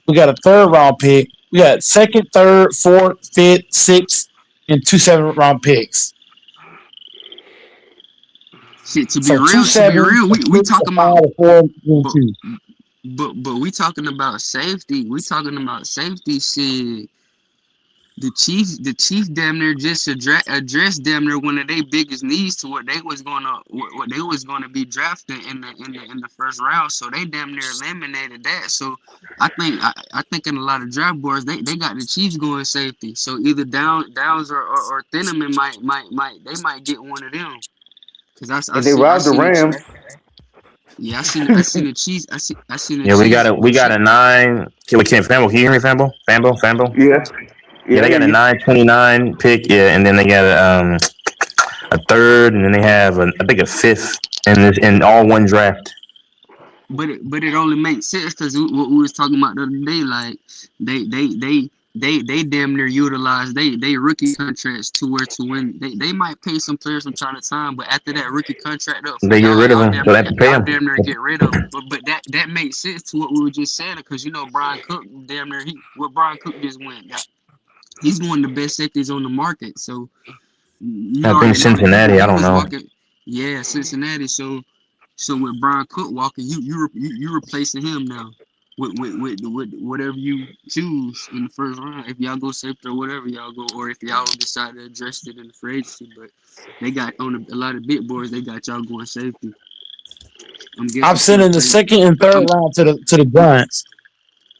We got a third round pick. We got second, third, fourth, fifth, sixth, and two seventh round picks. Shit, to be So two real, seven, a we six, a talking about, five, a four, and but two. but we talking about safety. We talking about safety shit. The Chiefs damn near just addressed damn near one of their biggest needs to what they was gonna be drafting in the first round. So they damn near eliminated that. So I think in a lot of draft boards they got the Chiefs going safety. So either Downs or Thieneman might they might get one of them. Cause I and they see I robbed the seen the Rams. yeah I seen the Chiefs I seen the Yeah, Chiefs we got check. a 9. Okay, we can't Famble. Can you hear me, Famble? Famble. Yeah, Yeah, yeah, I they hear got a you. 929 pick. Yeah, and then they got a third, and then they have I think a fifth, in all one draft. But it only makes sense because what we was talking about the other day, like they damn near utilize they rookie contracts to where to win. They might pay some players from time to time, but after that rookie contract up, They get rid of him, so they have to pay y'all him. damn near get rid of them. But that makes sense to what we were just saying because Brian Cook damn near what Brian Cook just went got. He's one of the best safeties on the market, so you I think already know that the Cincinnati. I don't Bengals know. walking. Yeah, Cincinnati. So with Brian Cook walking, you replacing him now with whatever you choose in the first round. If y'all go safety or whatever y'all go, or if y'all decide to address it in the free agency, but they got on a lot of big boards. They got y'all going safety. I'm I'm guessing to sending the replace. second and third I'm round to the Giants.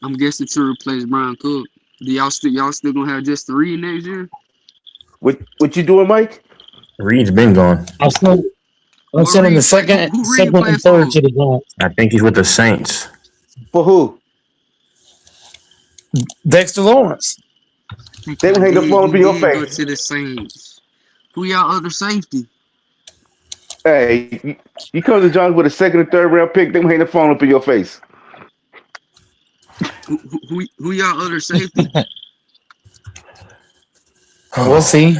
I'm guessing to replace Brian Cook. Do y'all still gonna have just 3 next year? What you doing, Mike? Reed's been gone. I'm sending, I'm What sending the Reed play? second Who Reed second play and third for? to the Giants. I think he's with the Saints. For who? Dexter Lawrence. I think They gonna hang the phone up he in your did go face. to the Saints. Who y'all other safety? Hey, you come to John with a second and third round pick. They gonna hang the phone up in your face. Who y'all other safety? We'll see.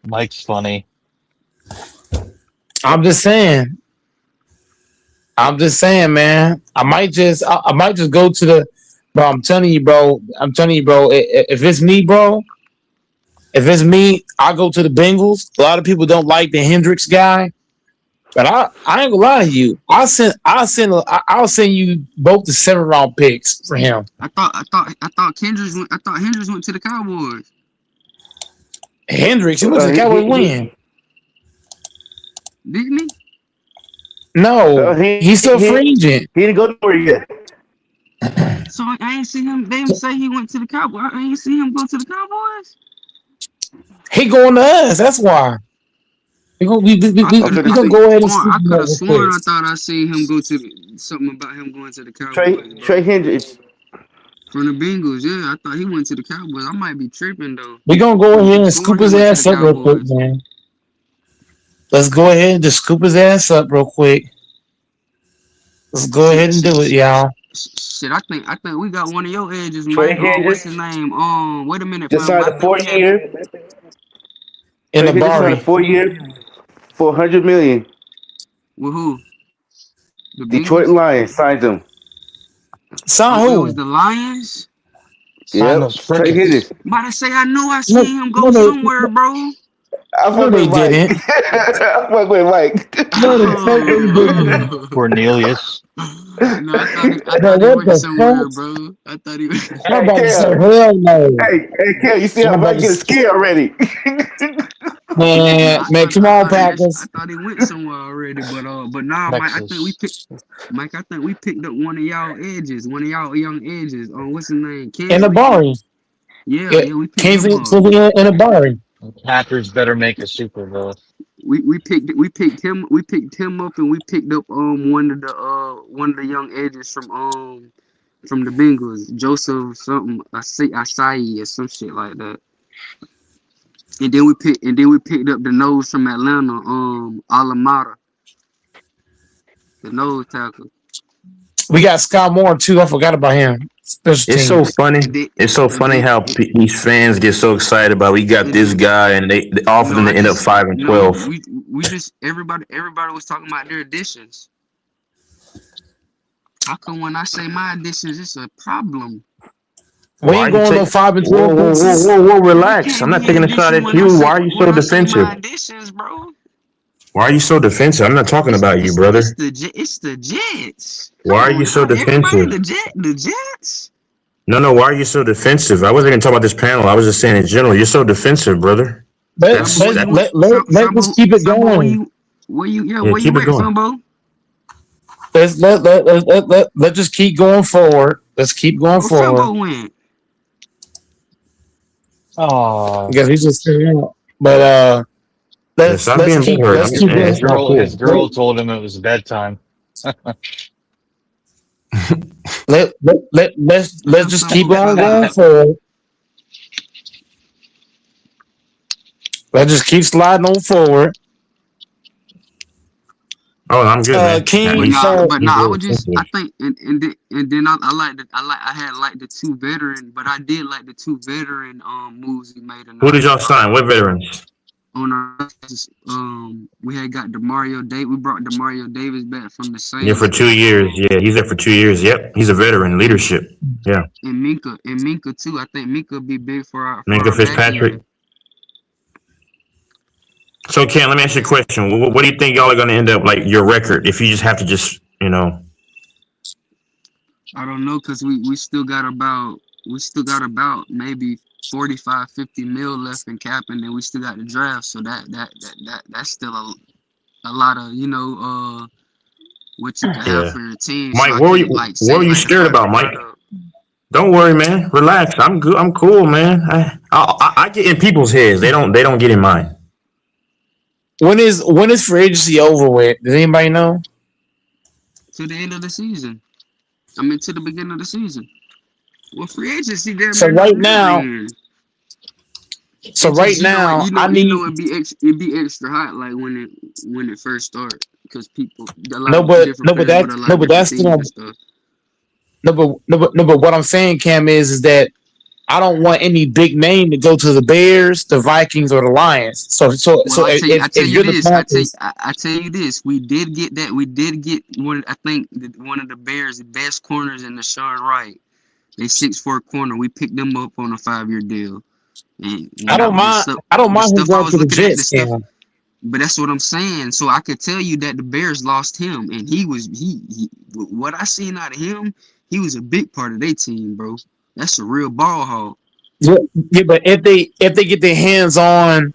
Mike's funny. I'm just saying. I'm just saying, man. I might just go to the. Bro, I'm telling you, bro. If it's me, bro. If it's me, I go to the Bengals. A lot of people don't like the Hendricks guy, but I ain't gonna lie to you. I'll send you both the 7th round picks for him. I thought Kendricks went to the Cowboys. Hendricks, he went to Uh, the he, Cowboys he, win. Didn't he? No, he, he's still a he, free agent. he didn't go nowhere yet. So I ain't see him. They didn't say he went to the Cowboys. I ain't see him go to the Cowboys. He going to us. That's why. I I'm could finna We gonna see go ahead and sworn. speak I could that have real quick. sworn. I thought I seen him go to something about him going to the Cowboys, Trey bro. Hendricks. From the Bengals, yeah. I thought he went to the Cowboys. I might be tripping though. We gonna go I could ahead have and sworn scoop he his went to the ass up real quick, Cowboys. man. Let's go ahead and just scoop his ass up real quick. Let's go ahead Shit, and shit, do it, shit, y'all. shit. I think we got one of your edges, Trey Mike. What's his Hendricks name? Wait a minute, just Fumble. signed I a think we had 4 year. In Trey the Hendricks signed a Bari. 4 year for 100 million. with who? The Detroit Bengals? Lions signed him. Son Oh, it was who? the Lions. Sign Yep, those Trey crickets. Hendricks. About to say, I know I No, seen him no, go they, somewhere, bro. I no, fuck they with Mike. didn't. I fuck with Mike. No, the fuck they didn't. Cornelius. No, I Bro, thought he what went the somewhere, fuck? bro. I thought he went. I'm Hey, about to say, Kel. hell no. Hey, Kel, you see I'm how about Mike to getting say, scared already? No, man, come on, I Packers. thought he went somewhere already, but now, Mike, Texas. I think we picked up one of y'all edges, one of y'all young edges. What's his name? In the Kinsley. Bari. Yeah, Yeah, yeah, we picked him Kingsley up. in the Bari. Packers better make a Super Bowl. We picked him up, and we picked up one of the young edges from the Bengals, Joseph something Asai or some shit like that. And then we picked up the nose from Atlanta, Alamada, the nose tackle. We got Scott Moore too. I forgot about him. Special It's so teams. funny. And then It's so and funny then how these fans get so excited about we got and this then guy, and they all of no, them I to end up just 5-12. we just everybody was talking about their additions. How come when I say my additions, it's a problem? We Why are ain't you going no take? 5 and 12 Whoa, whoa, whoa, pieces. whoa, whoa! It Relax. I'm can't not be an taking a shot addition at you. Why are you so when I say defensive? my additions, bro. Why are you so defensive? I'm not talking about you, brother. It's the Jets. Why Come are you on, so now, everybody defensive? the Jets. No. Why are you so defensive? I wasn't even talking about this panel. I was just saying in general. You're so defensive, brother. Let Fumble, where That. you went? let's just keep it Fumble, going. Yeah, where keep you it at, going. Fumble? Let's just keep going forward. Let's keep going Where forward Fumble went? Oh, because he's just sitting out. But Yeah, let's stop let's being keep butthurt. let's keep His It's it. not girl, his cool. girl told him it was bedtime. I Let's have just something keep on on file. going forward. Let's just keep sliding on forward. Oh, I'm good, man. At But King. least nah, So but he's nah, I really would just sensitive. I think and then I like I had like the two veteran, but I did like the two veteran moves he made Who tonight. did y'all sign? What veterans? On our we had got Demario Day. We brought Demario Davis back from the Yeah, for Saints, 2 years. Yeah, he's there for 2 years. Yep, he's a veteran. and Leadership. Yeah, Minka too. I think Minka be big for Minka our back Fitzpatrick. end. So, Ken, let me ask you a question. What do you think y'all are going to end up like your record if you just have to just. I don't know because we still got about maybe 45, 50 mil left in cap, and then we still got the draft. So that's still a lot of what you could have Yeah, for your team. So Mike, I what were can't you like what say were you like the scared five about, year Mike? straight up. Don't worry, man. Relax. I'm good. I'm cool, man. I get in people's heads. They don't get in mine. when is free agency over with? Does anybody know? To the end of the season. I mean to the beginning of the season. Well, free agency damn So near not right near the now, end. so It right just now, I need it'd be extra hot like when it first start because people a lot no, of but different no, but players go to that's a lot no, of but different that's teams and still stuff. no, but what I'm saying, Cam, is that I don't want any big name to go to the Bears, the Vikings, or the Lions. Well, So I tell if you you're the this, Panthers, I tell you this. We did get that. We did get one. I think one of the Bears' best corners in the Sean Wright. They 6'4" corner. We picked them up on a 5 year deal. And I when don't mind. I don't the mind him stuff I going was to the looking at, the Jets, stuff. Cam. But that's what I'm saying. So I could tell you that the Bears lost him, and he what I seen out of him, he was a big part of their team, bro. That's a real ball hog. Yeah, yeah, but if they get their hands on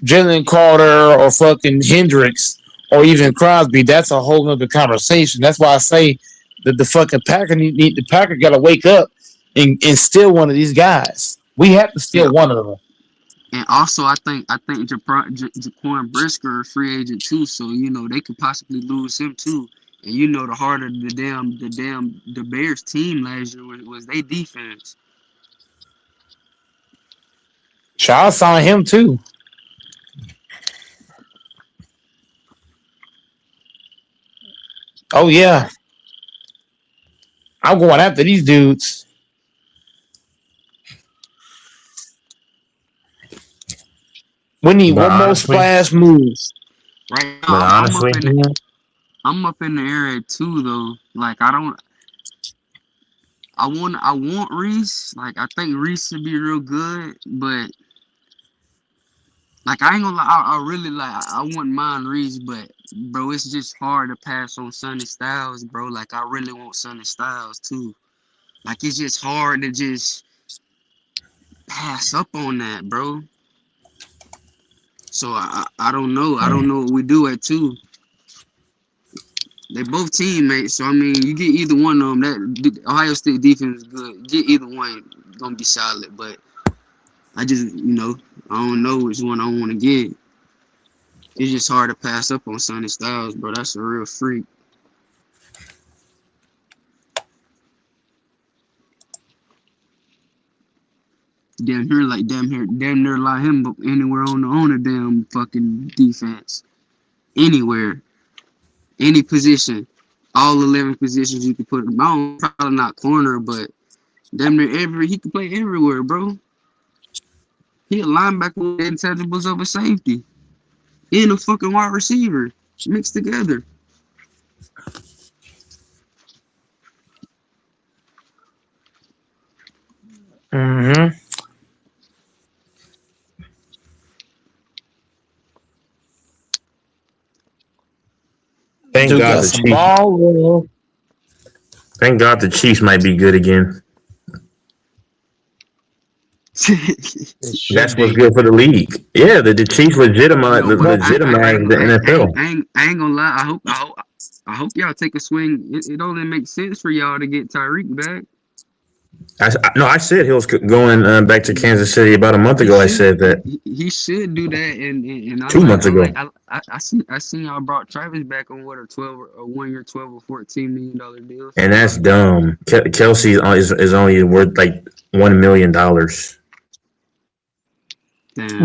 Jalen Carter or fucking Hendricks or even Crosby, that's a whole nother conversation. That's why I say that the fucking Packer the Packer got to wake up and steal one of these guys. We have to steal Yeah, one of them. and also I think Jaquan Brisker a free agent too, so they could possibly lose him too. And the harder the Bears team last year was their defense. Child signed him too. Oh yeah, I'm going after these dudes. We need But one more honestly, splash move. Right but now, honestly, I'm up in the area too though. Like I want Reese. Like I think Reese would be real good, but like I ain't gonna lie, I really I wouldn't mind Reese, but bro, it's just hard to pass on Sonny Styles, bro. Like I really want Sonny Styles too. Like it's just hard to just pass up on that, bro. So I don't know. I don't know what we do at two. They both teammates, so I mean, you get either one of them. That Ohio State defense is good. Get either one, gonna be solid. But I just, I don't know which one I want to get. It's just hard to pass up on Sonny Styles, bro. That's a real freak. Damn near like him, but anywhere on the damn fucking defense, anywhere, any position, all 11 positions you could put him on. Probably not corner, but damn near he could play everywhere, bro. He a linebacker with intangibles of a safety and a fucking wide receiver mixed together. Mm-hmm. thank Dude God got the some Chiefs. ball. Thank God the Chiefs might be good again. It should That's what's be. good for the league. Yeah, the Chiefs legitimize Yo, but legitimize the NFL. I ain't gonna lie. I hope y'all take a swing. It only makes sense for y'all to get Tyreek back. No, I said he was going back to Kansas City about a month He ago. I should said that he should do that, and I 2 months ago, I seen y'all brought Travis back on what a 1 year $12 or $14 million deal. So and I that's like that. dumb. Kelsey is only worth like $1 million. Damn.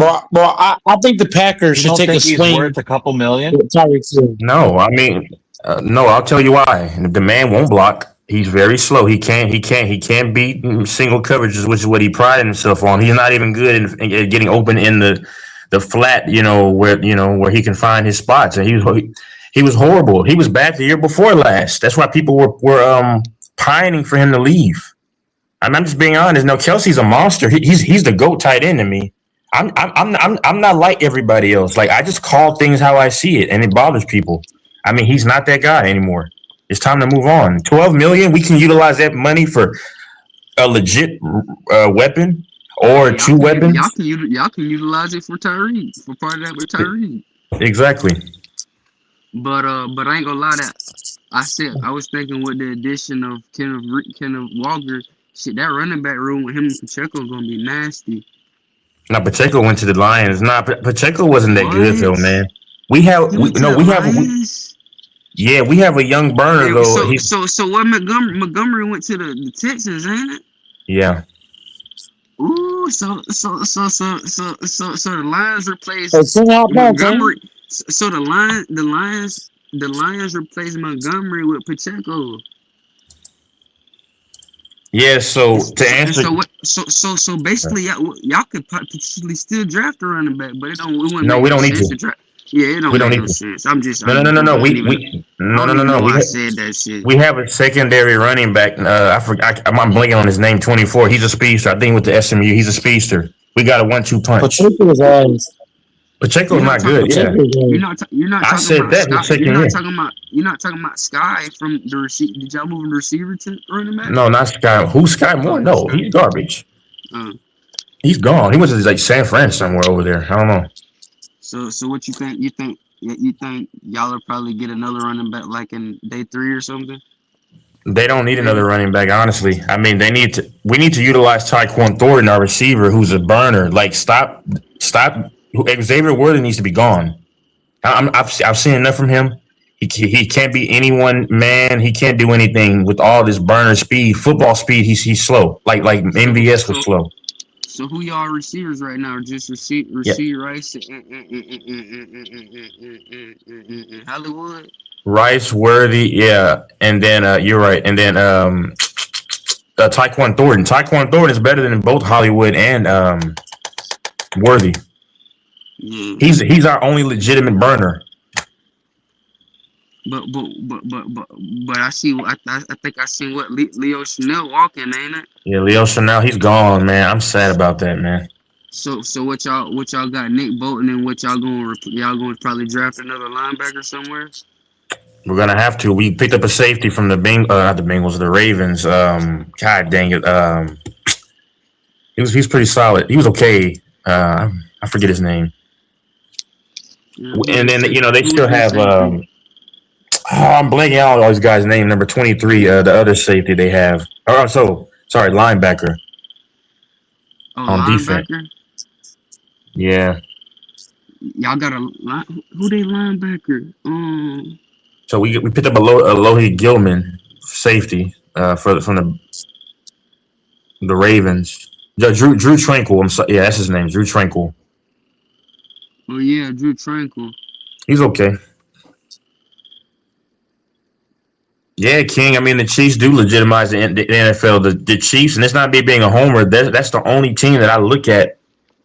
I think the Packers You should don't take a think he's swing worth a couple million? with Tyreek Hill. No, I mean, no. I'll tell you why. The man won't block. He's very slow. He can't beat single coverages, which is what he prided himself on. He's not even good in getting open in the flat. Where he can find his spots. And he was horrible. He was bad the year before last. That's why people were pining for him to leave. I'm just being honest. No, Kelsey's a monster. He's the GOAT tight end to me. I'm not like everybody else. Like I just call things how I see it, and it bothers people. I mean, he's not that guy anymore. It's time to move on. 12 million. We can utilize that money for a legit weapon Yeah, or two weapons. y'all can utilize it for Tyreek for part of that with Tyreek. Exactly. But I ain't gonna lie that I was thinking with the addition of Kenneth Walker, shit, that running back room with him and Pacheco gonna be nasty. Now Pacheco went to the Lions. Nah, Pacheco wasn't that good though, What? man. We have He we went to no the we have Lions? we have a young burner Hey, though. He's so what Montgomery went to the Texans, ain't it? yeah. Ooh, so the Lions Hey, replaced sing out back, man. Montgomery. So the Lions replaced Montgomery with Pacheco. Yeah, so to And answer so what? So basically, y'all could potentially still draft a running back, but it wouldn't no, make we no don't need sense to. to draft. Yeah, it We don't don't make need no to. sense. No, no, no, no, no. I No, no, don't no, even no. know why I said that shit. We have a secondary running back. I forgot. I'm blanking on his name. 24. He's a speedster. I think with the SMU, he's a speedster. We got a 1-2 punch. Pacheco is ass. You're Pacheco's not not talking. good. Yeah, Pacheco is ass. You're not I talking said about that Scott. his second year. You're not talking about Sky from the receiver. Did y'all move the receiver to running back? No, not Sky. Who's Sky Moore? Oh, No, Sky. he's garbage. Uh, He's gone. He went to like San Fran somewhere over there. I don't know. so what you think? You think y'all will probably get another running back like in day 3 or something? They don't need another Maybe. running back, honestly. I mean, they need to. We need to utilize Tyquan Thornton, our receiver, who's a burner. Like, stop. Xavier Worthy needs to be gone. I've seen enough from him. He can't be anyone, man. He can't do anything with all this burner speed, football speed. He's slow. Like So MVS was so slow. so who y'all receivers right now? Just Yeah, receive Rice and Hollywood. Rice, Worthy, yeah, and then you're right, and then Tyquan Thornton. Tyquan Thornton is better than both Hollywood and Worthy. Yeah. He's our only legitimate burner. But I see. I think I seen what Leo Chanel walking, ain't it? Yeah, Leo Chanel, he's gone, man. I'm sad about that, man. So what y'all got Nick Bolton and what y'all going to probably draft another linebacker somewhere? We're gonna have to. We picked up a safety from not the Bengals, the Ravens. God dang it. He's pretty solid. He was okay. I forget his name. Yeah, And then they who was still their have. safety? I'm blanking out all these guys' name. Number 23, the other safety they have. Oh, so sorry, linebacker Oh, on defense. linebacker. Yeah. Y'all got who they linebacker? So we picked up a Lohi Gilman safety from the Ravens. Yeah, Drew Tranquil. I'm sorry. Yeah, that's his name. Drew Tranquil. Oh yeah, Drew Tranquil. He's okay. Yeah, King. I mean, the Chiefs do legitimize the NFL. The Chiefs, and it's not me being a homer. That's the only team that I look at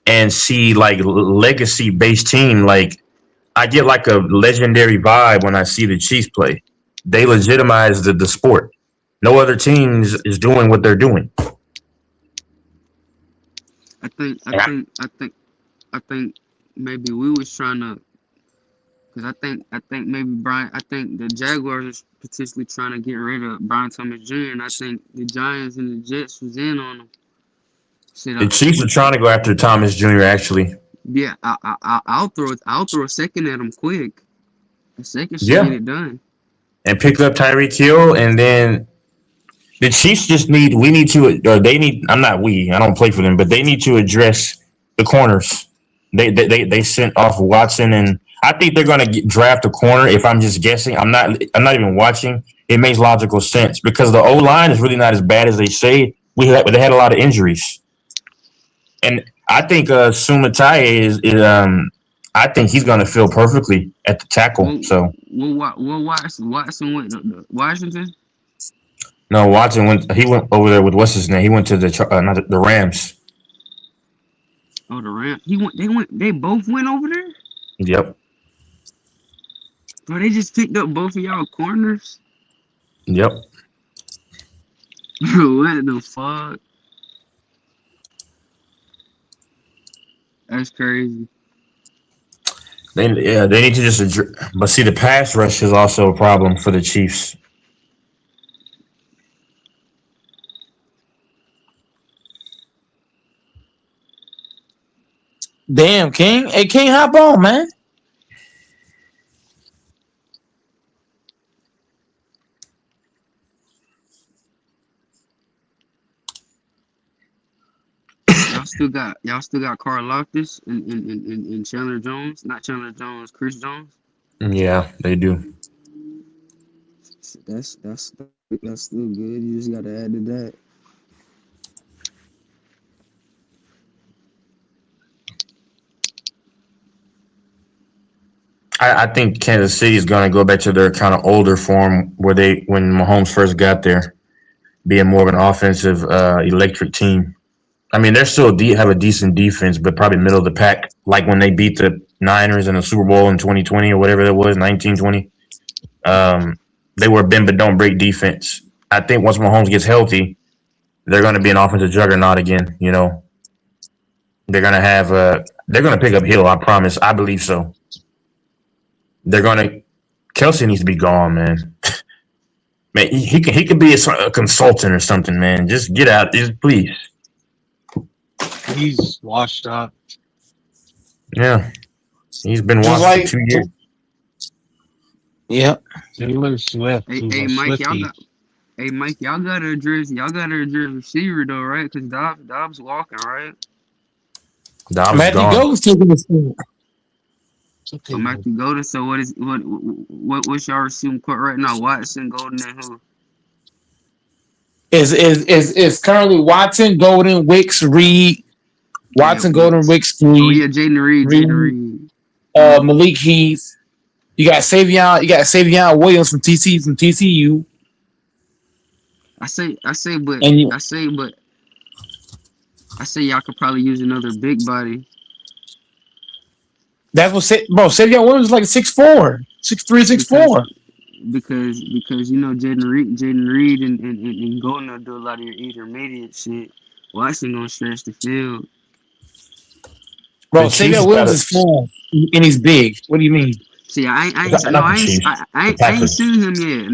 and see like legacy based team. Like I get like a legendary vibe when I see the Chiefs play. They legitimize the sport. No other team is doing what they're doing. I think I Yeah. think I think I think maybe we was trying to. Cause I think maybe Brian. I think the Jaguars are potentially trying to get rid of Brian Thomas Jr. And I think the Giants and the Jets was in on him. Shit, The Chiefs are trying to go after Thomas Jr. Actually, yeah, I'll throw a second at him quick. A second should get yeah, it done. and pick up Tyreek Hill, and then The Chiefs just need. We need to, or they need. I'm not we. I don't play for them, but they need to address the corners. They sent off Watson, and I think they're going to draft a corner. If I'm just guessing, I'm not. I'm not even watching. It makes logical sense because the O line is really not as bad as they say. They had a lot of injuries, and I think Sumatai I think he's going to fill perfectly at the tackle. Well, So Watson went to Washington. no, Watson went. He went over there with what's his name. He went to not the Rams. Oh, the Rams. He went. They went. They both went over there. Yep. Bro, they just picked up both of y'all corners. Yep. Bro, what the fuck? That's crazy. They need to just address. But see, the pass rush is also a problem for the Chiefs. Damn, King. Hey, King, hop on, man. Y'all still got Carl Loftus and Chandler Jones. Not Chandler Jones, Chris Jones. Yeah, they do. That's still good. You just gotta add to that. I think Kansas City is going to go back to their kind of older form where when Mahomes first got there, being more of an offensive, electric team. I mean, they're still have a decent defense, but probably middle of the pack. Like when they beat the Niners in the Super Bowl in 2020 or whatever that was, 1920. They were a bend but don't break defense. I think once Mahomes gets healthy, they're going to be an offensive juggernaut again. You know, they're going to have they're going to pick up Hill. I promise. I believe so. They're going to. Kelsey needs to be gone, man. Man, he could be a consultant or something, man. Just get out, just please. He's washed up. Yeah, he's been Just watching like, for 2 years. yeah. Taylor Swift. Hey, He's hey, a Mike, Swiftie. y'all gotta address receiver though, right? Cause Dobbs walking, right? Dobbs is Matthew gone. Gold's taking the spot. It's okay, So Matthew Golden. So what's y'all receiving court right now? Watson, Golden, and who? Is currently Watson, Golden, Wicks, Reed. Yeah, Watson, Golden, Wicks. Wicks, Oh Reed, yeah, Jaden Reed. Malik Heath. You got Savion Williams from TCU. I say, And you, y'all could probably use another big body that's what Savion Williams is like 6'4", 6'3", 6'4". because you know Jaden Reed and Golden will do a lot of your intermediate shit. Watson gonna stretch the field. Bro, The Chiefs Savion Williams is small and he's big. What do you mean? See, not the Chiefs, the I ain't Packers. seen him yet.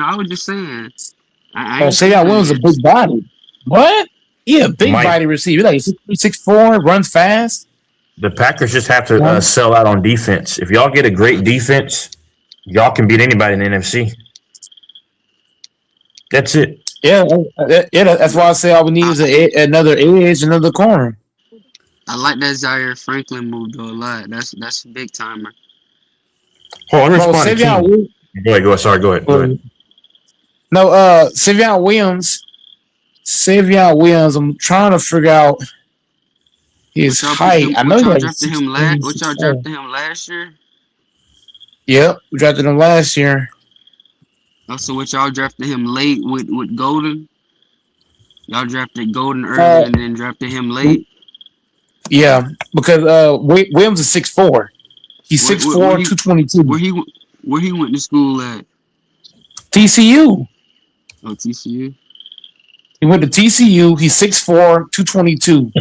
I was just saying. I Oh, ain't seen Savion him Williams is a yet. big body. What? Yeah, big Mike, body receiver. Like 6'3", 6'4", runs fast. the Packers just have to sell out on defense. If y'all get a great defense, y'all can beat anybody in the NFC. That's it. Yeah, that's why I say all we need is another edge, another corner. I like that Zaire Franklin move though a lot. That's a big timer. Hold on, let me Bro, respond to Savion King. Williams. Go ahead. Sorry, go ahead. No, Savion Williams. I'm trying to figure out his height. I know What y'all he drafted him last year? Yep, we drafted him last year. Also, what y'all drafted him late with Golden? Y'all drafted Golden early and then drafted him late? Yeah, because Williams is 6'4". He's 6'4", 222. Where he went to school at? TCU. Oh, TCU. He went to TCU. He's 6'4", 222.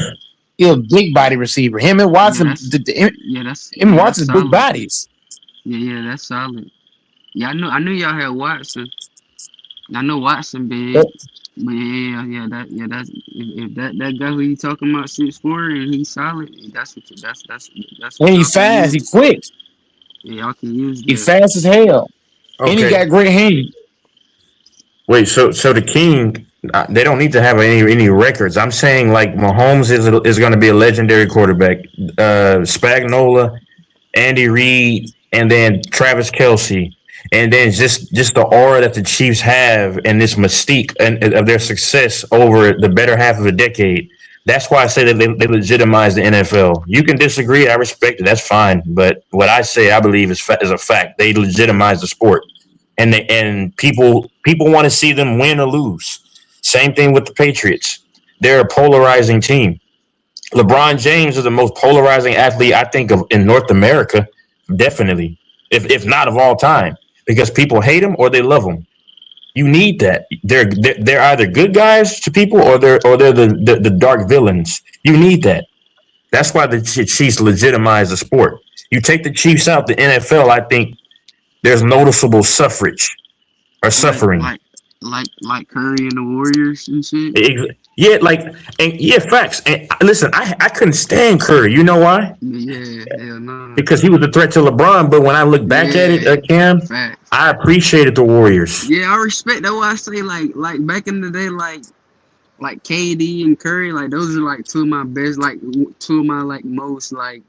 He's a big body receiver. Him and Watson. Watson's big bodies. Yeah, that's solid. Yeah, I knew y'all had Watson. I know Watson big. Yep. But that's if that guy who you talking about 6'4" and he's solid, that's And he's fast, he's quick. Yeah, y'all can use that. He's fast as hell. Okay. And he got great hands. Wait, so the King, they don't need to have any records. I'm saying like Mahomes is going to be a legendary quarterback. Spagnola, Andy Reid, and then Travis Kelsey, and then just the aura that the Chiefs have and this mystique and of their success over the better half of a decade. That's why I say that they legitimize the NFL. You can disagree, I respect it. That's fine, but what I say, I believe, is a fact. They legitimize the sport, and people want to see them win or lose. Same thing with the Patriots. They're a polarizing team. LeBron James is the most polarizing athlete I think of in North America, definitely, if not of all time, because people hate him or they love him. You need that. They're either good guys to people or they're the dark villains. You need that. That's why the Chiefs legitimize the sport. You take the Chiefs out, the NFL, I think there's noticeable suffrage or Like suffering. like like Curry and the Warriors and shit. Yeah, like, and yeah, facts. And listen, I couldn't stand Curry. You know why? Yeah, hell no. Because he was a threat to LeBron. But when I look back at it, Yeah, Cam, facts. I appreciated the Warriors. Yeah, I respect that. Why I say like back in the day, like KD and Curry, like those are like two of my best, like two of my like most like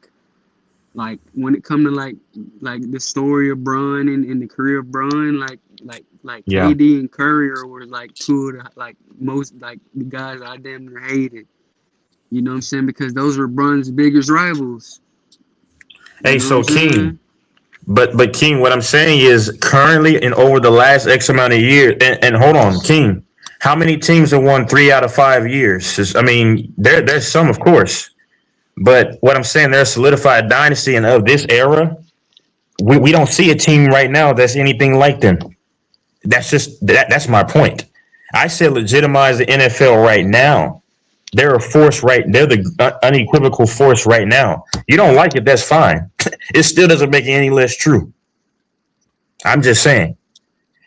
when it come to like the story of Bron and the career of Bron, like Yeah. KD and Curry were like two of the like most like the guys I damn near hated. You know what I'm saying? Because those were Bron's biggest rivals. You Hey, know what I'm so King, saying? but King, what I'm saying is currently and over the last X amount of years, and hold on, King, how many teams have won 3 out of 5 years? I mean, there's some, of course, but what I'm saying, they're a solidified dynasty, and of this era, we don't see a team right now that's anything like them. That's my point. I said legitimize the NFL right now. They're a force right. They're the unequivocal force right now. You don't like it, that's fine. It still doesn't make it any less true. I'm just saying.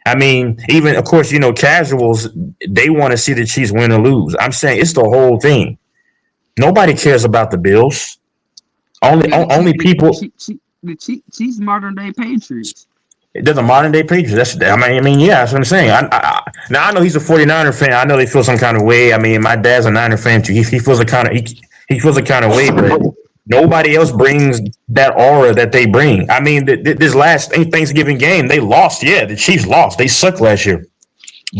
I mean, even of course, casuals, they want to see the Chiefs win or lose. I'm saying it's the whole thing. Nobody cares about the Bills. Only Man, only people. The Chiefs modern day Patriots. They're the modern day Patriots. I mean, yeah, that's what I'm saying. Now I know he's a 49er fan. I know they feel some kind of way. I mean, my dad's a Niner fan too. He feels a kind of he feels a kind of way, but nobody else brings that aura that they bring. I mean, this last Thanksgiving game, they lost. Yeah, the Chiefs lost. They sucked last year.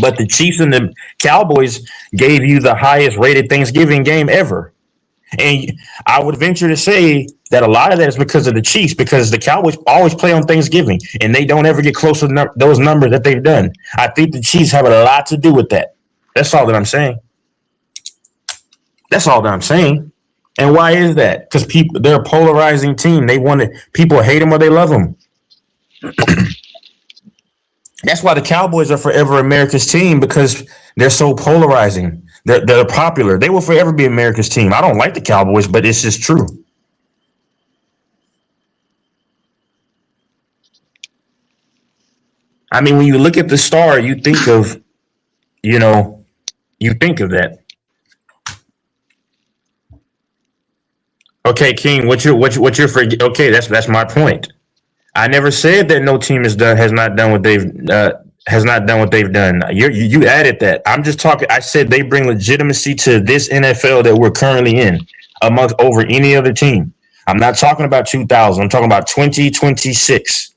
But the Chiefs and the Cowboys gave you the highest rated Thanksgiving game ever. And I would venture to say that a lot of that is because of the Chiefs, because the Cowboys always play on Thanksgiving and they don't ever get close to those numbers that they've done. I think the Chiefs have a lot to do with that. That's all that I'm saying. That's all that I'm saying. And why is that? Because they're a polarizing team. People hate them or they love them. That's why the Cowboys are forever America's team, because they're so polarizing. They're popular. They will forever be America's team. I don't like the Cowboys, but it's just true. I mean, when you look at the star, you think of, you think of that. Okay, King, what's your okay? That's my point. I never said that no team has not done what they've done. You added that. I'm just talking. I said they bring legitimacy to this NFL that we're currently in, amongst over any other team. I'm not talking about 2000. I'm talking about 2026.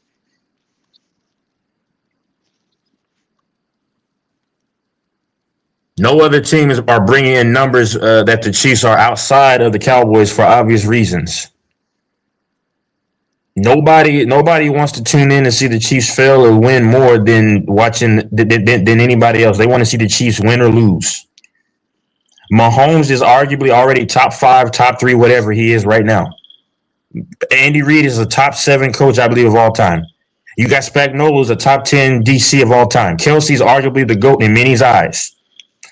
No other teams are bringing in numbers that the Chiefs are outside of the Cowboys for obvious reasons. Nobody wants to tune in and see the Chiefs fail or win more than than anybody else. They want to see the Chiefs win or lose. Mahomes is arguably already top 5, top 3, whatever he is right now. Andy Reid is a top 7 coach, I believe, of all time. You got Spagnuolo is a top 10 DC of all time. Kelsey's arguably the GOAT in many's eyes.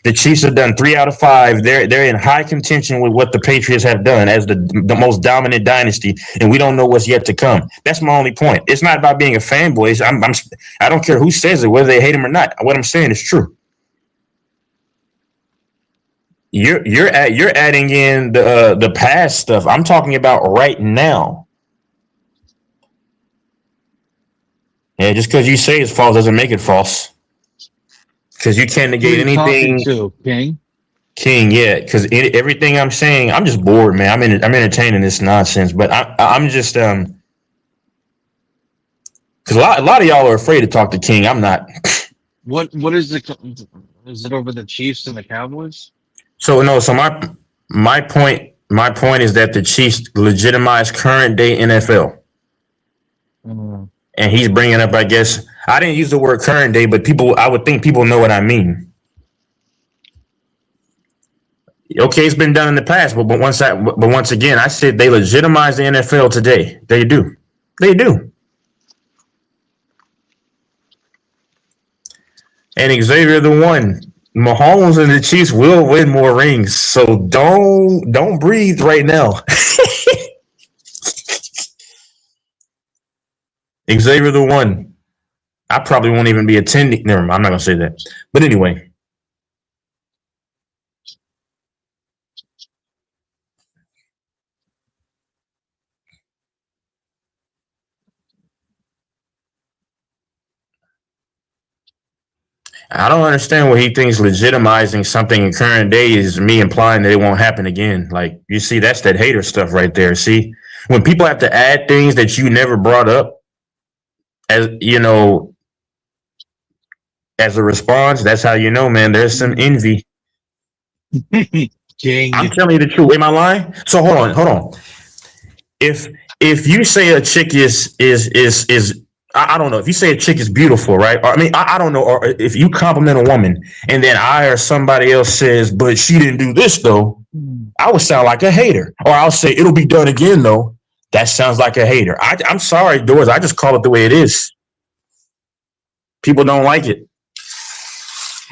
The Chiefs have done 3 out of 5. They're in high contention with what the Patriots have done as the most dominant dynasty, and we don't know what's yet to come. That's my only point. It's not about being a fanboy. I don't care who says it, whether they hate him or not. What I'm saying is true. You're adding in the past stuff. I'm talking about right now. Yeah, just because you say it's false doesn't make it false. because you can't Who are negate you talking anything. to, King? King, yeah, because everything I'm saying, I'm just bored, man. I'm entertaining this nonsense, but I'm just because a lot of y'all are afraid to talk to King. I'm not. What is it over the Chiefs and the Cowboys? So no, so my point is that the Chiefs legitimize current day NFL, Mm. and he's bringing up, I guess I didn't use the word current day, but I would think people know what I mean. Okay, it's been done in the past, but once again, I said they legitimize the NFL today. They do, they do. And Xavier the one. Mahomes and the Chiefs will win more rings, so don't breathe right now. Xavier the one. I probably won't even be attending. Never mind, I'm not gonna say that. But anyway, I don't understand what he thinks legitimizing something in current day is me implying that it won't happen again. Like, you see, that's that hater stuff right there. See, when people have to add things that you never brought up, as you know, as a response, that's how you know, man. There's some envy. I'm King. telling you the truth. Am I lying? So hold on. If you say a chick is I don't know, if you say a chick is beautiful, right? Or, I mean, I don't know, or if you compliment a woman and then I or somebody else says, but she didn't do this though, I would sound like a hater. Or I'll say it'll be done again though. That sounds like a hater. I'm sorry, Doors. I just call it the way it is. People don't like it.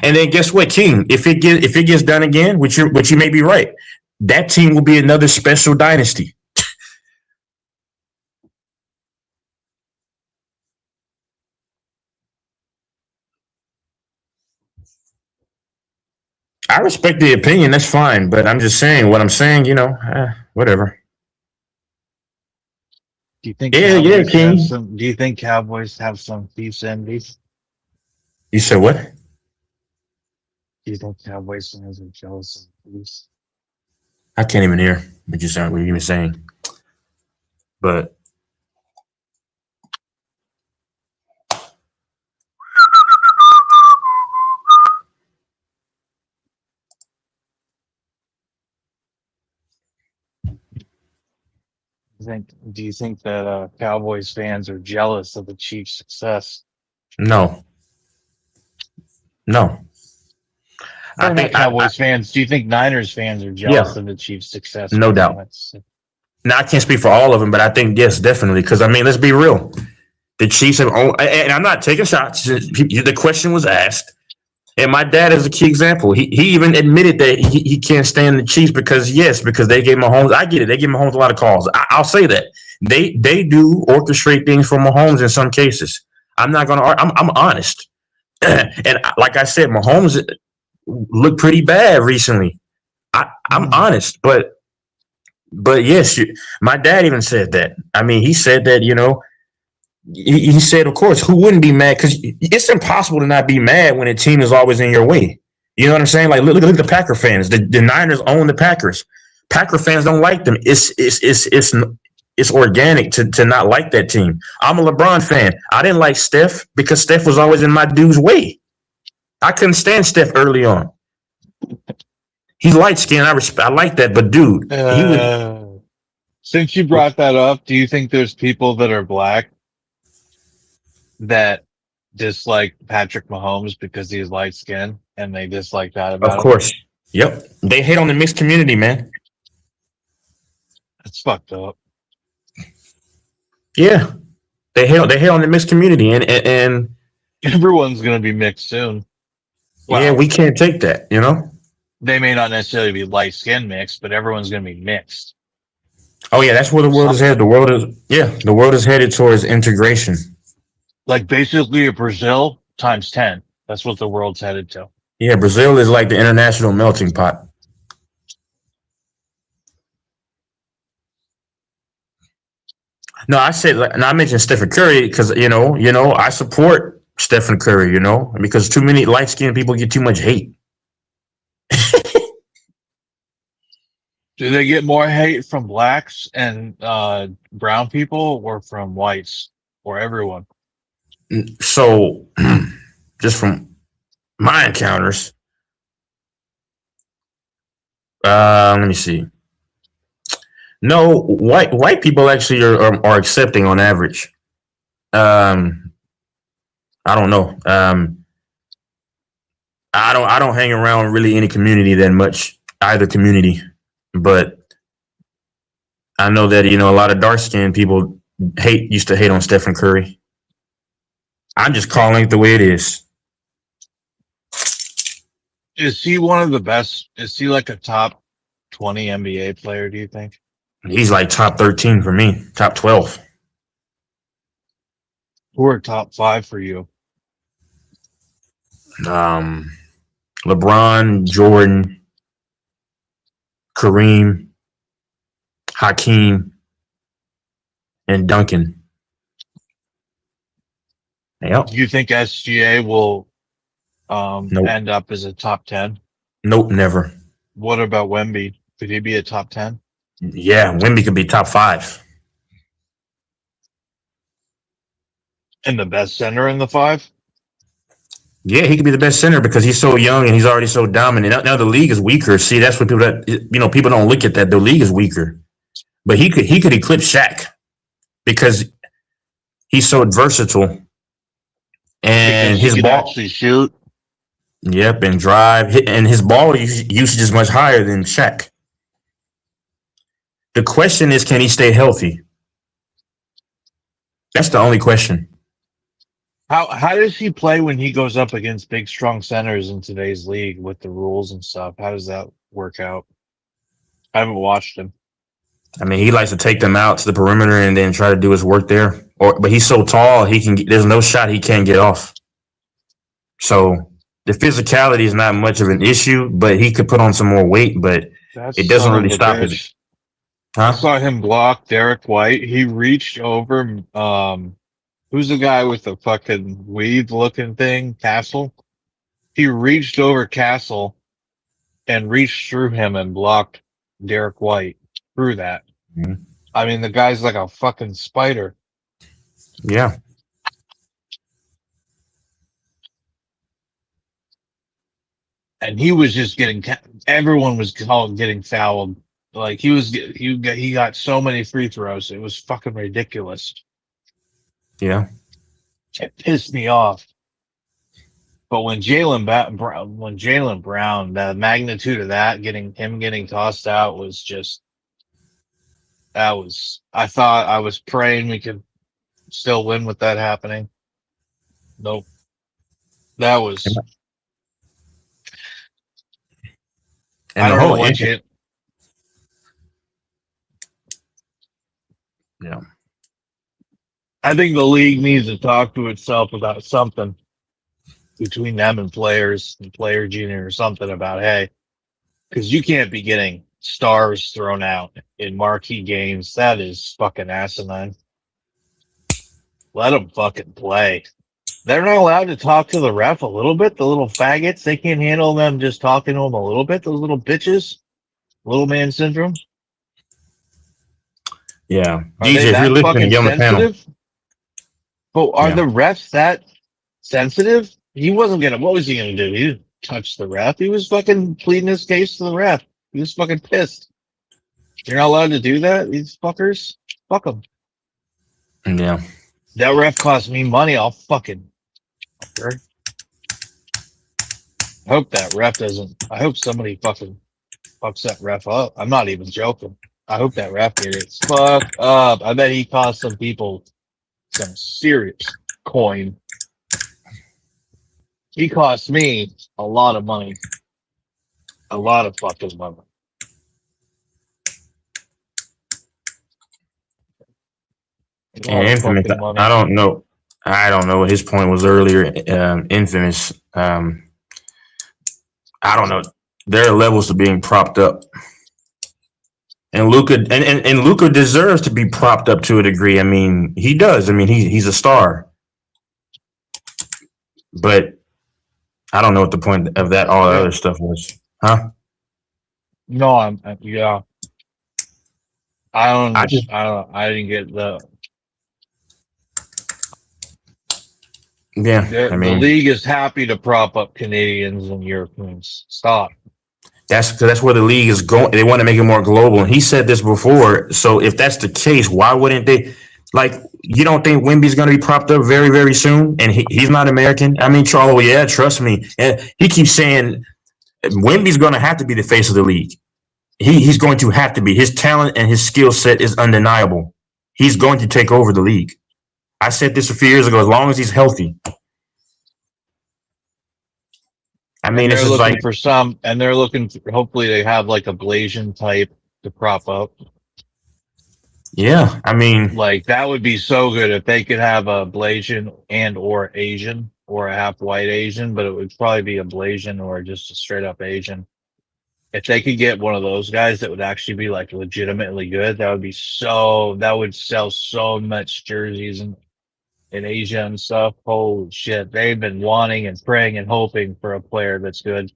And then guess what, King? If it gets done again, which you may be right, that team will be another special dynasty. I respect the opinion. That's fine, but I'm just saying what I'm saying. Whatever. Do you think Yeah, King. Do you think Cowboys have some Chiefs envy? You said what? Do you think Cowboys fans are jealous of the Chiefs? I can't even hear what you were saying. But Do you think that Cowboys fans are jealous of the Chiefs' success? no, no. Or I not think Cowboys fans. Do you think Niners fans are jealous yeah, of the Chiefs' success? no doubt. Now I can't speak for all of them, but I think yes, definitely. Because I mean, let's be real. The Chiefs have, and I'm not taking shots. The question was asked, and my dad is a key example. He even admitted that he can't stand the Chiefs because they gave Mahomes. I get it. They give Mahomes a lot of calls. I'll say that they do orchestrate things for Mahomes in some cases. I'm not gonna. I'm honest, and like I said, Mahomes looked pretty bad recently. I'm honest, but yes, my dad even said that. I mean, he said that he said, of course, who wouldn't be mad? Because it's impossible to not be mad when a team is always in your way. You know what I'm saying? Like, look at the Packer fans. The Niners own the Packers. Packer fans don't like them. It's organic to not like that team. I'm a LeBron fan. I didn't like Steph because Steph was always in my dude's way. I couldn't stand Steph early on. He's light skinned. I like that, but dude, he was. Since you brought that up, do you think there's people that are black that dislike Patrick Mahomes because he's light skinned and they dislike that about him? Of course. Yep. They hate on the mixed community, man. That's fucked up. Yeah. They hate on the mixed community and everyone's gonna be mixed soon. Well, yeah, we can't take that, They may not necessarily be light skinned mixed, but everyone's gonna be mixed. Oh yeah, that's where the world is headed. The world is headed towards integration. Like basically a Brazil times 10. That's what the world's headed to. Yeah, Brazil is like the international melting pot. No, I mentioned Stephen Curry because I support Stephen Curry, you know, because too many light skinned people get too much hate. Do they get more hate from blacks and brown people or from whites or everyone? So, just from my encounters, let me see. No, white people actually are accepting on average. Um, I don't know. I don't hang around really any community that much, either community, but I know that a lot of dark skinned people used to hate on Stephen Curry. I'm just calling it the way it is. Is he one of the best? Is he like a top 20 NBA player, do you think? He's like top 13 for me, top 12. Who are top 5 for you? LeBron, Jordan, Kareem, Hakeem, and Duncan. Yep. Do you think SGA will Nope. end up as a top 10? Nope, never. What about Wemby? Could he be a top 10? Yeah, Wemby could be top 5. And the best center in the 5? Yeah, he could be the best center because he's so young and he's already so dominant. Now the league is weaker. See, that's what people don't look at that. The league is weaker, but he could eclipse Shaq because he's so versatile and Because he his can ball. actually shoot. Yep, and drive, and his ball usage is much higher than Shaq. The question is, can he stay healthy? That's the only question. How does he play when he goes up against big, strong centers in today's league with the rules and stuff? How does that work out? I haven't watched him. I mean, he likes to take them out to the perimeter and then try to do his work there. But he's so tall, there's no shot he can't get off. So the physicality is not much of an issue, but he could put on some more weight, but it doesn't really stop it. I saw him block Derek White. He reached over, who's the guy with the fucking weave looking thing? Castle? He reached over Castle and reached through him and blocked Derek White through that. Mm-hmm. I mean, the guy's like a fucking spider. Yeah. And he was just everyone was getting fouled. Like he got so many free throws. It was fucking ridiculous. Yeah. It pissed me off. But when Jaylen Brown, the magnitude of that, getting tossed out was just, I thought I was praying we could still win with that happening. Nope. That was. And I don't know what Yeah. I think the league needs to talk to itself about something between them and players and player union or something about, hey, because you can't be getting stars thrown out in marquee games. That is fucking asinine. Let them fucking play. They're not allowed to talk to the ref a little bit. The little faggots, they can't handle them just talking to them a little bit. Those little bitches, little man syndrome. Yeah, Are DJ, if you're listening, get on the panel. But are the refs that sensitive? He wasn't gonna. What was he gonna do? He didn't touch the ref. He was fucking pleading his case to the ref. He was fucking pissed. You're not allowed to do that. These fuckers, fuck them. Yeah. That ref cost me money. I'll fucking. I hope that ref doesn't. I hope somebody fucking fucks that ref up. I'm not even joking. I hope that ref gets fucked up. I bet he cost some people some serious coin. He cost me a lot of money. A lot of fucking money. And Infamous, I don't know. I don't know what his point was earlier. Infamous. I don't know. There are levels to being propped up. And Luka and Luka deserves to be propped up to a degree. I mean, he does. I mean, he's a star. But I don't know what the point of that all the Yeah. other stuff was, huh? No, yeah. I I don't. just I don't. I didn't get yeah. I the mean league is happy to prop up Canadians and Europeans. Stop. that's where the league is going. They want to make it more global. And he said this before. So if that's the case, why wouldn't they? Like, you don't think Wimby's going to be propped up very, very soon? And he's not American. I mean, Charles, yeah, trust me. And he keeps saying Wimby's going to have to be the face of the league. He's going to have to be. His talent and his skill set is undeniable. He's going to take over the league. I said this a few years ago. As long as he's healthy, I And mean, it's they're just like, looking for some, and they're looking. Hopefully, they have like a Blasian type to prop up. yeah. I mean, Like that would be so good if they could have a Blasian and or Asian or a half white Asian, but it would probably be a Blasian or just a straight up Asian. If they could get one of those guys that would actually be like legitimately good, that would be so. That would sell so much jerseys in Asia and stuff. Holy shit! They've been wanting and praying and hoping for a player that's good.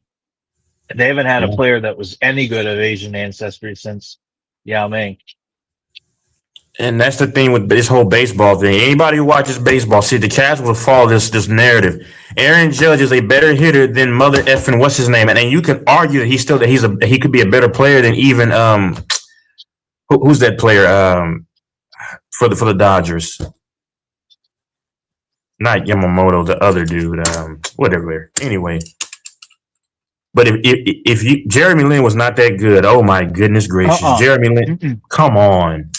And they haven't had a yeah. player that was any good of Asian ancestry since Yao Ming. And that's the thing with this whole baseball thing. Anybody who watches baseball, see the Cavs will follow this narrative. Aaron Judge is a better hitter than mother effing what's his name, and you can argue that he could be a better player than even who's that player for the Dodgers? Not Yamamoto, the other dude, whatever. Anyway, but if you Jeremy Lin was not that good, oh my goodness gracious, Jeremy Lin, Mm-mm. come on.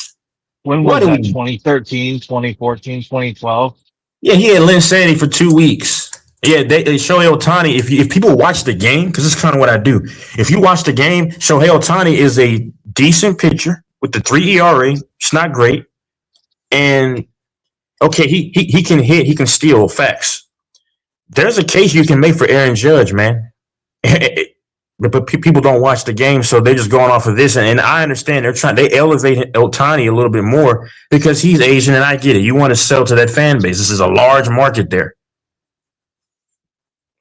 When What was do that? we? 2013, 2014, 2012? Yeah, he had Lin Sandy for 2 weeks. Yeah, they Shohei Ohtani. If people watch the game, because this is kind of what I do. If you watch the game, Shohei Ohtani is a decent pitcher with the 3 ERA. It's not great, and okay, he can hit, he can steal. Facts. There's a case you can make for Aaron Judge, man. But people don't watch the game, so they're just going off of this. And I understand they elevate Otani a little bit more because he's Asian, and I get it. You want to sell to that fan base. This is a large market there.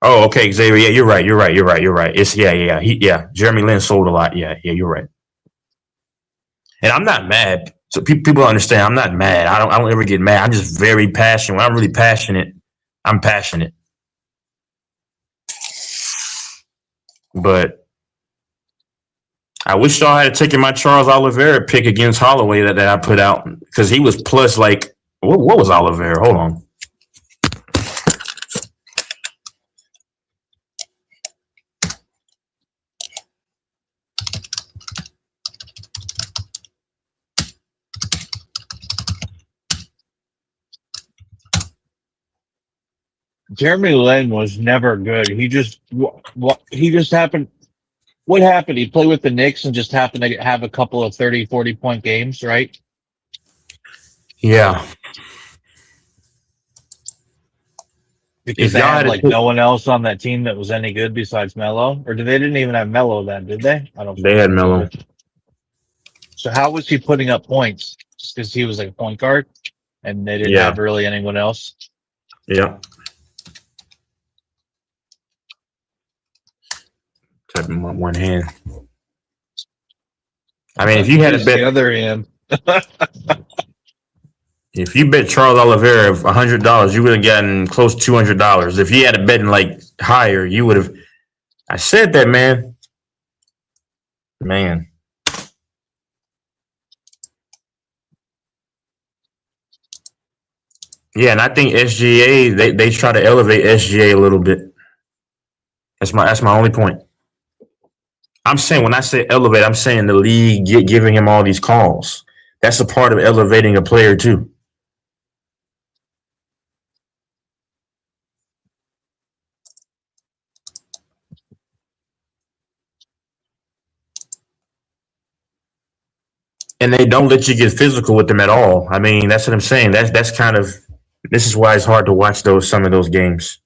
Oh, okay, Xavier. Yeah, you're right. You're right. You're right. You're right. It's yeah. Jeremy Lin sold a lot. Yeah, you're right. And I'm not mad. So people understand. I'm not mad. I don't ever get mad. I'm just very passionate. When I'm really passionate, I'm passionate. But I wish y'all had taken my Charles Oliveira pick against Holloway that I put out because he was plus like what was Oliveira? Hold on. Jeremy Lin was never good. He just happened. What happened? He played with the Knicks and just happened to have a couple of 30, 40-point games, right? Yeah. Because If they y'all had had like no one else on that team that was any good besides Melo, or they didn't even have Melo then, did they? I don't they had Melo. So how was he putting up points? Just because he was like a point guard and they didn't Yeah. have really anyone else? Yeah. Type in one hand. I mean, if you had a Use the bet, other hand. if you bet Charles Oliveira $100, you would have gotten close to $200. If you had a bet like higher, you would have. I said that, man. Man. Yeah, and I think SGA they try to elevate SGA a little bit. That's my only point. I'm saying when I say elevate, I'm saying the league giving him all these calls. That's a part of elevating a player too. And they don't let you get physical with them at all. I mean, that's what I'm saying. That's kind of this is why it's hard to watch some of those games.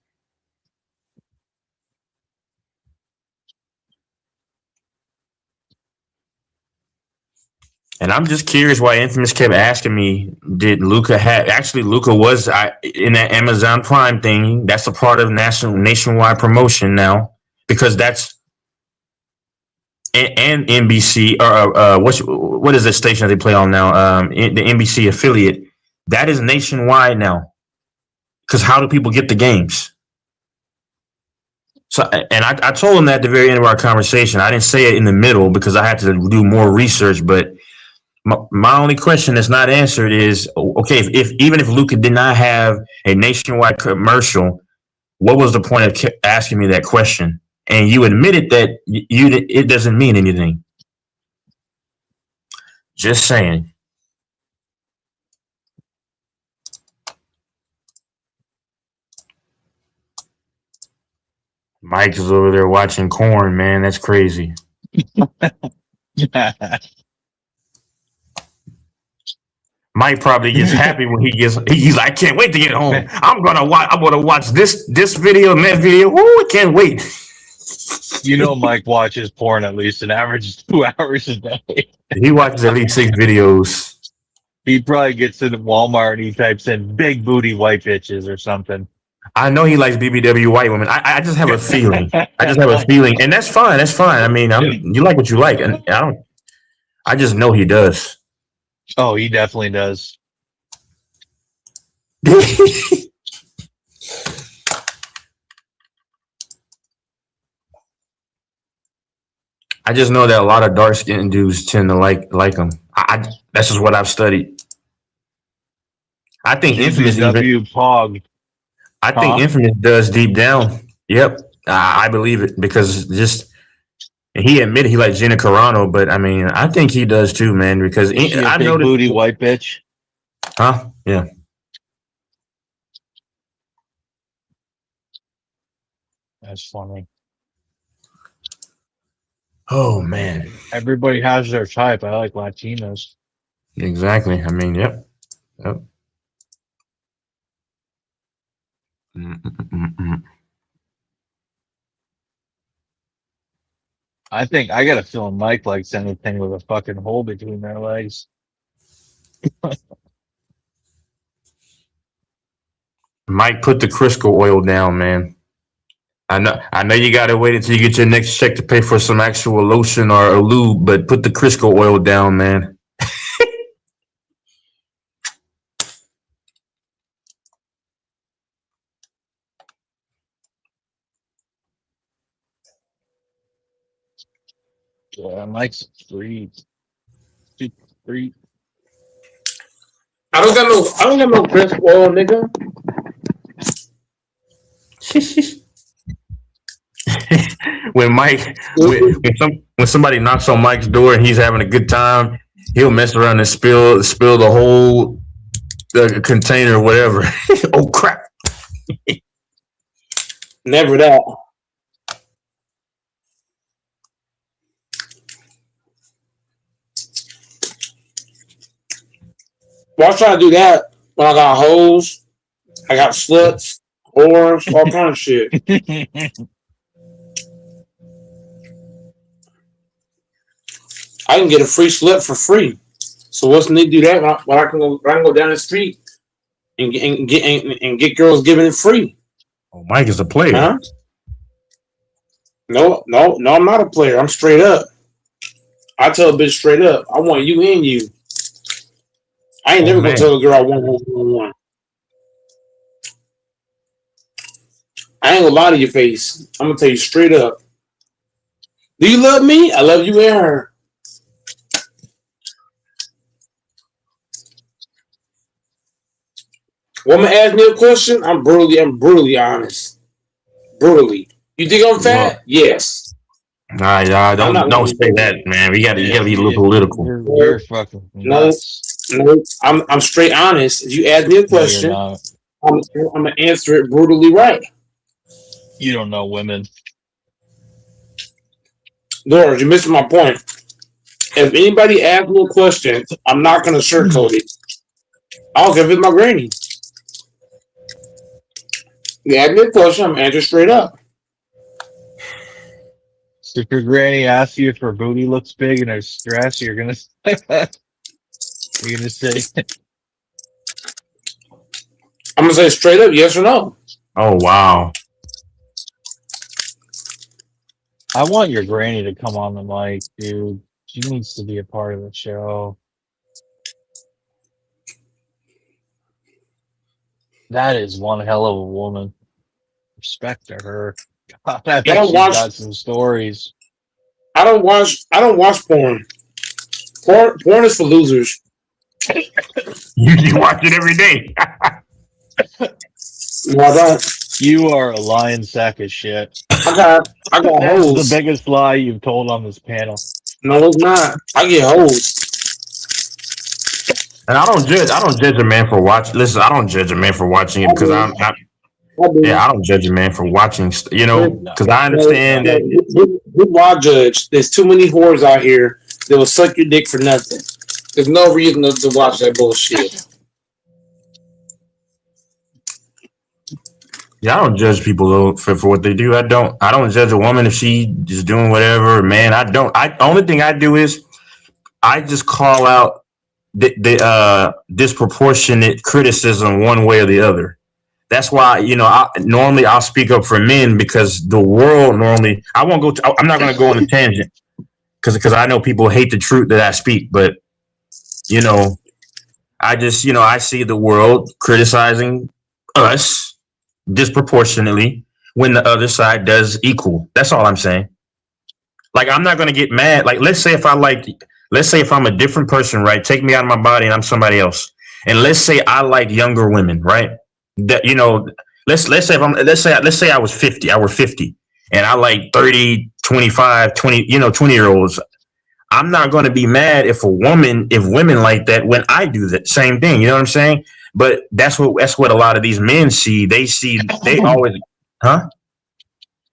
And I'm just curious why Infamous kept asking me, did Luca have? Actually, Luca was in that Amazon Prime thing. That's a part of nationwide promotion now because that's and NBC or what is the station that they play on now? The NBC affiliate that is nationwide now. Because how do people get the games? So, and I told him that at the very end of our conversation. I didn't say it in the middle because I had to do more research. But my only question that's not answered is, okay, if even if Luca did not have a nationwide commercial, what was the point of asking me that question? And you admitted that it doesn't mean anything. Just saying. Mike is over there watching corn, man. That's crazy. Mike probably gets happy when he's like, I can't wait to get home. I'm gonna watch this video and that video. Ooh, I can't wait. You know, Mike watches porn at least an average 2 hours a day. He watches at least 6 videos. He probably gets into Walmart and he types in big booty white bitches or something. I know he likes BBW white women. I just have a feeling. And that's fine. That's fine. I mean, you like what you like, and I just know he does. Oh, he definitely does. I just know that a lot of dark skinned dudes tend to like him. That's just what I've studied. I think Infamous Pog. I think Infamous does deep down. Yep, I believe it because he admitted he likes Gina Carano, but I mean, I think he does too, man. Because I know booty white bitch. Huh? Yeah. That's funny. Oh man. Everybody has their type. I like Latinos. Exactly. I mean, yep. Mm-mm-mm-mm. I think I got a feeling Mike likes anything with a fucking hole between their legs. Mike, put the Crisco oil down, man. I know you gotta wait until you get your next check to pay for some actual lotion or a lube, but put the Crisco oil down, man. Yeah, Mike's free. Free. I don't got no Crisco oil, nigga. when somebody knocks on Mike's door and he's having a good time, he'll mess around and spill the whole container or whatever. Oh crap! Never that. Well, I was trying to do that when I got hoes, I got sluts, whores, all kind of shit. I can get a free slut for free. So what's the need to do that when I can go down the street and get girls giving it free? Oh, Mike is a player. Huh? No, I'm not a player. I'm straight up. I tell a bitch straight up, I want you and you. I ain't never gonna tell a girl I want one. I ain't gonna lie to your face. I'm gonna tell you straight up. Do you love me? I love you and her. Woman ask me a question, I'm brutally honest. Brutally. You think I'm fat? Yes. Nah, don't say that, man. You gotta be a little political. You're fucking nuts. No, I'm straight honest. If you ask me a question, I'm gonna answer it brutally right. You don't know women. Doris, you're missing my point. If anybody asks me a question, I'm not gonna sugarcoat it. I don't care if it's my granny. You ask me a question, I'm answering straight up. If your granny asks you if her booty looks big and her stress, you're gonna say that. You're gonna say, I'm gonna say straight up, yes or no. Oh wow. I want your granny to come on the mic, dude. She needs to be a part of the show. That is one hell of a woman. Respect to her. God, I I bet don't she's watch. got some stories. I don't watch. I don't watch porn. Porn is for losers. You watch it every day. No, I don't. You are a lying sack of shit. I got That's the hoes. biggest lie you've told on this panel. No, it's not. I get hoes. And I don't judge. I don't judge a man for watching. Listen, I don't judge a man for watching it I because do. I I do. yeah, I don't judge a man for watching. No, Because I understand that. Who I judge? There's too many whores out here that will suck your dick for nothing. There's no reason to watch that bullshit. Yeah, I don't judge people though for what they do. I don't judge a woman if she is doing whatever. Man, I don't. Only thing I do is I just call out the disproportionate criticism one way or the other. That's why normally I'll speak up for men because the world normally I won't go. I'm not going to go on a tangent because I know people hate the truth that I speak, but you know I just I see the world criticizing us disproportionately when the other side does equal. That's all I'm saying. Like I'm not going to get mad. Like let's say if I'm a different person, right? Take me out of my body and I'm somebody else. And let's say I like younger women, right? That let's say let's say I was 50, I were 50 and I like 30, 25, 20, 20-year-olds. I'm not going to be mad if women like that when I do that same thing, you know what I'm saying? But that's what a lot of these men see. They always huh?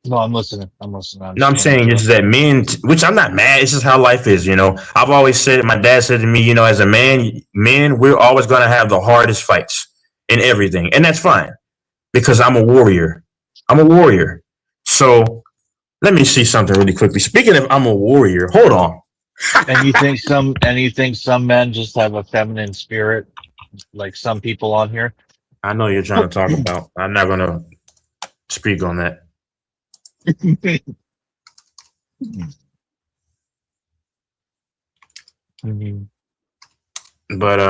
no, I'm listening. I'm listening. No, I'm saying just that men, which I'm not mad. It's just how life is, I've always said, my dad said to me, as a man, men, we're always going to have the hardest fights in everything. And that's fine because I'm a warrior. I'm a warrior. So let me see something really quickly. Speaking of I'm a warrior, hold on. And you think some men just have a feminine spirit, like some people on here? I know you're trying to talk about. I'm not going to speak on that. Mhm. But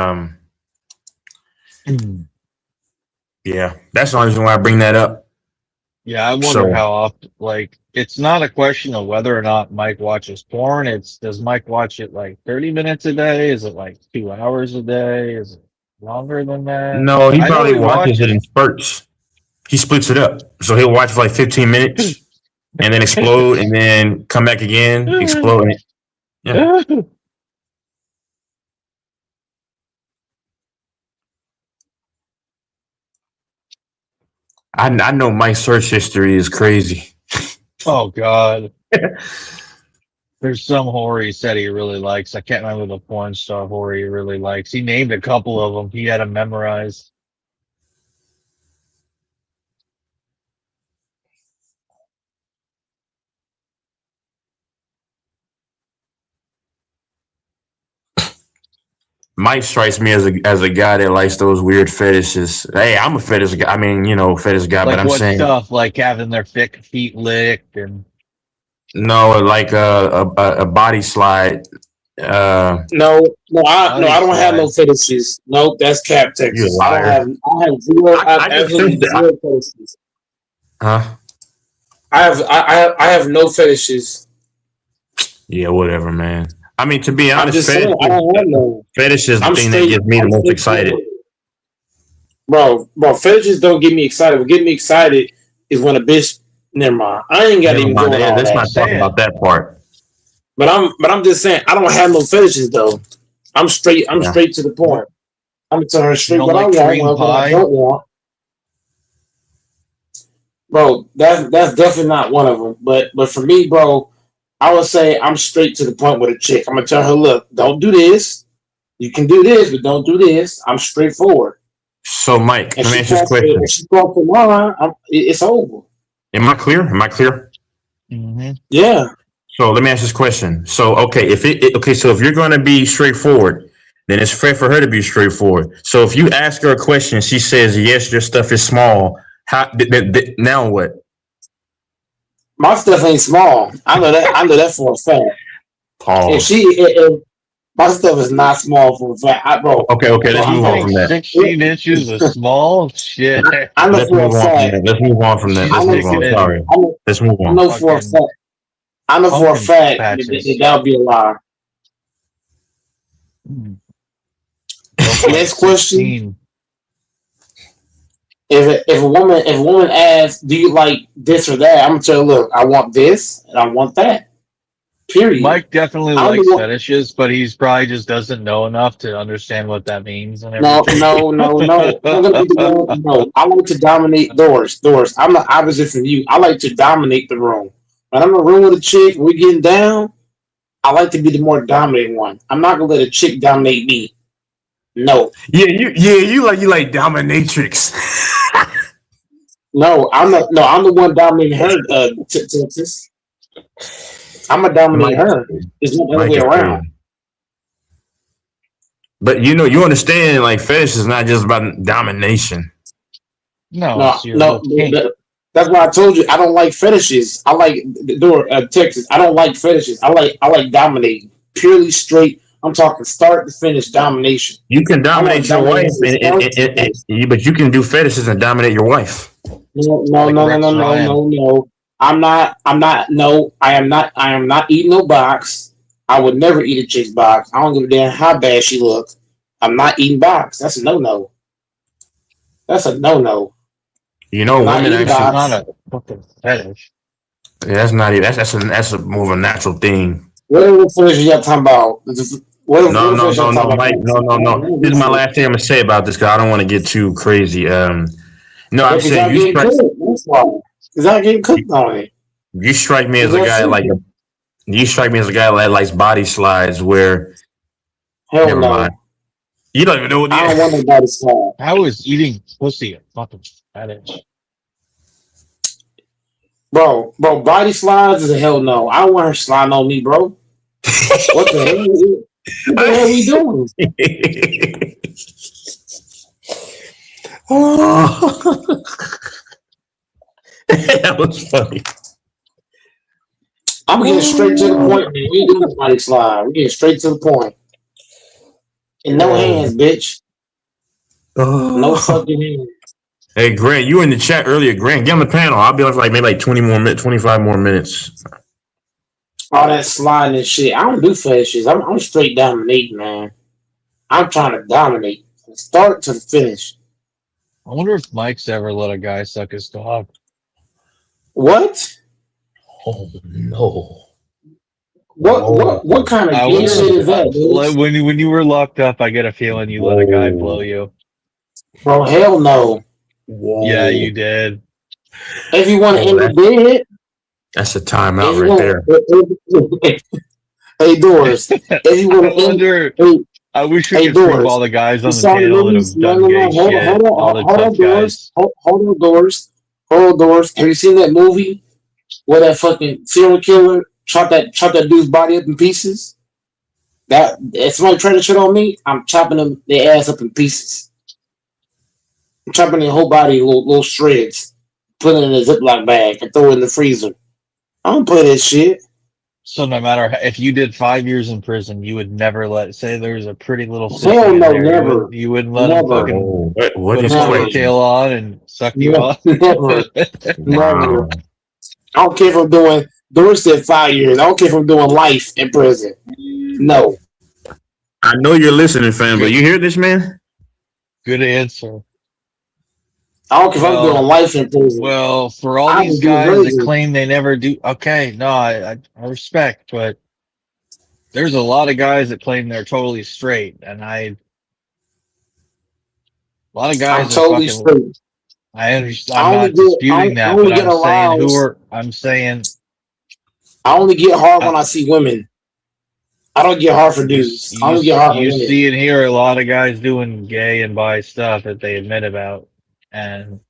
yeah, that's the only reason why I bring that up. Yeah, I wonder So how often. Like, it's not a question of whether or not Mike watches porn. It's does Mike watch it like 30 minutes a day? Is it like 2 hours a day? Is it longer than that? no, he I know probably he watches it in watches. spurts. He splits it up, so he'll watch for like 15 minutes and then explode, and then come back again, explode. Yeah, I know my search history is crazy. Oh God, there's some horror he said he really likes. I can't remember the porn star horror he really likes. He named a couple of them. He had them memorized. Mike strikes me as a guy that likes those weird fetishes. Hey, I'm a fetish guy. I mean, fetish guy, but Like I'm what saying stuff? Like having their feet licked and no, like a body slide. No, I body don't have no slide. fetishes. Nope, that's Cap, You a Texas. liar. I have zero. I have I just absolutely think that. zero fetishes. Huh? I have no fetishes. Yeah, whatever, man. I mean, to be I'm honest, just saying I don't have no. fetish is the I'm thing that straight. gets me the I'm most straight excited. forward. Bro, fetishes don't get me excited. What get me excited is when a bitch. Never mind. I ain't got to Never even mind. go in all I'm Let's that. not talk about saying. that part. But I'm just saying I don't have no fetishes though. I'm straight. I'm Yeah. straight to the point. I'm gonna tell her You straight don't what I like cream want, what I pie? don't want. Bro, that's definitely not one of them. But for me, bro, I would say I'm straight to the point with a chick. I'm gonna tell her, look, don't do this. You can do this, but don't do this. I'm straightforward. So, Mike, And let me she ask you this crossed the, question. if she crossed the line, it's over. Am I clear? Am I clear? Mm-hmm. Yeah. So let me ask this question. So, okay, so if you're going to be straightforward, then it's fair for her to be straightforward. So if you ask her a question, she says yes, your stuff is small. Now what? My stuff ain't small. I know that. I know that for a fact. Pause. If my stuff is not small for a fact, Okay, bro, let's I'm move You on think from talking. that. 16 inches is small? Shit. I know Let's for a move on from fact. that. Let's move on from that. She's I Let's know move for. sticking on. in Sorry. I know. Let's move I on. know for a fucking fact. I know for a pumpkin fact that patches. that'll be a lie. Hmm. Broke like Next question: 16. if a woman asks, "Do you like this or that?" I'm gonna tell her, "Look, I want this and I want that." Period. Mike definitely I'm the likes one. fetishes, but he's probably just doesn't know enough to understand what that means and No, everything. no, no, no. I'm not gonna be the one. No, I like to dominate doors. Doors. I'm the opposite from you. I like to dominate the room. When I'm in a room with a chick, we're getting down. I like to be the more dominant one. I'm not gonna let a chick dominate me. No, You like dominatrix. no. I'm the one dominating her. Texas. I'm gonna dominate Mike is her. crazy. It's not the other Mike way is around. crazy. But you understand, like fetish is not just about domination. No, No, it's your no. little kink. That's why I told you I don't like fetishes. I like the door Texas. I don't like fetishes. I like dominating. Purely straight. I'm talking start to finish domination. You can I want to dominate your dominate wife, from start to finish. but you can do fetishes and dominate your wife. No, no, Like no, no, no, Rex no, Ryan. no, no. I'm not. I'm not. No, I am not. I am not eating no box. I would never eat a chick's box. I don't give a damn how bad she looks. I'm not eating box. That's a no no. That's a no no. I'm not Women eating That's actually. not box. a fucking fetish. Yeah, that's not even. That's a more of a natural thing. Whatever finish y'all talking about. No, Whatever no, finish y'all no, no, talking Mike. about. No, no, no. This is my last thing I'm gonna say about this because I don't want to get too crazy. No, I'm Because saying y'all getting cooked. That's why. Because y'all getting cooked on it. you strike me It's as a that guy like simple. you strike me as a guy that likes body slides. Where Hell never mind. no. You don't even know what. I don't want nobody slide. How is eating pussy a fucking fetish? Bro, body slides is a hell no. I don't want her sliding on me, bro. What the hell? What the hell we doing? Oh, that was funny. I'm getting straight to the point, man. We ain't doing the body slide. We're getting straight to the point. And no Oh, hands, bitch. No oh. fucking hands. Hey Grant, you were in the chat earlier. Grant, get on the panel. I'll be on for like maybe like 20 more minutes, 25 more minutes. All that sliding and shit. I don't do fetishes. I'm straight dominating, man. I'm trying to dominate. From start to finish. I wonder if Mike's ever let a guy suck his dog. What? Oh no. What kind of I gay wonder shit if is that, dude? when you were locked up, I get a feeling you let a guy blow Whoa. you. Bro, hell no. Yeah, you Whoa. did. If you want to Oh, end the bed, that's a timeout if you right there. want, hey Doris, if you I want to end, wonder. hey, I wish we hey could prove all Doris, the guys you on the saw the panel that movies? have No, done no, gay no, shit. All the hold tough on, Doris, guys. hold on, Doris, hold on, Doris. Have you seen that movie where that fucking serial killer chopped that dude's body up in pieces? That if somebody trying to shit on me, I'm chopping them their ass up in pieces. I'm chopping their whole body in little shreds, putting it in a Ziploc bag and throw it in the freezer. I don't play that shit. So no matter if you did 5 years in prison, you would never let say there's a pretty little Hell sissy in no, there. never, You wouldn't let him never, fucking Whoa. What put a is never, question? ponytail on and suck you no, off. never, never. Wow. I don't care if I'm doing. Doris said 5 years. I don't care if I'm doing life in prison. No, I know you're listening, fam, but Good, you hear this, man? good answer. I don't care if I'm doing Well, life in prison. well, for all I these would do guys that virgin. claim they never do, okay, no, I respect, but there's a lot of guys that claim they're totally straight, and a lot of I'm guys are totally fucking. straight. I understand. I'm I only not get. disputing I that, but only get I'm saying aroused. I'm saying, I only get hard uh, when I see women. I don't get hard for dudes. I only get hard for you women. see and hear a lot of guys doing gay and bi stuff that they admit about, and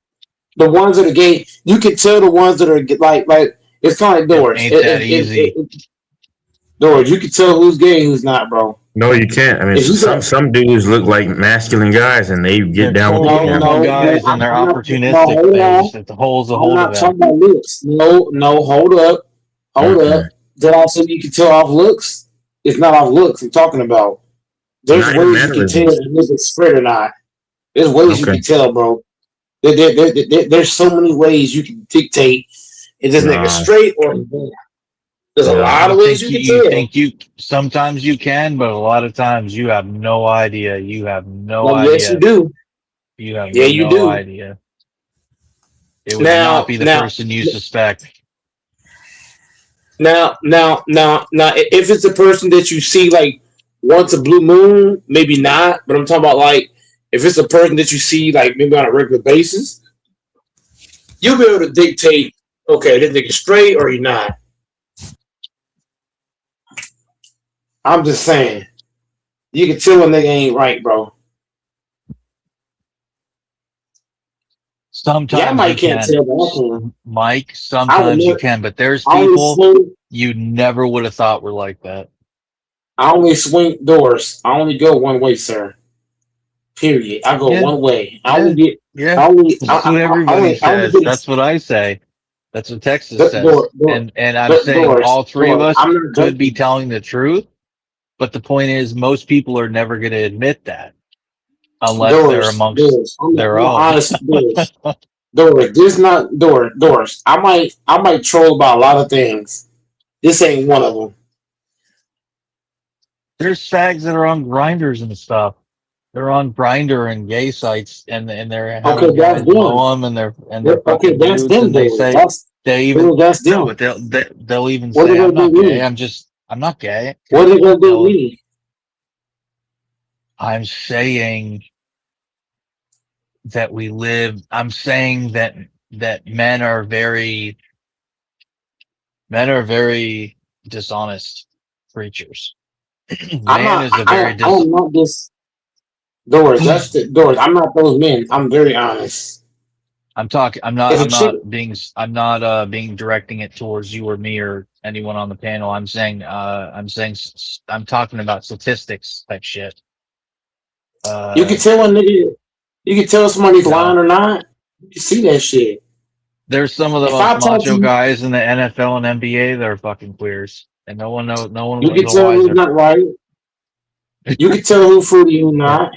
The ones that are gay, you can tell the ones that are like. It's kind of like it doors. ain't that easy. Doors. You can tell who's gay and who's not, bro. No, you can't. I mean, If you got some dudes look like masculine guys, and they get They're down with totally the no, camera. normal no, no, guys and they're I'm not. No, opportunistic. hold They're on. just the hole's a I'm hold of not them. talking about looks. No, no, hold Mm-mm. up. Did I say you can tell off looks? It's not off looks. I'm talking about. There's Not even ways you can tell mannerisms. if a nigga's straight or not. There's ways you Okay. can tell, bro. There's so many ways you can dictate if this nigga Nah, straight or not. There's a nah. lot of ways you can You tell. think you sometimes you can, but a lot of times you have no idea. You have no Like, yes, you idea. do. You have Yeah, you no do. idea. It would not Now, be the now, person you suspect. now, if it's a person that you see like once a blue moon, maybe not. But I'm talking about like if it's a person that you see like maybe on a regular basis, you'll be able to dictate. Okay, this nigga straight or he not. I'm just saying, you can tell a nigga ain't right, bro. Yeah, I Sometimes you might can't can, tell, but I can. Mike. I would Sometimes you never. can, but there's I only people swing. you never would have thought were like that. I only swing doors. I only go one way, sir. Period. I go Yeah, one way. I yeah, only get. yeah. I only. That's what everybody I only says. get That's what I say. That's what Texas says. door, And I'm saying all three of doors. us I'm not could be joking. telling the truth, but the point is most people are never going to admit that unless they're amongst Doors. their I'm own. honest. Doors. This not doors. I might troll about a lot of things. This ain't one of them. There's fags that are on grinders and stuff. They're on grinder and gay sites, and they're Okay, having that's guys them. blow them, and they're Okay, fucking that's dudes, them and they doors. say they even That's no, them. but they'll even What are say they I'm gonna do not with gay. me? I'm not gay. What are they gonna do with They'll me? I'm saying that we live. I'm saying that men are very dishonest creatures. I'm Man not. is a very I am not this doors. That's the doors. I'm not those men. I'm very honest. I'm talking. If a chick, I'm not being directing it towards you or me or anyone on the panel. I'm talking about statistics type shit. you can Uh, tell a nigga, you can tell somebody's lying no, or not. You can see that shit. there's some of the If most I talk to macho you, guys in the NFL and NBA that are fucking queers, and no one you was can the tell who's wiser. not right. You can tell who fruity who not.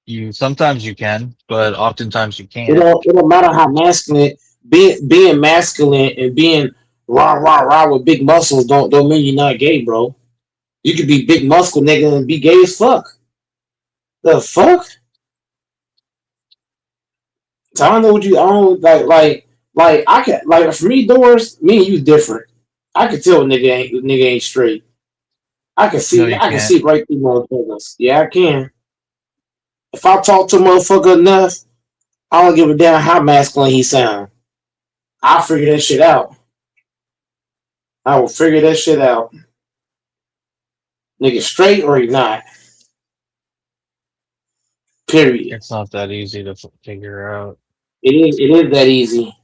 You sometimes you can, but oftentimes you It can't. don't matter how masculine being masculine and being rah with big muscles don't mean you're not gay, bro. You could be big muscle nigga and be gay as fuck. The fuck? So I don't know what you I don't like I can like for me doors, me and you different. I can tell a nigga ain't straight. No, you I can can't. see right through motherfuckers. Yeah, I can. If I talk to a motherfucker enough, I don't give a damn how masculine he sound. I'll figure that shit out. I will figure that shit out. Nigga straight or he not. Period. It's not that easy to figure out. It is that easy.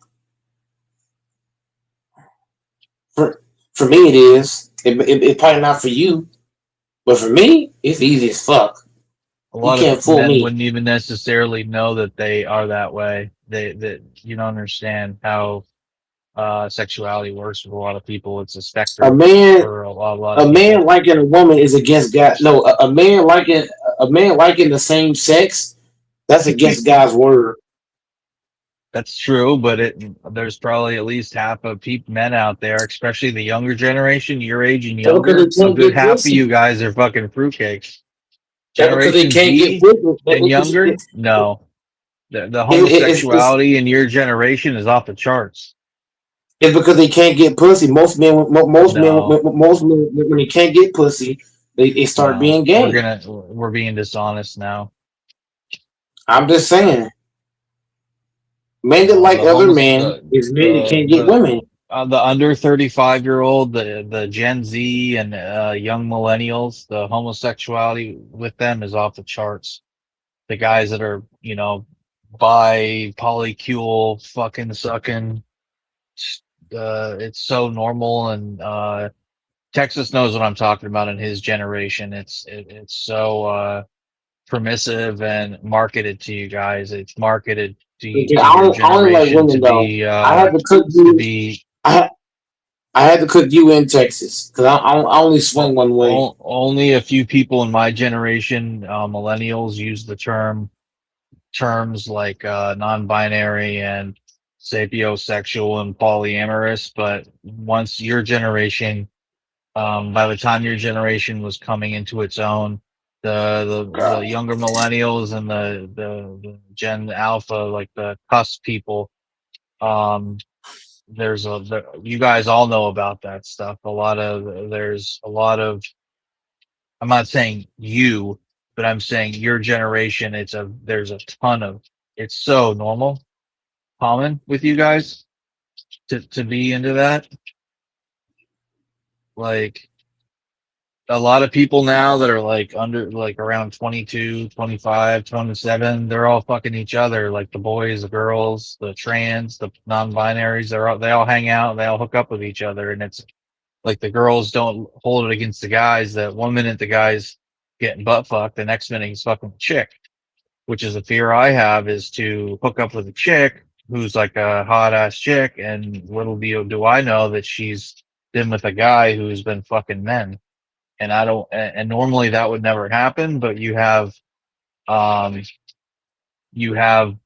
For for me it is. It's probably not for you, but for me, it's easy as fuck. A You lot can't of fool men me. wouldn't even necessarily know that they are that way. They that you don't understand how sexuality works with a lot of people. It's a A spectrum man for a lot of a man people. liking a woman is against God. No, a man liking the same sex, that's against God's word. That's true, but there's probably at least half of men out there, especially the younger generation, your age and That's because younger. they A can't good get half of you pussy. guys are fucking fruitcakes. That's because they Generation can't get Z pussy. and younger, no. The It's homosexuality in your generation is off the charts. it's because they can't get pussy. No, Most men when they can't get pussy, they start no. being gay. We're being dishonest now. I'm just saying, men that No, like other men is men that can't get women. the under 35-year-old, the Gen Z and young millennials, the homosexuality with them is off the charts. The guys that are, bi, polycule, fucking sucking, it's so normal and Texas knows what I'm talking about in his generation. It's so permissive and marketed to you guys. It's marketed Okay, to your I only like generation women though. I had to cook to you. be I had, I had to cook you in Texas because I only swing one way. only a few people in my generation, millennials, use the terms like non-binary and sapiosexual and polyamorous. But once your generation, by the time your generation was coming into its own, the younger millennials and the Gen Alpha, like the cusp people, um, you guys all know about that stuff. There's a lot of, I'm not saying you, but I'm saying your generation. There's a ton of, it's so normal, common with you guys to be into that. Like a lot of people now that are like under, like around 22, 25, 27, they're all fucking each other. Like the boys, the girls, the trans, the non-binaries, they all hang out, they all hook up with each other. And it's like the girls don't hold it against the guys that one minute the guy's getting butt fucked, the next minute he's fucking a chick, which is a fear I have, is to hook up with a chick who's like a hot ass chick, and little do I know that she's been with a guy who's been fucking men. And I don't, and normally that would never happen, but um, you have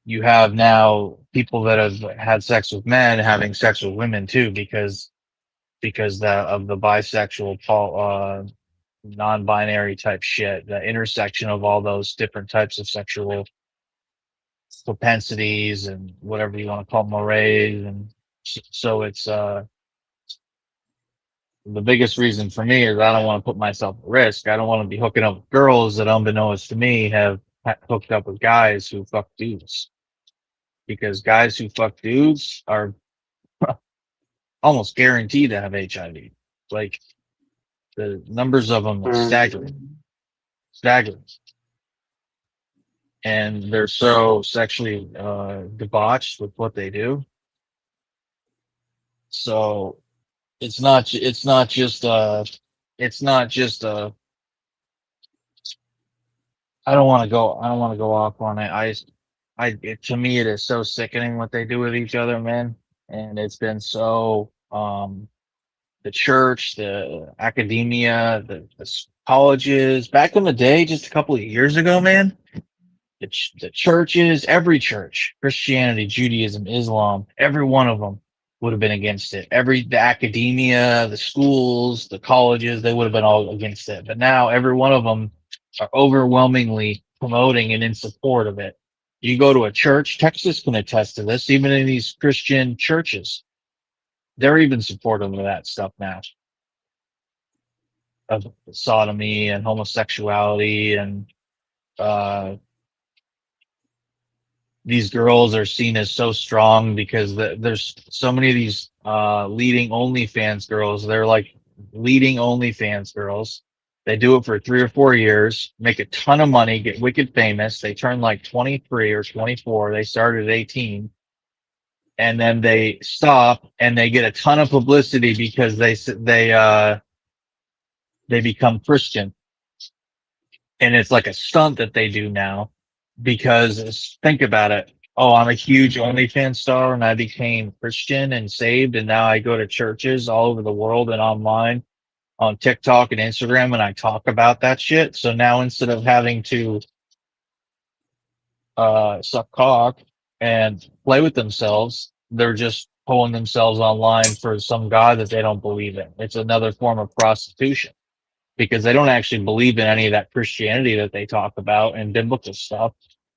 you have now people that have had sex with men having sex with women too, of the bisexual, non-binary type shit, the intersection of all those different types of sexual propensities and whatever you want to call mores. And so it's the biggest reason for me is I don't want to put myself at risk. I don't want to be hooking up with girls that, unbeknownst to me, have hooked up with guys who fuck dudes, because guys who fuck dudes are almost guaranteed to have HIV. Like the numbers of them are staggering, and they're so sexually debauched with what they do. So it's not just I don't want to go off on it. To me, it is so sickening what they do with each other, man. And it's been so, the church, the academia, the colleges, back in the day, just a couple of years ago, man, the churches, every church, Christianity, Judaism, Islam, every one of them would have been against it. The academia, the schools, the colleges, they would have been all against it. But now every one of them are overwhelmingly promoting and in support of it. You go to a church, Texas can attest to this, even in these Christian churches, they're even supportive of that stuff now, of sodomy and homosexuality. And uh, these girls are seen as so strong because there's so many of these leading OnlyFans girls. They're like leading OnlyFans girls. They do it for 3 or 4 years, make a ton of money, get wicked famous. They turn like 23 or 24. They started at 18, and then they stop and they get a ton of publicity because they become Christian, and it's like a stunt that they do now, because think about it. Oh, I'm a huge OnlyFans star and I became Christian and saved, and now I go to churches all over the world and online on TikTok and Instagram, and I talk about that shit. So now, instead of having to suck cock and play with themselves, they're just pulling themselves online for some god that they don't believe in. It's another form of prostitution, because they don't actually believe in any of that Christianity that they talk about and biblical stuff.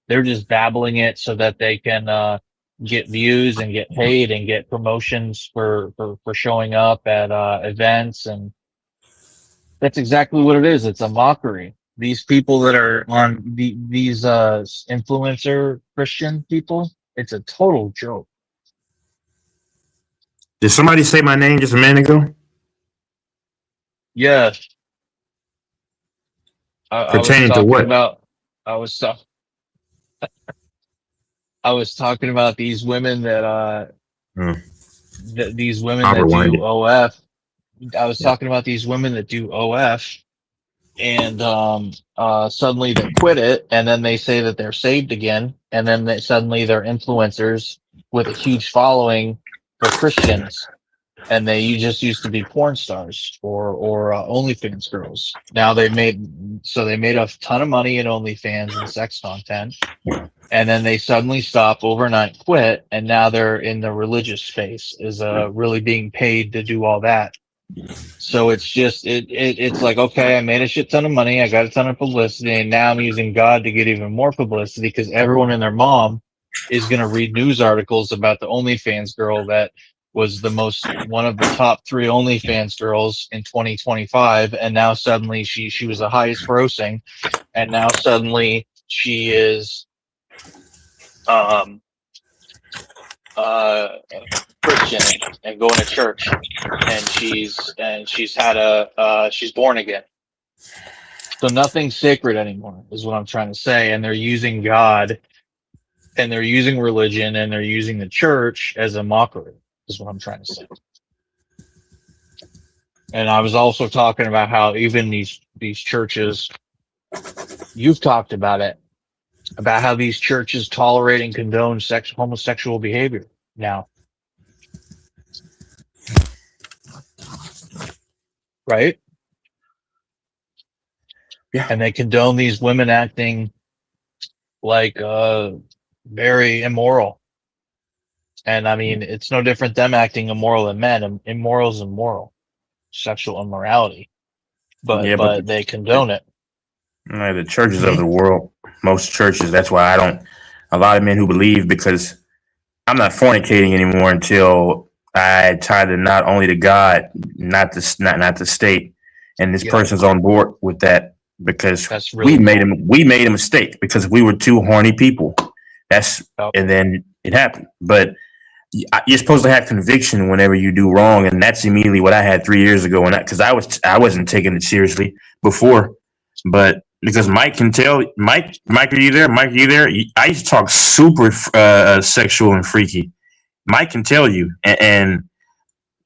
They're just babbling it so that they can get views and get paid and get promotions for showing up at events. And that's exactly what it is. It's a mockery. These people that are on these influencer Christian people, it's a total joke. Did somebody say my name just a minute ago? Yeah, I was Pertaining to talking what? about. I was talking. I was talking about these women that Hmm. these women I'll that rewind do it. OF. I was Yeah. talking about these women that do OF, and suddenly they quit it, and then they say that they're saved again, and then suddenly they're influencers with a huge following for Christians, and they just used to be porn stars or OnlyFans girls. Now they made a ton of money in OnlyFans and sex content, and then they suddenly stop overnight, quit, and now they're in the religious space, is really being paid to do all that. So it's just it's like, okay, I made a shit ton of money, I got a ton of publicity, and now I'm using God to get even more publicity because everyone and their mom is going to read news articles about the OnlyFans girl that was one of the top 3 OnlyFans girls in 2025, and now suddenly she was the highest grossing, and now suddenly she is um Christian and going to church, and she's born again. So nothing's sacred anymore is what I'm trying to say, and they're using God, and they're using religion, and they're using the church as a mockery is what I'm trying to say. And I was also talking about how even these churches, you've talked about it, about how these churches tolerate and condone homosexual behavior now, right? Yeah. And they condone these women acting like very immoral. And I mean, it's no different them acting immoral than men. Immoral is immoral, sexual immorality, Yeah, but but they condone it. the churches of the world, most churches. That's why I don't. A lot of men who believe, because I'm not fornicating anymore until I tie the knot only to God, not the state. And this Yeah. person's on board with that because That's really we made a mistake because we were two horny people. And then it happened. But you're supposed to have conviction whenever you do wrong, and that's immediately what I had 3 years ago. And because I wasn't taking it seriously before, but because Mike can tell, Mike, are you there? Mike, are you there? I used to talk super sexual and freaky. Mike can tell you, and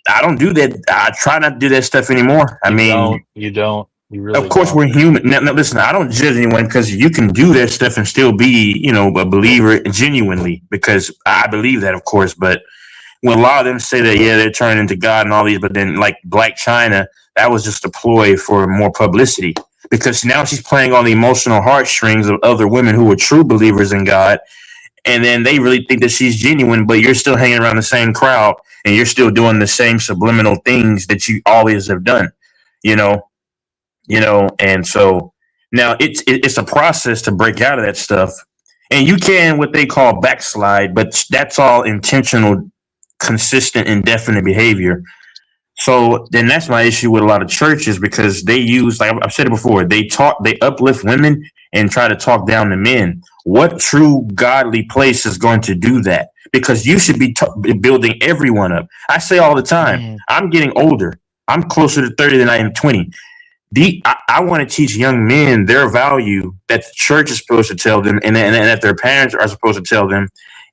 I don't do that. I try not to do that stuff anymore. You don't. You really Of course, don't. we're human. Now, listen, I don't judge anyone because you can do that stuff and still be, a believer genuinely, because I believe that, of course. But when a lot of them say that, yeah, they're turning into God and all these, but then like Black China, that was just a ploy for more publicity, because now she's playing on the emotional heartstrings of other women who are true believers in God. And then they really think that she's genuine, but you're still hanging around the same crowd and you're still doing the same subliminal things that you always have done, and so now it's a process to break out of that stuff, and you can what they call backslide, but that's all intentional, consistent, indefinite behavior. So then that's my issue with a lot of churches, because they use, like I've said it before, they uplift women and try to talk down the men. What true godly place is going to do that? Because you should be building everyone up. I say all the time, I'm getting older. I'm closer to 30 than I am 20. I want to teach young men their value that the church is supposed to tell them, and that their parents are supposed to tell them.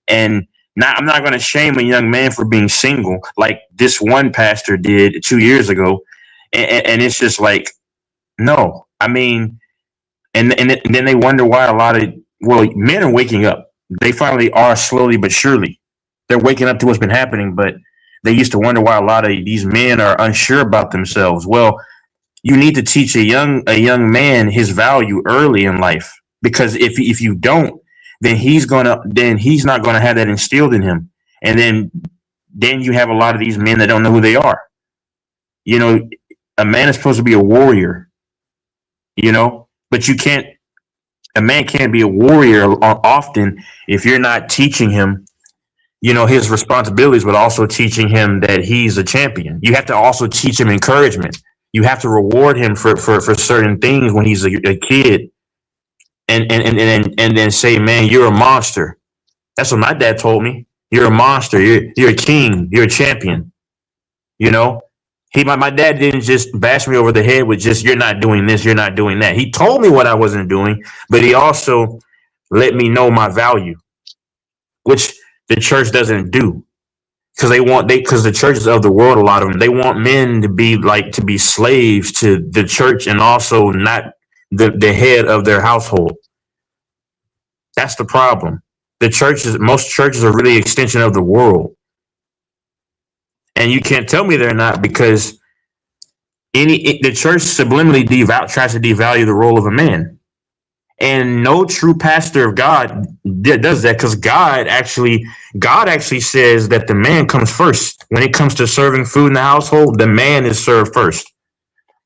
And I'm not going to shame a young man for being single, like this one pastor did 2 years ago. And it's just like, no, I mean, and then they wonder why men are waking up. They finally are, slowly but surely. They're waking up to what's been happening, but they used to wonder why a lot of these men are unsure about themselves. Well, you need to teach a young man his value early in life, because if you don't, then he's not gonna have that instilled in him, and then you have a lot of these men that don't know who they are. A man is supposed to be a warrior, but a man can't be a warrior often if you're not teaching him, his responsibilities, but also teaching him that he's a champion. You have to also teach him encouragement. You have to reward him for certain things when he's a kid, and then say, man, you're a monster. That's what my dad told me. You're a monster. You're a king. You're a champion. My dad didn't just bash me over the head with just, you're not doing this, you're not doing that. He told me what I wasn't doing, but he also let me know my value, which the church doesn't do. because because the churches of the world, a lot of them, they want men to be slaves to the church and also not the head of their household. That's the problem. Most churches are really an extension of the world, and you can't tell me they're not, because the church subliminally tries to devalue the role of a man. And no true pastor of God does that, because God actually says that the man comes first. When it comes to serving food in the household, the man is served first.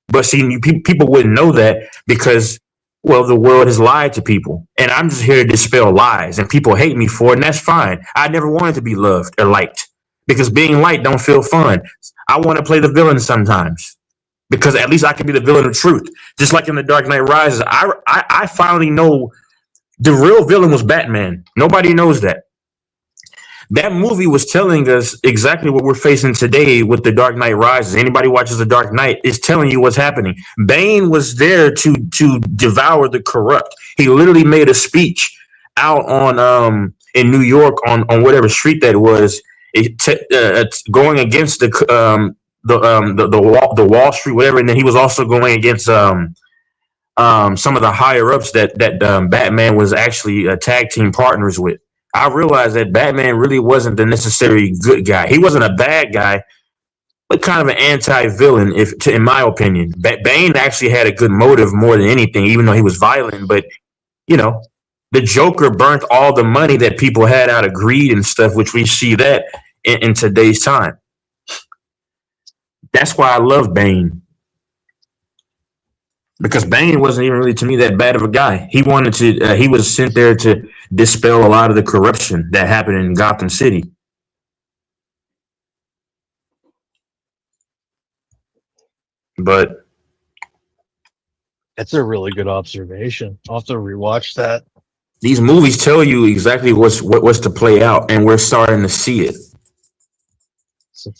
But see, people wouldn't know that because, well, the world has lied to people. And I'm just here to dispel lies, and people hate me for it, and that's fine. I never wanted to be loved or liked, because being liked don't feel fun. I want to play the villain sometimes, because at least I can be the villain of truth. Just like in The Dark Knight Rises, I finally know the real villain was Batman. Nobody knows that. That movie was telling us exactly what we're facing today with The Dark Knight Rises. Anybody watches The Dark Knight is telling you what's happening. Bane was there to devour the corrupt. He literally made a speech out on in New York on whatever street that was, going against the Wall Street, whatever, and then he was also going against some of the higher ups that Batman was actually tag team partners with. I realized that Batman really wasn't the necessary good guy. He wasn't a bad guy, but kind of an anti-villain, in my opinion. Bane actually had a good motive more than anything, even though he was violent. But the Joker burnt all the money that people had out of greed and stuff, which we see that in today's time. That's why I love Bane. Because Bane wasn't even really, to me, that bad of a guy. He was sent there to dispel a lot of the corruption that happened in Gotham City. But That's a really good observation. I'll have to rewatch that. these movies tell you exactly what's to play out, and we're starting to see it.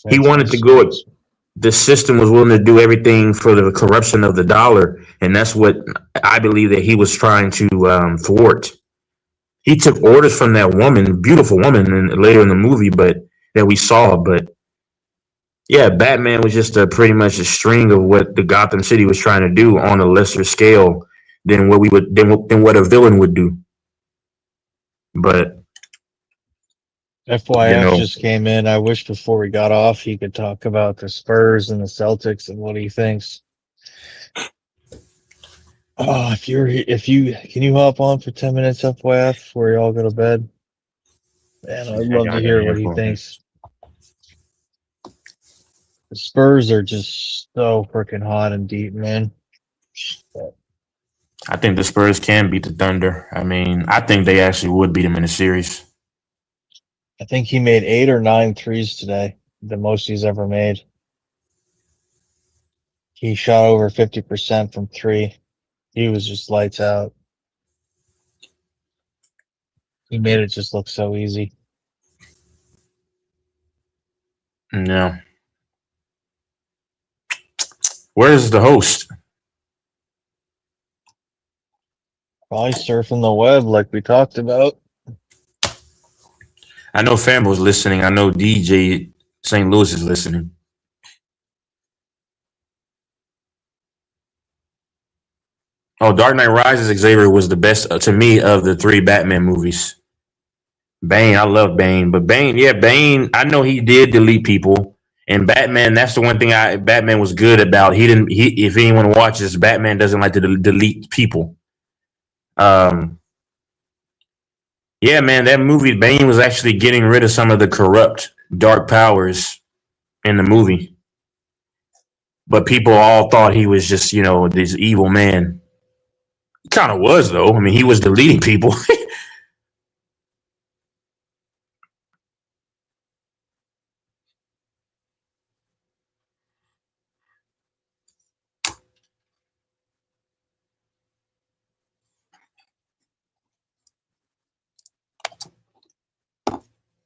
He wanted to go. The system was willing to do everything for the corruption of the dollar, and that's what I believe that he was trying to thwart. He took orders from that woman, beautiful woman, and later in the movie, but that we saw. But yeah, Batman was just pretty much a string of what the Gotham City was trying to do on a lesser scale than what a villain would do. But FYF just came in. I wish before we got off he could talk about the Spurs and the Celtics and what he thinks. Oh, can you hop on for 10 minutes, FYF, before you all go to bed? Man, I'd love to hear what he thinks. The Spurs are just so freaking hot and deep, man. I think the Spurs can beat the Thunder. I mean, I think they actually would beat them in a series. I think he made 8 or 9 threes today, the most he's ever made. He shot over 50% from 3. He was just lights out. He made it just look so easy. Yeah. Where's the host? Probably surfing the web like we talked about. I know Fambo's listening. I know DJ St. Louis is listening. Oh, Dark Knight Rises, Xavier was the best to me of the 3 Batman movies. Bane, I love Bane, but Bane, I know he did delete people. And Batman, that's the one thing Batman was good about. If anyone watches, Batman doesn't like to delete people. Yeah, man, that movie, Bane was actually getting rid of some of the corrupt dark powers in the movie. But people all thought he was just, this evil man. He kind of was, though. I mean, he was deleting people.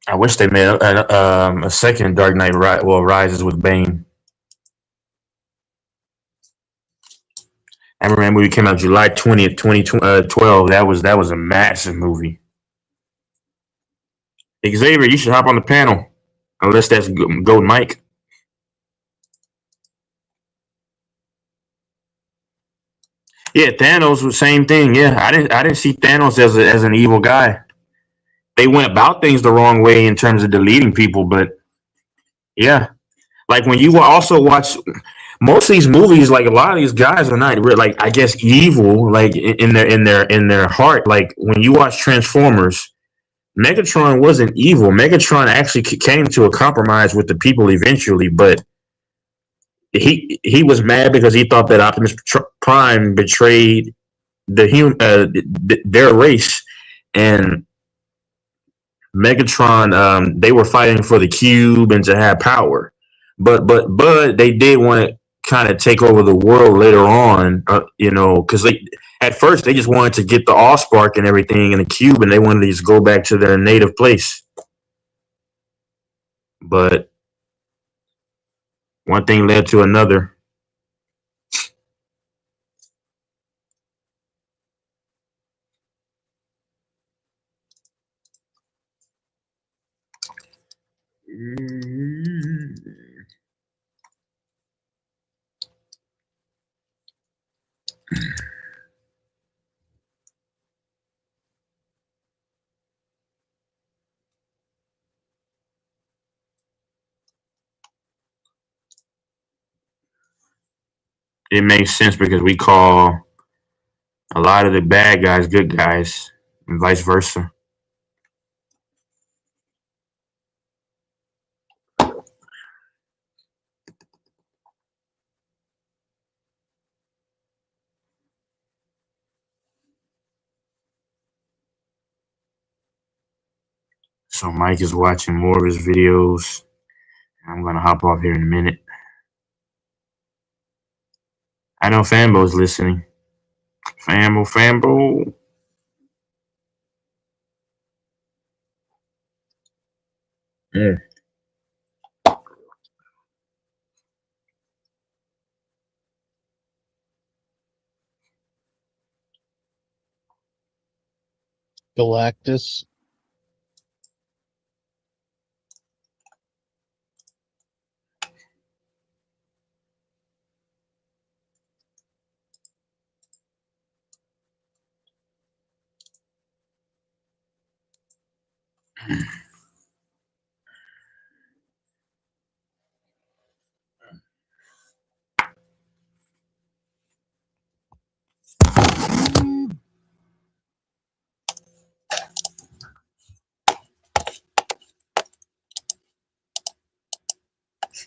I wish they made a second Dark Knight Rises with Bane. I remember that movie came out July 20th, 2012. That was a massive movie. Xavier, you should hop on the panel. unless that's Goat Mike. Yeah, Thanos was the same thing. Yeah, I didn't see Thanos as an evil guy. They went about things the wrong way in terms of deleting people, but yeah, like when you also watch most of these movies, like a lot of these guys are not like I guess evil, like in their heart. Like when you watch Transformers, Megatron wasn't evil. Megatron actually came to a compromise with the people eventually, but he was mad because he thought that Optimus Prime betrayed their race, and Megatron, they were fighting for the cube and to have power, but they did want to kind of take over the world later on, because they at first they just wanted to get the Allspark and everything in the cube, and they wanted to just go back to their native place. But one thing led to another. It makes sense because we call a lot of the bad guys good guys, and vice versa. So Mike is watching more of his videos. I'm gonna hop off here in a minute. I know Fambo's listening. Fambo. Yeah. Galactus.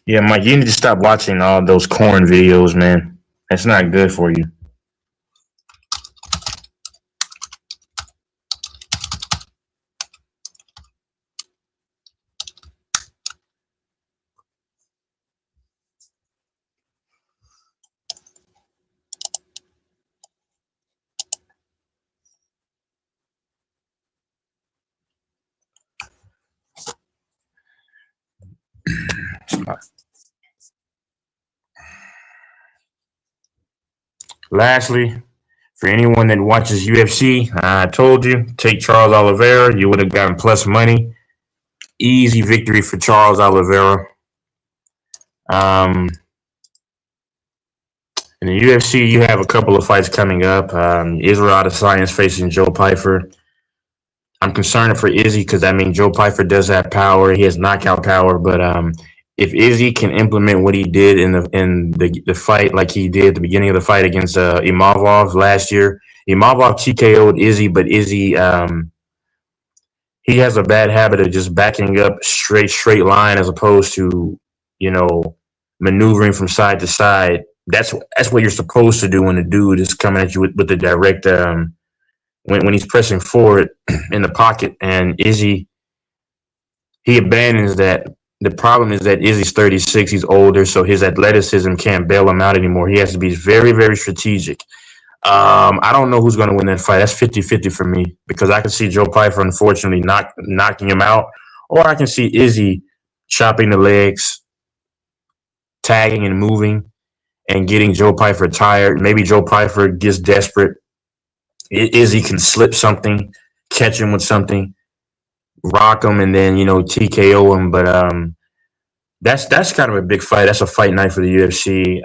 Yeah, Mike, you need to stop watching all those corn videos, man. That's not good for you. Lastly, for anyone that watches UFC, I told you, take Charles Oliveira. You would have gotten plus money. Easy victory for Charles Oliveira. In the UFC, you have a couple of fights coming up. Israel Adesanya facing Joe Pyfer. I'm concerned for Izzy because I mean Joe Pyfer does have power. He has knockout power, but if Izzy can implement what he did in the fight, like he did at the beginning of the fight against Imavov last year, Imavov TKO'd Izzy, but Izzy he has a bad habit of just backing up straight line as opposed to maneuvering from side to side. That's what you're supposed to do when the dude is coming at you with the direct when he's pressing forward in the pocket, and Izzy, he abandons that. The problem is that Izzy's 36, he's older, so his athleticism can't bail him out anymore. He has to be very, very strategic. I don't know who's going to win that fight. That's 50-50 for me because I can see Joe Pyfer, unfortunately, knocking him out, or I can see Izzy chopping the legs, tagging and moving, and getting Joe Pyfer tired. Maybe Joe Pyfer gets desperate. Izzy can slip something, catch him with something, rock him, and then TKO him. But that's kind of a big fight. That's a fight night for the UFC.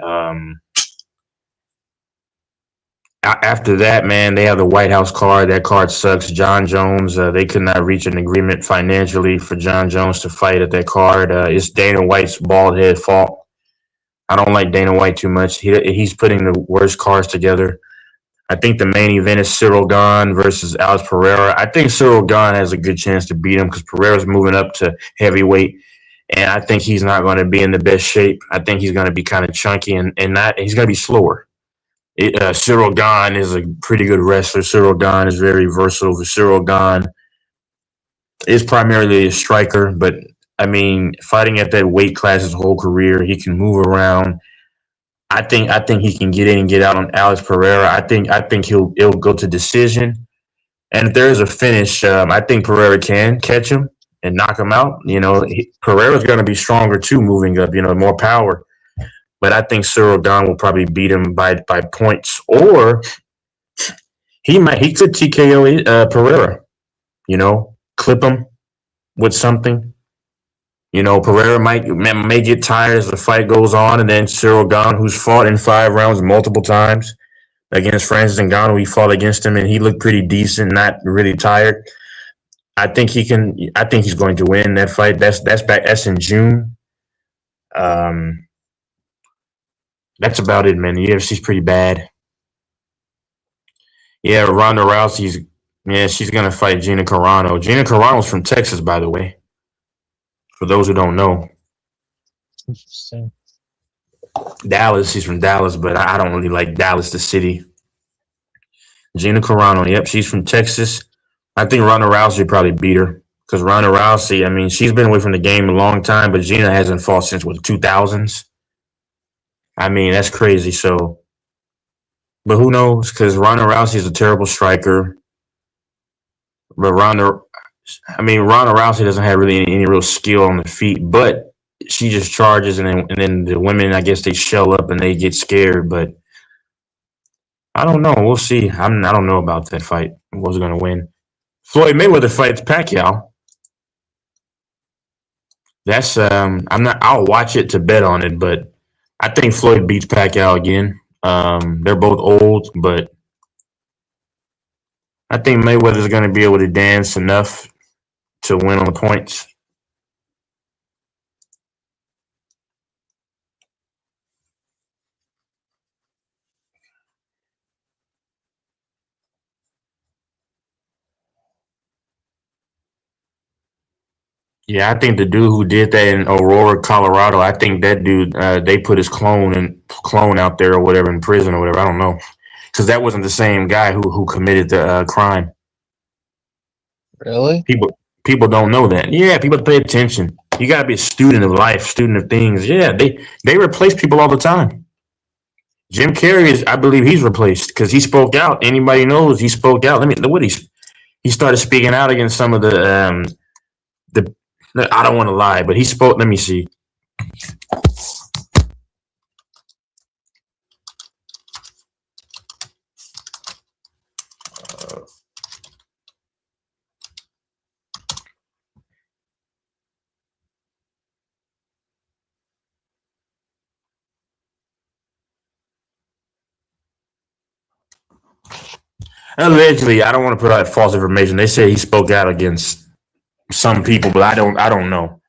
After that, man, they have the White House card. That card sucks. John Jones, they could not reach an agreement financially for John Jones to fight at that card. It's Dana White's bald head fault. I don't like Dana White too much. He's putting the worst cards together. I think the main event is Cyril Gahn versus Alex Pereira. I think Cyril Gahn has a good chance to beat him because Pereira's moving up to heavyweight, and I think he's not going to be in the best shape. I think he's going to be kind of chunky and not. He's going to be slower. Cyril Gahn is a pretty good wrestler. Cyril Gahn is very versatile. Cyril Gahn is primarily a striker, but I mean, fighting at that weight class his whole career, he can move around. I think he can get in and get out on Alex Pereira. I think he'll go to decision. And if there is a finish, I think Pereira can catch him and knock him out. Pereira's going to be stronger too, moving up. More power. But I think Cyril Gahn will probably beat him by points, or he could TKO Pereira. Clip him with something. Pereira may get tired as the fight goes on, and then Cyril Gahn, who's fought in 5 rounds multiple times against Francis Ngannou, he fought against him, and he looked pretty decent, not really tired. I think he can. I think he's going to win that fight. That's back. That's in June. That's about it, man. The UFC's pretty bad. Yeah, Ronda Rousey's. Yeah, she's gonna fight Gina Carano. Gina Carano's from Texas, by the way. For those who don't know, Interesting. Dallas. She's from Dallas, but I don't really like Dallas, the city. Gina Carano. Yep, she's from Texas. I think Ronda Rousey probably beat her because Ronda Rousey. I mean, she's been away from the game a long time, but Gina hasn't fought since the 2000s. I mean, that's crazy. So, but who knows? Because Ronda Rousey is a terrible striker. But Ronda Rousey doesn't have really any real skill on the feet, but she just charges, and then the women, I guess, they shell up and they get scared. But I don't know. We'll see. I don't know about that fight. Who's going to win? Floyd Mayweather fights Pacquiao. That's I'll watch it to bet on it, but I think Floyd beats Pacquiao again. They're both old, but I think Mayweather's going to be able to dance enough to win on the points. Yeah, I think the dude who did that in Aurora, Colorado, I think that dude, they put his clone out there or whatever in prison or whatever. I don't know, because that wasn't the same guy who committed the crime. Really? People don't know that. Yeah, people pay attention. You gotta be a student of life, student of things. Yeah, they replace people all the time. Jim Carrey I believe he's replaced because he spoke out. Anybody knows he spoke out. He started speaking out against some of the. I don't want to lie, but he spoke. Let me see. Allegedly, I don't want to put out false information. They say he spoke out against some people, but I don't know.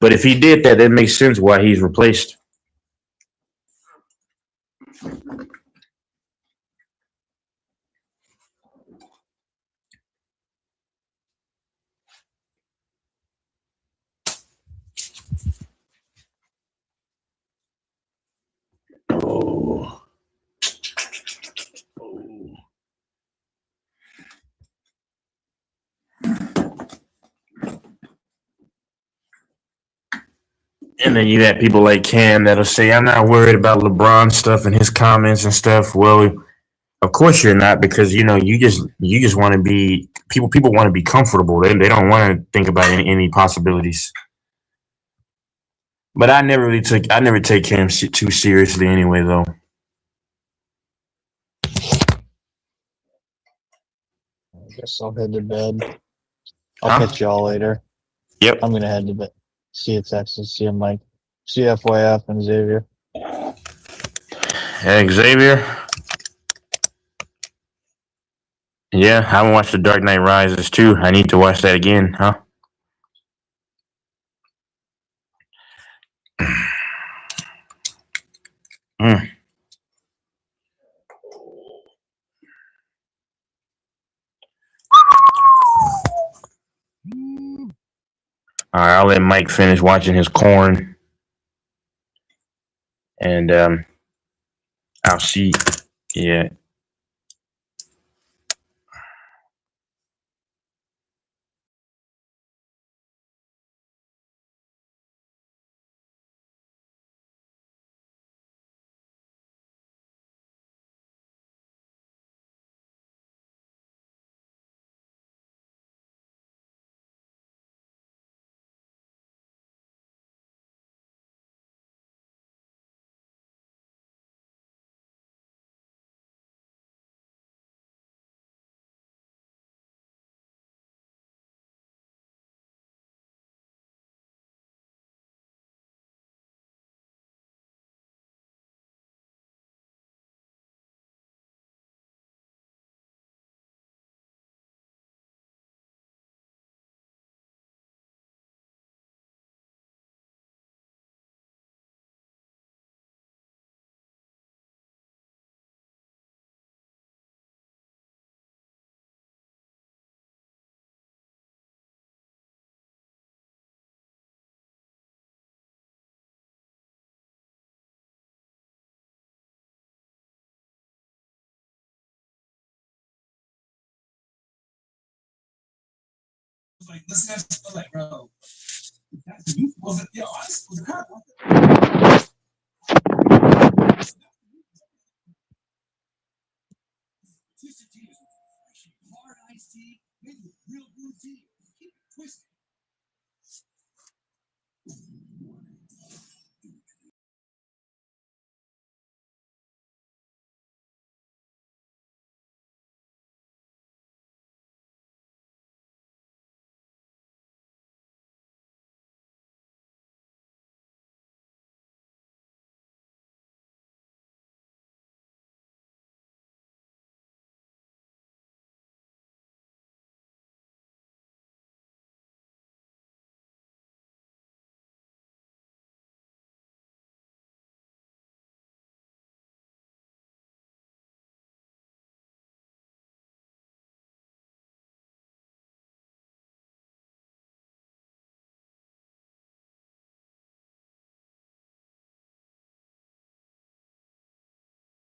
But if he did that, that makes sense why he's replaced. Oh. And then you have people like Cam that'll say, "I'm not worried about LeBron stuff and his comments and stuff." Well, of course you're not, because you just want to be people. People want to be comfortable. They don't want to think about any possibilities. But I never take Cam too seriously anyway, though. I guess I'll head to bed. I'll Huh? catch y'all later. Yep. I'm gonna head to bed. See you, Texas. See you, Mike. CFYF and Xavier. Hey, Xavier. Yeah, I haven't watched The Dark Knight Rises too. I need to watch that again, huh? Mm. All right, I'll let Mike finish watching his corn, and I'll see. Yeah. Like, listen, I feel like, bro, that's the youth wasn't, yo, I was a cop. Twisted tea is refreshing. Hard iced tea, made with real blue tea. Keep it twisted.